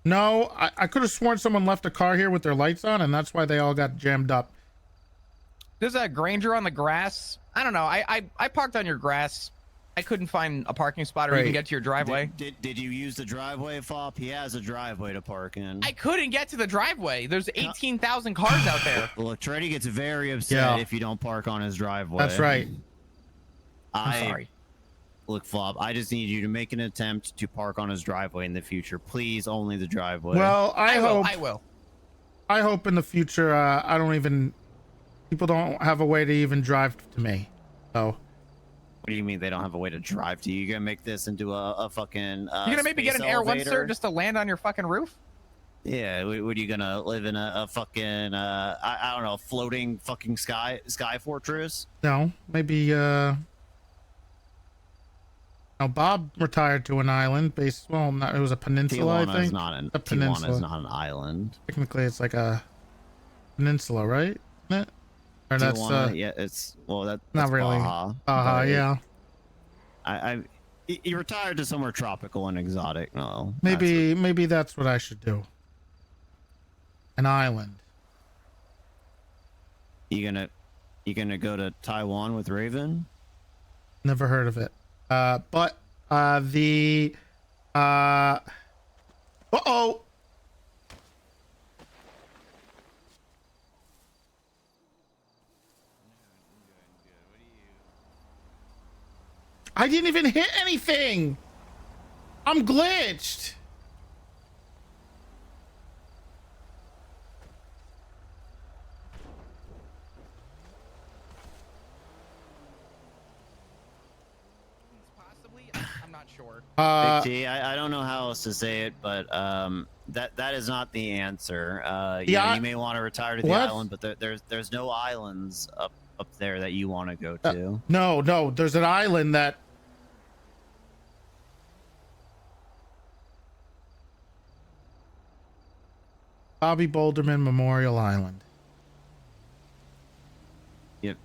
No, I could have sworn someone left a car here with their lights on, and that's why they all got jammed up. There's a Granger on the grass. I don't know. I parked on your grass. I couldn't find a parking spot or even get to your driveway. Did you use the driveway, Fop? He has a driveway to park in. I couldn't get to the driveway. There's 18,000 cars out there. Look, Toretti gets very upset if you don't park on his driveway. That's right. I'm sorry. Look, Flop, I just need you to make an attempt to park on his driveway in the future. Please, only the driveway. Well, I hope. I will. I hope in the future, people don't have a way to even drive to me. So. What do you mean they don't have a way to drive to you? You're gonna make this into a fucking You're gonna maybe get an Air 1, sir, just to land on your fucking roof? Yeah, what are you gonna live in a fucking I don't know, floating fucking sky fortress? No, maybe now Bob retired to an island based. Well, it was a peninsula. I think a peninsula. Tijuana is not an island. Technically, it's like a peninsula, right? Isn't it? Or Tijuana, yeah, it's that's not really. Baja, yeah. He retired to somewhere tropical and exotic. No, maybe that's what I should do. An island. You gonna go to Taiwan with Raven? Never heard of it. But uh-oh. I didn't even hit anything. I'm glitched. Possibly, I'm not sure. Big T, I don't know how else to say it, but that is not the answer. You know, you may want to retire to the island, but there's no islands up there that you want to go to. No, there's an island that. Bobby Boulderman Memorial Island. Yep.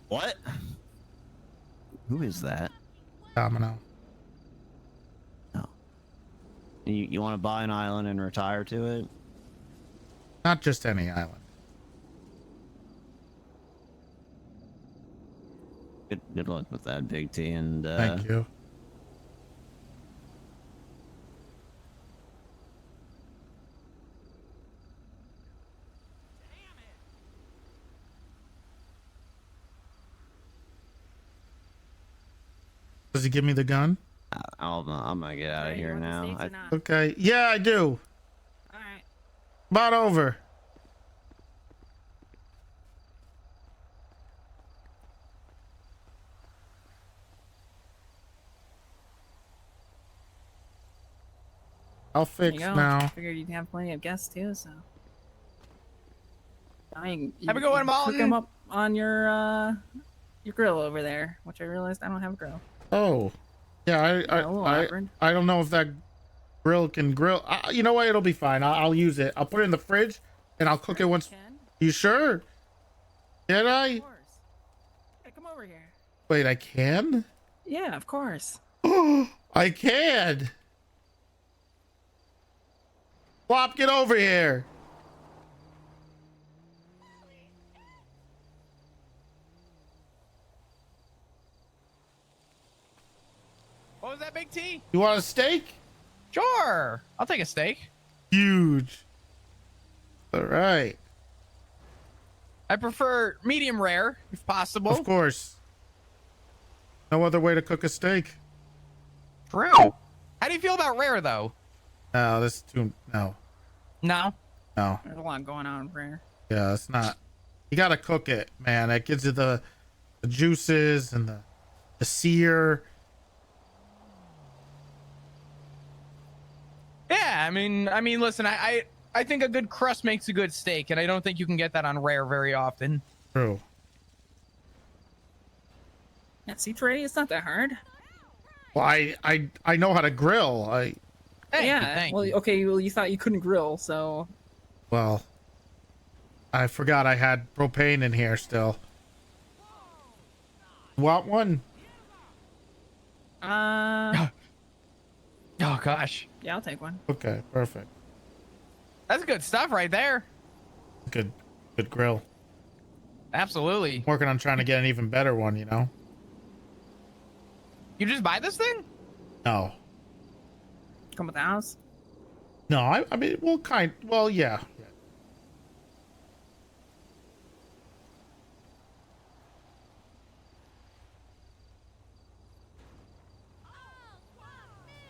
What? Who is that? Domino. No. You want to buy an island and retire to it? Not just any island. Good luck with that, Big T, and Thank you. Does he give me the gun? I'm gonna get out of here now. Okay. Yeah, I do. All right. About over. I'll There fix you go. now. Figured you'd have plenty of guests too, so. You Have a good one, cook Malton. them up on your grill over there, which I realized I don't have a grill. Oh, yeah. I don't know if that grill can grill. You know what? It'll be fine. I'll use it. I'll put it in the fridge and I'll cook it once. You sure? Did I? Of course. Yeah, come over here. Wait, I can? Yeah, of course. I can. Flop, get over here. What was that, Big T? You want a steak? Sure. I'll take a steak. Huge. All right. I prefer medium rare, if possible. Of course. No other way to cook a steak. True. How do you feel about rare, though? No, this is too. No. No? No. There's a lot going on rare. Yeah, it's not. You gotta cook it, man. That gives you the juices and the sear. Yeah, I mean, listen, I think a good crust makes a good steak, and I don't think you can get that on rare very often. True. Yeah, see, Toretti, it's not that hard. Well, I know how to grill. Well, okay, well, you thought you couldn't grill, so. Well, I forgot I had propane in here still. Want one? Oh gosh. Yeah, I'll take one. Okay, perfect. That's good stuff right there. Good grill. Absolutely. Working on trying to get an even better one, you know? You just buy this thing? No. Come with the house? No, I mean, well, yeah.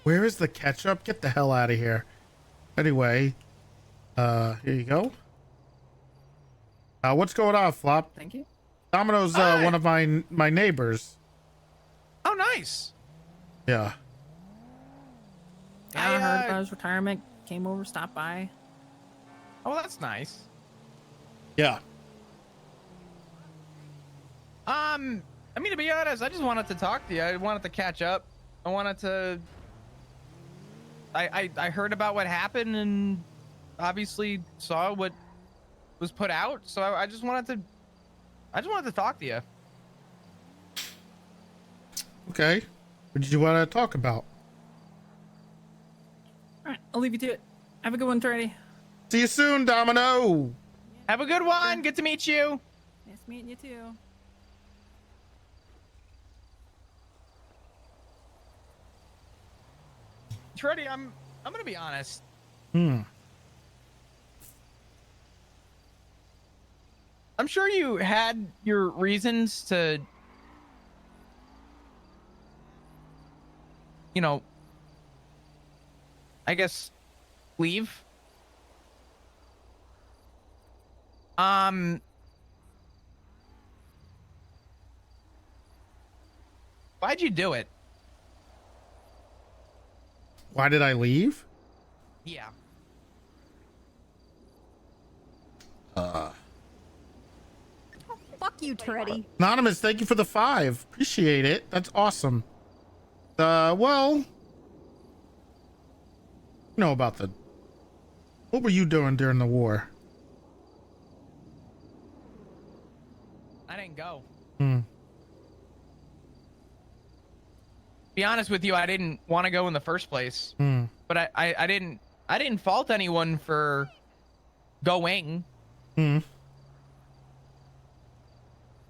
Where is the ketchup? Get the hell out of here. Anyway, here you go. What's going on, Flop? Thank you. Domino's one of my neighbors. Oh, nice. Yeah. Yeah, I heard about his retirement. Came over, stopped by. Oh, that's nice. Yeah. I mean, to be honest, I just wanted to talk to you. I wanted to catch up. I wanted to. I heard about what happened and obviously saw what was put out. So I just wanted to talk to you. Okay. What did you want to talk about? All right, I'll leave you to it. Have a good one, Toretti. See you soon, Domino. Have a good one. Good to meet you. Nice meeting you too. Toretti, I'm gonna be honest. Hmm. I'm sure you had your reasons to you know, I guess leave. Why'd you do it? Why did I leave? Yeah. Fuck you, Toretti. Anonymous, thank you for the 5. Appreciate it. That's awesome. Well, you know about the... What were you doing during the war? I didn't go. Hmm. Be honest with you, I didn't want to go in the first place. Hmm. But I didn't fault anyone for going. Hmm.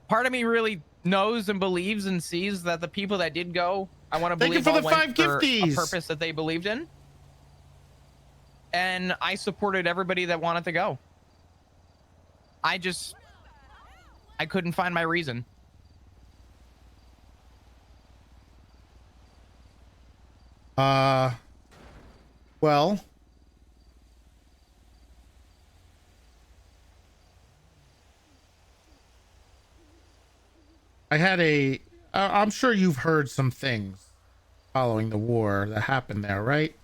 Part of me really knows and believes and sees that the people that did go, I want to Thank you believe for all the went 5 for a gifties. purpose that they believed in. And I supported everybody that wanted to go. I couldn't find my reason. Well, I had I'm sure you've heard some things following the war that happened there, right?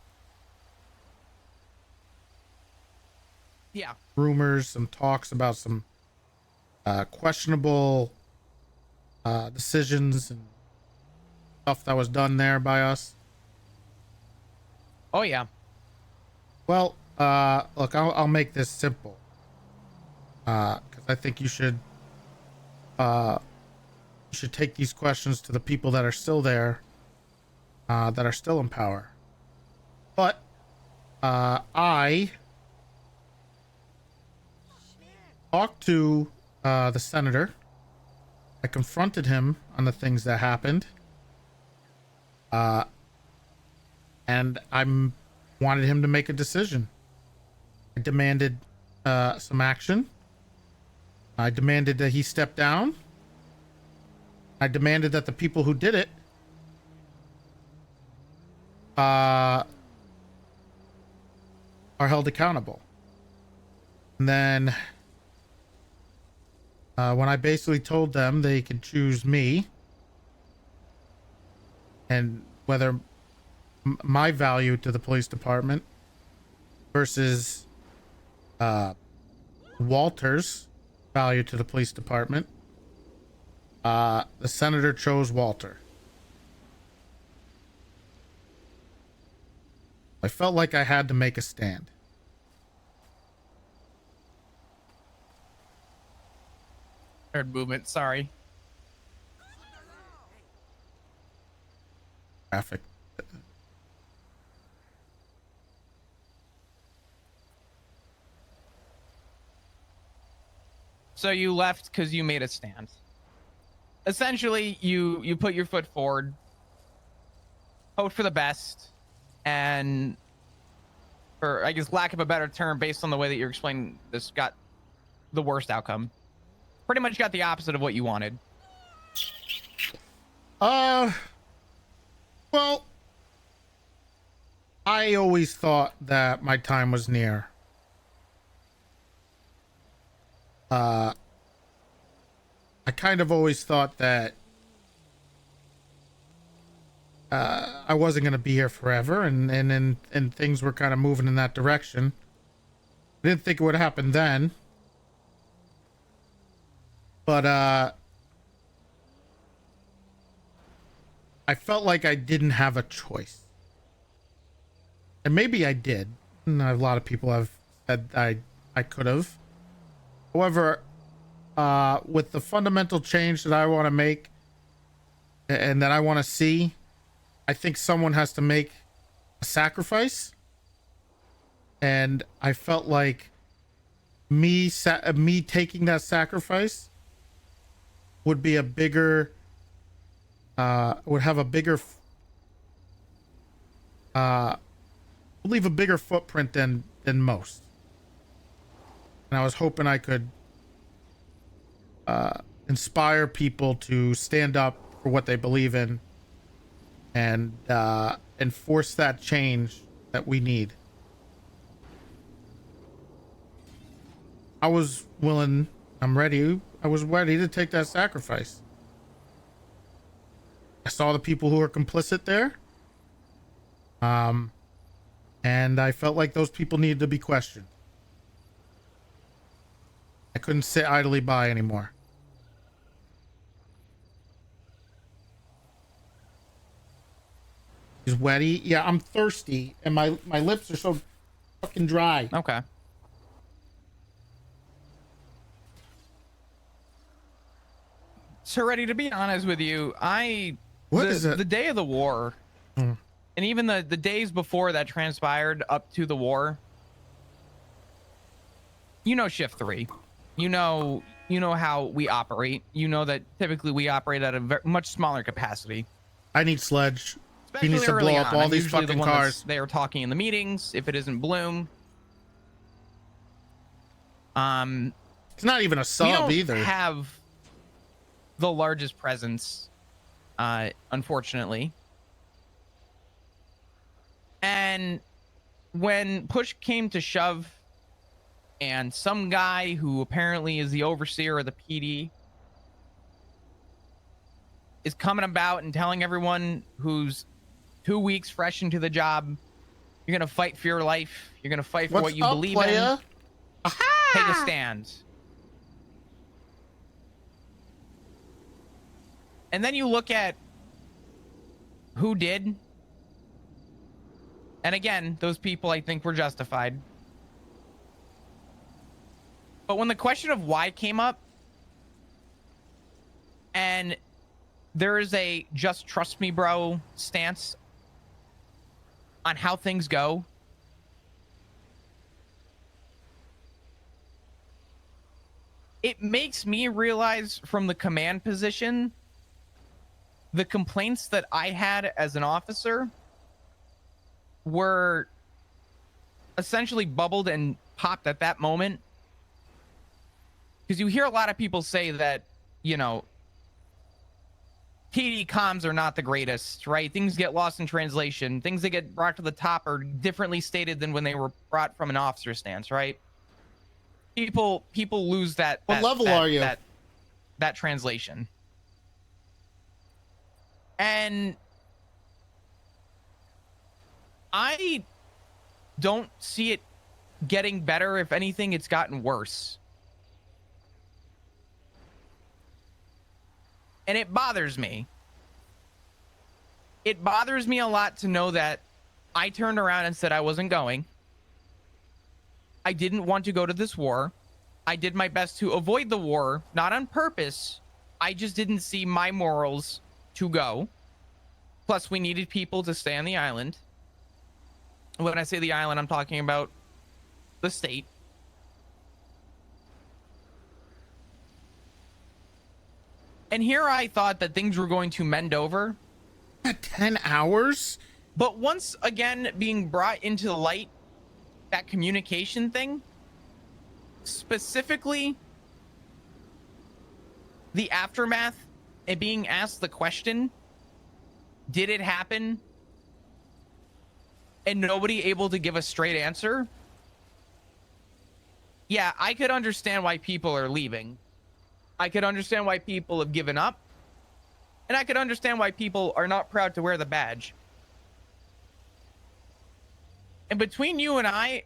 Yeah. Rumors, some talks about some questionable decisions and stuff that was done there by us. Oh yeah. Well, look, I'll make this simple. Because I think you should take these questions to the people that are still there, that are still in power. But I talked to the senator. I confronted him on the things that happened. And I wanted him to make a decision. I demanded some action. I demanded that he step down. I demanded that the people who did it are held accountable. And then when I basically told them they could choose me and whether my value to the police department versus Walter's value to the police department, the senator chose Walter. I felt like I had to make a stand. Third movement, sorry. Traffic. So you left because you made a stand. Essentially, you put your foot forward, hoped for the best, and for, I guess, lack of a better term, based on the way that you're explaining this, got the worst outcome. Pretty much got the opposite of what you wanted. Well, I always thought that my time was near. I kind of always thought that I wasn't going to be here forever, and things were kind of moving in that direction. I didn't think it would happen then. But I felt like I didn't have a choice. And maybe I did. And a lot of people have said I could have. However, with the fundamental change that I want to make and that I want to see, I think someone has to make a sacrifice. And I felt like me taking that sacrifice would be a bigger, would have a bigger, leave a bigger footprint than most. And I was hoping I could inspire people to stand up for what they believe in, and enforce that change that we need. I was willing, I'm ready. I was ready to take that sacrifice. I saw the people who were complicit there. And I felt like those people needed to be questioned. I couldn't sit idly by anymore. He's wetty. Yeah, I'm thirsty, and my lips are so fucking dry. Okay. So, ready to be honest with you, the day of the war, and even the days before that transpired up to the war, you know, shift 3, you know how we operate. You know that typically we operate at a much smaller capacity. I need Sledge. He needs to Especially blow early up on. all I'm these usually the fucking one that's cars. They are talking in the meetings. If it isn't Bloom, it's not even a we sub don't either. Have the largest presence, unfortunately. And when push came to shove, and some guy who apparently is the overseer of the PD is coming about and telling everyone who's 2 weeks fresh into the job, you're gonna fight for your life, you're gonna fight for what you believe in, take a stand. And then you look at who did, and again, those people I think were justified. But when the question of why came up, and there is a just trust me bro stance on how things go, it makes me realize from the command position, the complaints that I had as an officer were essentially bubbled and popped at that moment. Because you hear a lot of people say that, you know, PD comms are not the greatest, right? Things get lost in translation. Things that get brought to the top are differently stated than when they were brought from an officer stance, right? People lose that. What level are you? That translation. And I don't see it getting better. If anything, it's gotten worse. And it bothers me. It bothers me a lot to know that I turned around and said I wasn't going. I didn't want to go to this war. I did my best to avoid the war, not on purpose. I just didn't see my morals to go. Plus, we needed people to stay on the island. When I say the island, I'm talking about the state. And here I thought that things were going to mend over. 10 hours? But once again being brought into the light, that communication thing, specifically the aftermath and being asked the question, did it happen? And nobody able to give a straight answer. Yeah, I could understand why people are leaving. I could understand why people have given up. And I could understand why people are not proud to wear the badge. And between you and I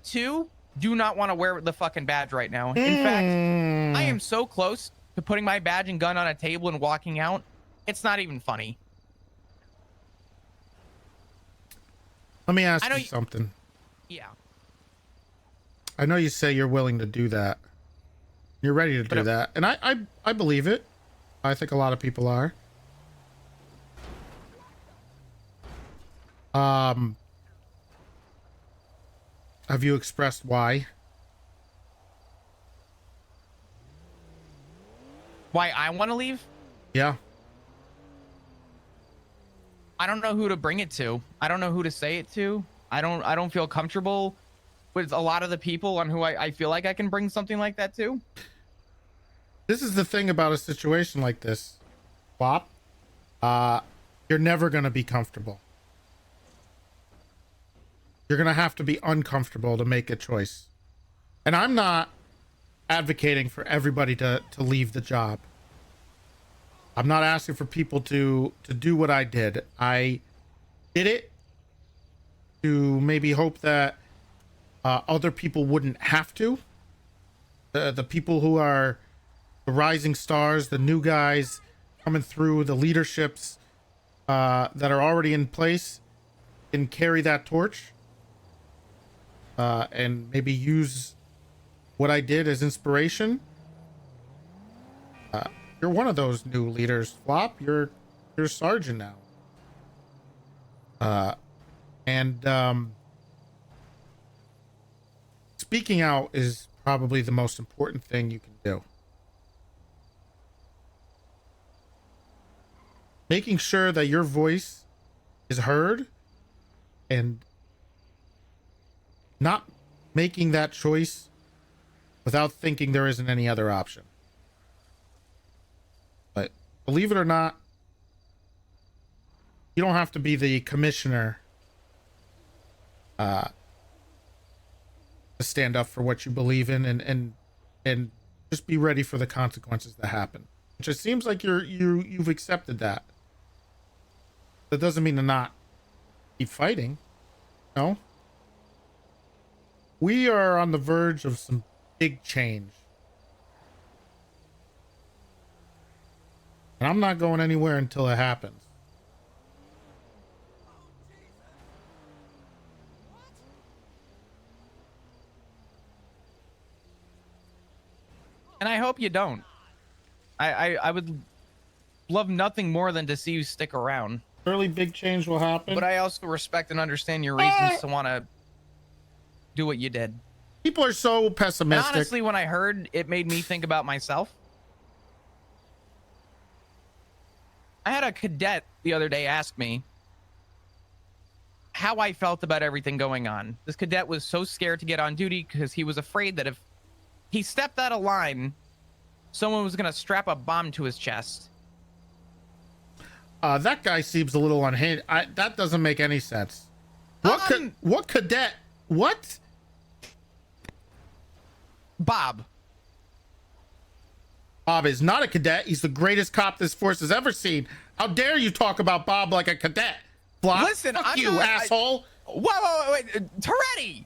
too do not want to wear the fucking badge right now. In fact, I am so close to putting my badge and gun on a table and walking out. It's not even funny. Let me ask you something. Yeah. I know you say you're willing to do that. You're ready to do that. And I believe it. I think a lot of people are. Have you expressed why? Why I want to leave? Yeah. I don't know who to bring it to. I don't know who to say it to. I don't feel comfortable with a lot of the people on who I feel like I can bring something like that to. This is the thing about a situation like this, Wop. you're never going to be comfortable. You're going to have to be uncomfortable to make a choice. And I'm not advocating for everybody to leave the job. I'm not asking for people to do what I did. I did it to maybe hope that other people wouldn't have to. The people who are the rising stars, the new guys coming through, the leaderships that are already in place can carry that torch and maybe use what I did as inspiration. You're one of those new leaders, Flop. You're sergeant now. Speaking out is probably the most important thing you can do. Making sure that your voice is heard and not making that choice without thinking there isn't any other option. But believe it or not, you don't have to be the commissioner to stand up for what you believe in and just be ready for the consequences that happen. Which it seems like you've accepted that. That doesn't mean to not keep fighting. No. We are on the verge of some big change. And I'm not going anywhere until it happens. And I hope you don't. I would love nothing more than to see you stick around. Early big change will happen. But I also respect and understand your reasons to want to do what you did. People are so And pessimistic. honestly, when I heard, it made me think about myself. I had a cadet the other day ask me how I felt about everything going on. This cadet was so scared to get on duty because he was afraid that if he stepped out of line, someone was going to strap a bomb to his chest. That guy seems a little unhinged. That doesn't make any sense. What cadet? What? Bob. Bob is not a cadet. He's the greatest cop this force has ever seen. How dare you talk about Bob like a cadet? Flop. Listen, Fuck I'm you, not, asshole. Wait. Toretti!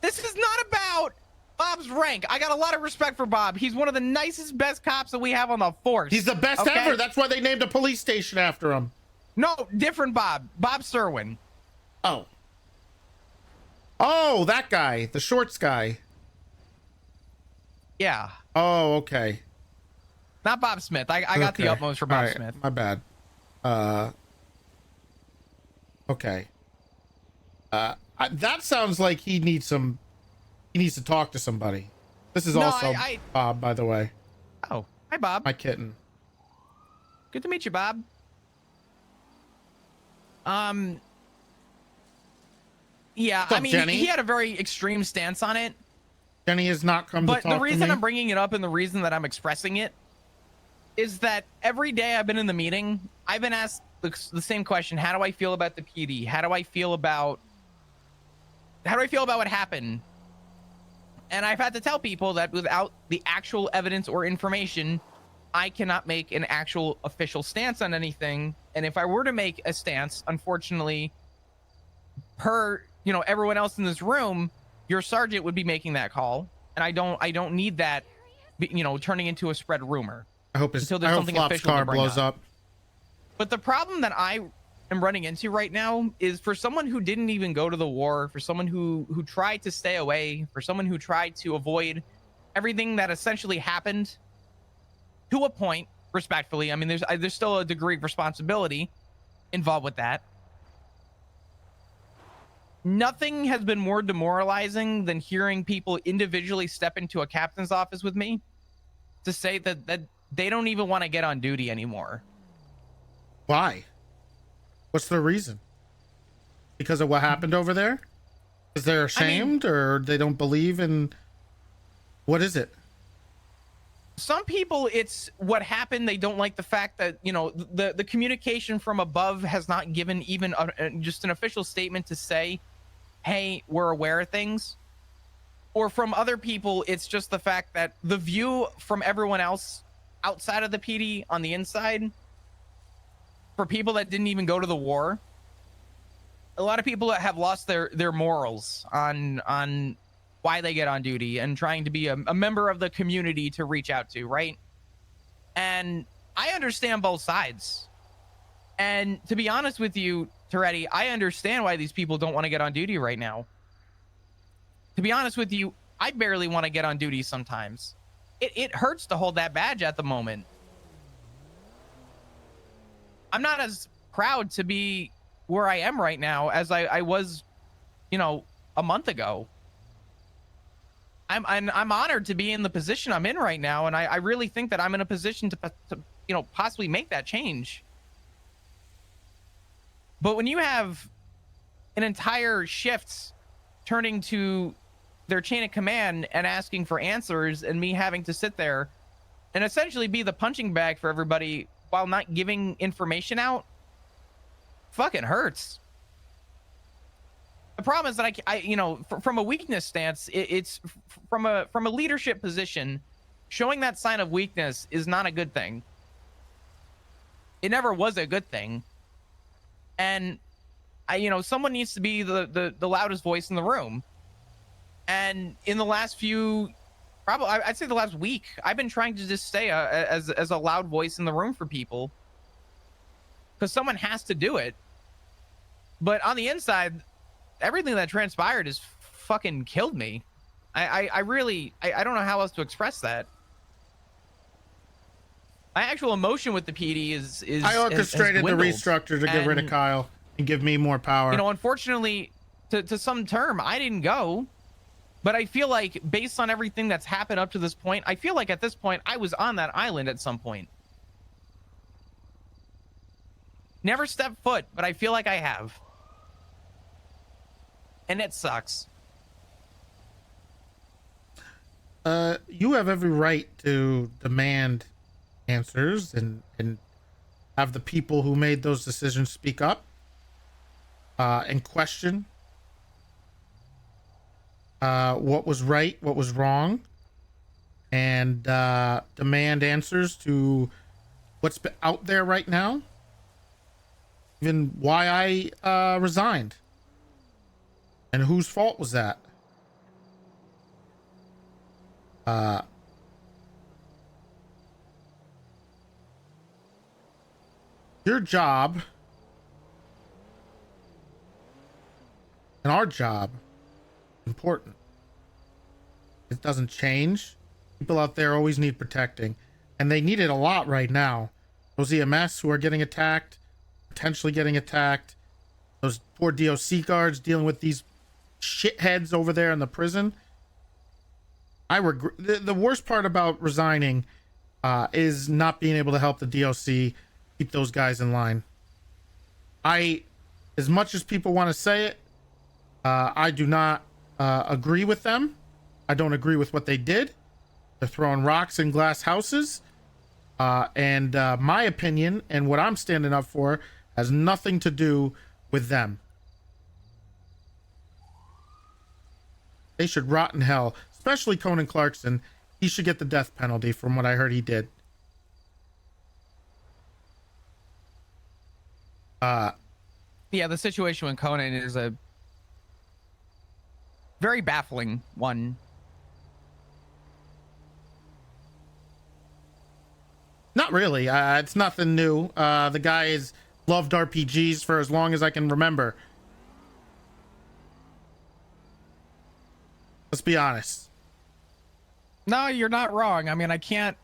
This is not about Bob's rank. I got a lot of respect for Bob. He's one of the nicest, best cops that we have on the force. He's the best ever. That's why they named a police station after him. No, different Bob. Bob Serwin. Oh. Oh, that guy. The shorts guy. Yeah. Oh, okay. Not Bob Smith. I got the utmost for Bob All right, Smith. My bad. Okay. That sounds like he needs to talk to somebody. This is also Bob, by the way. Oh, hi, Bob. My kitten. Good to meet you, Bob. Yeah, What's up, I mean, Jenny? he had a very extreme stance on it. Jenny has not come to talk to me. But the reason I'm bringing it up and the reason that I'm expressing it is that every day I've been in the meeting, I've been asked the same question. How do I feel about the PD? How do I feel about what happened? And I've had to tell people that without the actual evidence or information, I cannot make an actual official stance on anything. And if I were to make a stance, unfortunately, per, everyone else in this room, your sergeant would be making that call. And I don't need that, turning into a spread rumor. I hope Flop's car blows up. But the problem that I am running into right now is for someone who didn't even go to the war, for someone who tried to stay away, for someone who tried to avoid everything that essentially happened to a point, respectfully. I mean, there's still a degree of responsibility involved with that. Nothing has been more demoralizing than hearing people individually step into a captain's office with me to say that they don't even want to get on duty anymore. Why? What's the reason? Because of what happened over there? Is they're ashamed or they don't believe in... What is it? some people, it's what happened. They don't like the fact that, you know, the communication from above has not given even just an official statement to say, hey, we're aware of things. Or from other people, it's just the fact that the view from everyone else outside of the PD on the inside, for people that didn't even go to the war, a lot of people that have lost their morals on why they get on duty and trying to be a member of the community to reach out to, right? And I understand both sides. And to be honest with you, Toretti, I understand why these people don't want to get on duty right now. To be honest with you, I barely want to get on duty sometimes. It hurts to hold that badge at the moment. I'm not as proud to be where I am right now as I was, you know, a month ago. I'm honored to be in the position I'm in right now, and I really think that I'm in a position to you know, possibly make that change. But when you have an entire shift turning to their chain of command and asking for answers, and me having to sit there and essentially be the punching bag for everybody while not giving information out, fucking hurts. The problem is that I you know, from a weakness stance, it's from a leadership position, showing that sign of weakness is not a good thing. It never was a good thing. And you know, someone needs to be the loudest voice in the room. And in the last few, probably I'd say the last week, I've been trying to just stay as a loud voice in the room for people, because someone has to do it. But on the inside, everything that transpired has fucking killed me. I really don't know how else to express that. My actual emotion with the PD is I orchestrated the restructure to get rid of Kyle and give me more power. You know, unfortunately, to some term, I didn't go. But I feel like, based on everything that's happened up to this point, I feel like at this point, I was on that island at some point. Never stepped foot, but I feel like I have. And it sucks. You have every right to demand answers and have the people who made those decisions speak up and question what was right, what was wrong, and demand answers to what's out there right now. Even why I resigned. And whose fault was that? Your job and our job is important. It doesn't change. People out there always need protecting, and they need it a lot right now. Those EMS who are getting attacked, potentially getting attacked, those poor DOC guards dealing with these shitheads over there in the prison. I regret the worst part about resigning is not being able to help the DOC keep those guys in line. As much as people want to say it, I do not agree with them. I don't agree with what they did. They're throwing rocks in glass houses. And my opinion and what I'm standing up for has nothing to do with them. They should rot in hell, especially Conan Clarkson. He should get the death penalty from what I heard he did. Yeah, the situation with Conan is a very baffling one. Not really. It's nothing new. The guy has loved RPGs for as long as I can remember. Let's be honest. No, you're not wrong. I mean, I can't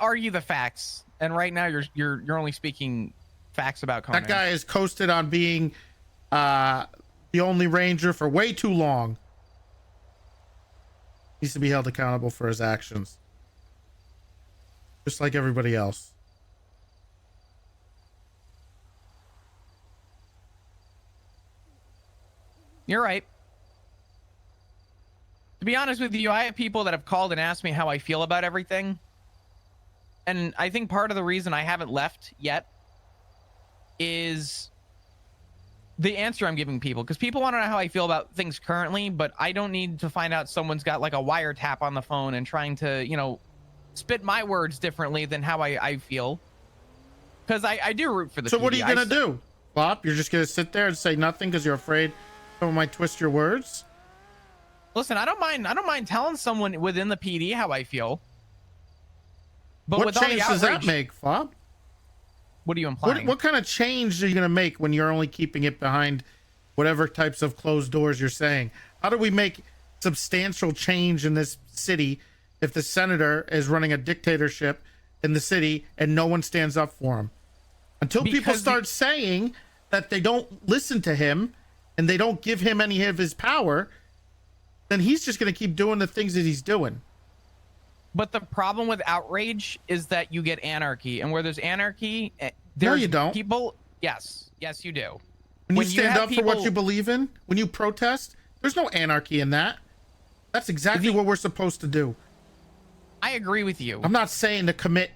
argue the facts. And right now, you're only speaking facts about Conan. That guy has coasted on being the only ranger for way too long. Needs to be held accountable for his actions, just like everybody else. You're right. To be honest with you, I have people that have called and asked me how I feel about everything. And I think part of the reason I haven't left yet is the answer I'm giving people, because people want to know how I feel about things currently, but I don't need to find out someone's got like a wiretap on the phone and trying to, you know, spit my words differently than how I feel. Because I do root for the So what are PD. you gonna do, Flop? You're just gonna sit there and say nothing because you're afraid someone might twist your words? Listen, I don't mind telling someone within the PD how I feel. But what with all the change does that outrage- make, Flop? What are you implying? What kind of change are you gonna make when you're only keeping it behind whatever types of closed doors you're saying? How do we make substantial change in this city if the senator is running a dictatorship in the city and no one stands up for him? Until people Because start saying that they don't listen to him and they don't give him any of his power, then he's just going to keep doing the things that he's doing. But the problem with outrage is that you get anarchy, and where there's anarchy, No, there's you don't. people. Yes, you do. When you stand have up for what people- you believe in, when you protest, there's no anarchy in that. That's exactly what we're supposed to do. I agree with you. I'm not saying to commit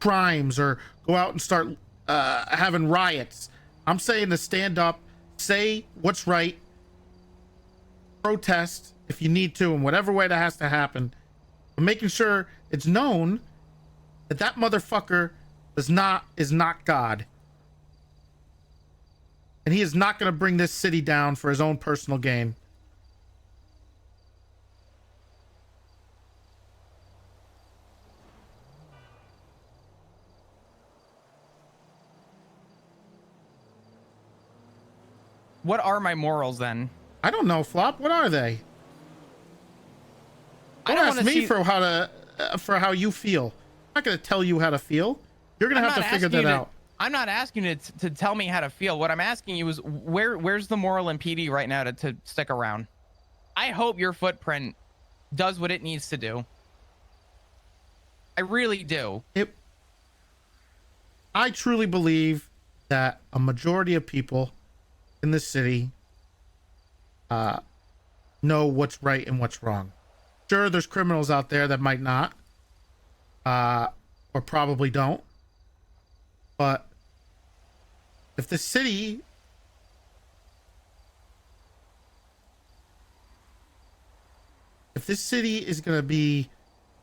crimes or go out and start having riots. I'm saying to stand up, say what's right, protest if you need to in whatever way that has to happen, but making sure it's known that that motherfucker is not God, and he is not going to bring this city down for his own personal gain. What are my morals then? I don't know, Flop. What are they? Don't don't ask wanna me see- for how you feel. I'm not going to tell you how to feel. You're going to I'm have to not figure asking that you out. I'm not asking you to tell me how to feel. What I'm asking you is where's the moral in PD right now to stick around? I hope your footprint does what it needs to do. I really do. I truly believe that a majority of people in this city know what's right and what's wrong. Sure, there's criminals out there that might not, or probably don't. But if the city is going to be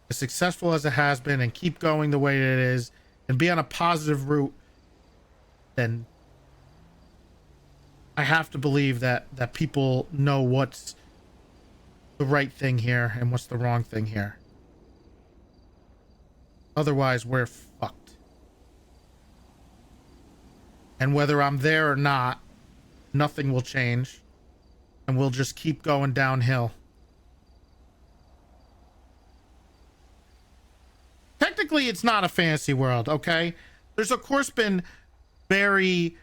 as successful as it has been and keep going the way it is and be on a positive route, then I have to believe that people know what's the right thing here and what's the wrong thing here. Otherwise, we're fucked. And whether I'm there or not, nothing will change. And we'll just keep going downhill. Technically, it's not a fantasy world, okay? There's, of course, been very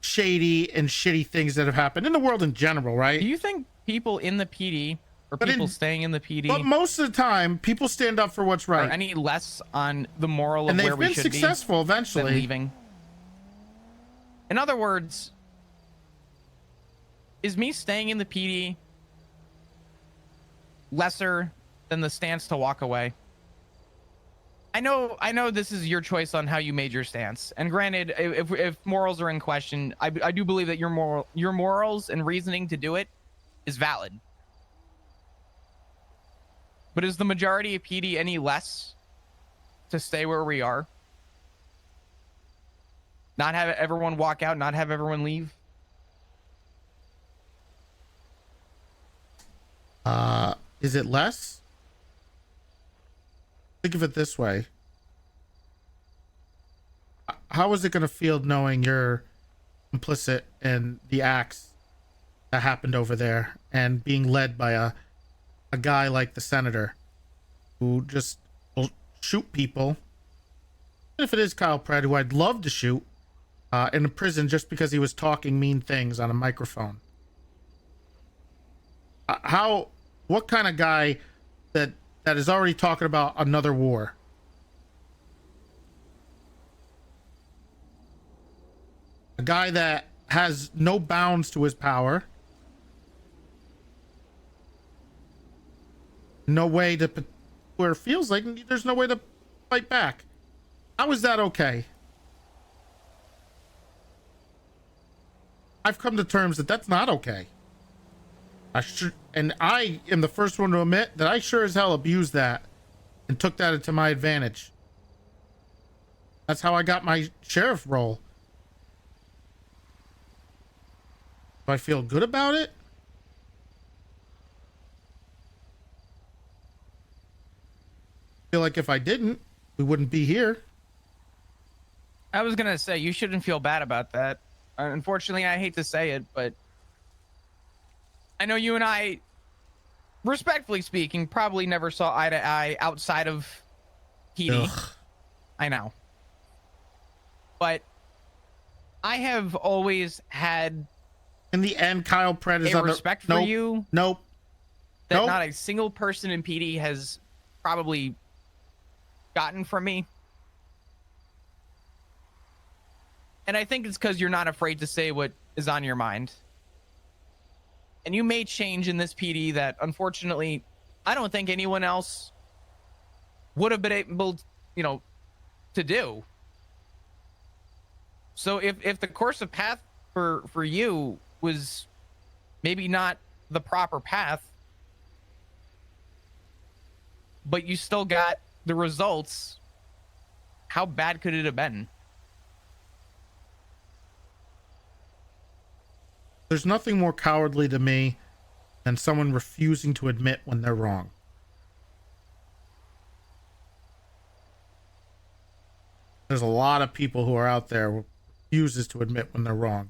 shady and shitty things that have happened in the world in general, right? Do you think people in the PD or people staying in the PD, But most of the time, people stand up for what's right. are any less on the moral And of they've where we been should successful be eventually. than leaving? In other words, is me staying in the PD lesser than the stance to walk away? I know this is your choice on how you made your stance. And granted, if morals are in question, I do believe that your morals and reasoning to do it is valid. But is the majority of PD any less to stay where we are? Not have everyone walk out, not have everyone leave? Is it less? Think of it this way. How is it going to feel knowing you're complicit in the acts that happened over there and being led by a guy like the senator who just will shoot people? Even if it is Kyle Pratt, who I'd love to shoot in a prison just because he was talking mean things on a microphone. What kind of guy that is already talking about another war? A guy that has no bounds to his power. no way to, where it feels like there's no way to fight back. How is that okay? I've come to terms that that's not okay. And I am the first one to admit that I sure as hell abused that and took that into my advantage. That's how I got my sheriff role. Do I feel good about it? I feel like if I didn't, we wouldn't be here. I was gonna say you shouldn't feel bad about that. Unfortunately, I hate to say it, but I know you and I, respectfully speaking, probably never saw eye to eye outside of PD. Ugh. I know. But I have always had, in the end, Kyle Pratt is a on the respect for you. Nope. That Nope. not a single person in PD has probably gotten from me. And I think it's because you're not afraid to say what is on your mind. And you made change in this PD that, unfortunately, I don't think anyone else would have been able, to do. So if the course of path for you was maybe not the proper path, but you still got the results, how bad could it have been? There's nothing more cowardly to me than someone refusing to admit when they're wrong. There's a lot of people who are out there who refuses to admit when they're wrong.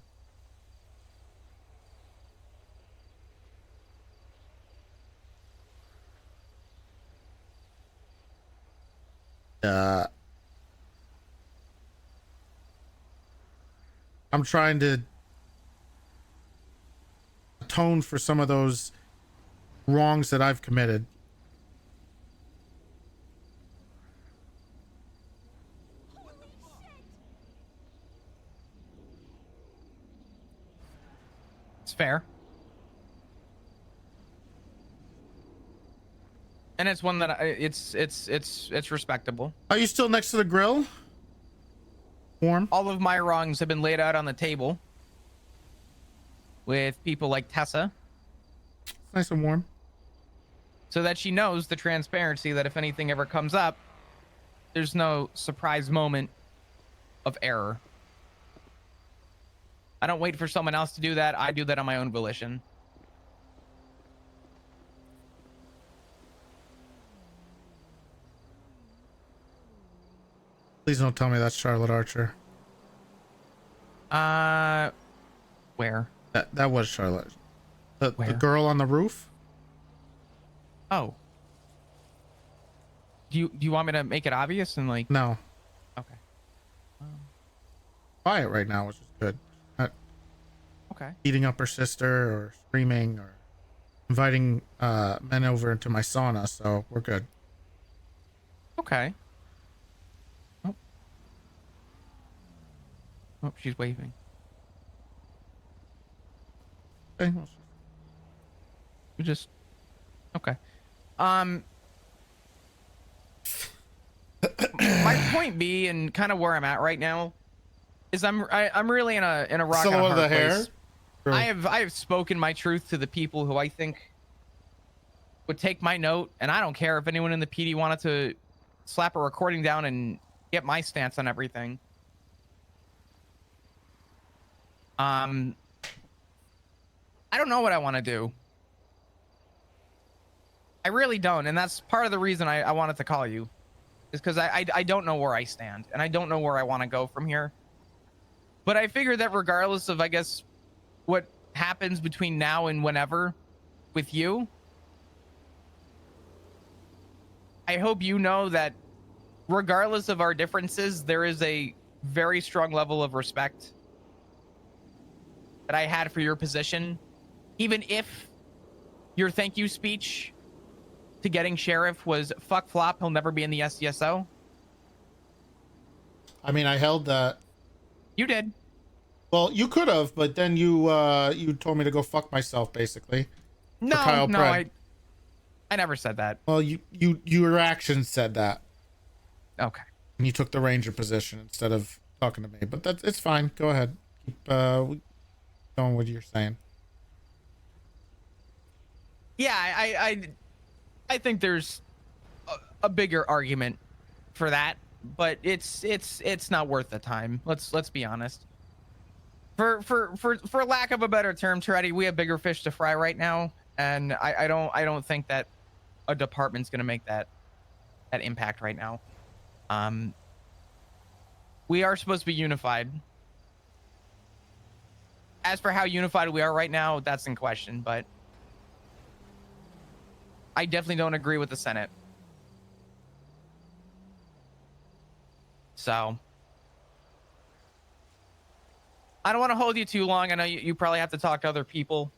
I'm trying to atone for some of those wrongs that I've committed. It's fair. And it's one that it's respectable. Are you still next to the grill? Warm. All of my wrongs have been laid out on the table with people like Tessa. Nice and warm. So that she knows the transparency that if anything ever comes up, there's no surprise moment of error. I don't wait for someone else to do that. I do that on my own volition. Please don't tell me that's Charlotte Archer. Where? That was Charlotte. The Where? girl on the roof? Oh. Do you want me to make it obvious and like? No. Okay. Quiet right now, which is good. Not Okay. beating up her sister or screaming or inviting men over into my sauna, so we're good. Okay. Oh, she's waving. Okay, well, We just okay. My point B and kind of where I'm at right now is I'm really in a rock and a Silhouette of hard the hair? place. Sure. I have spoken my truth to the people who I think would take my note, and I don't care if anyone in the PD wanted to slap a recording down and get my stance on everything. I don't know what I want to do. I really don't, and that's part of the reason I wanted to call you, is because I don't know where I stand, and I don't know where I want to go from here. But I figured that regardless of, I guess, what happens between now and whenever with you, I hope you know that regardless of our differences, there is a very strong level of respect that I had for your position. Even if your thank you speech to getting sheriff was fuck flop, he'll never be in the SDSO. I mean, I held that. You did. Well, you could have, but then you told me to go fuck myself, basically. No, Kyle no, Pratt. I never said that. Well, your actions said that. Okay. And you took the ranger position instead of talking to me, but it's fine. Go ahead. Keep going with you're saying. Yeah, I think there's a bigger argument for that, but it's not worth the time. Let's be honest. For lack of a better term, Toretti, we have bigger fish to fry right now, and I don't think that a department's gonna make that impact right now. We are supposed to be unified. As for how unified we are right now, that's in question, but I definitely don't agree with the Senate. So I don't want to hold you too long. I know you probably have to talk to other people.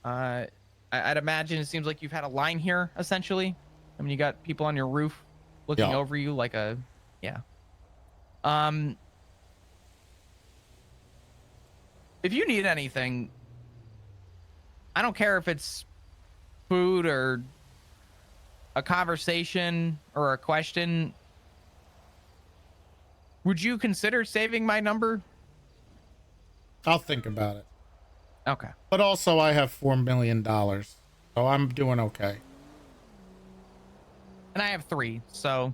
I'd imagine it seems like you've had a line here, essentially. I mean, you got people on your roof looking over you like a, yeah. If you need anything, I don't care if it's food or a conversation or a question. Would you consider saving my number? I'll think about it. Okay. But also, I have $4 million, so I'm doing okay. And I have 3, so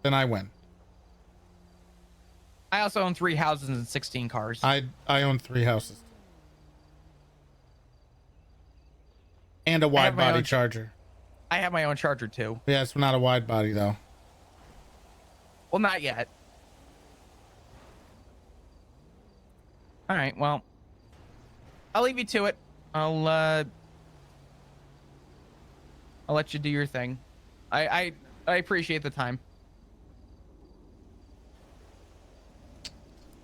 then I win. I also own 3 houses and 16 cars. I own 3 houses. And a wide body charger. I have my own charger too. Yeah, it's not a wide body though. Well, not yet. All right, well, I'll leave you to it. I'll let you do your thing. I appreciate the time.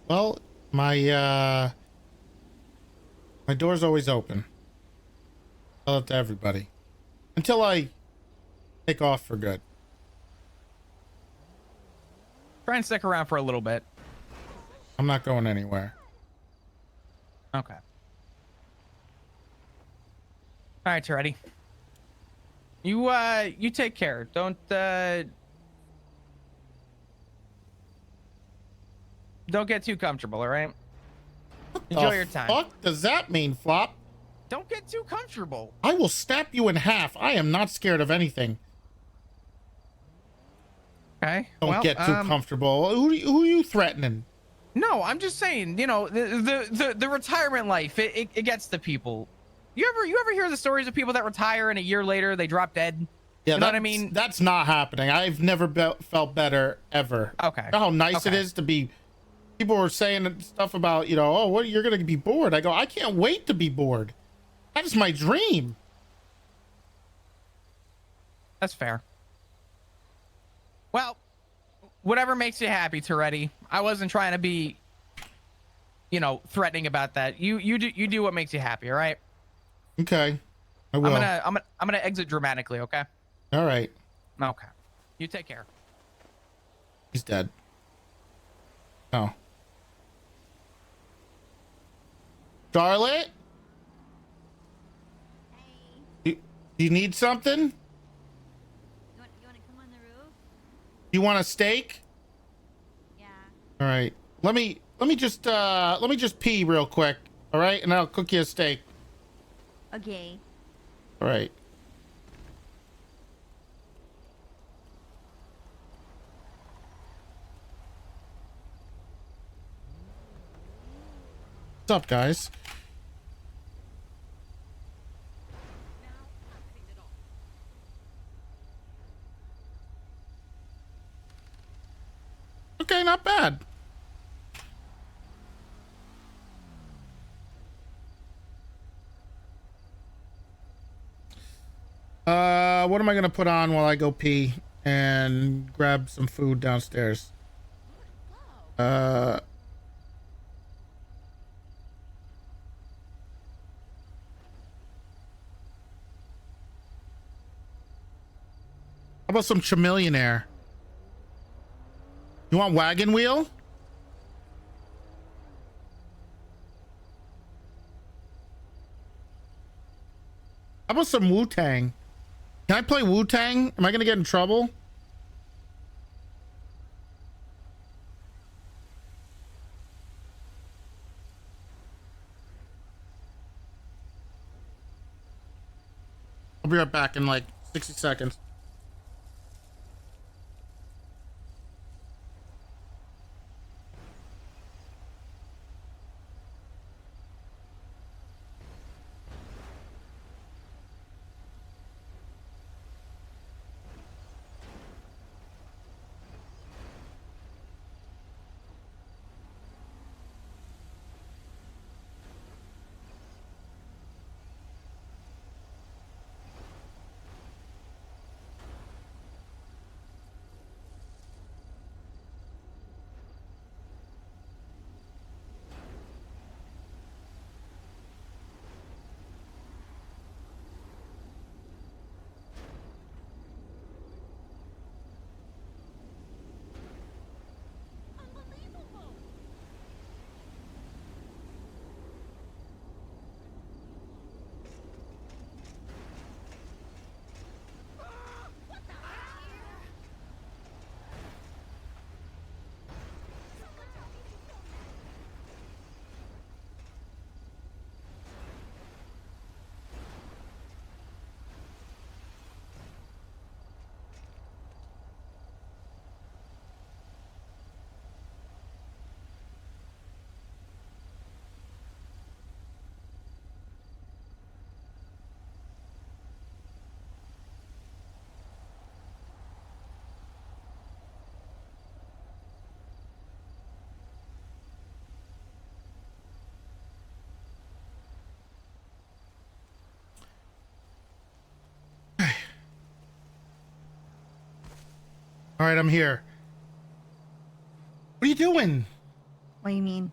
Well, my door's always open. Tell it to everybody. Until I take off for good. Try and stick around for a little bit. I'm not going anywhere. Okay. All right, Toretti. You take care. Don't get too comfortable, all right? Enjoy your time. What does that mean, Flop? Don't get too comfortable. I will snap you in half. I am not scared of anything. Okay. Don't get too comfortable. Who are you threatening? No, I'm just saying, you know, the retirement life, it gets to people. You ever hear the stories of people that retire and a year later they drop dead? Yeah, you know what I mean? That's not happening. I've never felt better ever. Okay. You know how nice it is to be. People were saying stuff about, you know, oh, what, you're gonna be bored. I go, I can't wait to be bored. That is my dream. That's fair. Well, whatever makes you happy, Toretti. I wasn't trying to be, you know, threatening about that. You do what makes you happy, all right? Okay. I will. I'm gonna exit dramatically, okay? All right. Okay. You take care. He's dead. Oh. Charlotte? Do you need something? You want to come on the roof? You want a steak? Yeah. All right. Let me just pee real quick. All right, and I'll cook you a steak. Okay. All right. What's up, guys? Okay, not bad. What am I gonna put on while I go pee and grab some food downstairs? How about some chamillionaire? You want wagon wheel? How about some Wu-Tang? Can I play Wu-Tang? Am I gonna get in trouble? I'll be right back in like 60 seconds. All right, I'm here. What are you doing? What do you mean?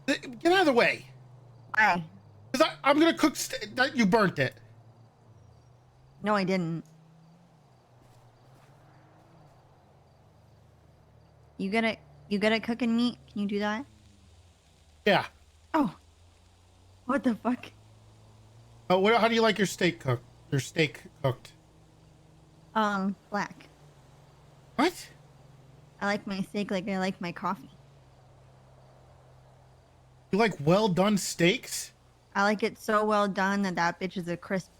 Get out of the way. Why? Because I'm gonna cook. You burnt it. No, I didn't. You good at cooking meat? Can you do that? Yeah. Oh. What the fuck? Oh, how do you like your steak cooked? Your steak cooked? Black. What? I like my steak like I like my coffee. You like well done steaks? I like it so well done that bitch is a crisp.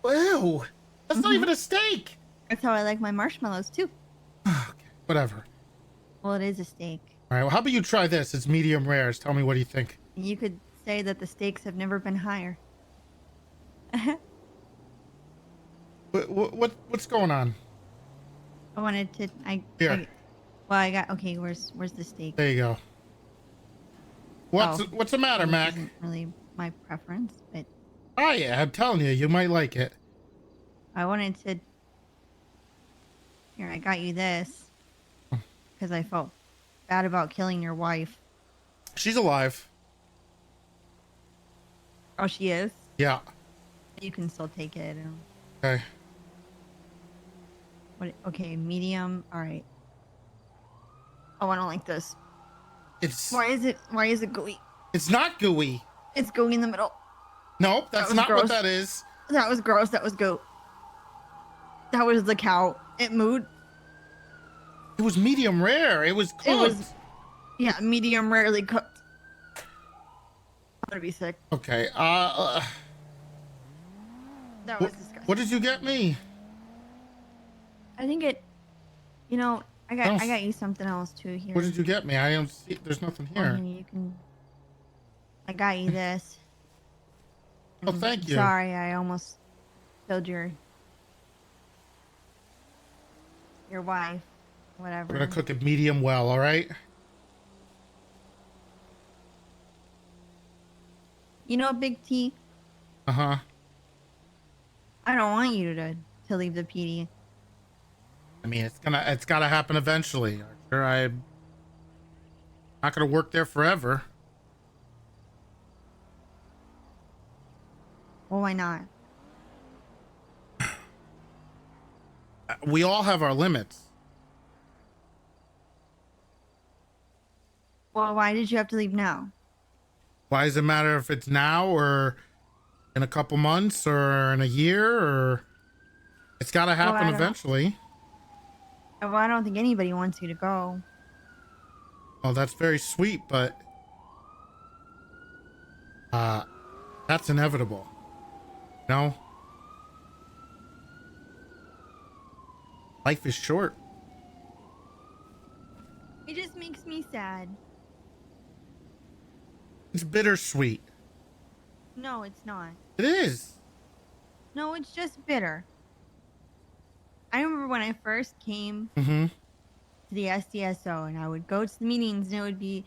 Ew. That's not even a steak. That's how I like my marshmallows too. Whatever. Well, it is a steak. All right. Well, how about you try this? It's medium rare. Tell me what do you think? You could say that the stakes have never been higher. What's going on? I wanted to. Here. I got. Okay, where's the steak? There you go. What's the matter, Mac? Isn't really my preference, but Oh yeah, I'm telling you, you might like it. I wanted to. Here, I got you this because I felt bad about killing your wife. She's alive. Oh, she is? Yeah. You can still take it. Okay. Okay, medium. All right. Oh, I don't like this. It's. Why is it gooey? It's not gooey. It's gooey in the middle. Nope, that's not gross. what that is. That was gross. That was goat. That was the cow. It mooed. It was medium rare. It was cooked. It was, yeah, medium rarely cooked. I'm gonna be sick. Okay. That was disgusting. What did you get me? I think it. You know, I got you something else too here. What did you get me? I don't see. There's nothing here. You can. I got you this. Oh, thank you. Sorry, I almost killed your wife. Whatever. We're gonna cook it medium well. All right. You know, Big T. Uh huh. I don't want you to leave the PD. I mean, it's gotta happen eventually. Archer. I'm not gonna work there forever. Well, why not? We all have our limits. Well, why did you have to leave now? Why does it matter if it's now or in a couple months or in a year or? It's got to I happen don't- eventually. Well, I don't think anybody wants you to go. Oh, that's very sweet, but that's inevitable. No. Life is short. It just makes me sad. It's bittersweet. No, it's not. It is. No, it's just bitter. I remember when I first came Mm-hmm. to the SDSO and I would go to the meetings and it would be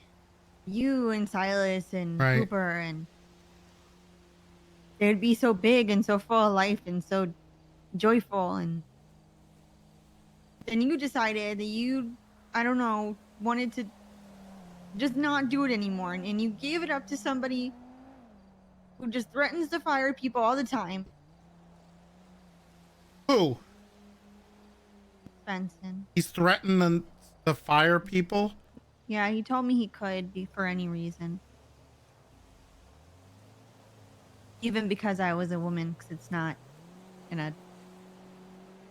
you and Silas and Right. Cooper and they would be so big and so full of life and so joyful, and then you decided that you, I don't know, wanted to just not do it anymore, and you gave it up to somebody who just threatens to fire people all the time. Who? Benson. He's threatening to fire people? Yeah, he told me he could be for any reason. Even because I was a woman, because it's not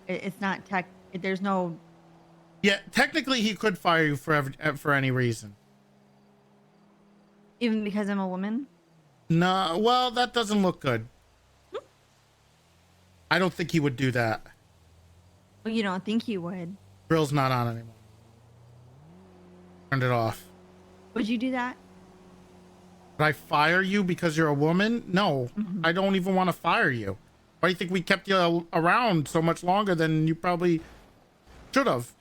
it's not tech. There's no. Yeah, technically he could fire you for any reason. Even because I'm a woman? No, well, that doesn't look good. I don't think he would do that. Well, you don't think he would. Grill's not on anymore. Turned it off. Would you do that? Would I fire you because you're a woman? No, I don't even want to fire you. Why do you think we kept you around so much longer than you probably should have?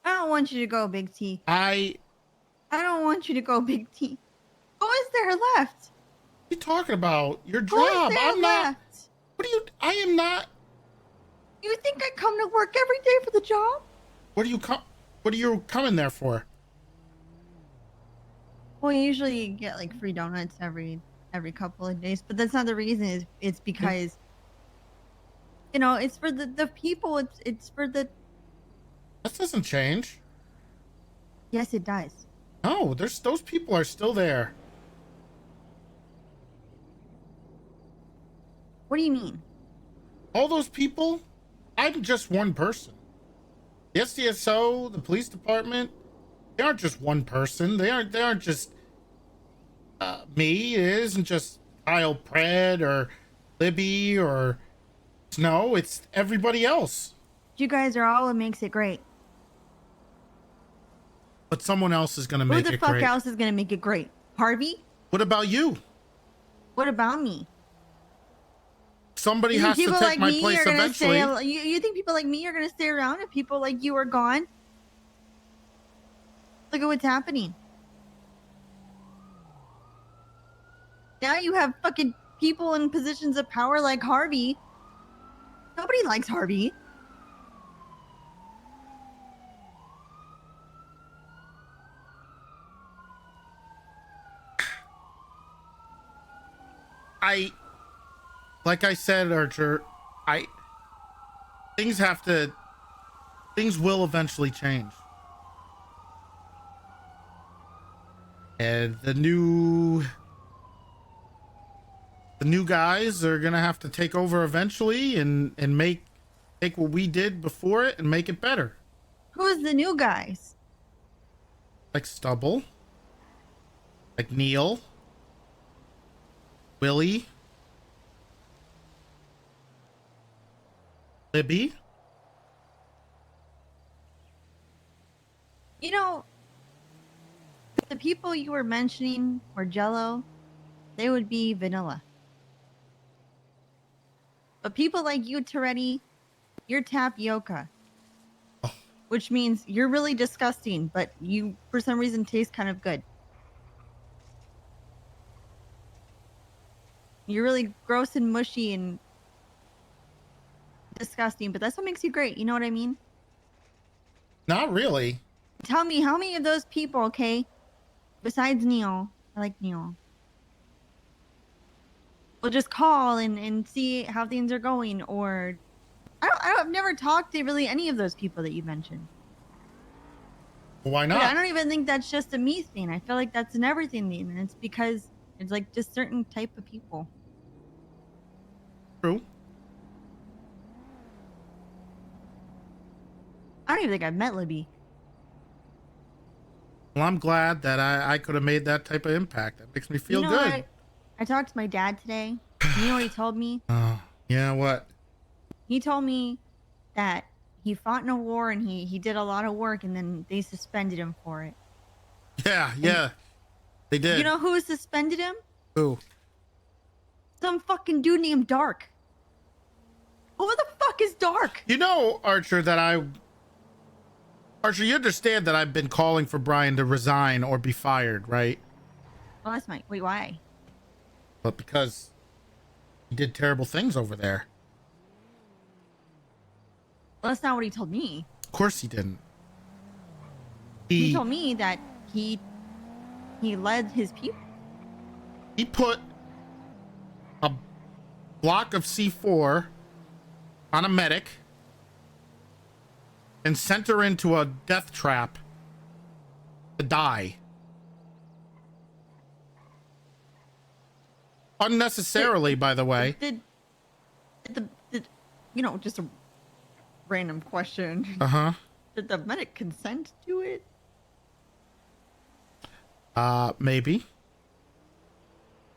I don't want you to go, Big T. I don't want you to go, Big T. Who is there left? What are you talking about? Your Who is job. there I'm not. left? What do you? I am not. You think I come to work every day for the job? What are you coming there for? Well, you usually get like free donuts every couple of days, but that's not the reason. It's because it's for the people. It's for the. That doesn't change. Yes, it does. No, those people are still there. What do you mean? All those people? I'm just one person. The SDSO, the police department, they aren't just one person. They aren't just me. It isn't just Kyle Pred or Libby or Snow. It's everybody else. You guys are all what makes it great. But someone else is gonna Who make the it fuck great. else is gonna make it great? Harvey? What about you? What about me? Somebody You has think to people take like my me place are gonna eventually. stay? You think people like me are gonna stay around if people like you are gone? Look at what's happening. Now you have fucking people in positions of power like Harvey. Nobody likes Harvey. Like I said, Archer, things will eventually change. And the new guys are gonna have to take over eventually and take what we did before it and make it better. Who's the new guys? Like Stubble, like Neil, Willie, Libby. You know, the people you were mentioning were Jello. They would be vanilla. But people like you, Toretti, you're tapioca. Which means you're really disgusting, but you, for some reason, taste kind of good. You're really gross and mushy and disgusting, but that's what makes you great. You know what I mean? Not really. Tell me, how many of those people, okay, besides Neil, I like Neil, will just call and see how things are going, or I've never talked to really any of those people that you mentioned. Why But not? I don't even think that's just a me thing. I feel like that's an everything thing, and it's because it's like just certain type of people. True. I don't even think I've met Libby. Well, I'm glad that I could have made that type of impact. That makes me feel good. What? I talked to my dad today. You know what he told me? Oh, yeah, what? He told me that he fought in a war and he did a lot of work and then they suspended him for it. Yeah, they did. You know who suspended him? Who? Some fucking dude named Dark. Who the fuck is Dark? You know, Archer, Archer, you understand that I've been calling for Brian to resign or be fired, right? Oh, that's my... Wait, why? But because he did terrible things over there. Well, that's not what he told me. Of course he didn't. He told me that he led his people. He put a block of C4 on a medic and sent her into a death trap to die. Unnecessarily, by the way. Did you know, just a random question. Uh-huh. Did the medic consent to it? Maybe.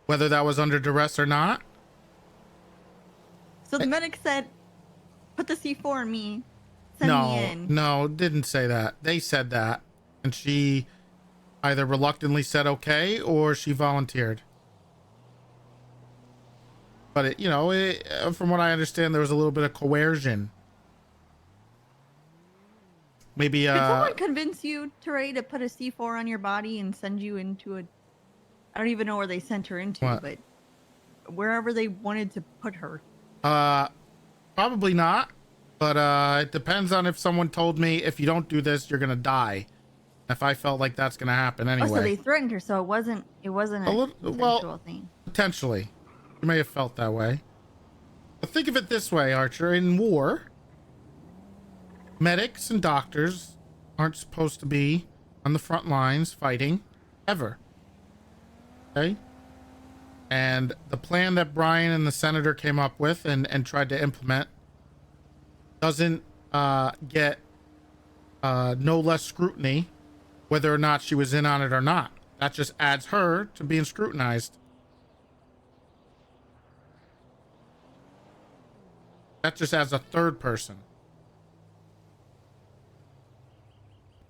Whether that was under duress or not. So the medic said, put the C4 on me. Send me in. No, didn't say that. They said that. And she either reluctantly said okay or she volunteered. But, from what I understand, there was a little bit of coercion. Maybe, Did someone convince you, Toretti, to put a C4 on your body and send you into a... I don't even know where they sent her into, What? but wherever they wanted to put her. Probably not. But, it depends on if someone told me, if you don't do this, you're gonna die. If I felt like that's gonna happen anyway. Oh, so they threatened her, so it wasn't a consensual thing. Potentially. You may have felt that way. But think of it this way, Archer. In war, medics and doctors aren't supposed to be on the front lines fighting ever. Okay? And the plan that Brian and the senator came up with and tried to implement doesn't get no less scrutiny whether or not she was in on it or not. That just adds her to being scrutinized. That just adds a third person.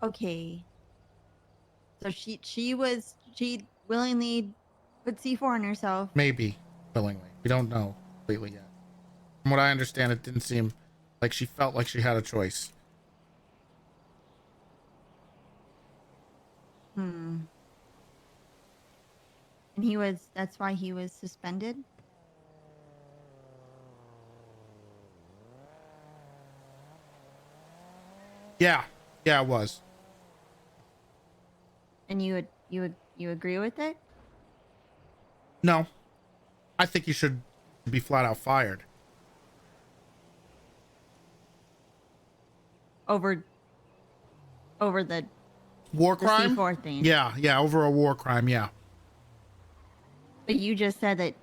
Okay. So she willingly put C4 on herself. Maybe willingly. We don't know completely yet. From what I understand, it didn't seem like she felt like she had a choice. And that's why he was suspended? Yeah, it was. And you agree with it? No. I think he should be flat out fired. Over the war crime? The C4 thing. Yeah, over a war crime, yeah. But you just said that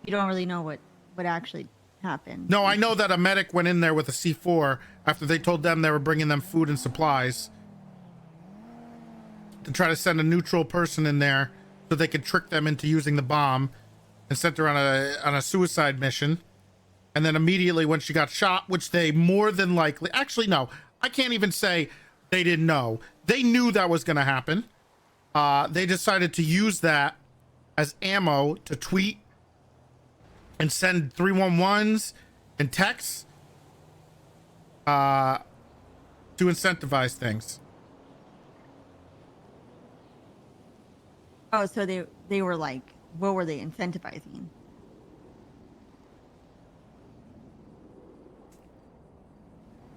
you don't really know what actually happened. No, I know that a medic went in there with a C4 after they told them they were bringing them food and supplies to try to send a neutral person in there so they could trick them into using the bomb and sent her on a suicide mission. And then immediately when she got shot, which they more than likely... Actually, no. I can't even say they didn't know. They knew that was going to happen. They decided to use that as ammo to tweet and send 311s and texts to incentivize things. Oh, so they were like, what were they incentivizing?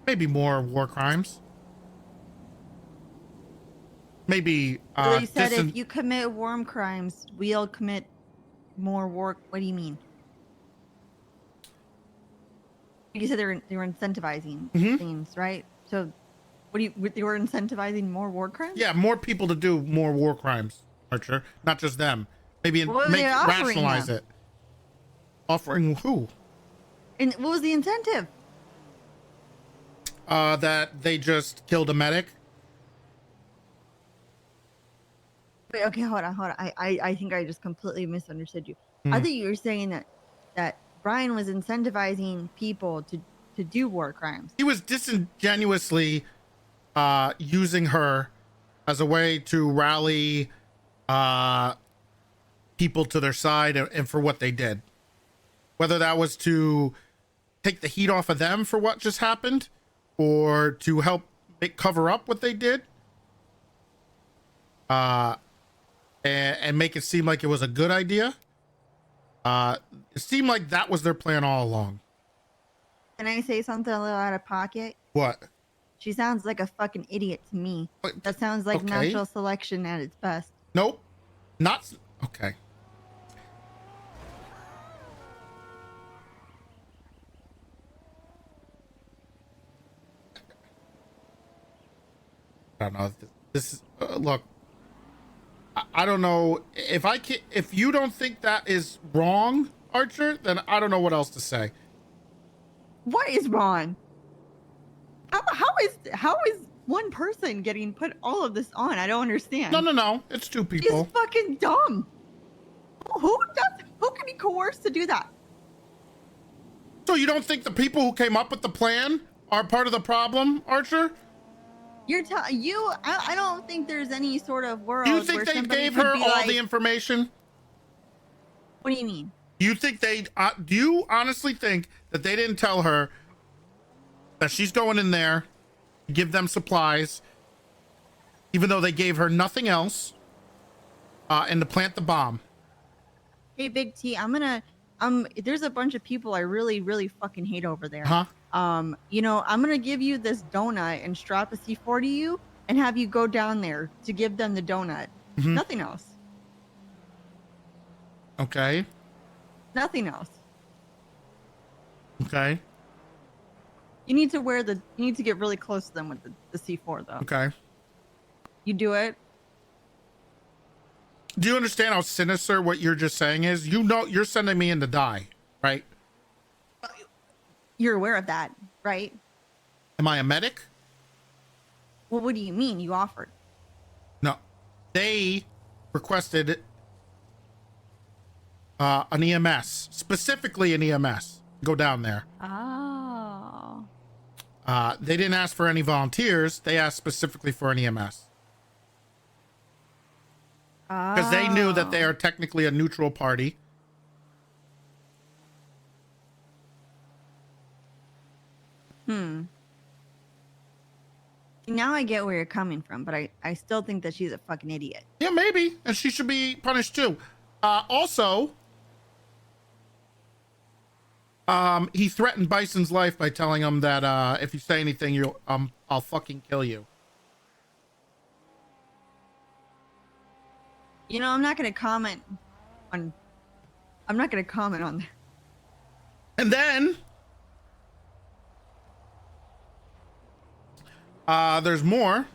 Maybe more war crimes. Maybe So they said if you commit war crimes, we'll commit more war. What do you mean? You said they were incentivizing things, right? So, they were incentivizing more war crimes? Yeah, more people to do more war crimes, Archer. Not just them. Maybe What were they offering rationalize them? it. Offering who? And what was the incentive? That they just killed a medic. Wait, okay, hold on. I think I just completely misunderstood you. I Hmm. thought you were saying that Brian was incentivizing people to do war crimes. He was disingenuously using her as a way to rally people to their side and for what they did. Whether that was to take the heat off of them for what just happened or to help cover up what they did. And make it seem like it was a good idea. It seemed like that was their plan all along. Can I say something a little out of pocket? What? She sounds like a fucking idiot to me. That sounds like Okay. natural selection at its best. Nope. Not okay. I don't know. This is look. I don't know if you don't think that is wrong, Archer, then I don't know what else to say. What is wrong? How is one person getting put all of this on? I don't understand. No. It's two people. She's fucking dumb. Who can be coerced to do that? So you don't think the people who came up with the plan are part of the problem, Archer? I don't think there's any sort of world. Do you think where they somebody gave could her be all like, the information? What do you mean? You think do you honestly think that they didn't tell her that she's going in there to give them supplies, even though they gave her nothing else, and to plant the bomb? Hey, Big T, there's a bunch of people I really, really fucking hate over there. Huh? I'm gonna give you this donut and strap a C4 to you and have you go down there to give them the donut. Mhm. Nothing else. Okay. Nothing else. Okay. You need to get really close to them with the C4 though. Okay. You do it. Do you understand how sinister what you're just saying is? You know, you're sending me in to die, right? You're aware of that, right? Am I a medic? Well, what do you mean? You offered. No. They requested an EMS, specifically an EMS. Go down there. Oh. They didn't ask for any volunteers. They asked specifically for an EMS. Because they knew that they are technically a neutral party. Now I get where you're coming from, but I still think that she's a fucking idiot. Yeah, maybe. And she should be punished too. Also, he threatened Bison's life by telling him that if you say anything, I'll fucking kill you. I'm not gonna comment on that. And then there's more.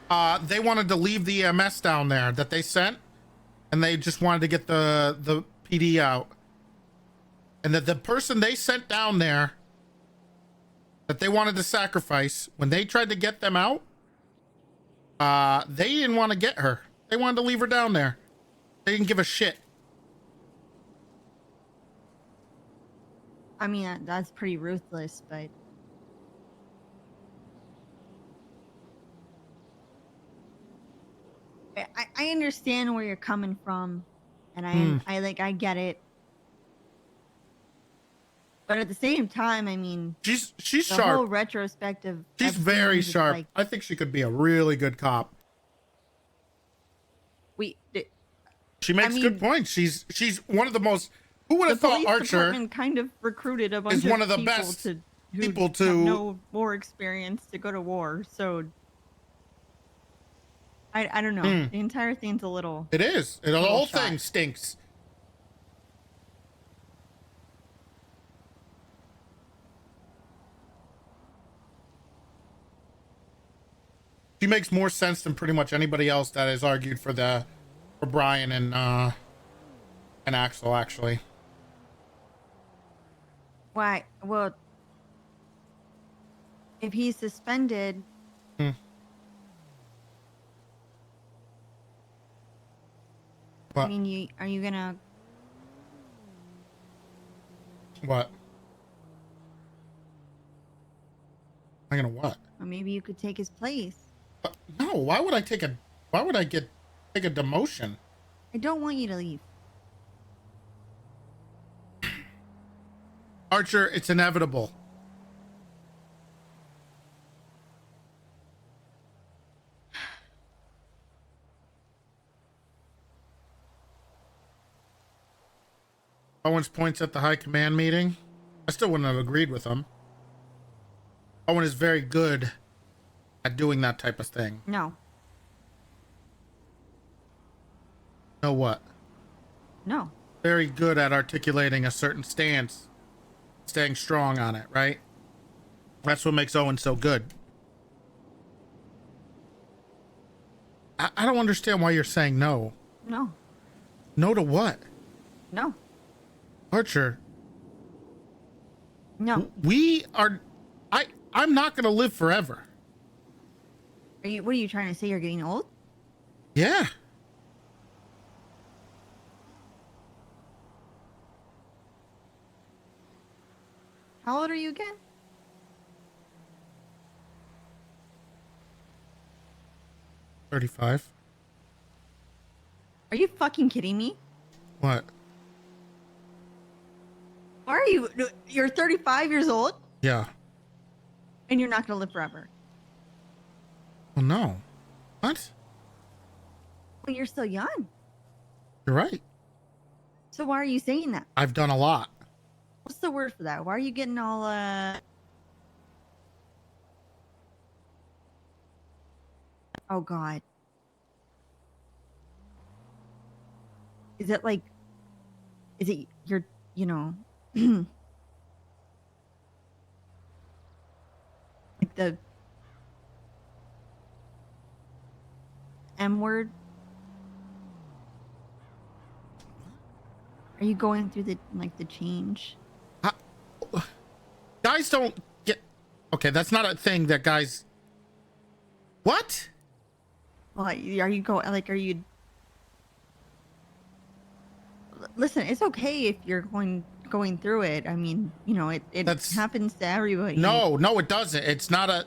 They wanted to leave the EMS down there that they sent, and they just wanted to get the PD out. And that the person they sent down there that they wanted to sacrifice, when they tried to get them out, they didn't want to get her. They wanted to leave her down there. They didn't give a shit. I mean, that's pretty ruthless, but I understand where you're coming from, and I get it. But at the same time, I mean, she's the sharp. whole retrospective. She's of very things, it's sharp. like, I think she could be a really good cop. She makes good points. She's one of the most. Who would have the thought police Archer department kind of recruited a bunch is one of the people best who people have to no war experience to go to war? So I don't know. The entire thing's a little. It is. The little whole shot. thing stinks. She makes more sense than pretty much anybody else that has argued for Brian and Axel, actually. Why? Well, if he's suspended, Hmm. I What? mean, are you gonna? What? I'm gonna what? Or maybe you could take his place. No, why would I take a demotion? I don't want you to leave. Archer, it's inevitable. Owens points at the high command meeting. I still wouldn't have agreed with him. Owen is very good at doing that type of thing. No. Know what? No. Very good at articulating a certain stance, staying strong on it, right? That's what makes Owen so good. I don't understand why you're saying no. No. No to what? No. Archer. No. We are... I'm not gonna live forever. What are you trying to say? You're getting old? Yeah. How old are you again? $35. Are you fucking kidding me? What? Why are you? You're 35 years old Yeah. and you're not gonna live forever. Well, no. What? Well, you're still young. You're right. So why are you saying that? I've done a lot. What's the word for that? Why are you getting all Oh God. Is it like you're, like the M word? Are you going through the change? Guys don't get... Okay, that's not a thing that guys... What? Well, are you Listen, it's okay if you're going through it. I mean, it happens to everybody. No, it doesn't. It's not a...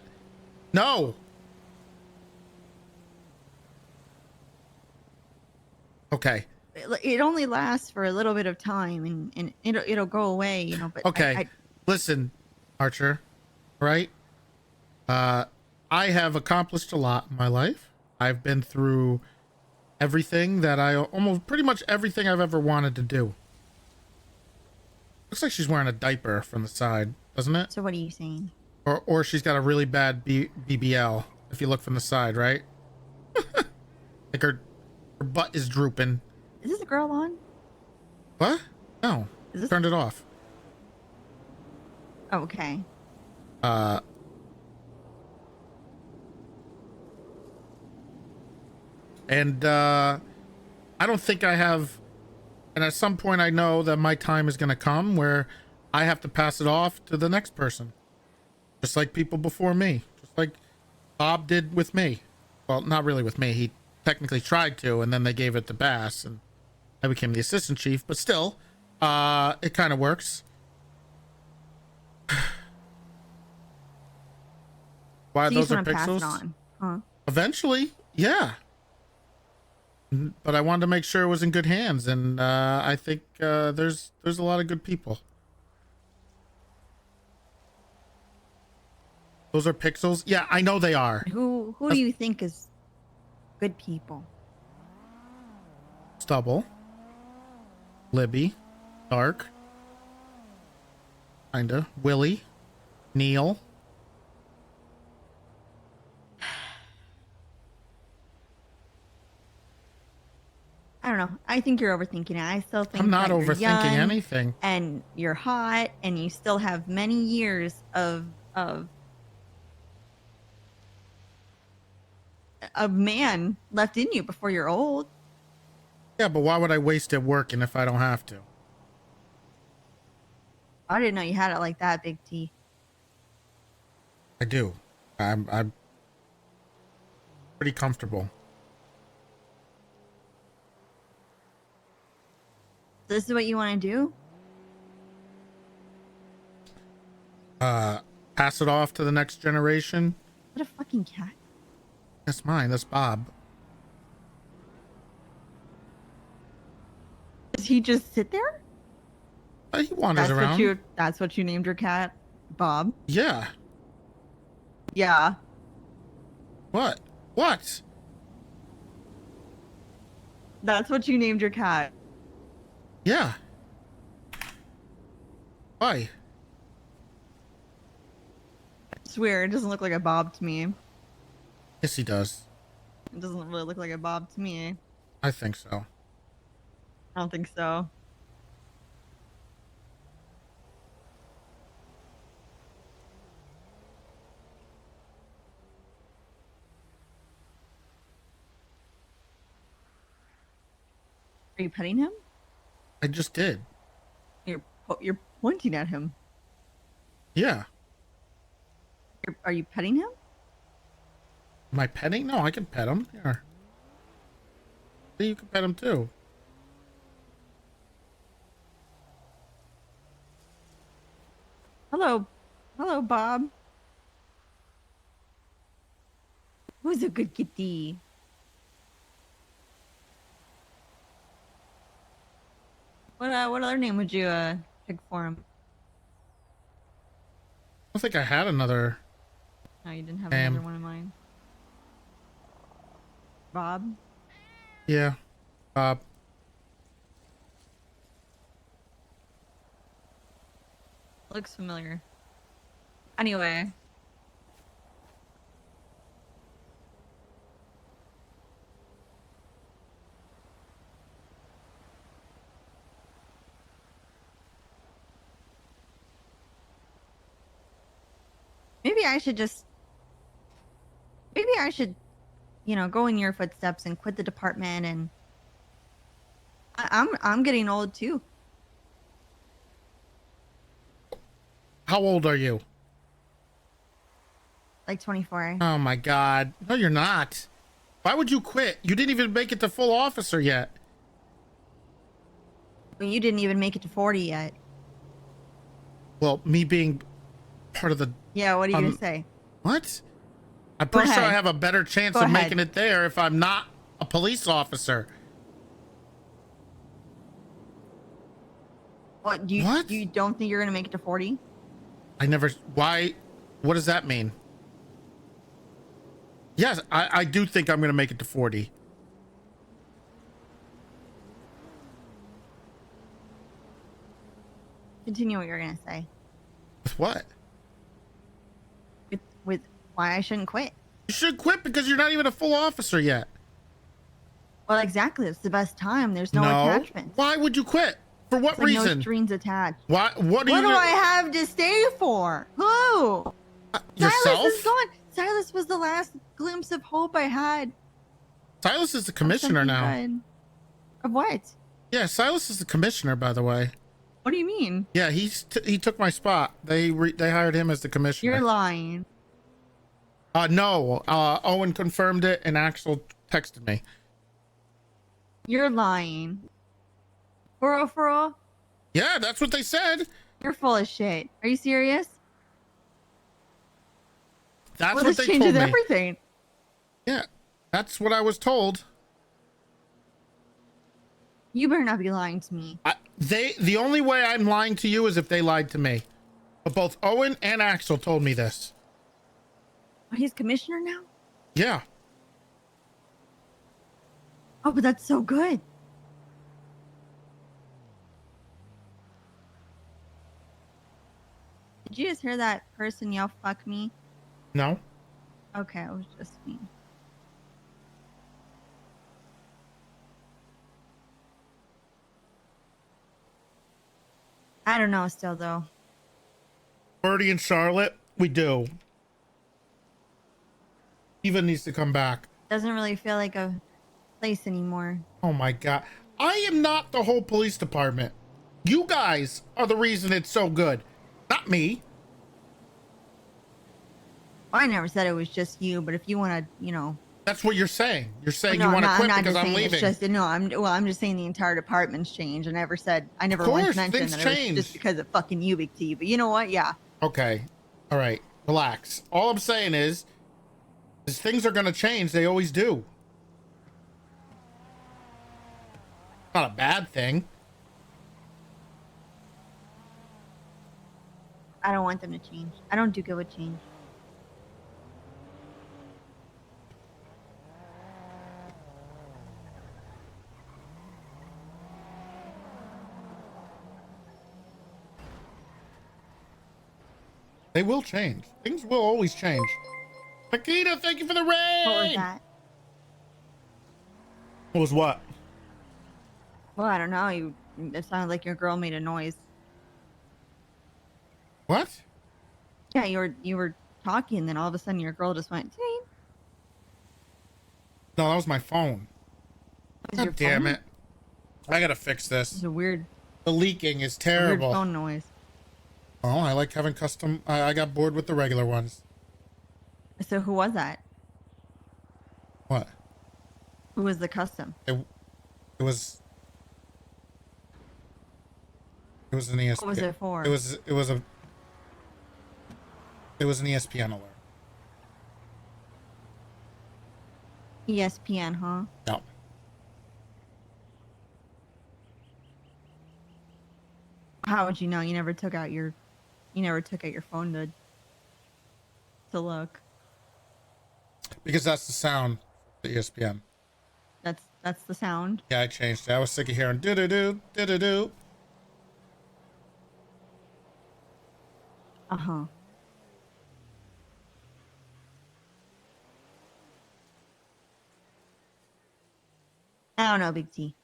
No. Okay. It only lasts for a little bit of time, and it'll go away, but Okay. Listen, Archer, right? I have accomplished a lot in my life. I've been through everything that pretty much everything I've ever wanted to do. Looks like she's wearing a diaper from the side, doesn't it? So what are you saying? Or she's got a really bad BBL if you look from the side, right? Like her butt is drooping. Is this a girl on? What? No. Turned it off. Oh, okay. And I don't think I have, and at some point I know that my time is going to come where I have to pass it off to the next person. Just like people before me. Just like Bob did with me. Well, not really with me. He technically tried to, and then they gave it to Bass, and I became the assistant chief, but still, it kind of works. Why So those are pass it pixels? on, huh? Eventually, yeah. But I wanted to make sure it was in good hands, and I think there's a lot of good people. Those are pixels? Yeah, I know they are. Who do you think is good people? Stubble. Libby. Dark. Kinda. Willie. Neil. I don't know. I think you're overthinking it. I still think I'm not that you're overthinking young, anything. and you're hot, and you still have many years of man left in you before you're old. Yeah, but why would I waste it working if I don't have to? I didn't know you had it like that, Big T. I do. I'm pretty comfortable. This is what you want to do? Pass it off to the next generation. What a fucking cat. That's mine. That's Bob. Does he just sit there? He wanders around. That's what you named your cat? Bob? Yeah. Yeah. What? What? That's what you named your cat. Yeah. Why? I swear, it doesn't look like a Bob to me. Yes, he does. It doesn't really look like a Bob to me. I think so. I don't think so. Are you petting him? I just did. You're pointing at him. Yeah. Are you petting him? Am I petting? No, I can pet him. Here. You can pet him too. Hello. Hello, Bob. Who's a good kitty? What other name would you pick for him? I don't think I had another. No, you didn't have name. another one in mind. Bob? Yeah. Bob. Looks familiar. Anyway. Maybe I should, go in your footsteps and quit the department. And I'm getting old too. How old are you? Like 24. Oh my God. No, you're not. Why would you quit? You didn't even make it to full officer yet. Well, you didn't even make it to 40 yet. Well, me being part of the... Yeah, what are you going to say? What? I'm pretty sure I have a better chance of ahead. making it there if I'm not a police officer. What? You don't think you're going to make it to 40? I never... Why? What does that mean? Yes, I do think I'm going to make it to 40. Continue what you're going to say. With what? With why I shouldn't quit. You should quit because you're not even a full officer yet. Well, exactly. It's the best time. There's no attachment. Why would you quit? For what It's like reason? No strings attached. What do What you... do I have to stay for? Who? yourself? Silas is gone. Silas was the last glimpse of hope I had. Silas is the commissioner now. Good. Of what? Yeah, Silas is the commissioner, by the way. What do you mean? Yeah, he took my spot. They hired him as the commissioner. You're lying. No. Owen confirmed it, and Axel texted me. You're lying. For real? Yeah, that's what they said. You're full of shit. Are you serious? That's well, what this they changes told me. everything. Yeah, that's what I was told. You better not be lying to me. The only way I'm lying to you is if they lied to me. But both Owen and Axel told me this. Oh, he's commissioner now? Yeah. Oh, but that's so good. Did you just hear that person yell, fuck me? No. Okay, it was just me. I don't know still, though. Birdie and Charlotte, we do. Eva needs to come back. Doesn't really feel like a place anymore. Oh my God. I am not the whole police department. You guys are the reason it's so good, not me. I never said it was just you, but if you want to, you know. That's what you're saying. You're saying No, you want to I'm quit not because just I'm saying leaving. it's just I'm just saying the entire department's changed. I never once mentioned things that it was change. just because of fucking you, Big T. But you know what? Yeah. Okay. All right. Relax. All I'm saying is things are going to change. They always do. Not a bad thing. I don't want them to change. I don't do good with change. They will change. Things will always change. Nikita, thank you for the raid. What was that? What was what? Well, I don't know. It sounded like your girl made a noise. What? Yeah, you were talking, and then all of a sudden your girl just went. Ting. No, that was my phone. Was your God damn phone? it. I gotta fix this. It's a weird. The leaking is Weird terrible. phone noise. Oh, I like having custom. I got bored with the regular ones. So who was that? What? Who was the custom? It was an ESPN. What was it for? It was an ESPN alert. ESPN, huh? No. How would you know? You never took out your phone to look. Because that's the sound of the ESPN. That's the sound. Yeah, I changed it. I was sick of hearing do-do-do, do-do-do. Uh-huh. I don't know, Big T.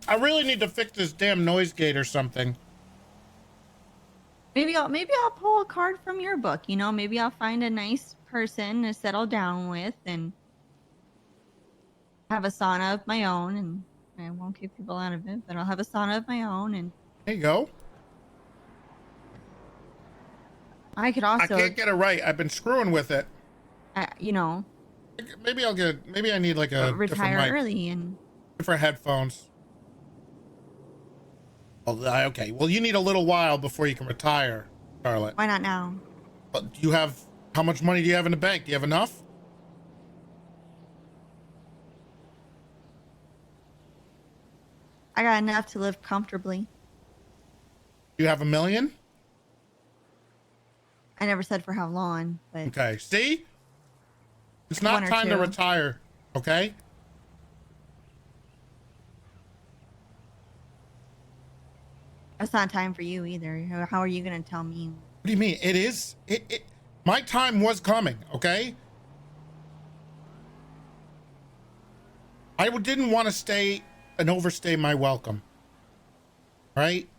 I really need to fix this damn noise gate or something. Maybe I'll pull a card from your book, you know, maybe I'll find a nice person to settle down with and have a sauna of my own, and I won't keep people out of it, but I'll have a sauna of my own. And there you go. I could also. I can't get it right. I've been screwing with it. You know. Maybe maybe I need like a retire different mic. early and Different headphones. Oh, okay. Well, you need a little while before you can retire, Charlotte. Why not now? But do you have, how much money do you have in the bank? Do you have enough? I got enough to live comfortably. Do you have $1 million? I never said for how long, but Okay. See? It's not One or time to two. retire, okay? it's not time for you either. How are you gonna tell me? What do you mean? It is. My time was coming, okay? I didn't want to stay and overstay my welcome. Right?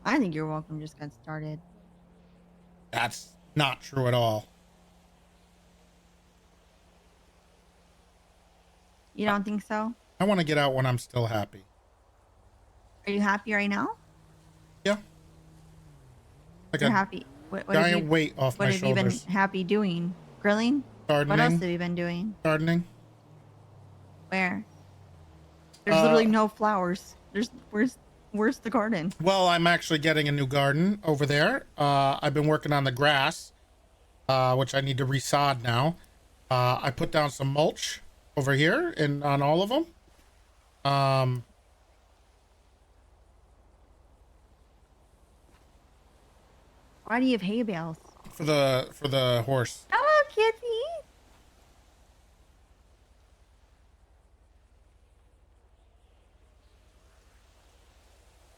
I think your welcome just got started. That's not true at all. You don't think so? I want to get out when I'm still happy. Are you happy right now? Yeah. Like You're a happy. What have giant you, weight off what my have shoulders. you been happy doing? Grilling? Gardening. What else have you been doing? Gardening. Where? There's literally no flowers. Where's the garden? Well, I'm actually getting a new garden over there. I've been working on the grass, which I need to resod now. I put down some mulch over here and on all of them. Why do you have hay bales? For the horse. Hello, kitty.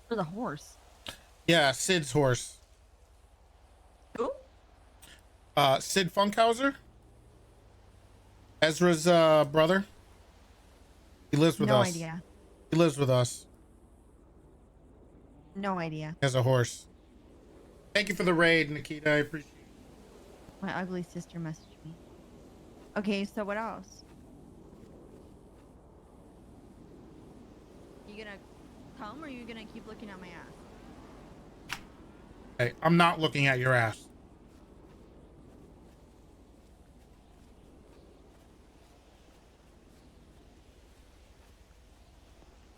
For the horse. Yeah, Sid's horse. Who? Sid Funkhauser. Ezra's brother. He lives with No us. idea. He lives with us. No idea. He has a horse. Thank you for the raid, Nikita. I appreciate it. My ugly sister messaged me. Okay, so what else? gonna come or are you gonna keep looking at my ass? Hey, I'm not looking at your ass.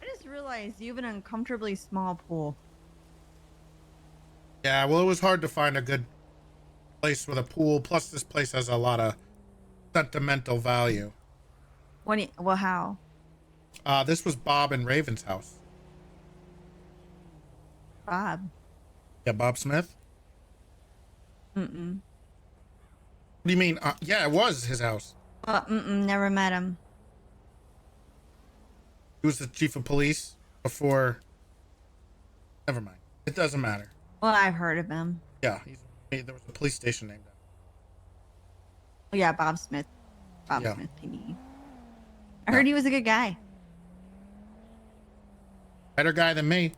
I just realized you have an uncomfortably small pool. Yeah, well, it was hard to find a good place with a pool. Plus, this place has a lot of sentimental value. Well, how? This was Bob and Raven's house. Bob. Yeah, Bob Smith. Mm-mm. What do you mean? Yeah, it was his house. Never met him. He was the chief of police before. Never mind. It doesn't matter. Well, I've heard of him. Yeah, there was a police station named after. Oh, yeah, Bob Smith. Bob Yeah. Smith PD. I heard he was a good guy. Better guy than me.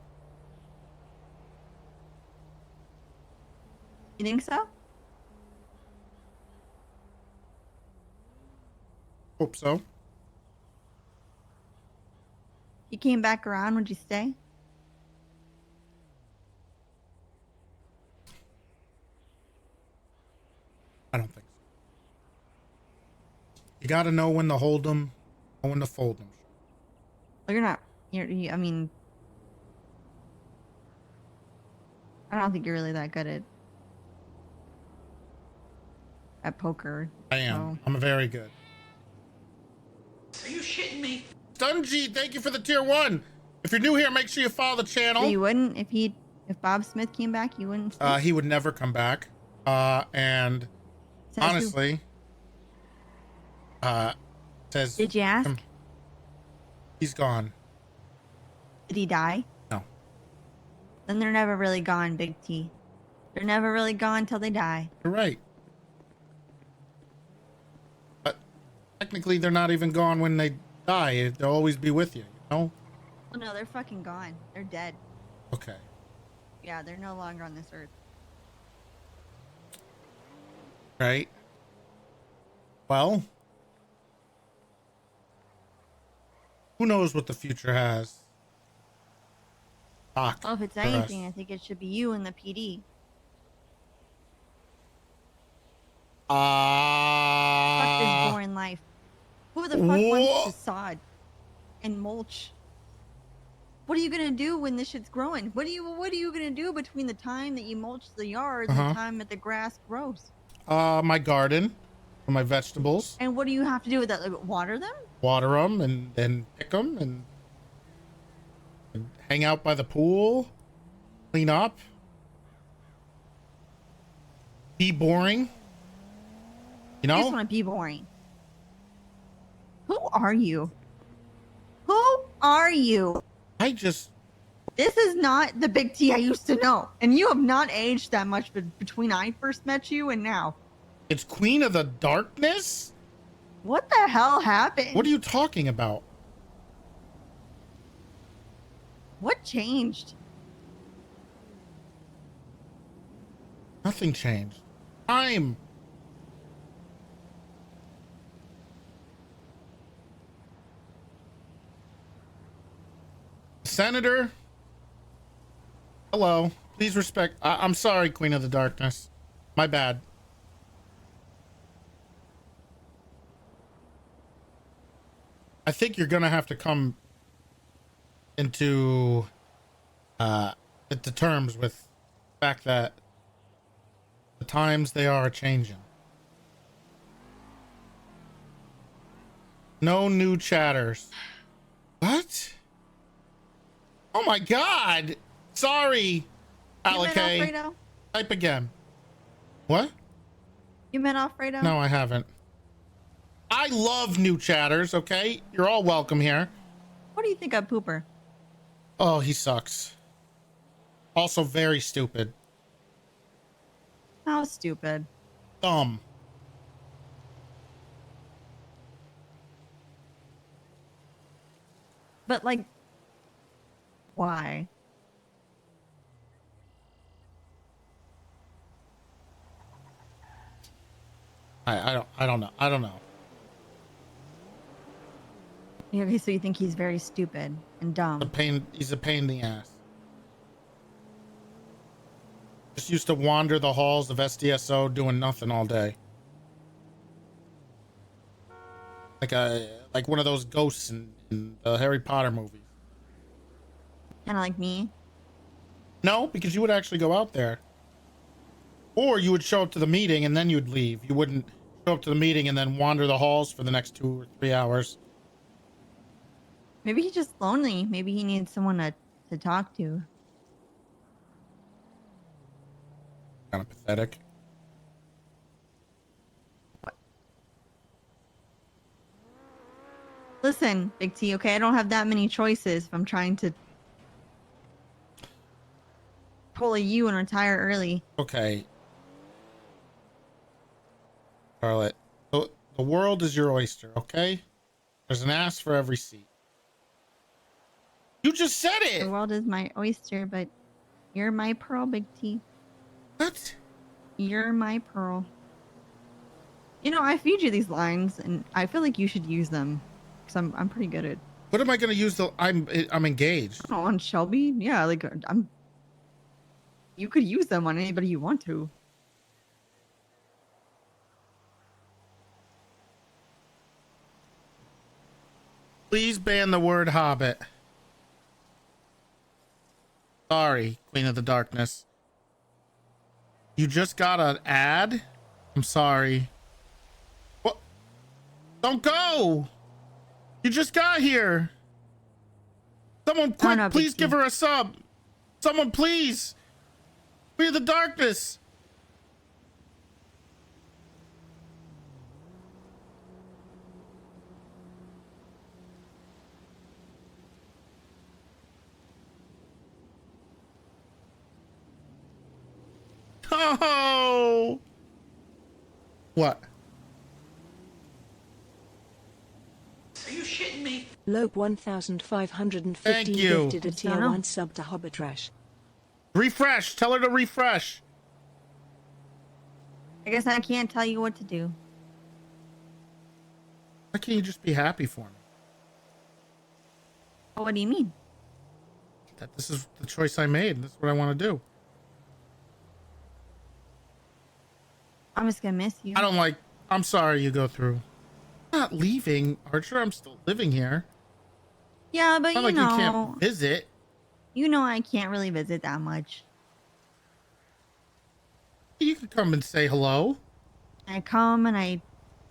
You think so? Hope so. You came back around. Would you stay? I don't think so. You got to know when to hold them, know when to fold them. Well, you're not. I mean, I don't think you're really that good at poker. I am. So. I'm very good. Are you shitting me? Stungy, thank you for the tier 1. If you're new here, make sure you follow the channel. So you wouldn't if Bob Smith came back, you wouldn't. Stay? He would never come back. And Says honestly, says. Did you ask? He's gone. Did he die? No. Then they're never really gone, Big T. They're never really gone till they die. You're right. But technically, they're not even gone when they die. They'll always be with you, you know? Well, no, they're fucking gone. They're dead. Okay. Yeah, they're no longer on this earth. Right. Well, who knows what the future has? Well, if it's for us. anything, I think it should be you and the PD. Fuck this boring life. Who the fuck wants to sod and mulch? What are you gonna do when this shit's growing? What are you gonna do between the time that you mulch the yard and the time that the grass grows? My garden, for my vegetables. And what do you have to do with that? Like, water them? Water them and then pick them and hang out by the pool, clean up, be boring. You know? I just want to be boring. Who are you? Who are you? This is not the Big T I used to know. And you have not aged that much between I first met you and now. It's Queen of the Darkness? What the hell happened? What are you talking about? What changed? Nothing changed. Time. Senator. Hello. Please respect. I'm sorry, Queen of the Darkness. My bad. I think you're gonna have to come into terms with the fact that the times they are changing. No new chatters. What? Oh my god! Sorry, Alec. Alfredo? Type again. What? You met Alfredo? No, I haven't. I love new chatters, okay? You're all welcome here. What do you think of Pooper? Oh, he sucks. Also very stupid. How stupid. Dumb. But like, why? I don't know. You Okay, so you think he's very stupid and dumb. He's a pain in the ass. Just used to wander the halls of SDSO doing nothing all day. Like one of those ghosts in the Harry Potter movies. Kind of like me. No, because you would actually go out there. Or you would show up to the meeting and then you'd leave. You wouldn't show up to the meeting and then wander the halls for the next 2 or 3 hours. Maybe he's just lonely. Maybe he needs someone to talk to. Kind of pathetic. Listen, Big T, okay? I don't have that many choices if I'm trying to pull a U and retire early. Okay. Charlotte, the world is your oyster, okay? There's an ass for every seat. You just said it! The world is my oyster, but you're my pearl, Big T. What? You're my pearl. You know, I feed you these lines, and I feel like you should use them. Because I'm pretty good at... What am I going to use the... I'm engaged. Oh, on Shelby? Yeah, like, you could use them on anybody you want to. Please ban the word Hobbit. Sorry, Queen of the Darkness. You just got an ad? I'm sorry. What? Don't go! You just got here. Someone quick, please give her a sub. Someone please. Queen of the Darkness. Oh! What? Are you shitting me? Lope 1515 Thank you. gifted a tier 1 sub to Hobbitrash. Refresh. Tell her to refresh. I guess I can't tell you what to do. Why can't you just be happy for me? What do you mean? That this is the choice I made. This is what I want to do. I'm just gonna miss you. I don't like... I'm sorry you go through. I'm not leaving, Archer. I'm still living here. Yeah, but It's not you like know... you can't visit. You know I can't really visit that much. You can come and say hello. I come and I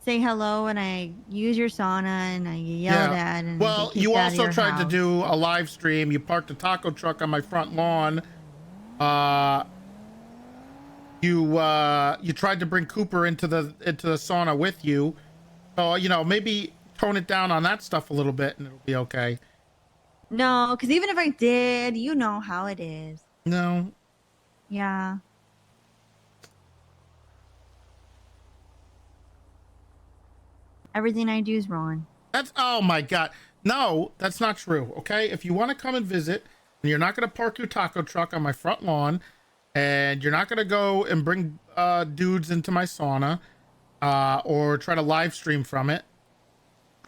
say hello and I use your sauna and I get yelled at and Well, get kicked you out of also your tried to house. do a live stream. You parked a taco truck on my front lawn. You tried to bring Cooper into the sauna with you. So, you know, maybe tone it down on that stuff a little bit and it'll be okay. No, because even if I did, you know how it is. No. Yeah. Everything I do is wrong. That's, oh my God. No, that's not true. Okay. If you want to come and visit and you're not going to park your taco truck on my front lawn and you're not going to go and bring dudes into my sauna or try to live stream from it.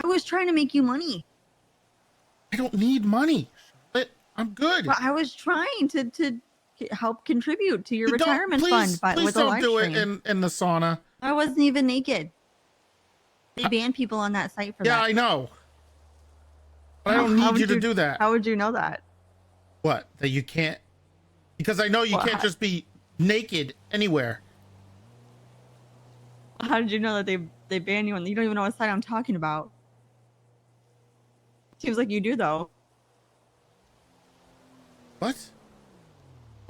I was trying to make you money. I don't need money. I'm good. But I was trying to help contribute to your You don't- retirement please, fund please with a don't live do stream. it in the sauna. I wasn't even naked. They banned people on that site for Yeah, that. I know. But I don't How need would you to do that. How would you know that? What? That you can't? Because I know you Well, can't just be naked anywhere. How did you know that they banned you and you don't even know what site I'm talking about? Seems like you do though. What?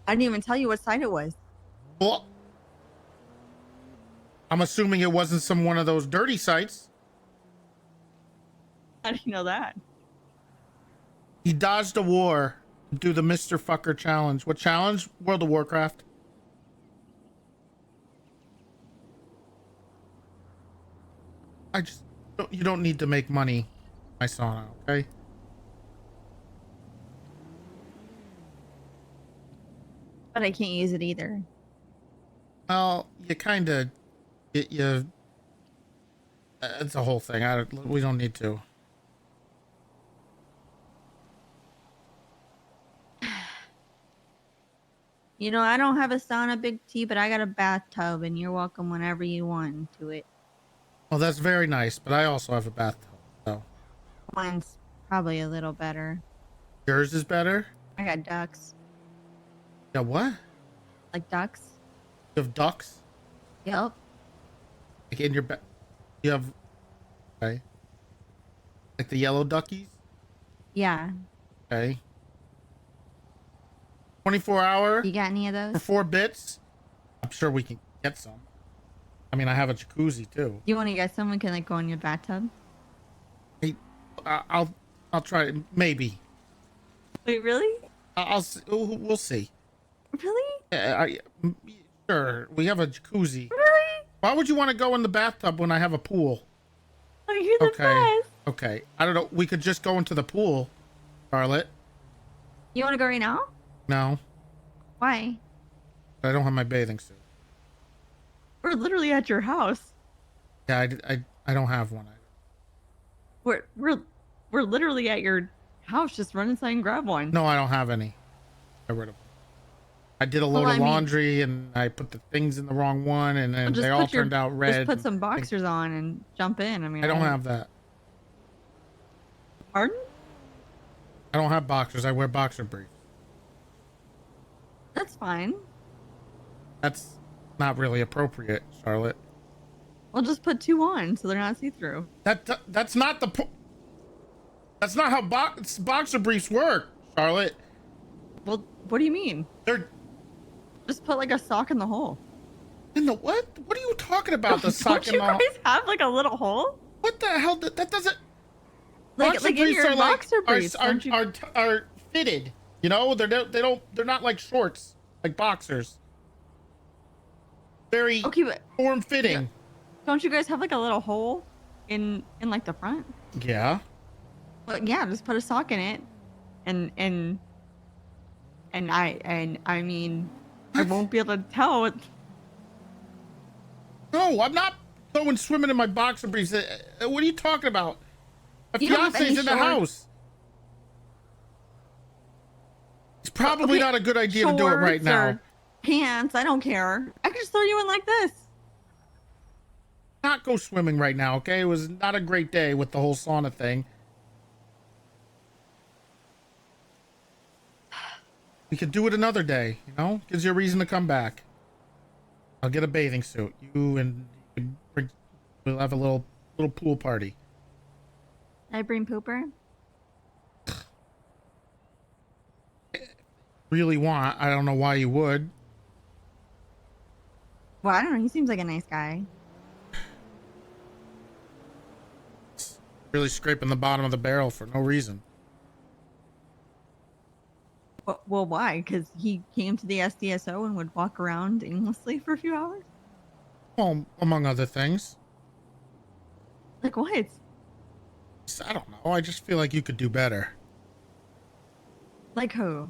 I didn't even tell you what site it was. Well, I'm assuming it wasn't some one of those dirty sites. How do you know that? He dodged a war to do the Mr. Fucker challenge. What challenge? World of Warcraft. You don't need to make money, my sauna, okay? But I can't use it either. Well, you kind of, it's a whole thing. We don't need to. You know, I don't have a sauna, Big T, but I got a bathtub, and you're welcome whenever you want to it. Well, that's very nice, but I also have a bathtub. So Mine's probably a little better. yours is better. I got ducks. Yeah, what? Like ducks? You have ducks? Yep. Like in your bed? You have, okay. Like the yellow duckies? Yeah. Okay. 24-hour? You got any of those? For 4 bits? I'm sure we can get some. I mean, I have a jacuzzi too. You want to get someone can like go in your bathtub? Hey, I'll try it. Maybe. Wait, really? We'll see. Really? Sure. We have a jacuzzi. Really? Why would you want to go in the bathtub when I have a pool? Oh, you're the best. Okay. I don't know. We could just go into the pool, Charlotte. You want to go right now? No, Why? I don't have my bathing suit. We're literally at your house. Yeah, I don't have one. We're literally at your house. Just run inside and grab one. No, I don't have any. I rid of them. I did a load Well, of I mean- laundry and I put the things in the wrong one, and then Well, just they all put your- turned out red. Just put some boxers on and jump in. I mean, I don't have that. Pardon? I don't have boxers. I wear boxer briefs. That's fine. That's not really appropriate, Charlotte. We'll just put 2 on so they're not see-through. That's not the that's not how boxer briefs work, Charlotte. Well, what do you mean? They're just put like a sock in the hole. In the what? What are you talking about? The sock Don't in you the hole? guys have like a little hole? What the hell? That doesn't. Like Boxer in briefs your are like boxer briefs, don't you? are fitted. You know, they're not like shorts, like boxers. Very form fitting. Don't you guys have like a little hole in like the front? Yeah. Well, yeah, just put a sock in it, and I mean, I won't be able to tell. No, I'm not going swimming in my boxer briefs. What are you talking about? My You don't have fiance's any in the shorts? house. It's probably not a good idea to do it right Shorts now. or Pants, I don't care. I can just throw you in like this. Not go swimming right now, okay? It was not a great day with the whole sauna thing. We could do it another day, you know? Gives you a reason to come back. I'll get a bathing suit. We'll have a little pool party. I bring Pooper. Really want. I don't know why you would. Well, I don't know. He seems like a nice guy. Really scraping the bottom of the barrel for no reason. Well, why? Because he came to the SDSO and would walk around aimlessly for a few hours? Well, among other things. Like what? I don't know. I just feel like you could do better. Like who?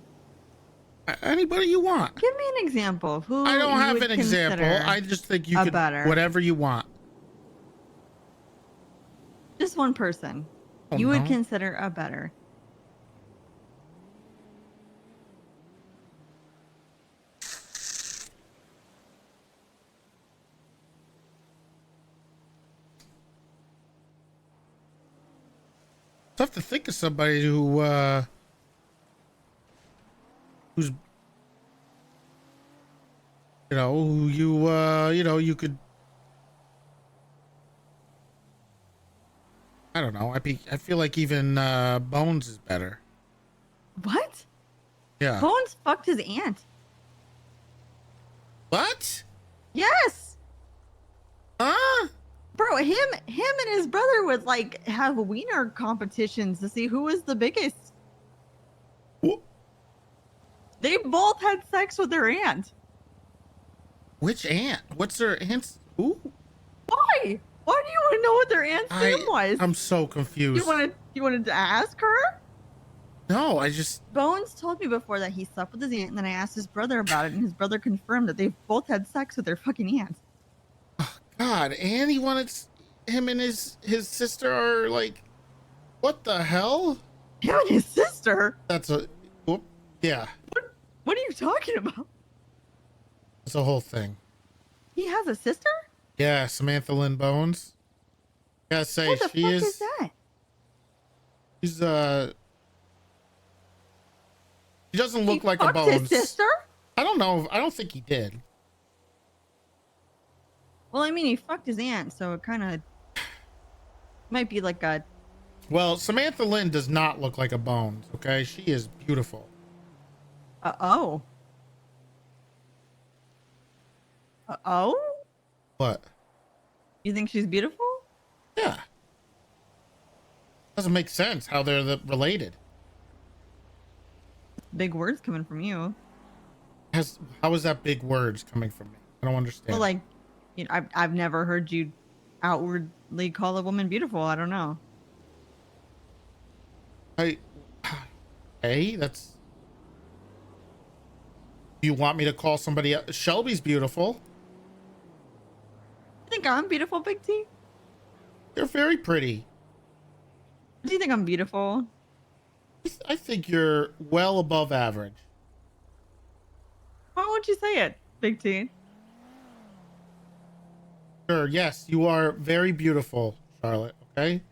Anybody you want. Give me an example of who I don't you have would an example. consider I just think you a could better. whatever you want. Just one person. Oh, You would no. consider a better. Tough to think of somebody who's who you could. I don't know. I feel like even Bones is better. What? Yeah. Bones fucked his aunt. What? Yes. Huh? Bro, him and his brother would like have wiener competitions to see who was the biggest. They both had sex with their aunt. Which aunt? What's their aunt's? Who? Why? Why do you want to know what their aunt's name was? I'm so confused. You wanted to ask her? No, I just. Bones told me before that he slept with his aunt, and then I asked his brother about it, and his brother confirmed that they both had sex with their fucking aunt. God, and he wanted him and his sister are like, what the hell? Him and his sister? That's a, yeah. What are you talking about? It's a whole thing. He has a sister? Yeah, Samantha Lynn Bones. Gotta say, What the she fuck is. is that? She's She doesn't look like a fucked Bones. his sister? I don't know. I don't think he did. Well, I mean, he fucked his aunt, so it kind of might be like a. Well, Samantha Lynn does not look like a Bones. Okay, she is beautiful. Oh. Oh? What? You think she's beautiful? Yeah. Doesn't make sense how they're related. Big words coming from you. How is that big words coming from me? I don't understand. Well, like, you know, I've never heard you outwardly call a woman beautiful. I don't know. Hey, that's. Do you want me to call somebody else? Shelby's beautiful. You think I'm beautiful, Big T? You're very pretty. Do you think I'm beautiful? I think you're well above average. Why would you say it, Big T? Sure, yes, you are very beautiful, Charlotte, okay?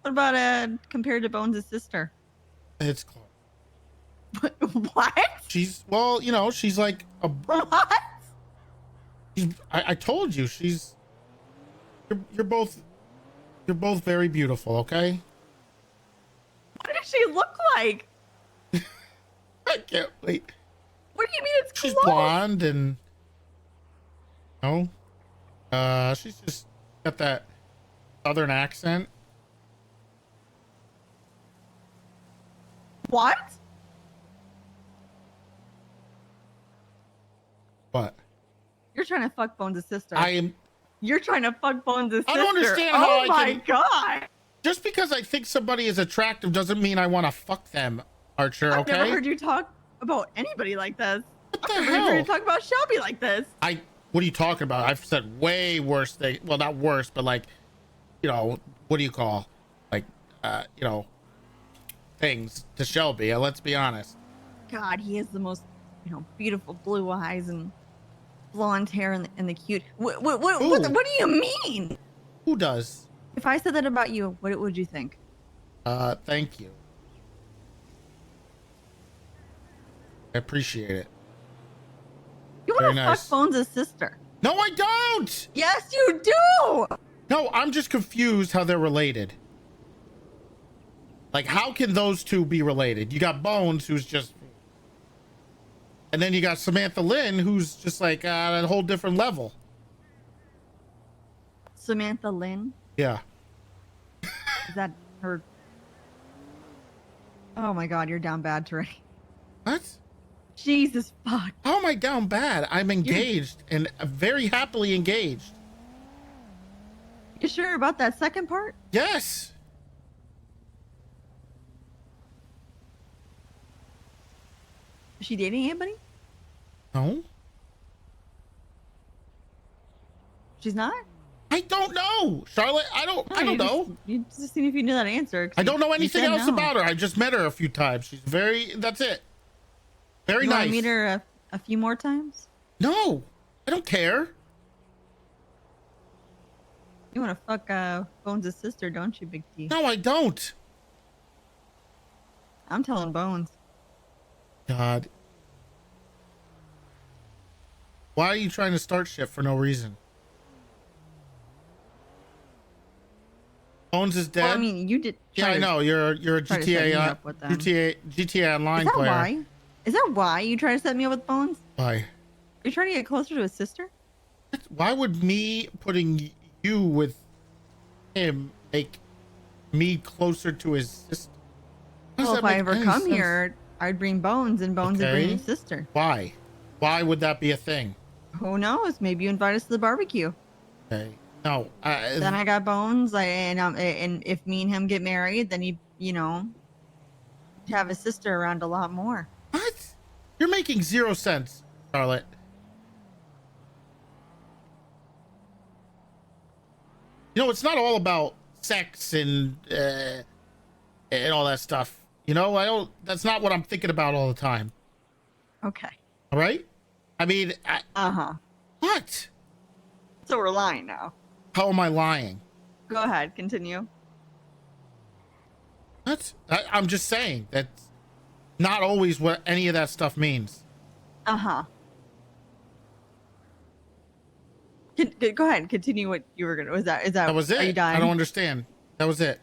What about compared to Bones' sister? It's close. What? She's, well, you know, she's like a. What? I told you, you're both very beautiful, okay? What does she look like? I can't wait. What do you mean it's She's close? blonde and she's just got that southern accent. What? What? You're trying to fuck Bones' sister. I am. You're trying to fuck Bones' sister. I don't understand how oh my god! Just because I think somebody is attractive doesn't mean I want to fuck them, Archer. I've Okay. never heard you talk about anybody like this. What the I've never heard you hell? talk about Shelby like this. What are you talking about? I've said way worse things. Well, not worse, but like, you know, what do you call, like, you know, things to Shelby. Let's be honest. God, he has the most, you know, beautiful blue eyes and blonde hair and the cute. What do you mean? Who does? If I said that about you, what would you think? Thank you. I appreciate it. You Very want to nice. fuck Bones' sister? No, I don't. Yes, you do. No, I'm just confused how they're related. Like, how can those two be related? You got Bones, who's just, and then you got Samantha Lynn, who's just like at a whole different level. Samantha Lynn? Yeah. Is that her? Oh my god, you're down bad, Toretti. What? Jesus fuck. How am I down bad? I'm engaged and very happily engaged. You sure about that second part? Yes. Is she dating anybody? No. She's not? I don't know, Charlotte. I don't know. You just seen if you knew that answer. 'cause I don't know you anything said else no. about her. I just met her a few times. She's that's it. Very You wanna nice. meet her a few more times? No, I don't care. You want to fuck Bones' sister, don't you, Big T? No, I don't. I'm telling Bones. God. Why are you trying to start shit for no reason? Bones is dead. Well, I mean, you did. Yeah, I know. You're a try to set me GTA up with them. GTA Online Is that player. why? Is that why you try to set me up with Bones? Why? You're trying to get closer to his sister? Why would me putting you with him make me closer to his sister? How does Well, that if I make ever any come sense? here, I'd bring Bones, and Bones would bring Okay. his sister. Why? Why would that be a thing? Who knows? Maybe you invite us to the barbecue. Okay. No. Then I got Bones, and if me and him get married, then you know, have his sister around a lot more. What? You're making 0 sense, Charlotte. You know, it's not all about sex and all that stuff. You know, that's not what I'm thinking about all the time. Okay. All right? I mean, what? So we're lying now. How am I lying? Go ahead, continue. What? I'm just saying that's not always what any of that stuff means. Go ahead, continue what you were gonna. Is that? That was it. Are you done? I don't understand. That was it.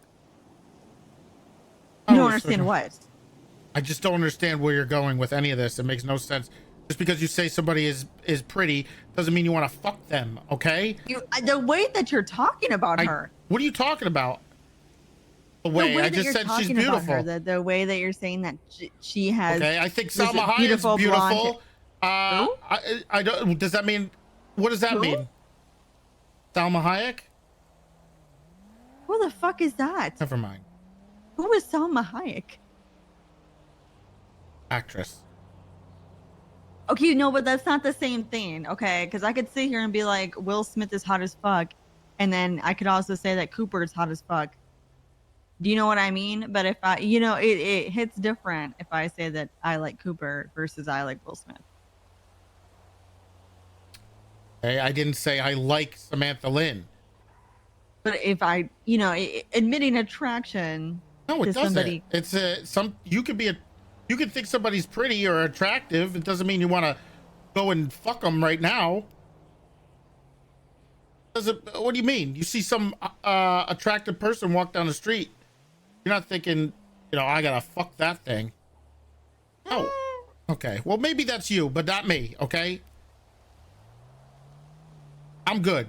You don't understand what? I just don't understand where you're going with any of this. It makes no sense. Just because you say somebody is pretty doesn't mean you want to fuck them, okay? The way that you're talking about her. What are you talking about? The way I that just you're said she's talking about beautiful. her, the way that you're saying that she has. Okay, I think was it Salma Hayek's beautiful. blonde- I don't. Does that mean? What does that Who? mean? Salma Hayek? Who the fuck is that? Never mind. Who is Salma Hayek? Actress. Okay, no, but that's not the same thing, okay? Because I could sit here and be like, Will Smith is hot as fuck, and then I could also say that Cooper is hot as fuck. Do you know what I mean? But if I, it hits different if I say that I like Cooper versus I like Will Smith. Okay, I didn't say I like Samantha Lynn. But if I, admitting attraction No, it to doesn't. somebody. It's you could think somebody's pretty or attractive. It doesn't mean you want to go and fuck them right now. What do you mean? You see some attractive person walk down the street, you're not thinking, I gotta fuck that thing. Oh, okay. Well, maybe that's you, but not me. Okay, I'm good.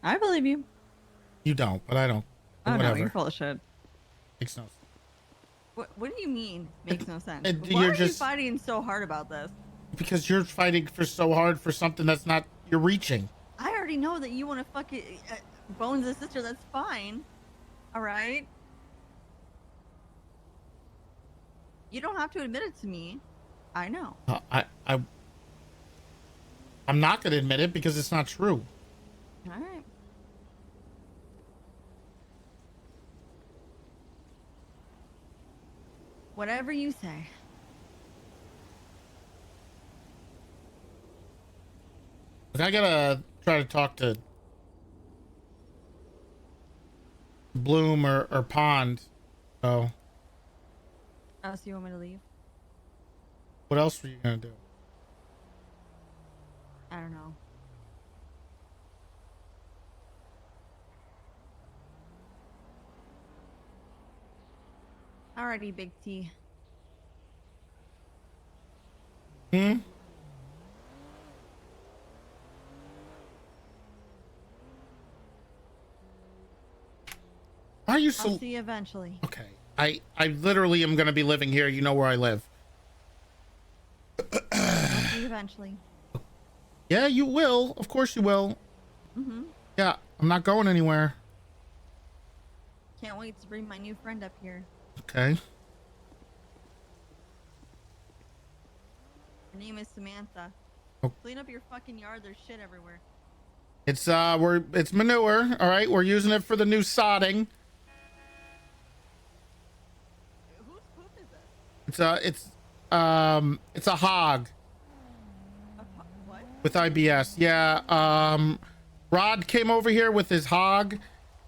I believe you. You don't, but I don't. Oh Whatever. no, you're full of shit. Makes no sense. What do you mean? Makes no sense. it- Why you're are you just- fighting so hard about this? Because you're fighting for so hard for something that's not you're reaching. I already know that you want to fuck it, Bones' sister. That's fine. All right. You don't have to admit it to me. I know. I'm not gonna admit it because it's not true. All right. Whatever you say. Look, I gotta try to talk to Bloom or Pond. So Oh, so you want me to leave? what else were you gonna do? I don't know. Alrighty, Big T. Hmm? Why are you so... I'll see you eventually. Okay. I literally am gonna be living here. You know where I live. I'll see you eventually. Yeah, you will. Of course you will. Yeah, I'm not going anywhere. Can't wait to bring my new friend up here. Okay. Her name is Samantha. Oh. Clean up your fucking yard. There's shit everywhere. It's it's manure. All right, we're using it for the new sodding. Whose poop is this? It's a hog. What? With IBS. Yeah. Rod came over here with his hog,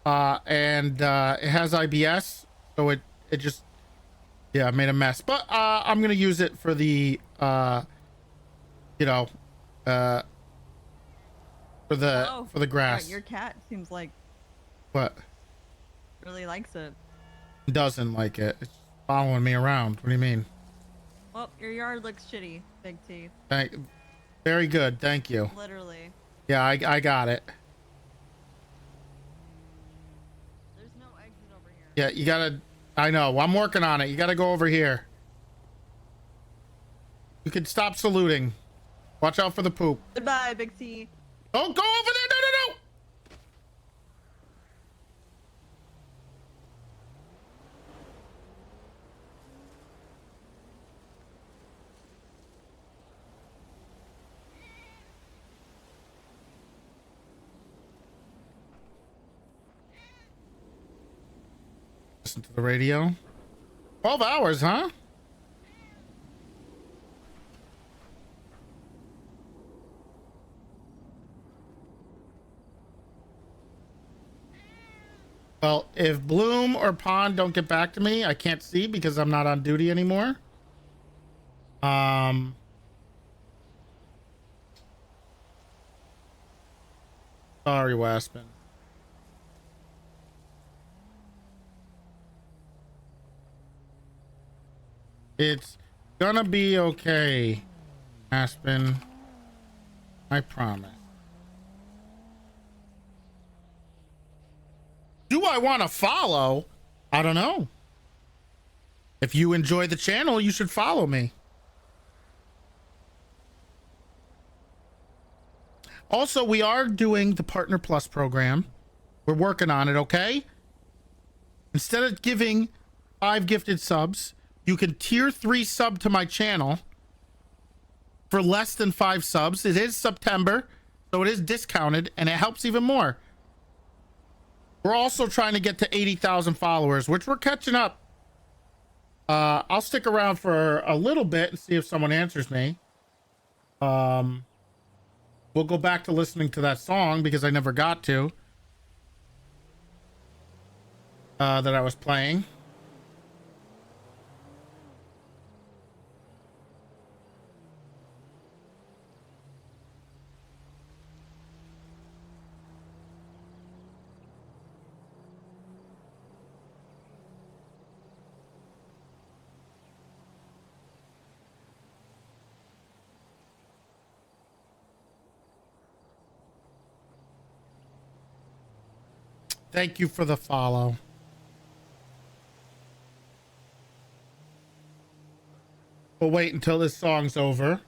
and it has IBS, so it just made a mess. But I'm gonna use it for the for the grass. Your cat seems like What? really likes it. Doesn't like it. It's following me around. What do you mean? Well, your yard looks shitty, Big T. Very good. Thank you. Literally. Yeah, I got it. There's no exit over here. Yeah, you gotta. I know. I'm working on it. You gotta go over here. You can stop saluting. Watch out for the poop. Goodbye, Big T. Don't go over there. No. Listen to the radio. 12 hours, huh? Well, if Bloom or Pond don't get back to me, I can't see because I'm not on duty anymore. Sorry, Waspin. It's gonna be okay, Aspen. I promise. Do I want to follow? I don't know. If you enjoy the channel, you should follow me. Also, we are doing the Partner Plus program. We're working on it, okay? Instead of giving 5 gifted subs, you can tier 3 sub to my channel for less than 5 subs. It is September, so it is discounted, and it helps even more. We're also trying to get to 80,000 followers, which we're catching up. I'll stick around for a little bit and see if someone answers me. We'll go back to listening to that song because I never got to. That I was playing. Thank you for the follow. We'll wait until this song's over.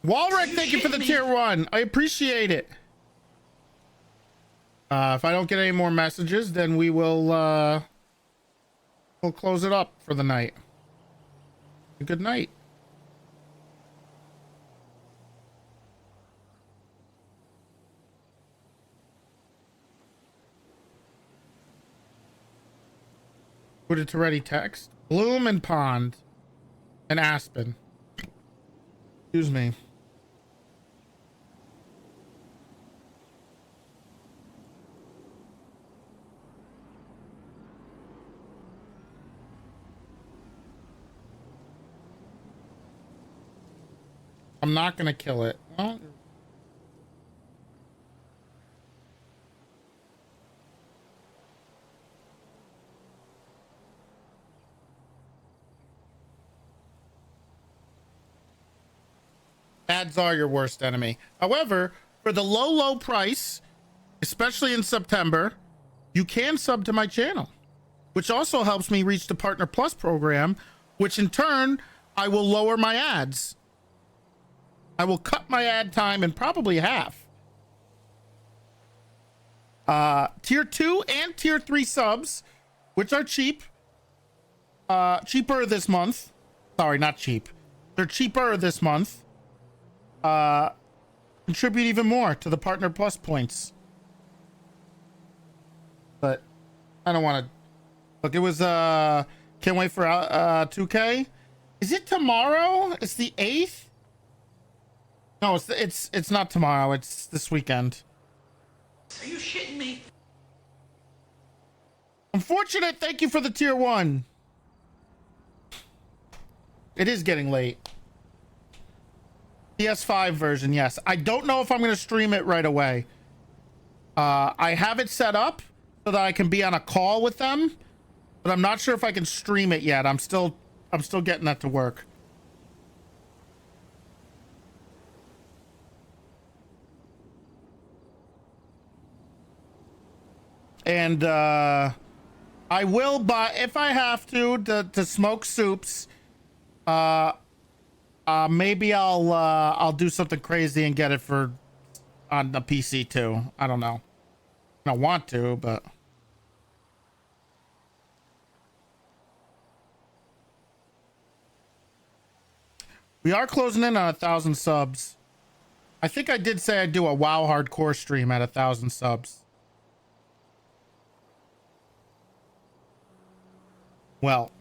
Walrick, thank you for the tier 1. I appreciate it. If I don't get any more messages, then we will we'll close it up for the night. Good night. Who did Toretti text? Bloom and Pond and Aspen. Excuse me. I'm not gonna kill it. Well, ads are your worst enemy. However, for the low price, especially in September, you can sub to my channel, which also helps me reach the Partner Plus program, which in turn, I will lower my ads. I will cut my ad time in probably half. Tier 2 and tier 3 subs, which are cheap, cheaper this month. Sorry, not cheap. They're cheaper this month. Contribute even more to the Partner Plus points. But I don't want to look. It was can't wait for 2K. Is it tomorrow? It's the 8th. No, it's not tomorrow. It's this weekend. Are you shitting me? Unfortunate. Thank you for the tier 1. It is getting late. PS5 version, yes. I don't know if I'm going to stream it right away. I have it set up so that I can be on a call with them, but I'm not sure if I can stream it yet. I'm still getting that to work. And I will buy, if I have to smoke soups. Maybe I'll do something crazy and get it for on the PC too. I don't know. I don't want to, but we are closing in on 1,000 subs. I think I did say I'd do a WoW hardcore stream at 1,000 subs. Well,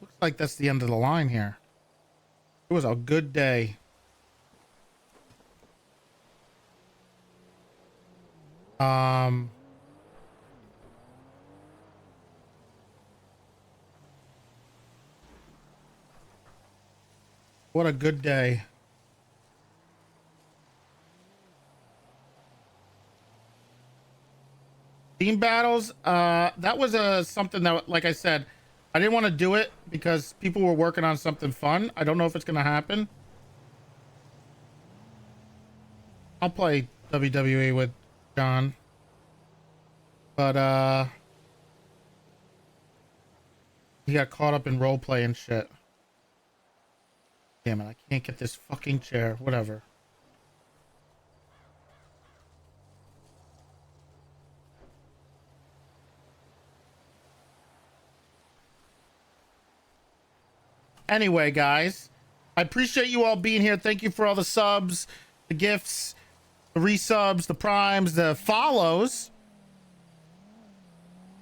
looks like that's the end of the line here. It was a good day. What a good day. Team battles, that was something that, like I said, I didn't want to do it because people were working on something fun. I don't know if it's gonna happen. I'll play WWE with John, but he got caught up in role play and shit. Damn it, I can't get this fucking chair. Whatever. Anyway, guys, I appreciate you all being here. Thank you for all the subs, the gifts, the resubs, the primes, the follows.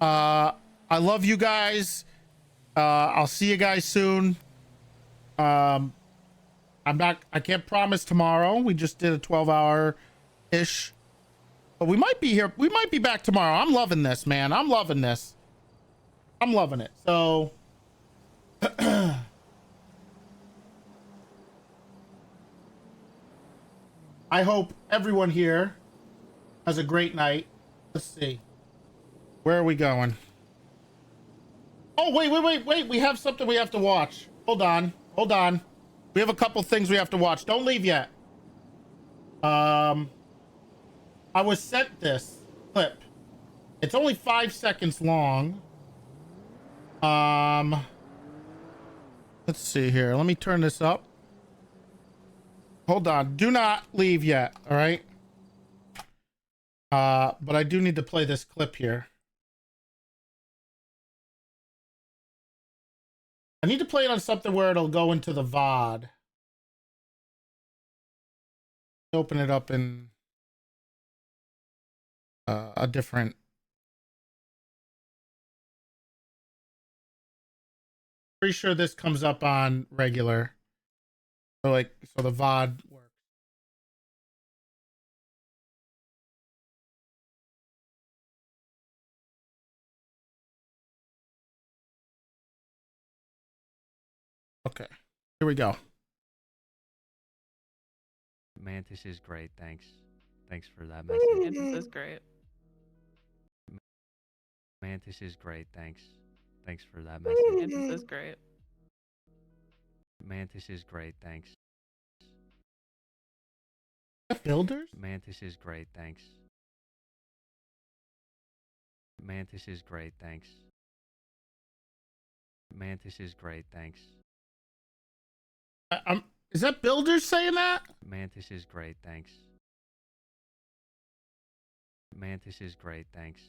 I love you guys. I'll see you guys soon. I can't promise tomorrow. We just did a 12-hour ish, but we might be here. We might be back tomorrow. I'm loving this, man. I'm loving this. I'm loving it. So I hope everyone here has a great night. Let's see. Where are we going? Oh, wait. We have something we have to watch. Hold on. We have a couple things we have to watch. Don't leave yet. I was sent this clip. It's only 5 seconds long. Let's see here. Let me turn this up. Hold on. Do not leave yet. All right. But I do need to play this clip here. I need to play it on something where it'll go into the VOD. Open it up in a different. Pretty sure this comes up on regular. So the VOD works. Okay, here we go. Mantis is great. Thanks for that message. Mantis is great. Mantis is great. Thanks for that message. Mantis is great. Mantis is great. Thanks. Builders? Mantis is great. Thanks. Mantis is great. Thanks. Mantis is great. Thanks. Is that Builders saying that? Mantis is great. Thanks. Mantis is great. Thanks.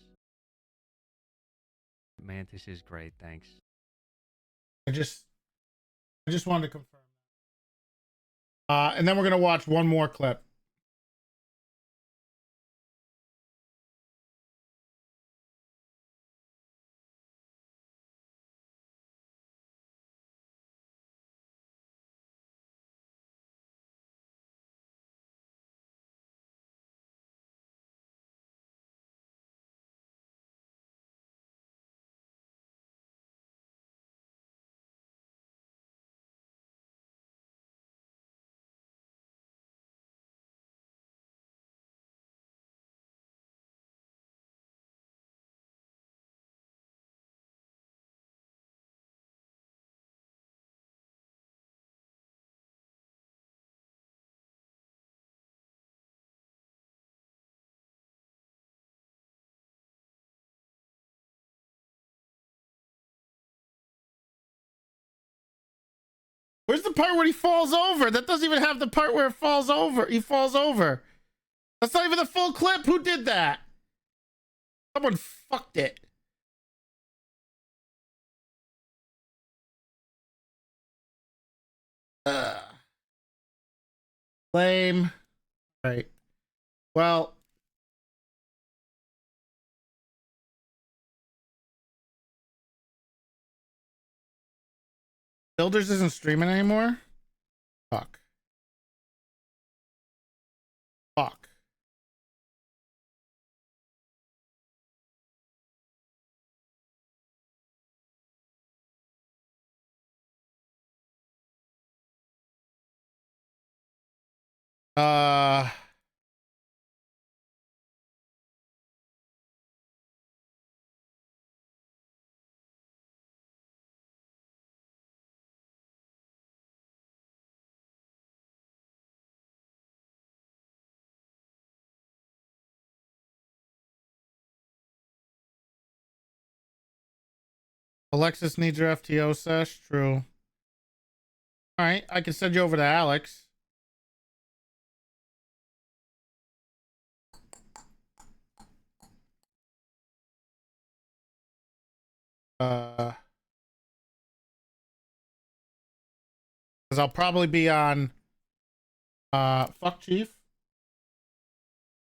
Mantis is great. Thanks. I just wanted to confirm. And then we're gonna watch one more clip. Where's the part where he falls over? That doesn't even have the part where it falls over. He falls over. That's not even the full clip. Who did that? Someone fucked it. Lame. Right. Well, Builders isn't streaming anymore? Fuck. Fuck. Uh... Alexis needs your FTO sesh. True. All right, I can send you over to Alex. Because I'll probably be on. Fuck Chief.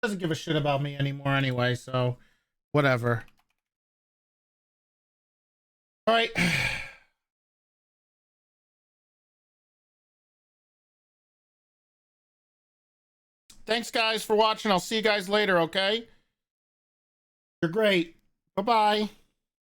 Doesn't give a shit about me anymore anyway, so whatever. All right. Thanks, guys, for watching. I'll see you guys later, okay? You're great. Bye-bye.